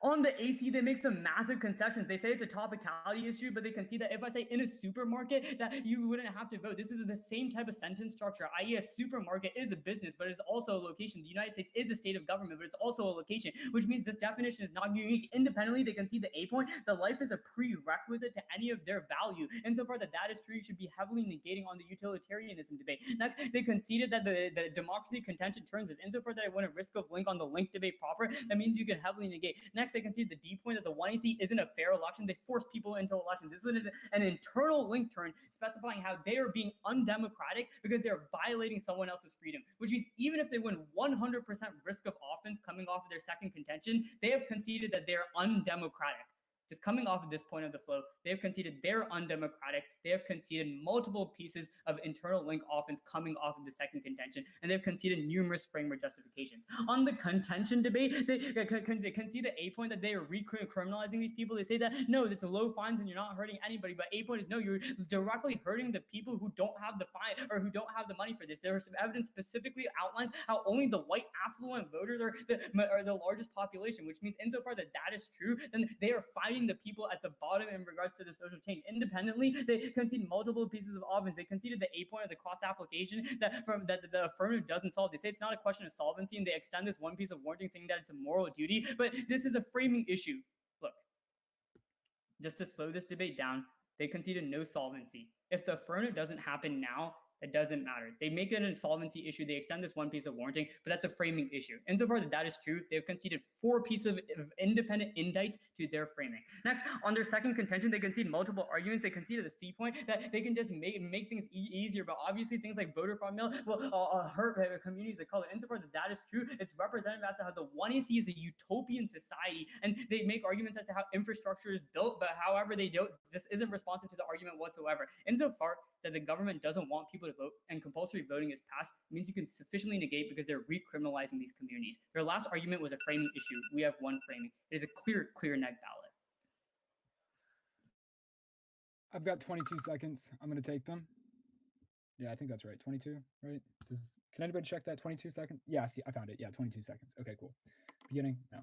O: On the AC, they make some massive concessions. They say it's a topicality issue, but they concede that if I say in a supermarket, that you wouldn't have to vote. This is the same type of sentence structure, i.e. a supermarket is a business, but it's also a location. The United States is a state of government, but it's also a location, which means this definition is not unique. Independently, they concede the A point, that life is a prerequisite to any of their value. Insofar that that is true, you should be heavily negating on the utilitarianism debate. Next, they conceded that the democracy contention turns is insofar that it wouldn't risk of link on the link debate proper. That means you can heavily negate. Next, they concede the D point that the 1AC isn't a fair election. They force people into elections. This was an internal link turn specifying how they are being undemocratic because they're violating someone else's freedom, which means even if they win 100% risk of offense coming off of their second contention, they have conceded that they're undemocratic. just coming off of this point of the flow, they have conceded they're undemocratic. They have conceded multiple pieces of internal link offense coming off of the second contention, and they've conceded numerous framework justifications. On the contention debate, they concede the A point that they are recriminalizing these people. They say that no, it's low fines and you're not hurting anybody. But A point is no, you're directly hurting the people who don't have the fine or who don't have the money for this. There is some evidence specifically outlines how only the white affluent voters are the largest population, which means insofar that that is true, then they are fighting the people at the bottom in regards to the social change. Independently, they concede multiple pieces of offense. They conceded the A point of the cross application that the affirmative doesn't solve. They say it's not a question of solvency, and they extend this one piece of warning saying that it's a moral duty. But this is a framing issue. Look, just to slow this debate down, they conceded no solvency. If the affirmative doesn't happen now, it doesn't matter. They make it an insolvency issue. They extend this one piece of warranting, but that's a framing issue. Insofar that that is true, they've conceded 4 pieces of independent indicts to their framing. Next, on their second contention, they concede multiple arguments. They conceded the C point that they can just make things easier, but obviously things like voter fraud mail will hurt communities of color. Insofar that that is true, it's representative as to how the 1AC is a utopian society, and they make arguments as to how infrastructure is built, but however they don't, this isn't responsive to the argument whatsoever. Insofar that the government doesn't want people to vote and compulsory voting is passed means you can sufficiently negate because they're recriminalizing these communities. Their last argument was a framing issue. We have one framing. It is a clear neg ballot.
E: I've got 22 seconds. I'm going to take them. Yeah, I think that's right. 22, right? Can anybody check that 22 seconds? Yeah, see, I found it. Yeah, 22 seconds. Okay, cool. Beginning now.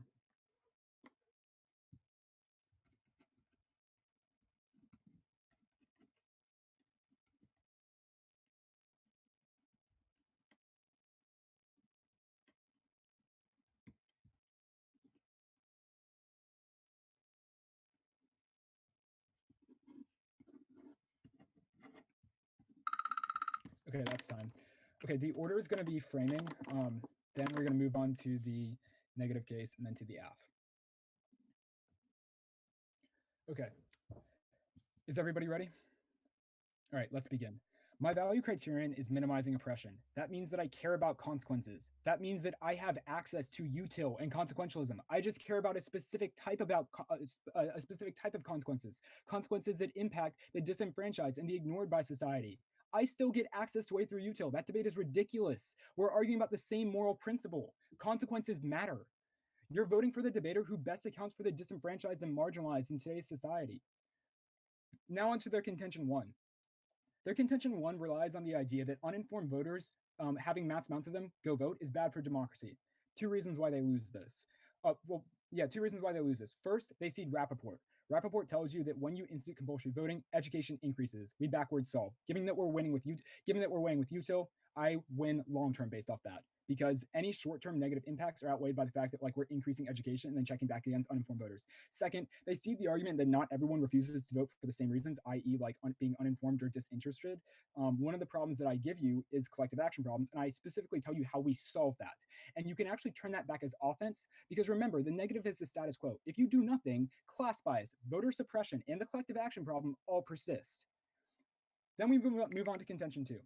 E: Okay, that's time. Okay, the order is going to be framing. Then we're going to move on to the negative case and then to the AF. Okay. Is everybody ready? All right, let's begin. My value criterion is minimizing oppression. That means that I care about consequences. That means that I have access to util and consequentialism. I just care about a specific type of consequences, consequences that impact the disenfranchised and the ignored by society. I still get access to way through util. That debate is ridiculous. We're arguing about the same moral principle. Consequences matter. You're voting for the debater who best accounts for the disenfranchised and marginalized in today's society. Now onto their contention 1. Their contention 1 relies on the idea that uninformed voters having mass amounts of them go vote is bad for democracy. 2 reasons why they lose this. 2 reasons why they lose this. First, they cede Rappaport. Rappaport tells you that when you institute compulsory voting, education increases. We backwards solve. Given that we're winning with util, I win long-term based off that, because any short-term negative impacts are outweighed by the fact that we're increasing education and then checking back against uninformed voters. Second, they see the argument that not everyone refuses to vote for the same reasons, i.e. being uninformed or disinterested. One of the problems that I give you is collective action problems, and I specifically tell you how we solve that. And you can actually turn that back as offense, because remember, the negative is the status quo. If you do nothing, class bias, voter suppression, and the collective action problem all persist. Then we move on to contention 2.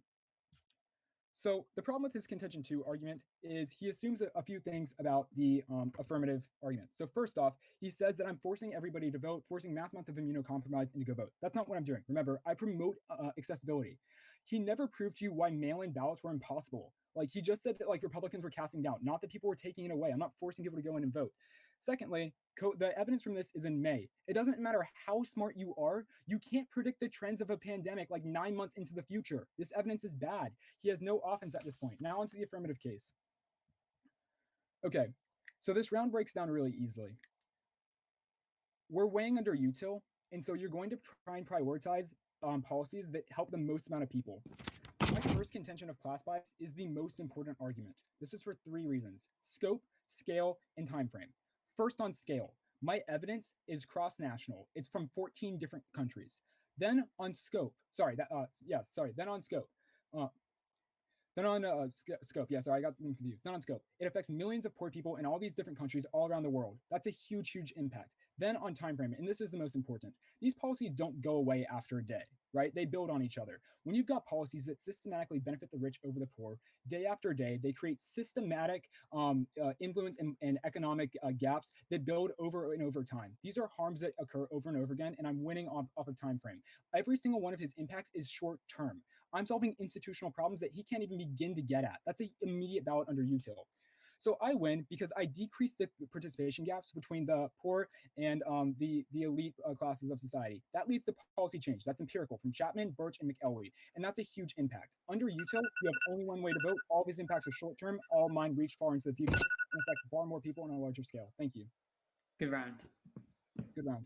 E: So the problem with his contention 2 argument is he assumes a few things about the affirmative argument. So first off, he says that I'm forcing everybody to vote, forcing mass amounts of immunocompromised into go vote. That's not what I'm doing. Remember, I promote accessibility. He never proved to you why mail-in ballots were impossible. He just said that Republicans were casting doubt, not that people were taking it away. I'm not forcing people to go in and vote. Secondly, the evidence from this is in May. It doesn't matter how smart you are, you can't predict the trends of a pandemic 9 months into the future. This evidence is bad. He has no offense at this point. Now onto the affirmative case. Okay, so this round breaks down really easily. We're weighing under util, and so you're going to try and prioritize policies that help the most amount of people. My first contention of class bias is the most important argument. This is for 3 reasons: scope, scale, and time frame. First, on scale, my evidence is cross-national. It's from 14 different countries. Then on scope, then on scope. Scope, yeah, sorry, I got them confused. Then on scope, it affects millions of poor people in all these different countries all around the world. That's a huge impact. Then on time frame, and this is the most important, these policies don't go away after a day, right? They build on each other. When you've got policies that systematically benefit the rich over the poor, day after day, they create systematic influence and economic gaps that build over and over time. These are harms that occur over and over again, and I'm winning off of time frame. Every single one of his impacts is short term. I'm solving institutional problems that he can't even begin to get at. That's an immediate ballot under util. So I win because I decrease the participation gaps between the poor and the elite classes of society. That leads to policy change. That's empirical from Chapman, Birch, and McElwee. And that's a huge impact. Under util, you have only one way to vote. All of his impacts are short term. All mine reach far into the future and affect far more people on a larger scale. Thank you.
O: Good round.
E: Good round.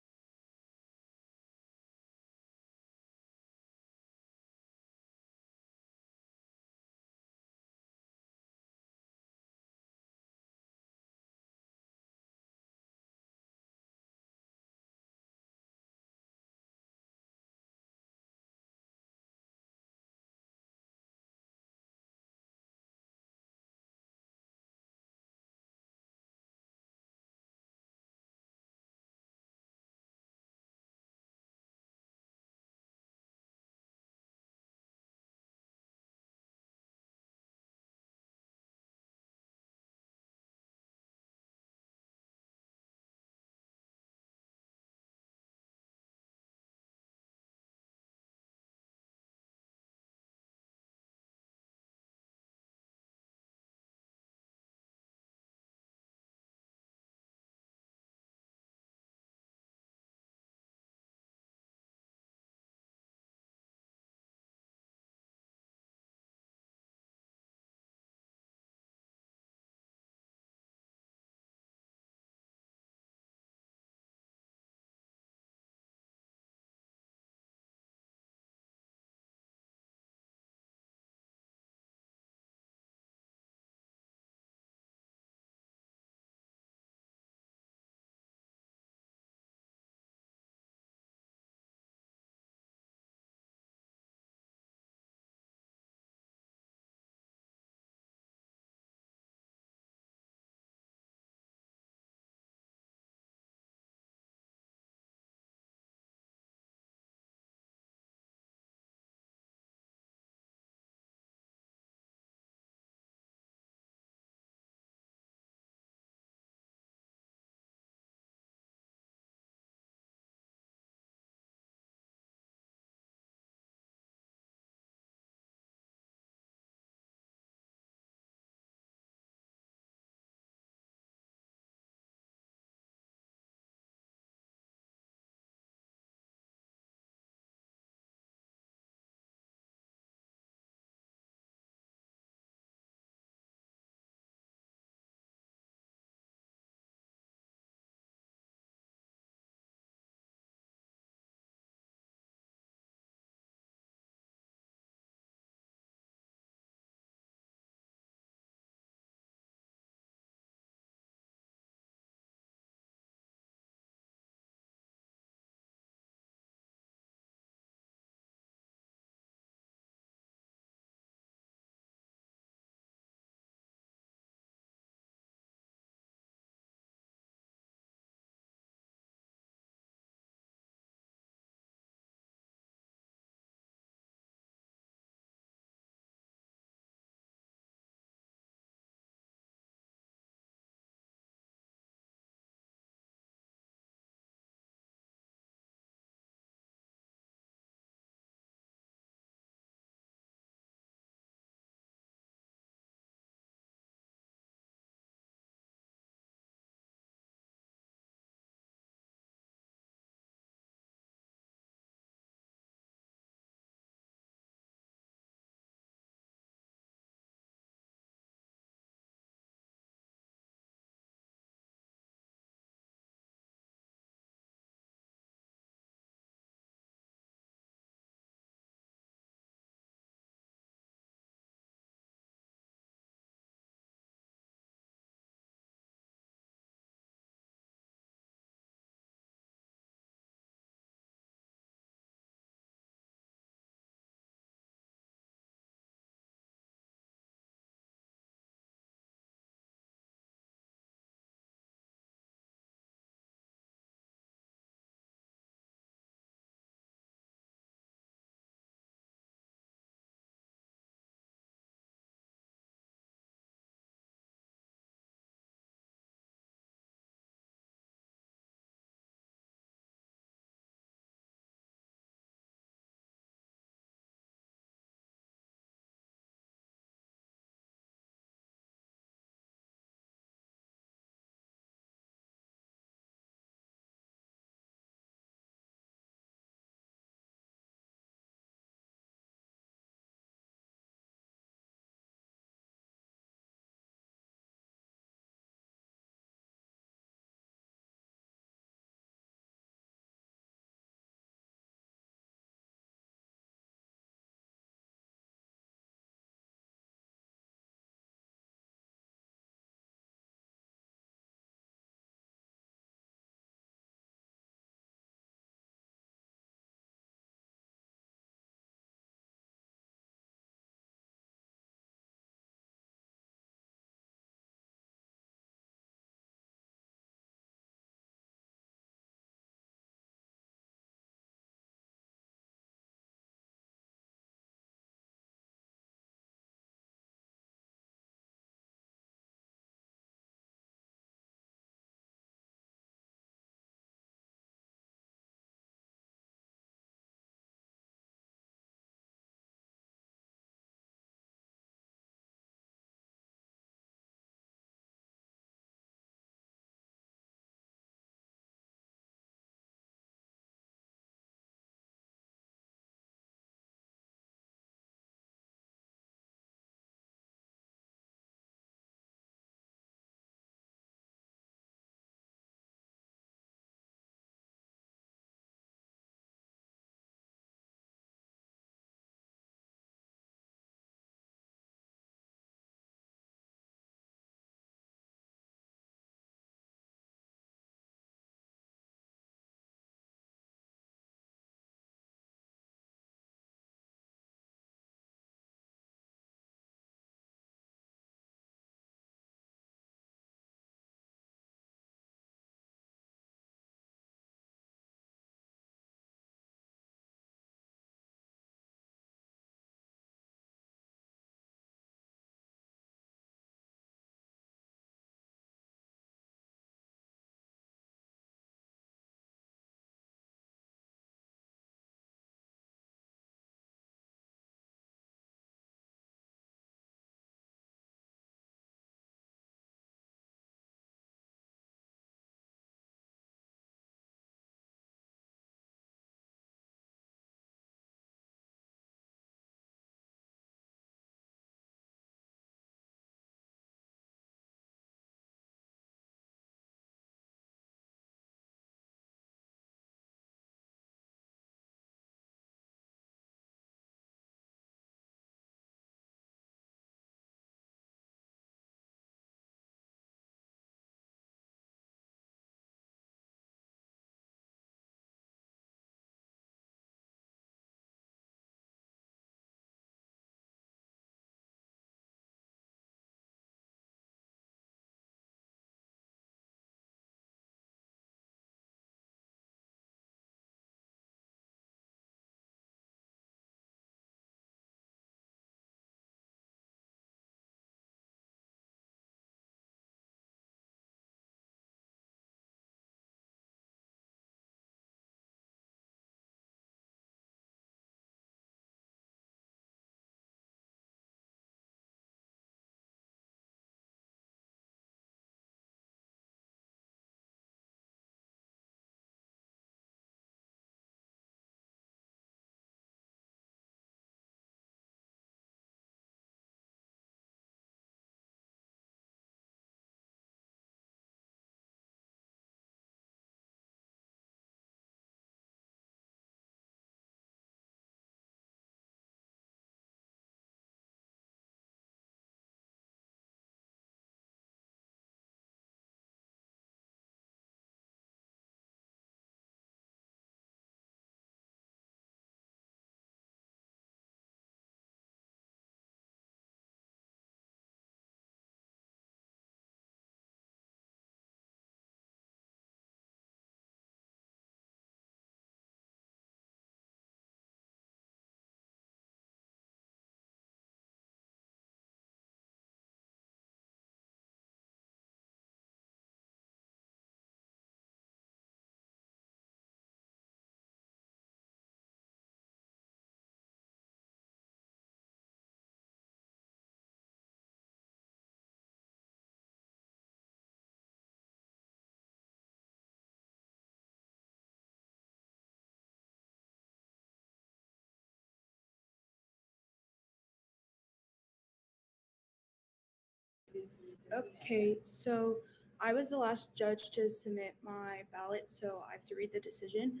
Q: Okay, so I was the last judge to submit my ballot, so I have to read the decision.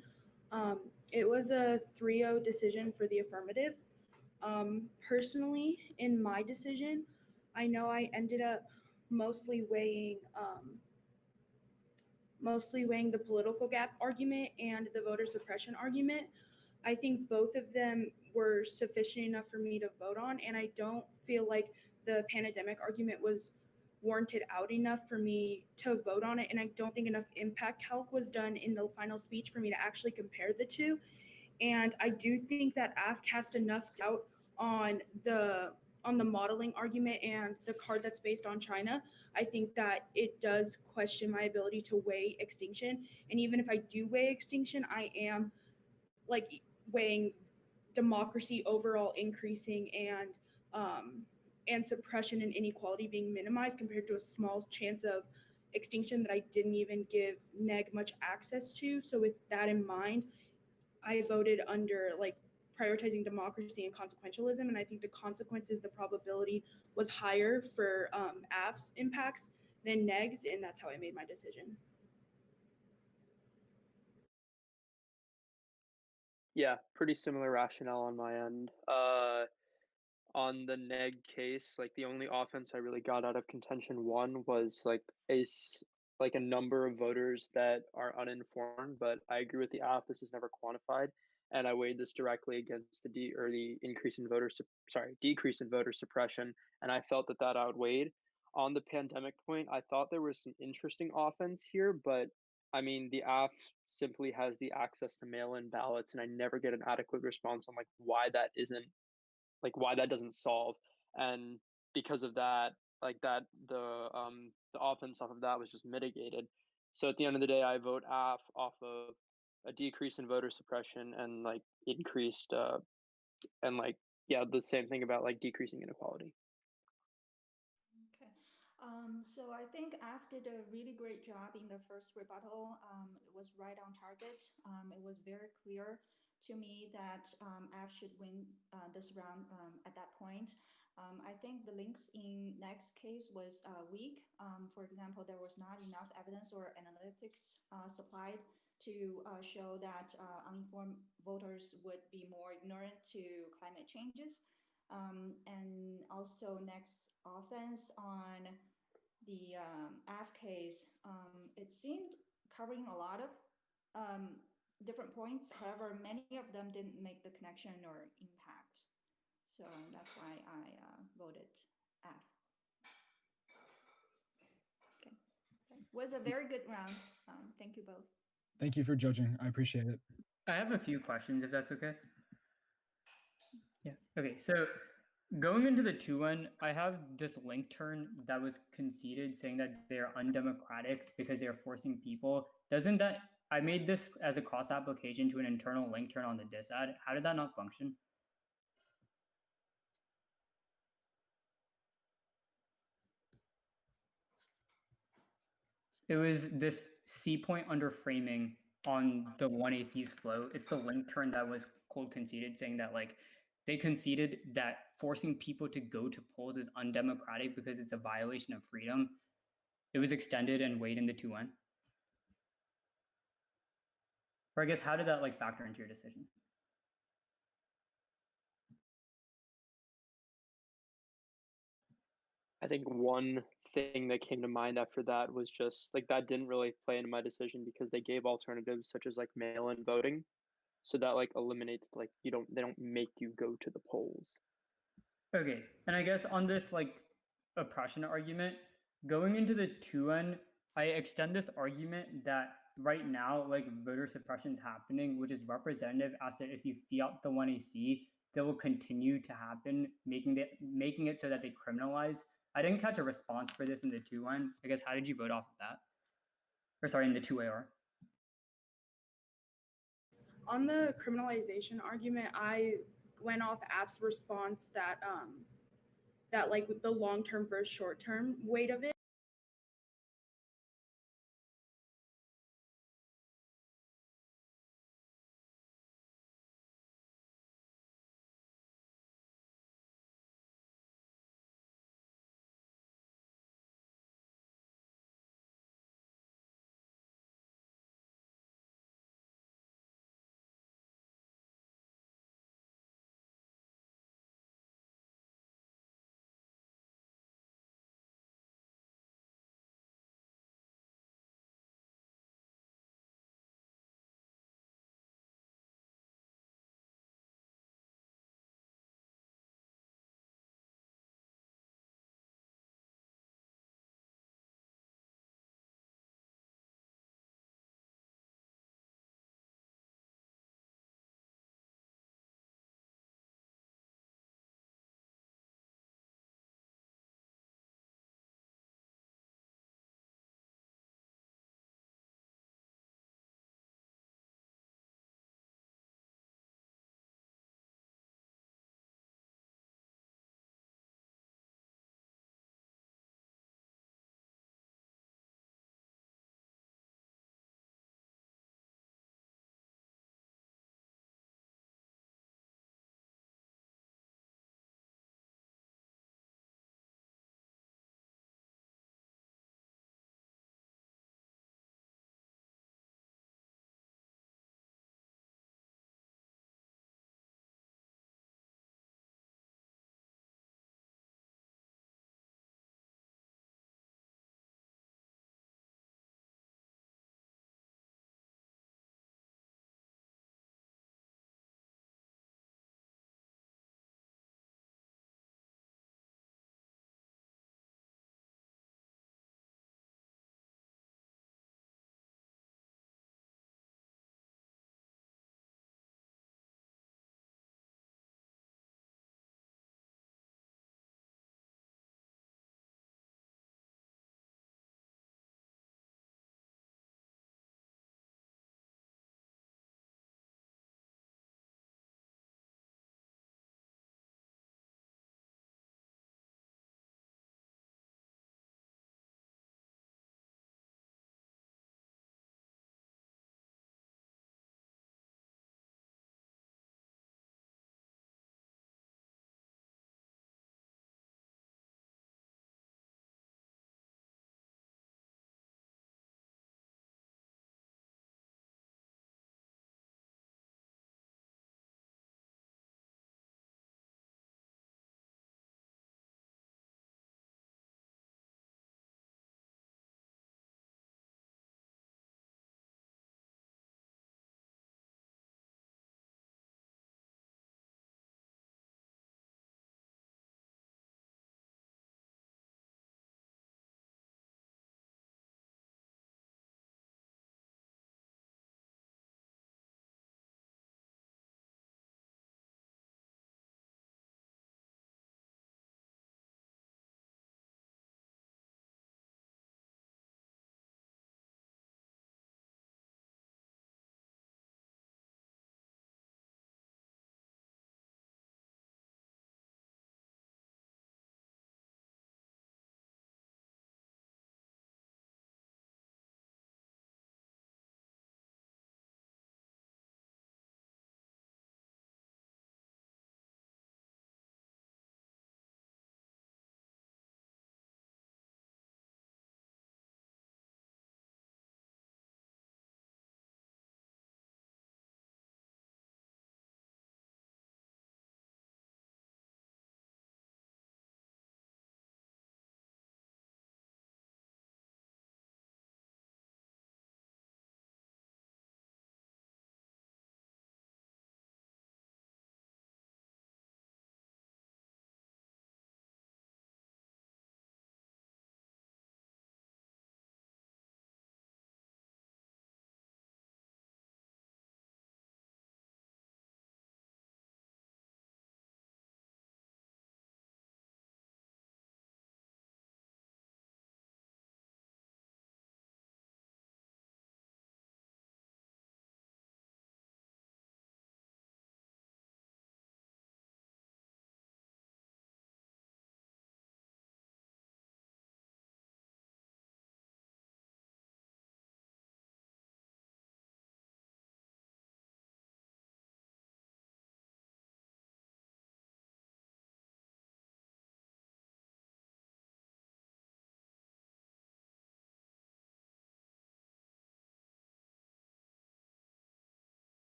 Q: It was a 3-0 decision for the affirmative. Personally, in my decision, I know I ended up mostly weighing the political gap argument and the voter suppression argument. I think both of them were sufficient enough for me to vote on, and I don't feel like the pandemic argument was warranted out enough for me to vote on it, and I don't think enough impact calc was done in the final speech for me to actually compare the two. And I do think that AF cast enough doubt on the modeling argument and the card that's based on China. I think that it does question my ability to weigh extinction. And even if I do weigh extinction, I am like weighing democracy overall increasing and suppression and inequality being minimized compared to a small chance of extinction that I didn't even give neg much access to. So with that in mind, I voted under like prioritizing democracy and consequentialism, and I think the consequences, the probability was higher for AF's impacts than negs, and that's how I made my decision.
P: Yeah, pretty similar rationale on my end. On the neg case, like the only offense I really got out of contention one was like like a number of voters that are uninformed. But I agree with the AF. This is never quantified, and I weighed this directly against the increase in decrease in voter suppression, and I felt that that outweighed. On the pandemic point, I thought there was some interesting offense here, but I mean the AF simply has the access to mail-in ballots, and I never get an adequate response on why that doesn't solve. And because of that, like that the offense off of that was just mitigated. So at the end of the day, I vote AF off of a decrease in voter suppression and like increased and like yeah, the same thing about like decreasing inequality.
R: Okay. So I think Af did a really great job in the first rebuttal. It was right on target. It was very clear to me that Af should win this round at that point. I think the links in next case was weak. For example, there was not enough evidence or analytics supplied to show that uninformed voters would be more ignorant to climate changes. And also next offense on the AF case, it seemed covering a lot of different points. However, many of them didn't make the connection or impact. So that's why I voted F. Okay. It was a very good round. Thank you both.
E: Thank you for judging. I appreciate it.
O: I have a few questions, if that's okay. Yeah. Okay. So going into the 2-1, I have this link turn that was conceded saying that they're undemocratic because they're forcing people. Doesn't that, I made this as a cross application to an internal link turn on the disad. How did that not function? It was this C point under framing on the 1AC's flow. It's the link turn that was cold conceded, saying that like they conceded that forcing people to go to polls is undemocratic because it's a violation of freedom. It was extended and weighed in the 2-1. Or I guess how did that like factor into your decision?
P: I think one thing that came to mind after that was just like that didn't really play into my decision because they gave alternatives such as like mail-in voting. So that like eliminates like they don't make you go to the polls.
O: Okay, and I guess on this like oppression argument, going into the 2-1, I extend this argument that right now like voter suppression is happening, which is representative as to if you fiat the 1AC, they will continue to happen, making it so that they criminalize. I didn't catch a response for this in the 2-1. I guess how did you vote off of that? Or sorry, in the 2AR.
Q: On the criminalization argument, I went off AF's response that that like the long-term versus short-term weight of it.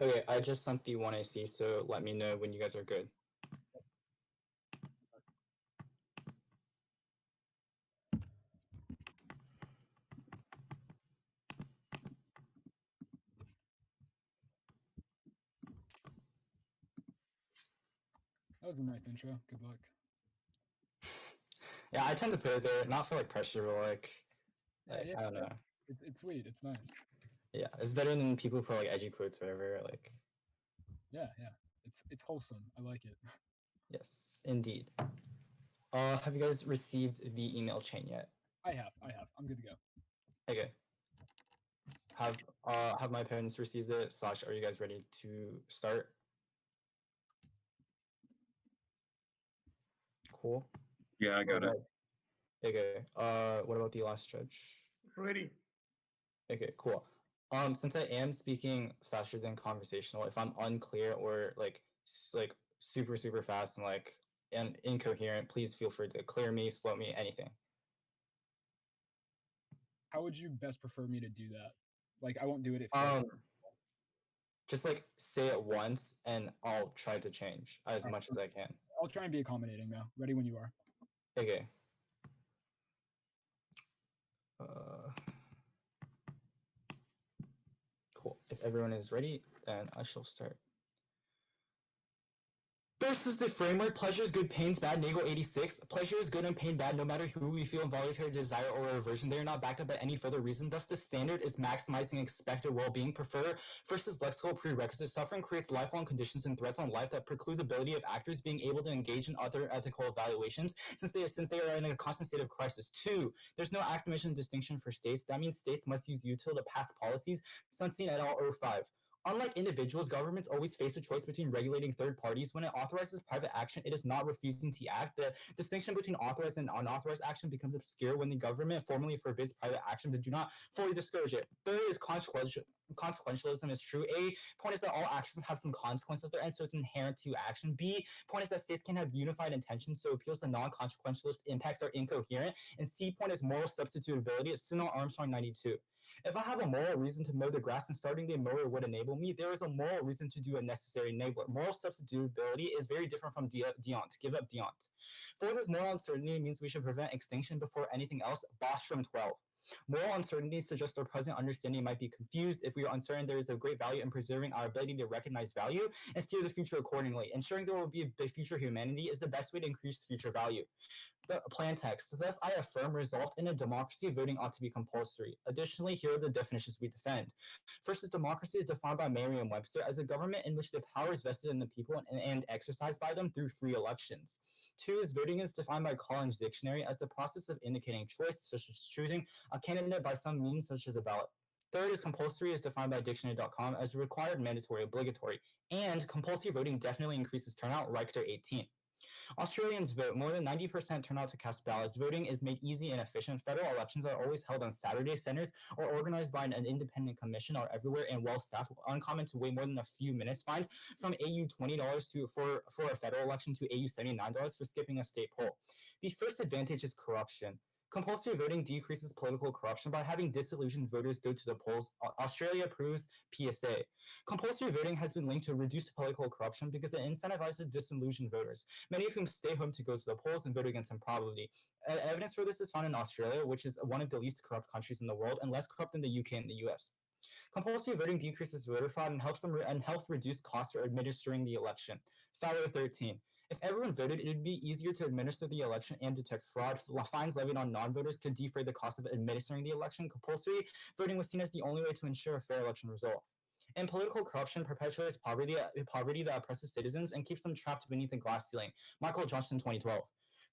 F: Okay, I just sent the one I see, so let me know when you guys are good.
E: That was a nice intro. Good luck.
F: Yeah, I tend to put it there, not for like pressure, but like,
E: Yeah,
F: I don't know.
E: It's sweet. It's nice.
F: Yeah, it's better than people who put like edgy quotes, whatever. Like,
E: Yeah. It's wholesome. I like it.
F: yes, indeed. Have you guys received the email chain yet?
E: I have. I'm good to go.
F: Okay. Have my parents received it? / are you guys ready to start? Cool.
S: Yeah, I got it.
F: Okay. What about the last judge?
S: Ready.
F: Okay, cool. Since I am speaking faster than conversational, if I'm unclear or like super fast and incoherent, please feel free to clear me, slow me, anything.
E: How would you best prefer me to do that? Like, I won't do it if.
F: Just like say it once, and I'll try to change as much as I can.
E: I'll try and be accommodating though. Ready when you are.
F: Okay. Cool. If everyone is ready, then I shall start. First is the framework. Pleasure is good, pain's bad. Nagel 86. Pleasure is good and pain bad no matter who we feel involuntary desire or aversion. They are not backed up by any further reason. Thus, the standard is maximizing expected well-being. Prefer. First is lexical prerequisite. Suffering creates lifelong conditions and threats on life that preclude the ability of actors being able to engage in other ethical evaluations since they are in a constant state of crisis. 2. There's no active distinction for states. That means states must use util to pass policies. Sunstein et al. 05. Unlike individuals, governments always face a choice between regulating third parties. When it authorizes private action, it is not refusing to act. The distinction between authorized and unauthorized action becomes obscure when the government formally forbids private action but do not fully discourage it. Third is consequentialism is true. A point is that all actions have some consequences there, and so it's inherent to action. B point is that states can have unified intentions, so appeals to non-consequentialist impacts are incoherent. And C point is moral substitutability. It's Sunil Armstrong 92. If I have a moral reason to mow the grass and starting the mower would enable me, there is a moral reason to do a necessary enabler. Moral substitutability is very different from deont. Give up deont. Fourth is moral uncertainty means we should prevent extinction before anything else. Bostrom 12. Moral uncertainty suggests our present understanding might be confused. If we are uncertain, there is a great value in preserving our ability to recognize value and steer the future accordingly. Ensuring there will be a future humanity is the best way to increase future value. The plan text. Thus, I affirm resolved in a democracy, voting ought to be compulsory. Additionally, here are the definitions we defend. First is democracy is defined by Merriam-Webster as a government in which the power is vested in the people and exercised by them through free elections. 2 is voting is defined by Collins Dictionary as the process of indicating choice, such as choosing a candidate by some means, such as a ballot. Third is compulsory is defined by dictionary.com as required, mandatory, obligatory. And compulsory voting definitely increases turnout, Richter 18. Australians vote. More than 90% turn out to cast ballots. Voting is made easy and efficient. Federal elections are always held on Saturday. Centers or organized by an independent commission are everywhere and well staffed. Uncommon to wait more than a few minutes. Fines from AU $20 for a federal election to AU $79 for skipping a state poll. The first advantage is corruption. Compulsory voting decreases political corruption by having disillusioned voters go to the polls. Australia approves PSA. Compulsory voting has been linked to reduced political corruption because it incentivizes disillusioned voters, many of whom stay home to go to the polls and vote against improbability. Evidence for this is found in Australia, which is one of the least corrupt countries in the world and less corrupt than the UK and the US. Compulsory voting decreases voter fraud and helps reduce costs for administering the election. Fowler 13. If everyone voted, it would be easier to administer the election and detect fraud. Fines levied on non-voters could defray the cost of administering the election. Compulsory voting was seen as the only way to ensure a fair election result. And political corruption perpetuates poverty that oppresses citizens and keeps them trapped beneath the glass ceiling. Michael Johnston, 2012.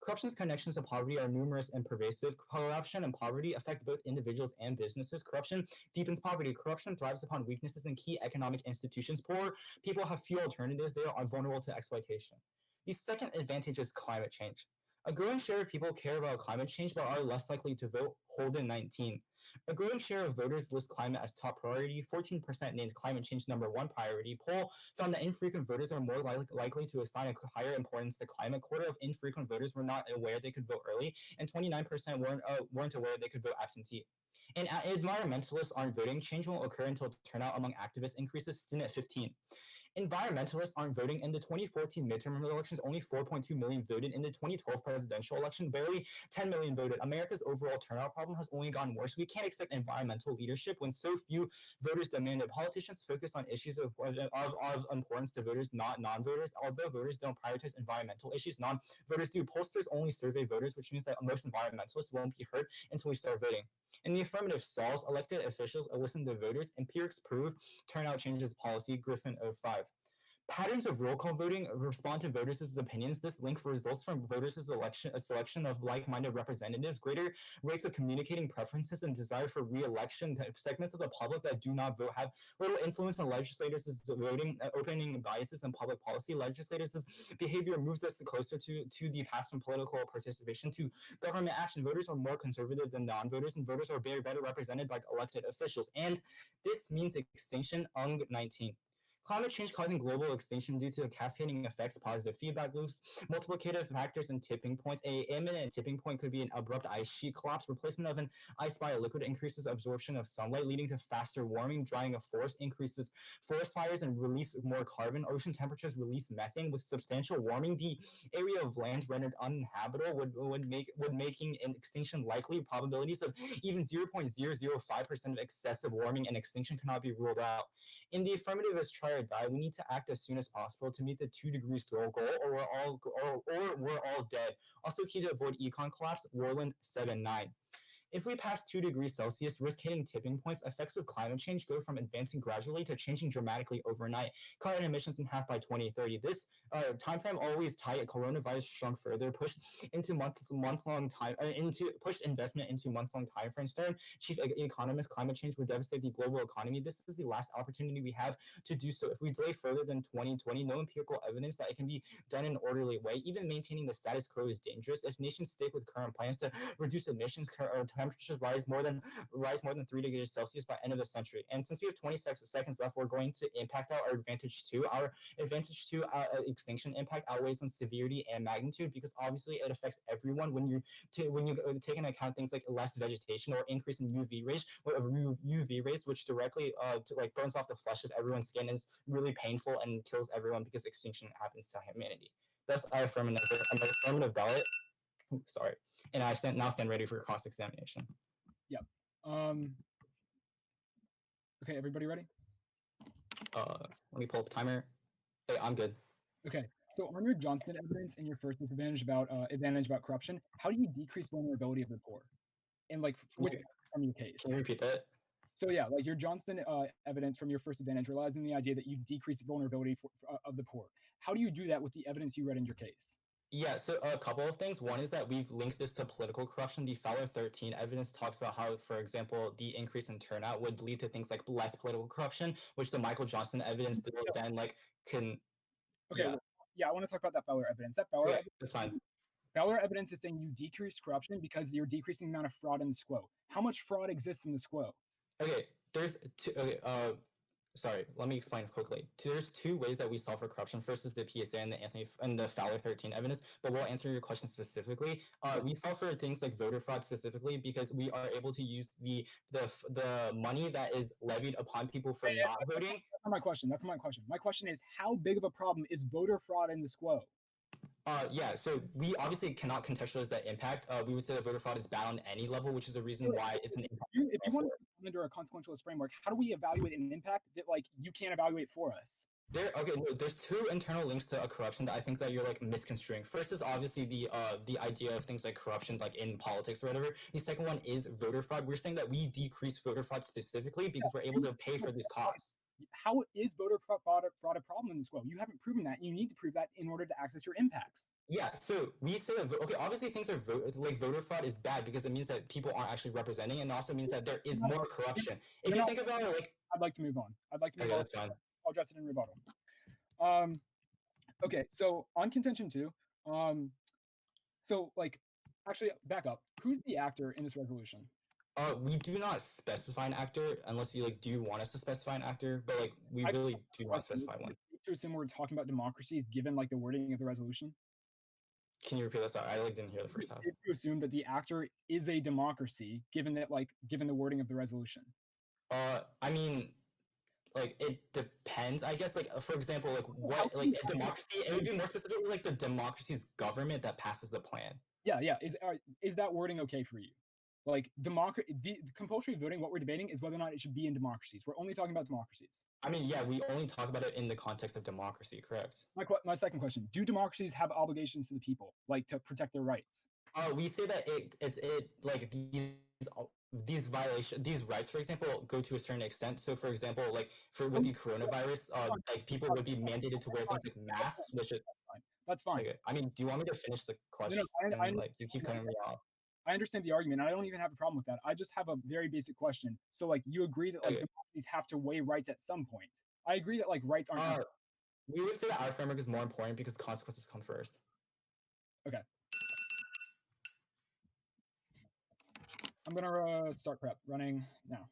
F: Corruption's connections to poverty are numerous and pervasive. Corruption and poverty affect both individuals and businesses. Corruption deepens poverty. Corruption thrives upon weaknesses in key economic institutions. Poor people have few alternatives. They are vulnerable to exploitation. The second advantage is climate change. A growing share of people care about climate change but are less likely to vote. Holden 19. A growing share of voters list climate as top priority. 14% named climate change number one priority. Poll found that infrequent voters are more likely to assign a higher importance to climate. Quarter of infrequent voters were not aware they could vote early, and 29% weren't aware they could vote absentee. And environmentalists aren't voting. Change won't occur until turnout among activists increases, seen at 15. Environmentalists aren't voting. In the 2014 midterm elections, only 4.2 million voted. In the 2012 presidential election, barely 10 million voted. America's overall turnout problem has only gotten worse. We can't expect environmental leadership when so few voters demand it. Politicians focus on issues of importance to voters, not non-voters. Although voters don't prioritize environmental issues, non-voters do. Pollsters only survey voters, which means that most environmentalists won't be heard until we start voting. In the affirmative stalls, elected officials listen to voters. Empirics prove turnout changes policy. Griffin 05. Patterns of roll call voting respond to voters' opinions. This link results from voters' a selection of like-minded representatives, greater rates of communicating preferences and desire for re-election. Segments of the public that do not vote have little influence on legislators' voting, opening biases in public policy. Legislators' behavior moves us closer to the past from political participation to government action. Voters are more conservative than non-voters, and voters are better represented by elected officials. And this means extinction UNG 19. Climate change causing global extinction due to cascading effects, positive feedback loops, multiplicative factors, and tipping points. A imminent tipping point could be an abrupt ice sheet collapse. Replacement of an ice by a liquid increases absorption of sunlight, leading to faster warming. Drying of forest increases forest fires and release more carbon. Ocean temperatures release methane. With substantial warming, the area of land rendered uninhabitable would making an extinction likely. Probabilities of even 0.005% of excessive warming and extinction cannot be ruled out. In the affirmative as try or die, we need to act as soon as possible to meet the 2 degrees goal, or we're all dead. Also key to avoid econ collapse, Warland 7-9. If we pass 2 degrees Celsius, risk hitting tipping points, effects of climate change go from advancing gradually to changing dramatically overnight. Carbon emissions in half by 2030. This time frame always tight. Coronavirus shrunk further, pushed into months-long time into pushed investment into months-long time frames. Stern chief economist, climate change would devastate the global economy. This is the last opportunity we have to do so. If we delay further than 2020, no empirical evidence that it can be done in an orderly way. Even maintaining the status quo is dangerous. If nations stick with current plans to reduce emissions, temperatures rise more than 3 degrees Celsius by end of the century. And since we have seconds left, we're going to impact out our advantage two. Our advantage two extinction impact outweighs on severity and magnitude because obviously it affects everyone when you take into account things like less vegetation or increase in UV rays, which directly burns off the flesh of everyone's skin, is really painful and kills everyone because extinction happens to humanity. Thus, I affirm an affirmative ballot. Sorry, and I now stand ready for cross-examination.
E: Yep. Okay, everybody ready?
F: Let me pull up the timer. Hey, I'm good.
E: Okay, so on your Johnston evidence and your first advantage about corruption, how do you decrease vulnerability of the poor? And from your case.
F: Can you repeat that?
E: So yeah, like your Johnston evidence from your first advantage relies on the idea that you decrease vulnerability of the poor. How do you do that with the evidence you read in your case?
F: Yeah, so a couple of things. One is that we've linked this to political corruption. The Fowler 13 evidence talks about how, for example, the increase in turnout would lead to things like less political corruption, which the Michael Johnston evidence then can.
E: Okay, I want to talk about that Fowler evidence. That Fowler evidence,
F: that's fine.
E: Fowler evidence is saying you decrease corruption because you're decreasing the amount of fraud in the SQO. How much fraud exists in the SQO?
F: Okay, there's two. Sorry, let me explain quickly. There's two ways that we solve for corruption. First is the PSA and the Fowler 13 evidence, but we'll answer your question specifically. We solve for things like voter fraud specifically because we are able to use the money that is levied upon people for not voting.
E: That's not my question. That's not my question. My question is, how big of a problem is voter fraud in the SQO?
F: Yeah, so we obviously cannot contextualize that impact. We would say that voter fraud is bad on any level, which is a reason why it's an impact.
E: If you want to come under a consequentialist framework, how do we evaluate an impact that you can't evaluate for us?
F: There's two internal links to corruption that I think that you're misconstruing. First is obviously the idea of things like corruption in politics or whatever. The second one is voter fraud. We're saying that we decrease voter fraud specifically because we're able to pay for this cost.
E: How is voter fraud a problem in the SQO? You haven't proven that. You need to prove that in order to access your impacts.
F: Yeah, so we say that obviously things are voter fraud is bad because it means that people aren't actually representing, and it also means that there is more corruption. If you think about it,
E: I'd like to move on. Okay, that's fine. I'll address it in rebuttal. Okay, so on contention 2, actually back up. Who's the actor in this resolution?
F: We do not specify an actor unless you do want us to specify an actor, but we really do not specify one.
E: To assume we're talking about democracies given the wording of the resolution.
F: Can you repeat that? Sorry, I didn't hear the first half.
E: Safe to assume that the actor is a democracy, given the wording of the resolution.
F: I mean, it depends. I guess, for example, what a democracy. It would be more specifically the democracy's government that passes the plan.
E: Yeah. Is that wording okay for you? The compulsory voting, what we're debating is whether or not it should be in democracies. We're only talking about democracies.
F: I mean, yeah, we only talk about it in the context of democracy, correct?
E: My second question: do democracies have obligations to the people, to protect their rights?
F: We say that these violations, these rights, for example, go to a certain extent. So, for example, with the coronavirus, people would be mandated to wear things like masks, which is
E: that's fine.
F: Okay. I mean, do you want me to finish the question? You keep cutting me off.
E: I understand the argument. I don't even have a problem with that. I just have a very basic question. So, you agree that democracies have to weigh rights at some point? I agree that rights aren't.
F: We would say that our framework is more important because consequences come first.
E: Okay. I'm gonna start prep running now.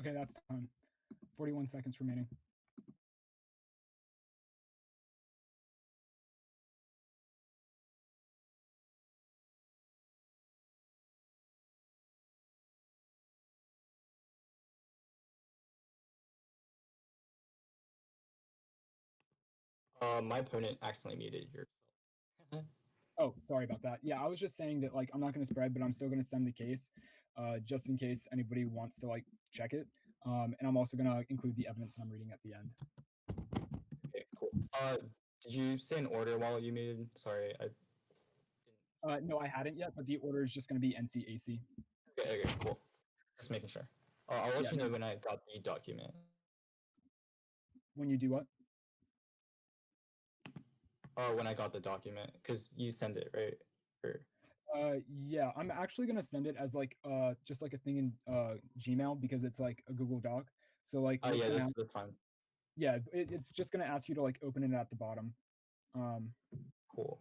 E: Okay, that's done. 41 seconds remaining.
F: My opponent accidentally muted yourself.
E: Oh, sorry about that. Yeah, I was just saying that I'm not going to spread, but I'm still going to send the case, just in case anybody wants to check it. And I'm also going to include the evidence that I'm reading at the end.
F: Okay, cool. Did you say an order while you made? Sorry,
E: No, I hadn't yet, but the order is just going to be NCAC.
F: Okay, cool. Just making sure. I'll let
E: Yeah,
F: you know
E: no.
F: when I got the document.
E: When you do what?
F: When I got the document, because you send it, right? Or...
E: Yeah, I'm actually gonna send it as like just like a thing in Gmail because it's like a Google Doc. So like
F: Oh
E: what's
F: yeah,
E: gonna
F: that's fine.
E: Yeah, it's just gonna ask you to like open it at the bottom.
F: Cool.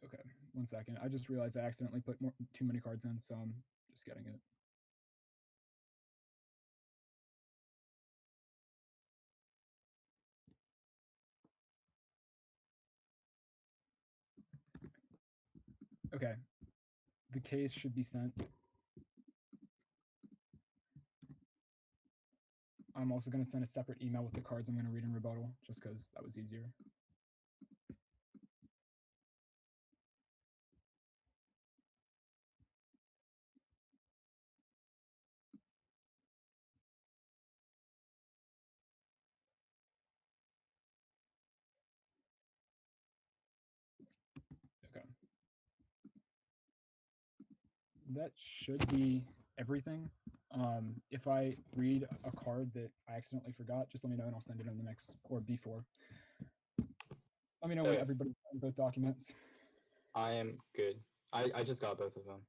E: Okay, 1 second. I just realized I accidentally put too many cards in, so I'm just getting it. Okay, the case should be sent. I'm also going to send a separate email with the cards I'm going to read in rebuttal, just because that was easier. Okay. That should be everything. If I read a card that I accidentally forgot, just let me know and I'll send it in the next or before. Let me know when everybody signed both documents.
F: I am good. I just got both of them.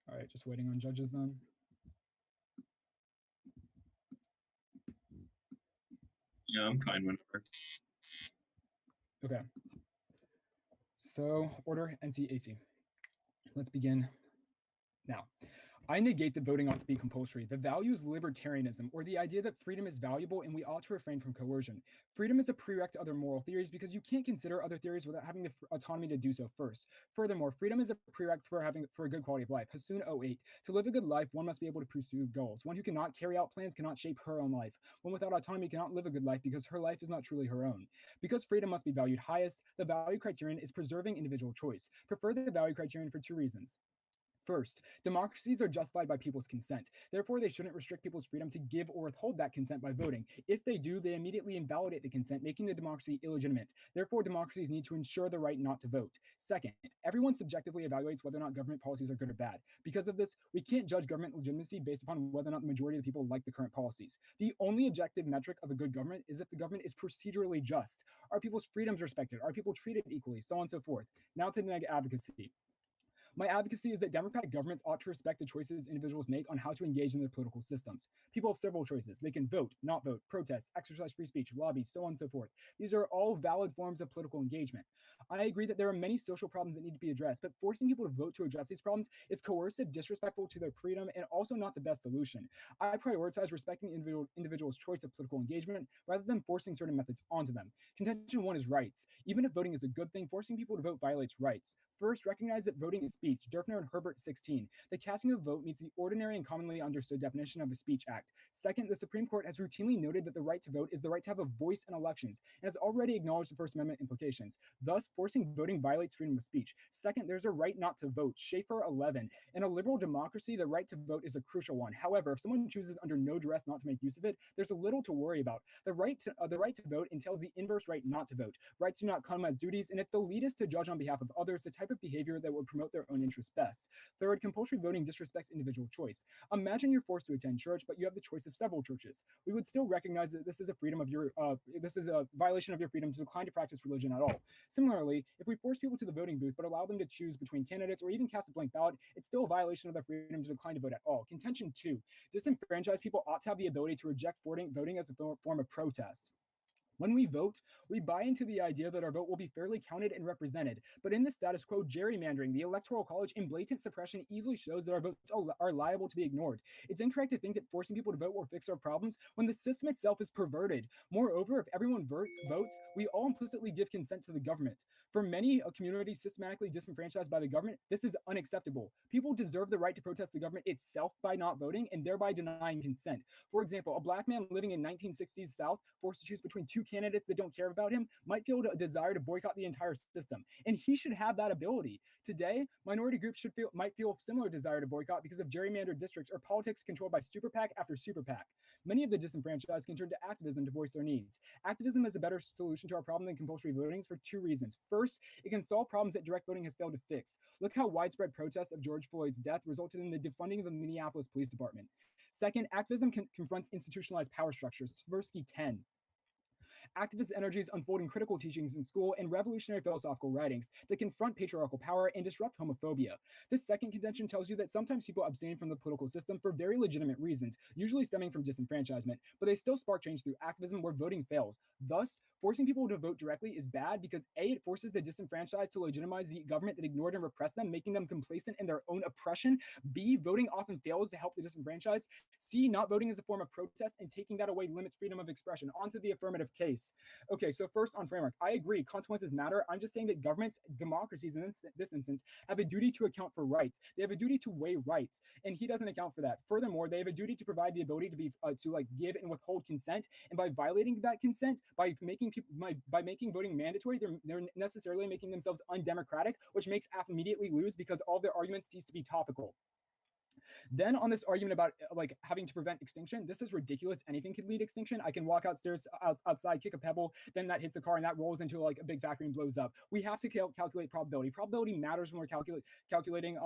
E: All right, just waiting on judges then.
C: Yeah, I'm fine whenever.
E: Okay. So order NCAC. Let's begin now. I negate that voting ought to be compulsory. The value is libertarianism, or the idea that freedom is valuable and we ought to refrain from coercion. Freedom is a prereq to other moral theories because you can't consider other theories without having the autonomy to do so first. Furthermore, freedom is a prereq for a good quality of life. Hasoon 08. To live a good life, one must be able to pursue goals. One who cannot carry out plans cannot shape her own life. One without autonomy cannot live a good life because her life is not truly her own. Because freedom must be valued highest, the value criterion is preserving individual choice. Prefer the value criterion for two reasons. First, democracies are justified by people's consent. Therefore, they shouldn't restrict people's freedom to give or withhold that consent by voting. If they do, they immediately invalidate the consent, making the democracy illegitimate. Therefore, democracies need to ensure the right not to vote. Second, everyone subjectively evaluates whether or not government policies are good or bad. Because of this, we can't judge government legitimacy based upon whether or not the majority of the people like the current policies. The only objective metric of a good government is if the government is procedurally just. Are people's freedoms respected? Are people treated equally? So on and so forth. Now to the neg advocacy. My advocacy is that democratic governments ought to respect the choices individuals make on how to engage in their political systems. People have several choices. They can vote, not vote, protest, exercise free speech, lobby, so on and so forth. These are all valid forms of political engagement. I agree that there are many social problems that need to be addressed, but forcing people to vote to address these problems is coercive, disrespectful to their freedom, and also not the best solution. I prioritize respecting individuals' choice of political engagement rather than forcing certain methods onto them. Contention 1 is rights. Even if voting is a good thing, forcing people to vote violates rights. First, recognize that voting is speech. Durfner and Herbert 16. The casting of a vote meets the ordinary and commonly understood definition of a speech act. Second, the Supreme Court has routinely noted that the right to vote is the right to have a voice in elections and has already acknowledged the First Amendment implications. Thus, forcing voting violates freedom of speech. Second, there's a right not to vote. Schaefer 11. In a liberal democracy, the right to vote is a crucial one. However, if someone chooses under no duress not to make use of it, there's a little to worry about. The right to vote entails the inverse right not to vote. Rights do not come as duties, and it's elitist to judge on behalf of others the type of behavior that would promote their own interests best. Third, compulsory voting disrespects individual choice. Imagine you're forced to attend church, but you have the choice of several churches. We would still recognize that this is a violation of your freedom to decline to practice religion at all. Similarly, if we force people to the voting booth but allow them to choose between candidates or even cast a blank ballot, it's still a violation of their freedom to decline to vote at all. Contention 2, disenfranchised people ought to have the ability to reject voting as a form of protest. When we vote, we buy into the idea that our vote will be fairly counted and represented. But in the status quo, gerrymandering, the Electoral College, and blatant suppression easily shows that our votes are liable to be ignored. It's incorrect to think that forcing people to vote will fix our problems when the system itself is perverted. Moreover, if everyone votes, we all implicitly give consent to the government. For many communities systematically disenfranchised by the government, this is unacceptable. People deserve the right to protest the government itself by not voting and thereby denying consent. For example, a black man living in 1960s South, forced to choose between two candidates that don't care about him, might feel a desire to boycott the entire system, and he should have that ability. Today, minority groups might feel a similar desire to boycott because of gerrymandered districts or politics controlled by super PAC after super PAC. Many of the disenfranchised can turn to activism to voice their needs. Activism is a better solution to our problem than compulsory voting for two reasons. First, it can solve problems that direct voting has failed to fix. Look how widespread protests of George Floyd's death resulted in the defunding of the Minneapolis Police Department. Second, activism confronts institutionalized power structures. Tversky 10. Activist energies unfolding critical teachings in school and revolutionary philosophical writings that confront patriarchal power and disrupt homophobia. This second contention tells you that sometimes people abstain from the political system for very legitimate reasons, usually stemming from disenfranchisement, but they still spark change through activism where voting fails. Thus, forcing people to vote directly is bad because A, it forces the disenfranchised to legitimize the government that ignored and repressed them, making them complacent in their own oppression. B, voting often fails to help the disenfranchised. C, not voting is a form of protest, and taking that away limits freedom of expression. On to the affirmative case. Okay, so first on framework, I agree, consequences matter. I'm just saying that governments, democracies in this instance, have a duty to account for rights. They have a duty to weigh rights, and he doesn't account for that. Furthermore, they have a duty to provide the ability to like give and withhold consent, and by violating that consent, by making voting mandatory, they're necessarily making themselves undemocratic, which makes AF immediately lose because all their arguments cease to be topical. Then on this argument about like having to prevent extinction, this is ridiculous. Anything could lead extinction. I can walk outside, kick a pebble, then that hits a car and that rolls into like a big factory and blows up. We have to calculate probability. Probability matters when we're calculating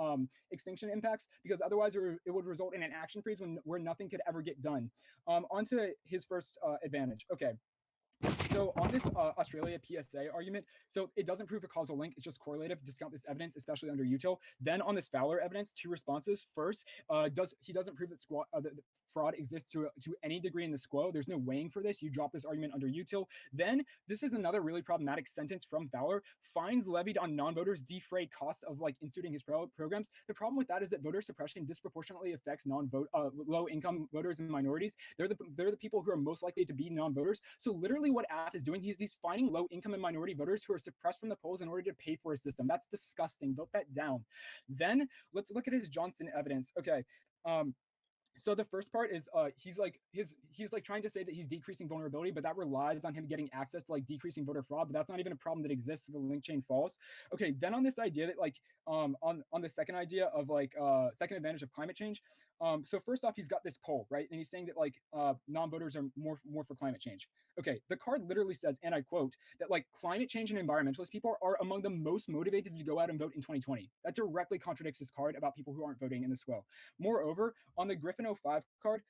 E: extinction impacts because otherwise it would result in an action freeze where nothing could ever get done. Onto his first advantage. Okay. So on this Australia PSA argument, so it doesn't prove a causal link. It's just correlative. Discount this evidence, especially under util. Then on this Fowler evidence, two responses. First, he doesn't prove that that fraud exists to any degree in the SQO. There's no weighing for this. You drop this argument under util. Then this is another really problematic sentence from Fowler. Fines levied on non-voters defray costs of like instituting his programs. The problem with that is that voter suppression disproportionately affects low-income voters and minorities. They're the people who are most likely to be non-voters. So literally what AF is doing, he's finding low-income and minority voters who are suppressed from the polls in order to pay for a system. That's disgusting. Vote that down. Then let's look at his Johnson evidence. Okay. So the first part is he's like trying to say that he's decreasing vulnerability, but that relies on him getting access to like decreasing voter fraud, but that's not even a problem that exists if the link chain falls. Okay, then on this idea that like on the second idea of like second advantage of climate change. So first off, he's got this poll, right? And he's saying that like non-voters are more for climate change. Okay, the card literally says, and I quote, that like climate change and environmentalist people are among the most motivated to go out and vote in 2020. That directly contradicts his card about people who aren't voting in the SQO. Moreover, on the Griffin 05 card,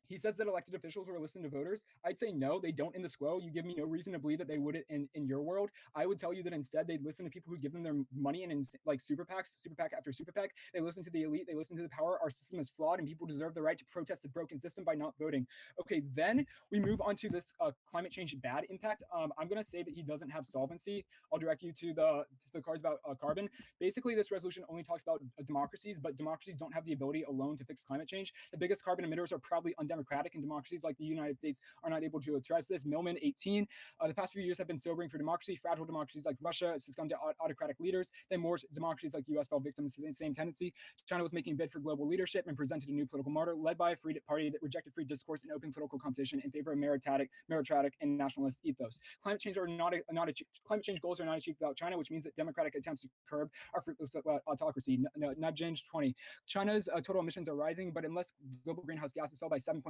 E: he says that elected officials will listen to voters. I'd say no, they don't in the SQO. You give me no reason to believe that they would in your world. I would tell you that instead they'd listen to people who give them their money and in like super PAC after super PAC. They listen to the elite, they listen to the power. Our system is flawed and people deserve the right to protest the broken system by not voting. Okay, then we move on to this climate change bad impact. I'm gonna say that he doesn't have solvency. I'll direct you to the cards about carbon. Basically, this resolution only talks about democracies, but democracies don't have the ability alone to fix climate change. The biggest carbon emitters are probably undemocratic, and democracies like the United States are not able to address this. Millman 18. The past few years have been sobering for democracy. Fragile democracies like Russia succumbed to autocratic leaders. Then more democracies like the U.S. fell victim to the same tendency. China was making a bid for global leadership and presented a new political martyr led by a free party that rejected free discourse and open political competition in favor of meritocratic and nationalist ethos. Climate change goals are not achieved without China, which means that democratic attempts to curb are fruitless autocracy. Nabjanj 20. China's total emissions are rising, but unless global greenhouse gases fell by 7.6%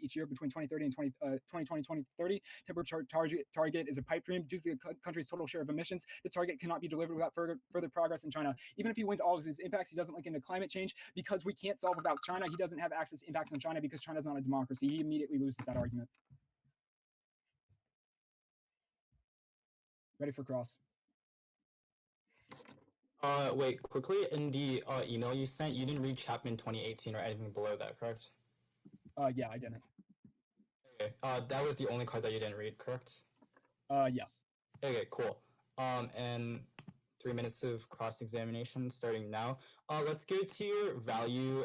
E: each year between 2030 and 2030, temperature target is a pipe dream. Due to the country's total share of emissions, the target cannot be delivered without further progress in China. Even if he wins all of his impacts, he doesn't link into climate change because we can't solve without China. He doesn't have access to impacts on China because China's not a democracy. He immediately loses that argument. Ready for cross.
F: Wait, quickly, in the email you sent, you didn't read Chapman 2018 or anything below that, correct?
E: Yeah, I didn't.
F: Okay. That was the only card that you didn't read, correct?
E: Yeah.
F: Okay, cool. And 3 minutes of cross-examination starting now. Let's go to your value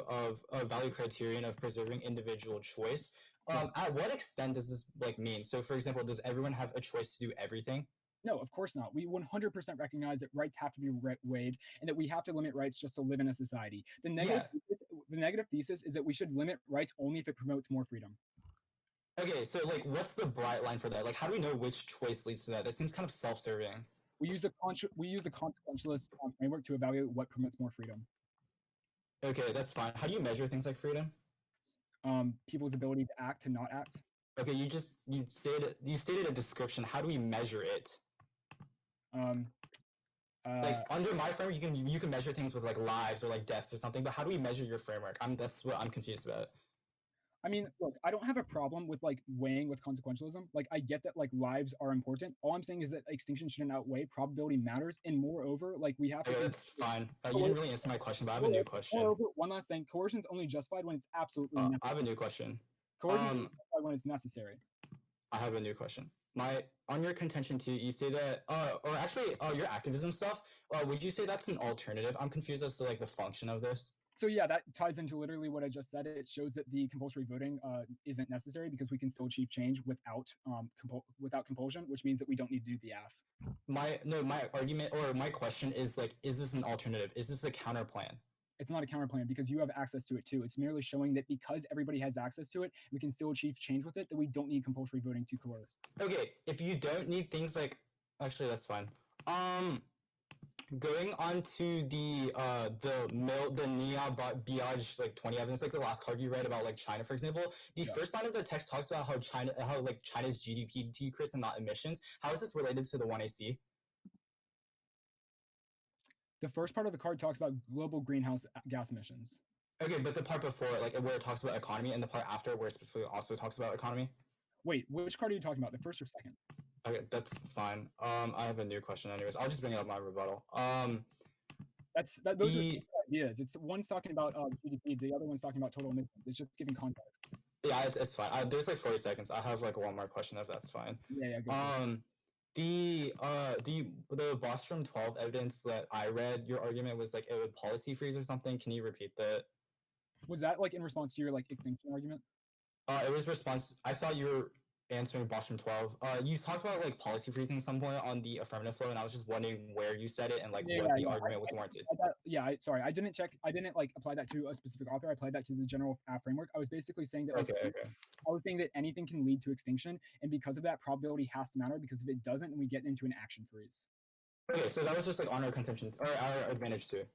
F: criterion of preserving individual choice. At what extent does this like mean? So, for example, does everyone have a choice to do everything?
E: No, of course not. We 100% recognize that rights have to be weighed and that we have to limit rights just to live in a society. The negative thesis is that we should limit rights only if it promotes more freedom.
F: Okay, so like, what's the bright line for that? Like, how do we know which choice leads to that? That seems kind of self-serving.
E: We use a consequentialist framework to evaluate what promotes more freedom.
F: Okay, that's fine. How do you measure things like freedom?
E: People's ability to act, to not act.
F: Okay, you stated a description. How do we measure it? Like under my framework, you can measure things with like lives or like deaths or something. But how do we measure your framework? That's what I'm confused about.
E: I mean, look, I don't have a problem with like weighing with consequentialism. Like, I get that like lives are important. All I'm saying is that extinction shouldn't outweigh probability matters, and moreover, like we have to.
F: That's fine. You didn't really answer my question, but I have a new question.
E: Moreover, one last thing: coercion is only justified when it's absolutely necessary.
F: I have a new question.
E: Coercion is only justified when it's necessary.
F: I have a new question. On your contention too, you say that, or actually, your activism stuff. Would you say that's an alternative? I'm confused as to like the function of this.
E: So yeah, that ties into literally what I just said. It shows that the compulsory voting isn't necessary because we can still achieve change without compulsion, which means that we don't need to do the AF.
F: My argument or my question is like, is this an alternative? Is this a counter plan?
E: It's not a counter plan because you have access to it too. It's merely showing that because everybody has access to it, we can still achieve change with it, that we don't need compulsory voting to coerce.
F: Okay, if you don't need things like, actually that's fine. Going on to the Nia Biage like 20 evidence, like the last card you read about like China, for example. The first line of the text talks about how China's GDP decrease and not emissions. How is this related to the 1AC?
E: The first part of the card talks about global greenhouse gas emissions.
F: Okay, but the part before, like where it talks about economy, and the part after where it specifically also talks about economy.
E: Wait, which card are you talking about? The first or second?
F: Okay, that's fine. I have a new question anyways. I'll just bring up my rebuttal.
E: Those are two ideas. It's one's talking about GDP, the other one's talking about total emissions. It's just giving context.
F: Yeah, it's fine. There's like 40 seconds. I have like one more question if that's fine.
E: Yeah, go for it.
F: The Bostrom 12 evidence that I read, your argument was like it would policy freeze or something. Can you repeat that?
E: Was that like in response to your like extinction argument?
F: It was response. I thought you were answering Bostrom 12. You talked about like policy freezing at some point on the affirmative flow, and I was just wondering where you said it and like what the argument was warranted.
E: Sorry, I didn't check. I didn't like apply that to a specific author. I applied that to the general framework. I was basically saying that. I was saying that anything can lead to extinction, and because of that, probability has to matter. Because if it doesn't, we get into an action freeze.
F: Okay, so that was just like on our contention or our advantage too.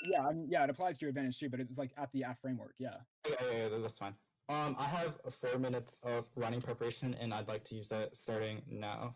E: Yeah, it applies to your advantage too, but it's like at the AF framework. Yeah.
F: Yeah, that's fine. I have 4 minutes of running preparation, and I'd like to use that starting now.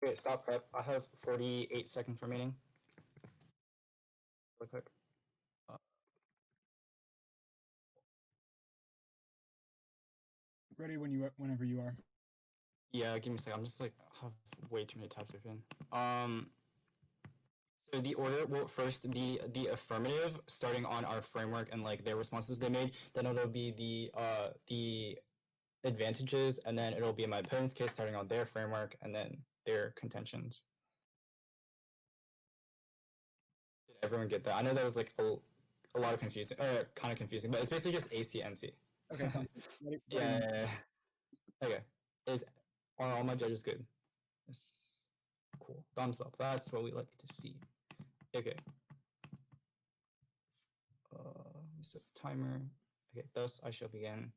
F: Okay, stop prep. I have 48 seconds remaining. Real quick.
E: Ready whenever you are.
F: Yeah, give me a second. I'm just like have way too many tabs open. So the order will first be the affirmative, starting on our framework and like their responses they made. Then it'll be the advantages, and then it'll be in my opponent's case, starting on their framework and then their contentions. Did everyone get that? I know that was like a lot of confusing, kind of confusing, but it's basically just ACNC.
E: Okay, sounds good. Ready.
F: Yeah. Okay. Are all my judges good? Yes. Cool. Thumbs up. That's what we like to see. Okay. Let me set the timer. Okay, thus I shall begin.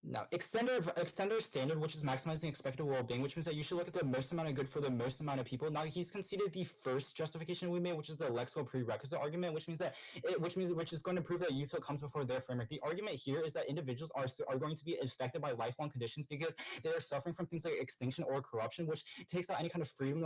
F: Now, extender standard, which is maximizing expected well-being, which means that you should look at the most amount of good for the most amount of people. Now, he's conceded the first justification we made, which is the lexical prerequisite argument, which is going to prove that util comes before their framework. The argument here is that individuals are going to be affected by lifelong conditions because they are suffering from things like extinction or corruption, which takes out any kind of freedom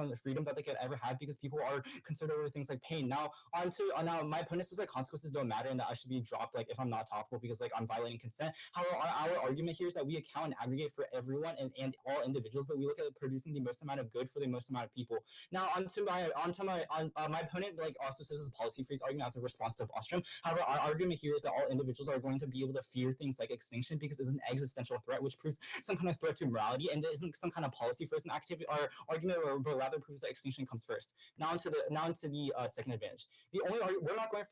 F: that they could ever have because people are concerned over things like pain. Now, now my opponent says that consequences don't matter and that I should be dropped like if I'm not topical because like I'm violating consent. However, our argument here is that we account and aggregate for everyone and all individuals, but we look at producing the most amount of good for the most amount of people. Now, my opponent like also says this policy freeze argument as a response to Bostrom. However, our argument here is that all individuals are going to be able to fear things like extinction because it's an existential threat, which proves some kind of threat to morality, and it isn't some kind of policy first an activity or argument, but rather proves that extinction comes first. Now into the second advantage. We're not going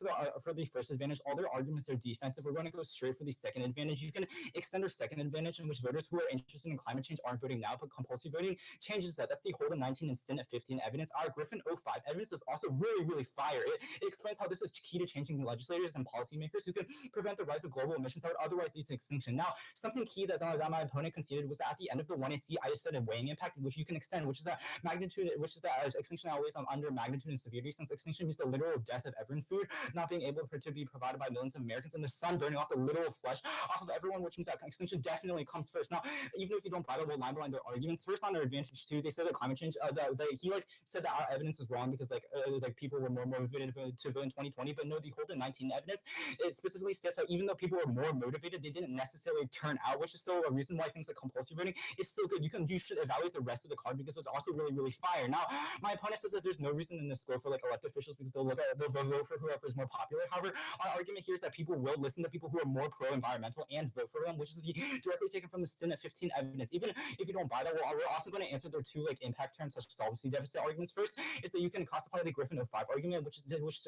F: for the first advantage. All their arguments are defensive. We're going to go straight for the second advantage. You can extend our second advantage in which voters who are interested in climate change aren't voting now, but compulsory voting changes that. That's the Holden 19 and Stint 15 evidence. Our Griffin 05 evidence is also really, really fire. It explains how this is key to changing legislators and policymakers who can prevent the rise of global emissions that would otherwise lead to extinction. Now, something key that my opponent conceded was that at the end of the 1AC, I just said a weighing impact, which you can extend, which is that magnitude, which is that extinction outweighs under magnitude and severity, since extinction means the literal death of everyone, food not being able to be provided by millions of Americans, and the sun burning off the literal flesh off of everyone, which means that extinction definitely comes first. Now, even if you don't buy that, we'll line behind their arguments. First, on their advantage too, they said that climate change, he like said that our evidence is wrong because it was like people were more motivated to vote in 2020, but no, the Holden 19 evidence, it specifically states that even though people were more motivated, they didn't necessarily turn out, which is still a reason why things like compulsory voting is still good. You should evaluate the rest of the card because it's also really, really fire. Now, my opponent says that there's no reason in this score for like elected officials because they'll vote for whoever is more popular. However, our argument here is that people will listen to people who are more pro-environmental and vote for them, which is directly taken from the Senate 15 evidence. Even if you don't buy that, we're also going to answer their two like impact terms such solvency deficit arguments. First is that you can classify the Griffin 05 argument, which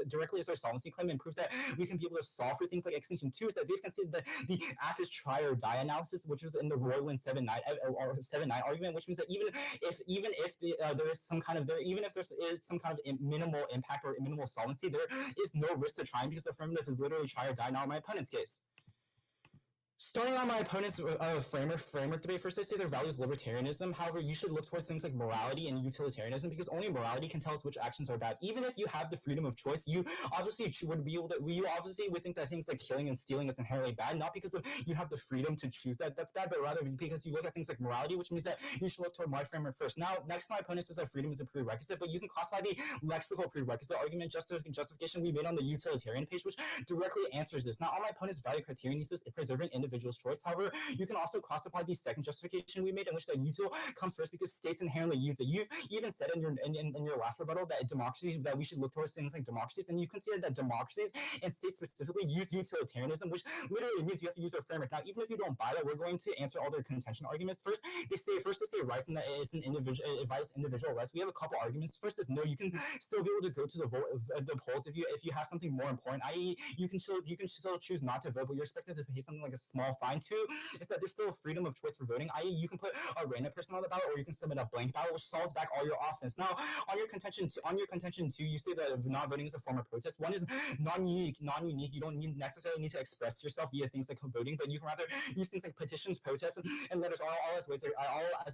F: directly is their solvency claim and proves that we can be able to solve for things like extinction. Two is that they've considered the AFIS try or die analysis, which was in the Royland 7-9 argument, which means that even if there is some kind of minimal impact or minimal solvency, there is no risk to trying because the affirmative is literally try or die. Now, in my opponent's case, starting on my opponent's framework debate, first they say their value is libertarianism. However, you should look towards things like morality and utilitarianism because only morality can tell us which actions are bad. Even if you have the freedom of choice, you obviously would think that things like killing and stealing is inherently bad, not because you have the freedom to choose that's bad, but rather because you look at things like morality, which means that you should look toward my framework first. Now, next my opponent says that freedom is a prerequisite, but you can classify the lexical prerequisite argument justification we made on the utilitarian page, which directly answers this. Now, on my opponent's value criterion, he says preserving individual's choice. However, you can also classify the second justification we made in which the util comes first because states inherently use it. You've even said in your last rebuttal that democracies, that we should look towards things like democracies, and you consider that democracies and states specifically use utilitarianism, which literally means you have to use their framework. Now, even if you don't buy that, we're going to answer all their contention arguments. First, they say rights and that it's an individual, it violates individual rights. We have a couple arguments. First is no, you can still be able to go to the polls if you have something more important, i.e., you can still choose not to vote, but you're expected to pay something like a small fine. Two is that there's still freedom of choice for voting, i.e., you can put a random person on the ballot or you can submit a blank ballot, which solves back all your offense. Now, on your contention two, you say that not voting is a form of protest. One is non-unique. You don't necessarily need to express yourself via things like voting, but you can rather use things like petitions, protests, and letters, all as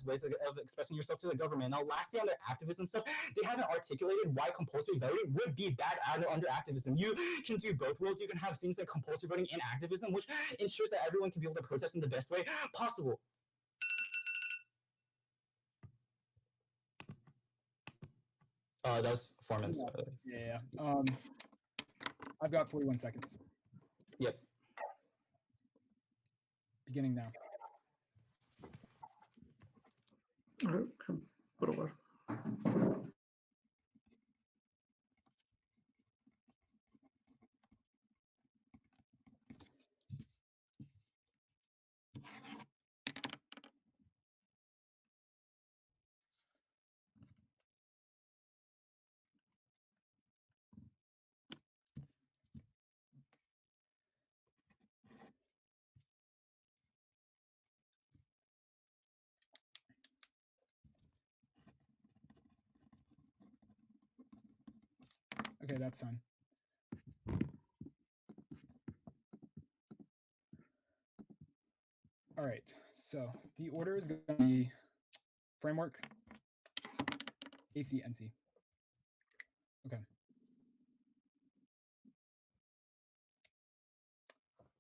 F: ways of expressing yourself to the government. Now, lastly, on their activism stuff, they haven't articulated why compulsory voting would be bad under activism. You can do both worlds. You can have things like compulsory voting and activism, which ensures that everyone can be able to protest in the best way possible. That was 4 minutes earlier.
E: Yeah. I've got 41 seconds.
F: Yep.
E: Beginning now.
B: बरोबर.
E: Okay, that's done. All right, so the order is going to be framework, AC, NC. Okay.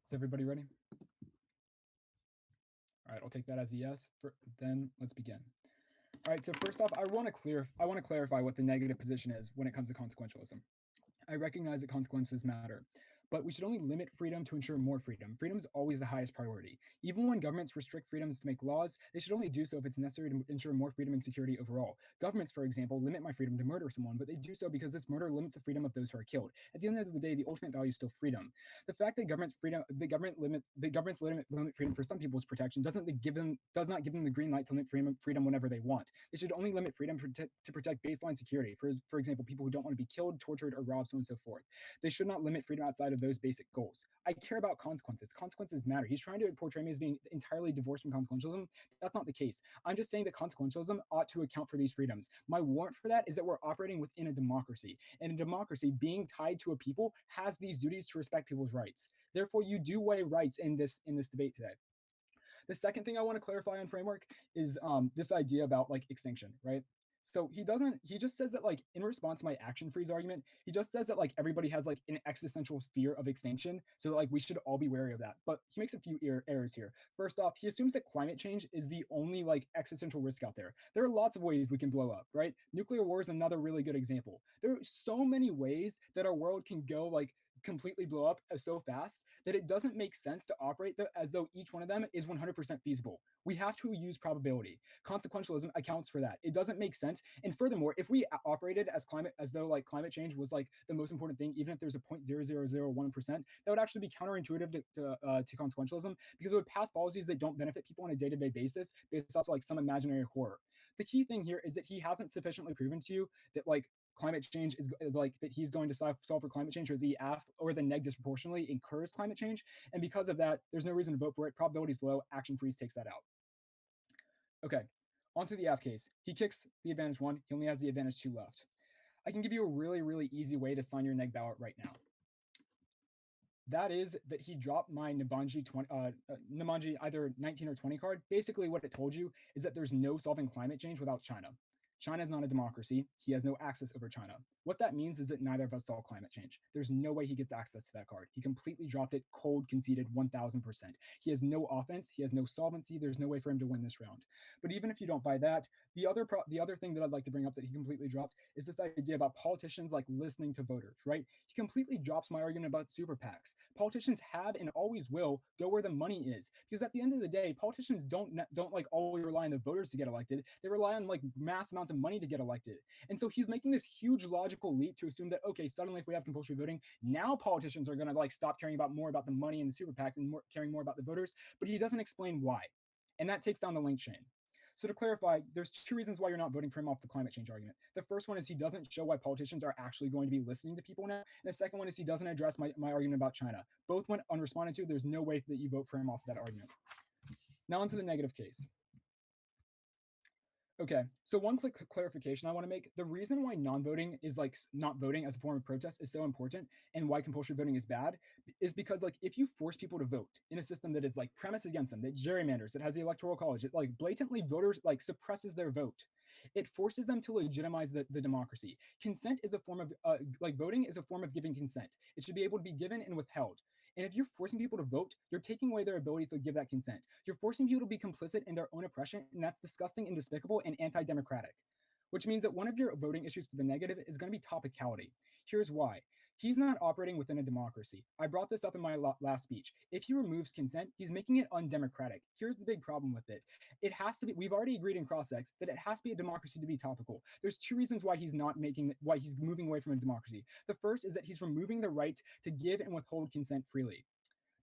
E: Is everybody ready? All right, I'll take that as a yes. Then let's begin. All right, so first off, I want to clarify what the negative position is when it comes to consequentialism. I recognize that consequences matter, but we should only limit freedom to ensure more freedom. Freedom is always the highest priority. Even when governments restrict freedoms to make laws, they should only do so if it's necessary to ensure more freedom and security overall. Governments, for example, limit my freedom to murder someone, but they do so because this murder limits the freedom of those who are killed. At the end of the day, the ultimate value is still freedom. The fact that governments limit freedom for some people's protection does not give them the green light to limit freedom whenever they want. They should only limit freedom to protect baseline security. For example, people who don't want to be killed, tortured, or robbed, so on and so forth. They should not limit freedom outside of those basic goals. I care about consequences. Consequences matter. He's trying to portray me as being entirely divorced from consequentialism. That's not the case. I'm just saying that consequentialism ought to account for these freedoms. My warrant for that is that we're operating within a democracy. And a democracy, being tied to a people, has these duties to respect people's rights. Therefore, you do weigh rights in this debate today. The second thing I want to clarify on framework is this idea about like extinction, right? So he just says that like in response to my action freeze argument, he just says that like everybody has like an existential fear of extinction. So like we should all be wary of that. But he makes a few errors here. First off, he assumes that climate change is the only like existential risk out there. There are lots of ways we can blow up, right? Nuclear war is another really good example. There are so many ways that our world can go like completely blow up so fast that it doesn't make sense to operate as though each one of them is 100% feasible. We have to use probability. Consequentialism accounts for that. It doesn't make sense. And furthermore, if we operated as though like climate change was like the most important thing, even if there's a 0.0001%, that would actually be counterintuitive to consequentialism, because it would pass policies that don't benefit people on a day-to-day basis based off like some imaginary horror. The key thing here is that he hasn't sufficiently proven to you that like climate change is like that he's going to solve for climate change, or the neg disproportionately incurs climate change. And because of that, there's no reason to vote for it. Probability is low. Action freeze takes that out. Okay, onto the F case. He kicks the advantage 1. He only has the advantage 2 left. I can give you a really, really easy way to sign your neg ballot right now. That is that he dropped my Namanji either 19 or 20 card. Basically, what it told you is that there's no solving climate change without China. China is not a democracy. He has no access over China. What that means is that neither of us solve climate change. There's no way he gets access to that card. He completely dropped it, cold conceded 1000%. He has no offense. He has no solvency. There's no way for him to win this round. But even if you don't buy that, the other thing that I'd like to bring up that he completely dropped is this idea about politicians like listening to voters, right? He completely drops my argument about super PACs. Politicians have and always will go where the money is, because at the end of the day, politicians don't like always rely on the voters to get elected. They rely on like mass amounts of money to get elected. And so he's making this huge logical leap to assume that, okay, suddenly if we have compulsory voting, now politicians are going to like stop caring more about the money and the super PACs and caring more about the voters. But he doesn't explain why. And that takes down the link chain. So to clarify, there's 2 reasons why you're not voting for him off the climate change argument. The first one is he doesn't show why politicians are actually going to be listening to people now. And the second one is he doesn't address my argument about China. Both went unresponded to. There's no way that you vote for him off that argument. Now onto the negative case. Okay, so one quick clarification I want to make. The reason why non-voting is like not voting as a form of protest is so important, and why compulsory voting is bad, is because like if you force people to vote in a system that is like premised against them, that gerrymanders, that has the electoral college, it like blatantly voters like suppresses their vote, it forces them to legitimize the democracy. Consent is a form of like voting is a form of giving consent. It should be able to be given and withheld. And if you're forcing people to vote, you're taking away their ability to give that consent. You're forcing people to be complicit in their own oppression, and that's disgusting and despicable and anti-democratic. which means that one of your voting issues for the negative is going to be topicality. Here's why. He's not operating within a democracy. I brought this up in my last speech. If he removes consent, he's making it undemocratic. Here's the big problem with it. It has to be, we've already agreed in cross-ex that it has to be a democracy to be topical. There's two reasons why he's moving away from a democracy. The first is that he's removing the right to give and withhold consent freely.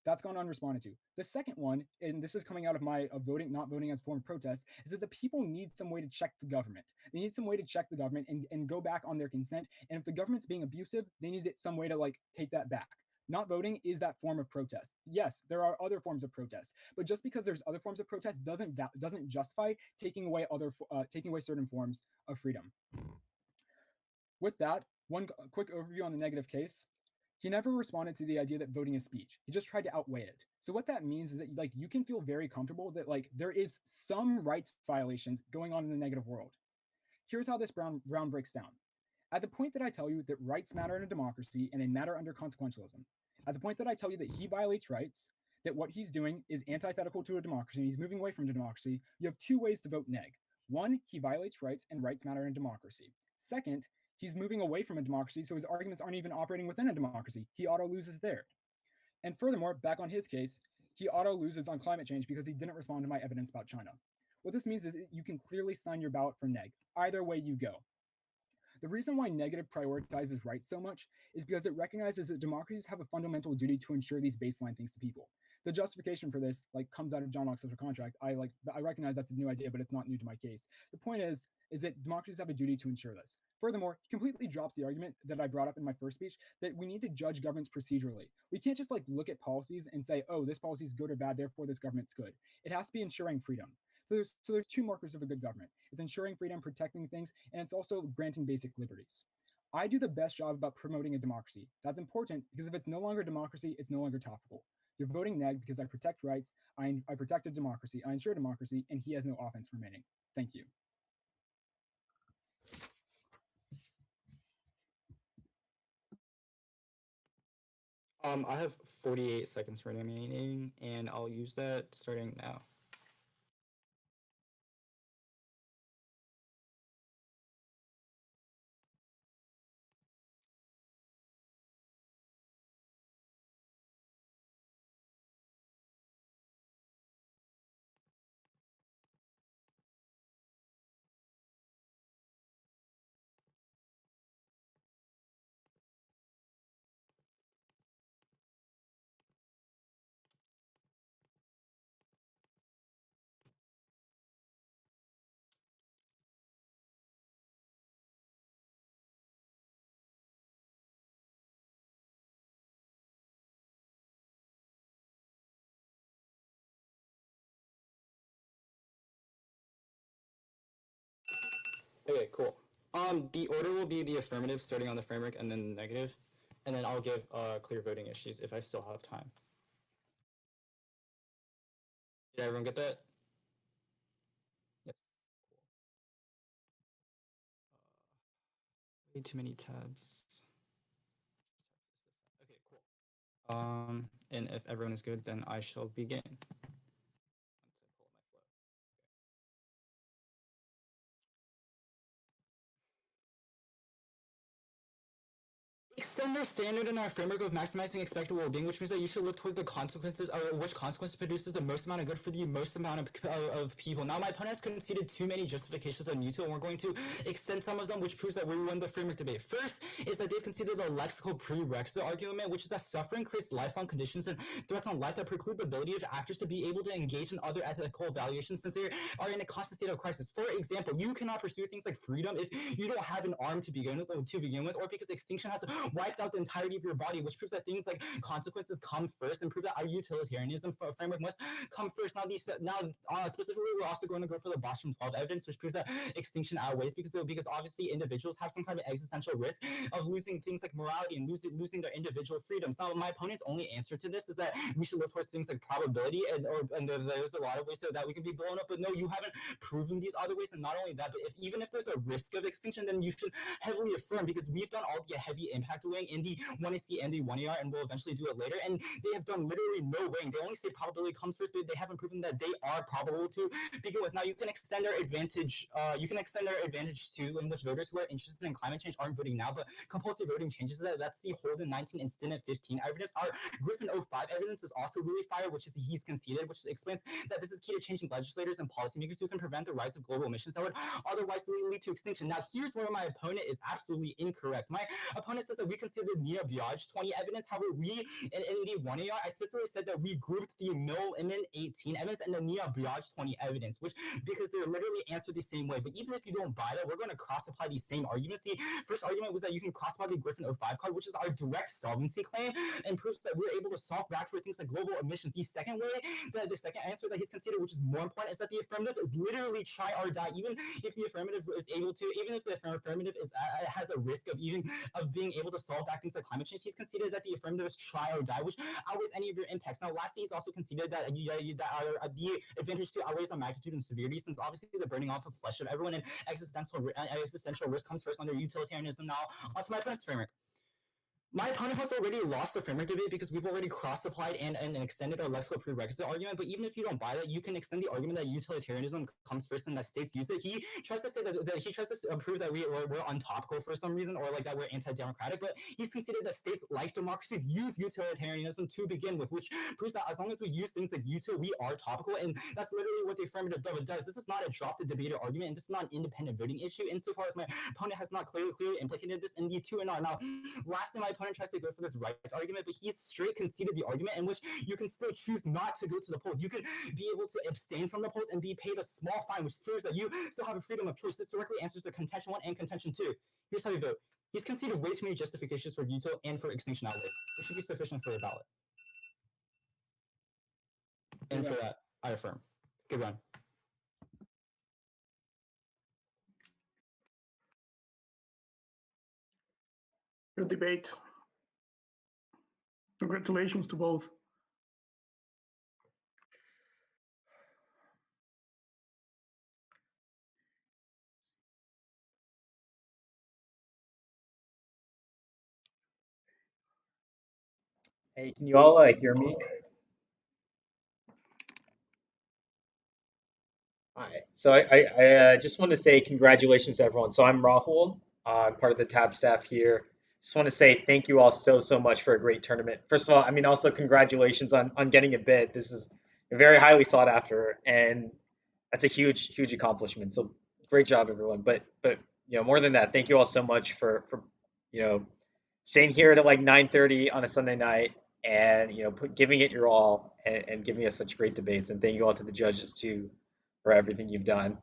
E: That's gone unresponded to. The second one, and this is coming out of my not voting as a form of protest, is that the people need some way to check the government. They need some way to check the government and go back on their consent. And if the government's being abusive, they need some way to take that back. Not voting is that form of protest. Yes, there are other forms of protest, but just because there's other forms of protest doesn't justify taking away certain forms of freedom. With that, one quick overview on the negative case. He never responded to the idea that voting is speech. He just tried to outweigh it. So what that means is that you can feel very comfortable that there is some rights violations going on in the negative world. Here's how this round breaks down. At the point that I tell you that rights matter in a democracy and they matter under consequentialism, at the point that I tell you that he violates rights, that what he's doing is antithetical to a democracy and he's moving away from a democracy, you have two ways to vote neg. One, he violates rights and rights matter in a democracy. Second, he's moving away from a democracy, so his arguments aren't even operating within a democracy. He auto-loses there. And furthermore, back on his case, he auto-loses on climate change because he didn't respond to my evidence about China. What this means is you can clearly sign your ballot for neg, either way you go. The reason why negative prioritizes rights so much is because it recognizes that democracies have a fundamental duty to ensure these baseline things to people. The justification for this comes out of John Locke's social contract. I recognize that's a new idea, but it's not new to my case. The point is that democracies have a duty to ensure this. Furthermore, he completely drops the argument that I brought up in my first speech that we need to judge governments procedurally. We can't just look at policies and say, oh, this policy is good or bad, therefore this government's good. It has to be ensuring freedom. So there's two markers of a good government. It's ensuring freedom, protecting things, and it's also granting basic liberties. I do the best job about promoting a democracy. That's important because if it's no longer a democracy, it's no longer topical. You're voting neg because I protect rights, I protect a democracy, I ensure democracy, and he has no offense remaining. Thank you.
F: I have 48 seconds remaining, and I'll use that starting now. Okay, cool. The order will be the affirmative starting on the framework and then the negative, and then I'll give clear voting issues if I still have time. Did everyone get that? Yes. Cool. Way too many tabs. Okay, cool. And if everyone is good, then I shall begin. Extend our standard in our framework of maximizing expected well-being, which means that you should look toward the consequences, or which consequence produces the most amount of good for the most amount of people. Now, my opponent has conceded too many justifications on YouTube, and we're going to extend some of them, which proves that we won the framework debate. First is that they've conceded the lexical prerequisite argument, which is that suffering creates lifelong conditions and threats on life that preclude the ability of actors to be able to engage in other ethical evaluations since they are in a constant state of crisis. For example, you cannot pursue things like freedom if you don't have an arm to begin with, or because extinction has wiped out the entirety of your body, which proves that things like consequences come first, and prove that our utilitarianism framework must come first. Specifically, we're also going to go for the Boston 12 evidence, which proves that extinction outweighs because obviously individuals have some kind of existential risk of losing things like morality and losing their individual freedoms. Now, my opponent's only answer to this is that we should look towards things like probability, and there's a lot of ways so that we can be blown up. But no, you haven't proven these other ways, and not only that, but even if there's a risk of extinction, then you should heavily affirm, because we've done all the heavy impact polling in the 1AC and the 1AR, and will eventually do it later. And they have done literally no weighing. They only say probability comes first, but they haven't proven that they are probable to begin with. Now you can extend their advantage. You can extend their advantage to in which voters who are interested in climate change aren't voting now, but compulsory voting changes that. That's the Holden 19 and Stinnett 15 evidence. Our Griffin 05 evidence is also really fire, which is he's conceded, which explains that this is key to changing legislators and policymakers who can prevent the rise of global emissions that would otherwise lead to extinction. Now, here's where my opponent is absolutely incorrect. My opponent says that we considered Nia Biage 20 evidence. However, we in the 1AR, I specifically said that we grouped the Milliman 18 evidence and the Nia Biage 20 evidence, which because they're literally answered the same way. But even if you don't buy that, we're going to cross-apply these same arguments. The first argument was that you can cross-apply the Griffin 05 card, which is our direct solvency claim, and proves that we're able to solve back for things like global emissions. The second way, the second answer that he's considered, which is more important, is that the affirmative is literally try or die. Even if the affirmative is able to, even if the affirmative is has a risk of being able to solve back things like climate change, he's considered that the affirmative is try or die, which outweighs any of your impacts. Now, lastly, he's also considered that the advantage to outweighs on magnitude and severity, since obviously the burning off of flesh of everyone and existential risk comes first under utilitarianism. Now, onto my opponent's framework. My opponent has already lost the framework debate because we've already cross-applied and extended our lexical prerequisite argument. But even if you don't buy that, you can extend the argument that utilitarianism comes first and that states use it. He tries to say that he tries to prove that we're untopical for some reason, or like that we're anti-democratic. But he's conceded that states like democracies use utilitarianism to begin with, which proves that as long as we use things like util, we are topical, and that's literally what the affirmative does. This is not a drop the debated argument, and this is not an independent voting issue. Insofar as my opponent has not clearly implicated this in the 2 and R. Now, lastly, my opponent tries to go for this rights argument, but he's straight conceded the argument in which you can still choose not to go to the polls. You can be able to abstain from the polls and be paid a small fine, which proves that you still have a freedom of choice. This directly answers the contention 1 and contention 2. Here's how you vote. He's conceded way too many justifications for util and for extinction outlays. It should be sufficient for a ballot. And for that, I affirm. Good run.
B: Good debate. Congratulations to both.
S: Hey, can you all hear me? Hi. So I just want to say congratulations to everyone. So I'm Rahul. I'm part of the tab staff here. Just want to say thank you all so much for a great tournament. First of all, I mean, also congratulations on getting a bid. This is very highly sought after, and that's a huge accomplishment. So great job, everyone. But more than that, thank you all so much for staying here at like 9:30 on a Sunday night, and giving it your all, and giving us such great debates. And thank you all to the judges too for everything you've done.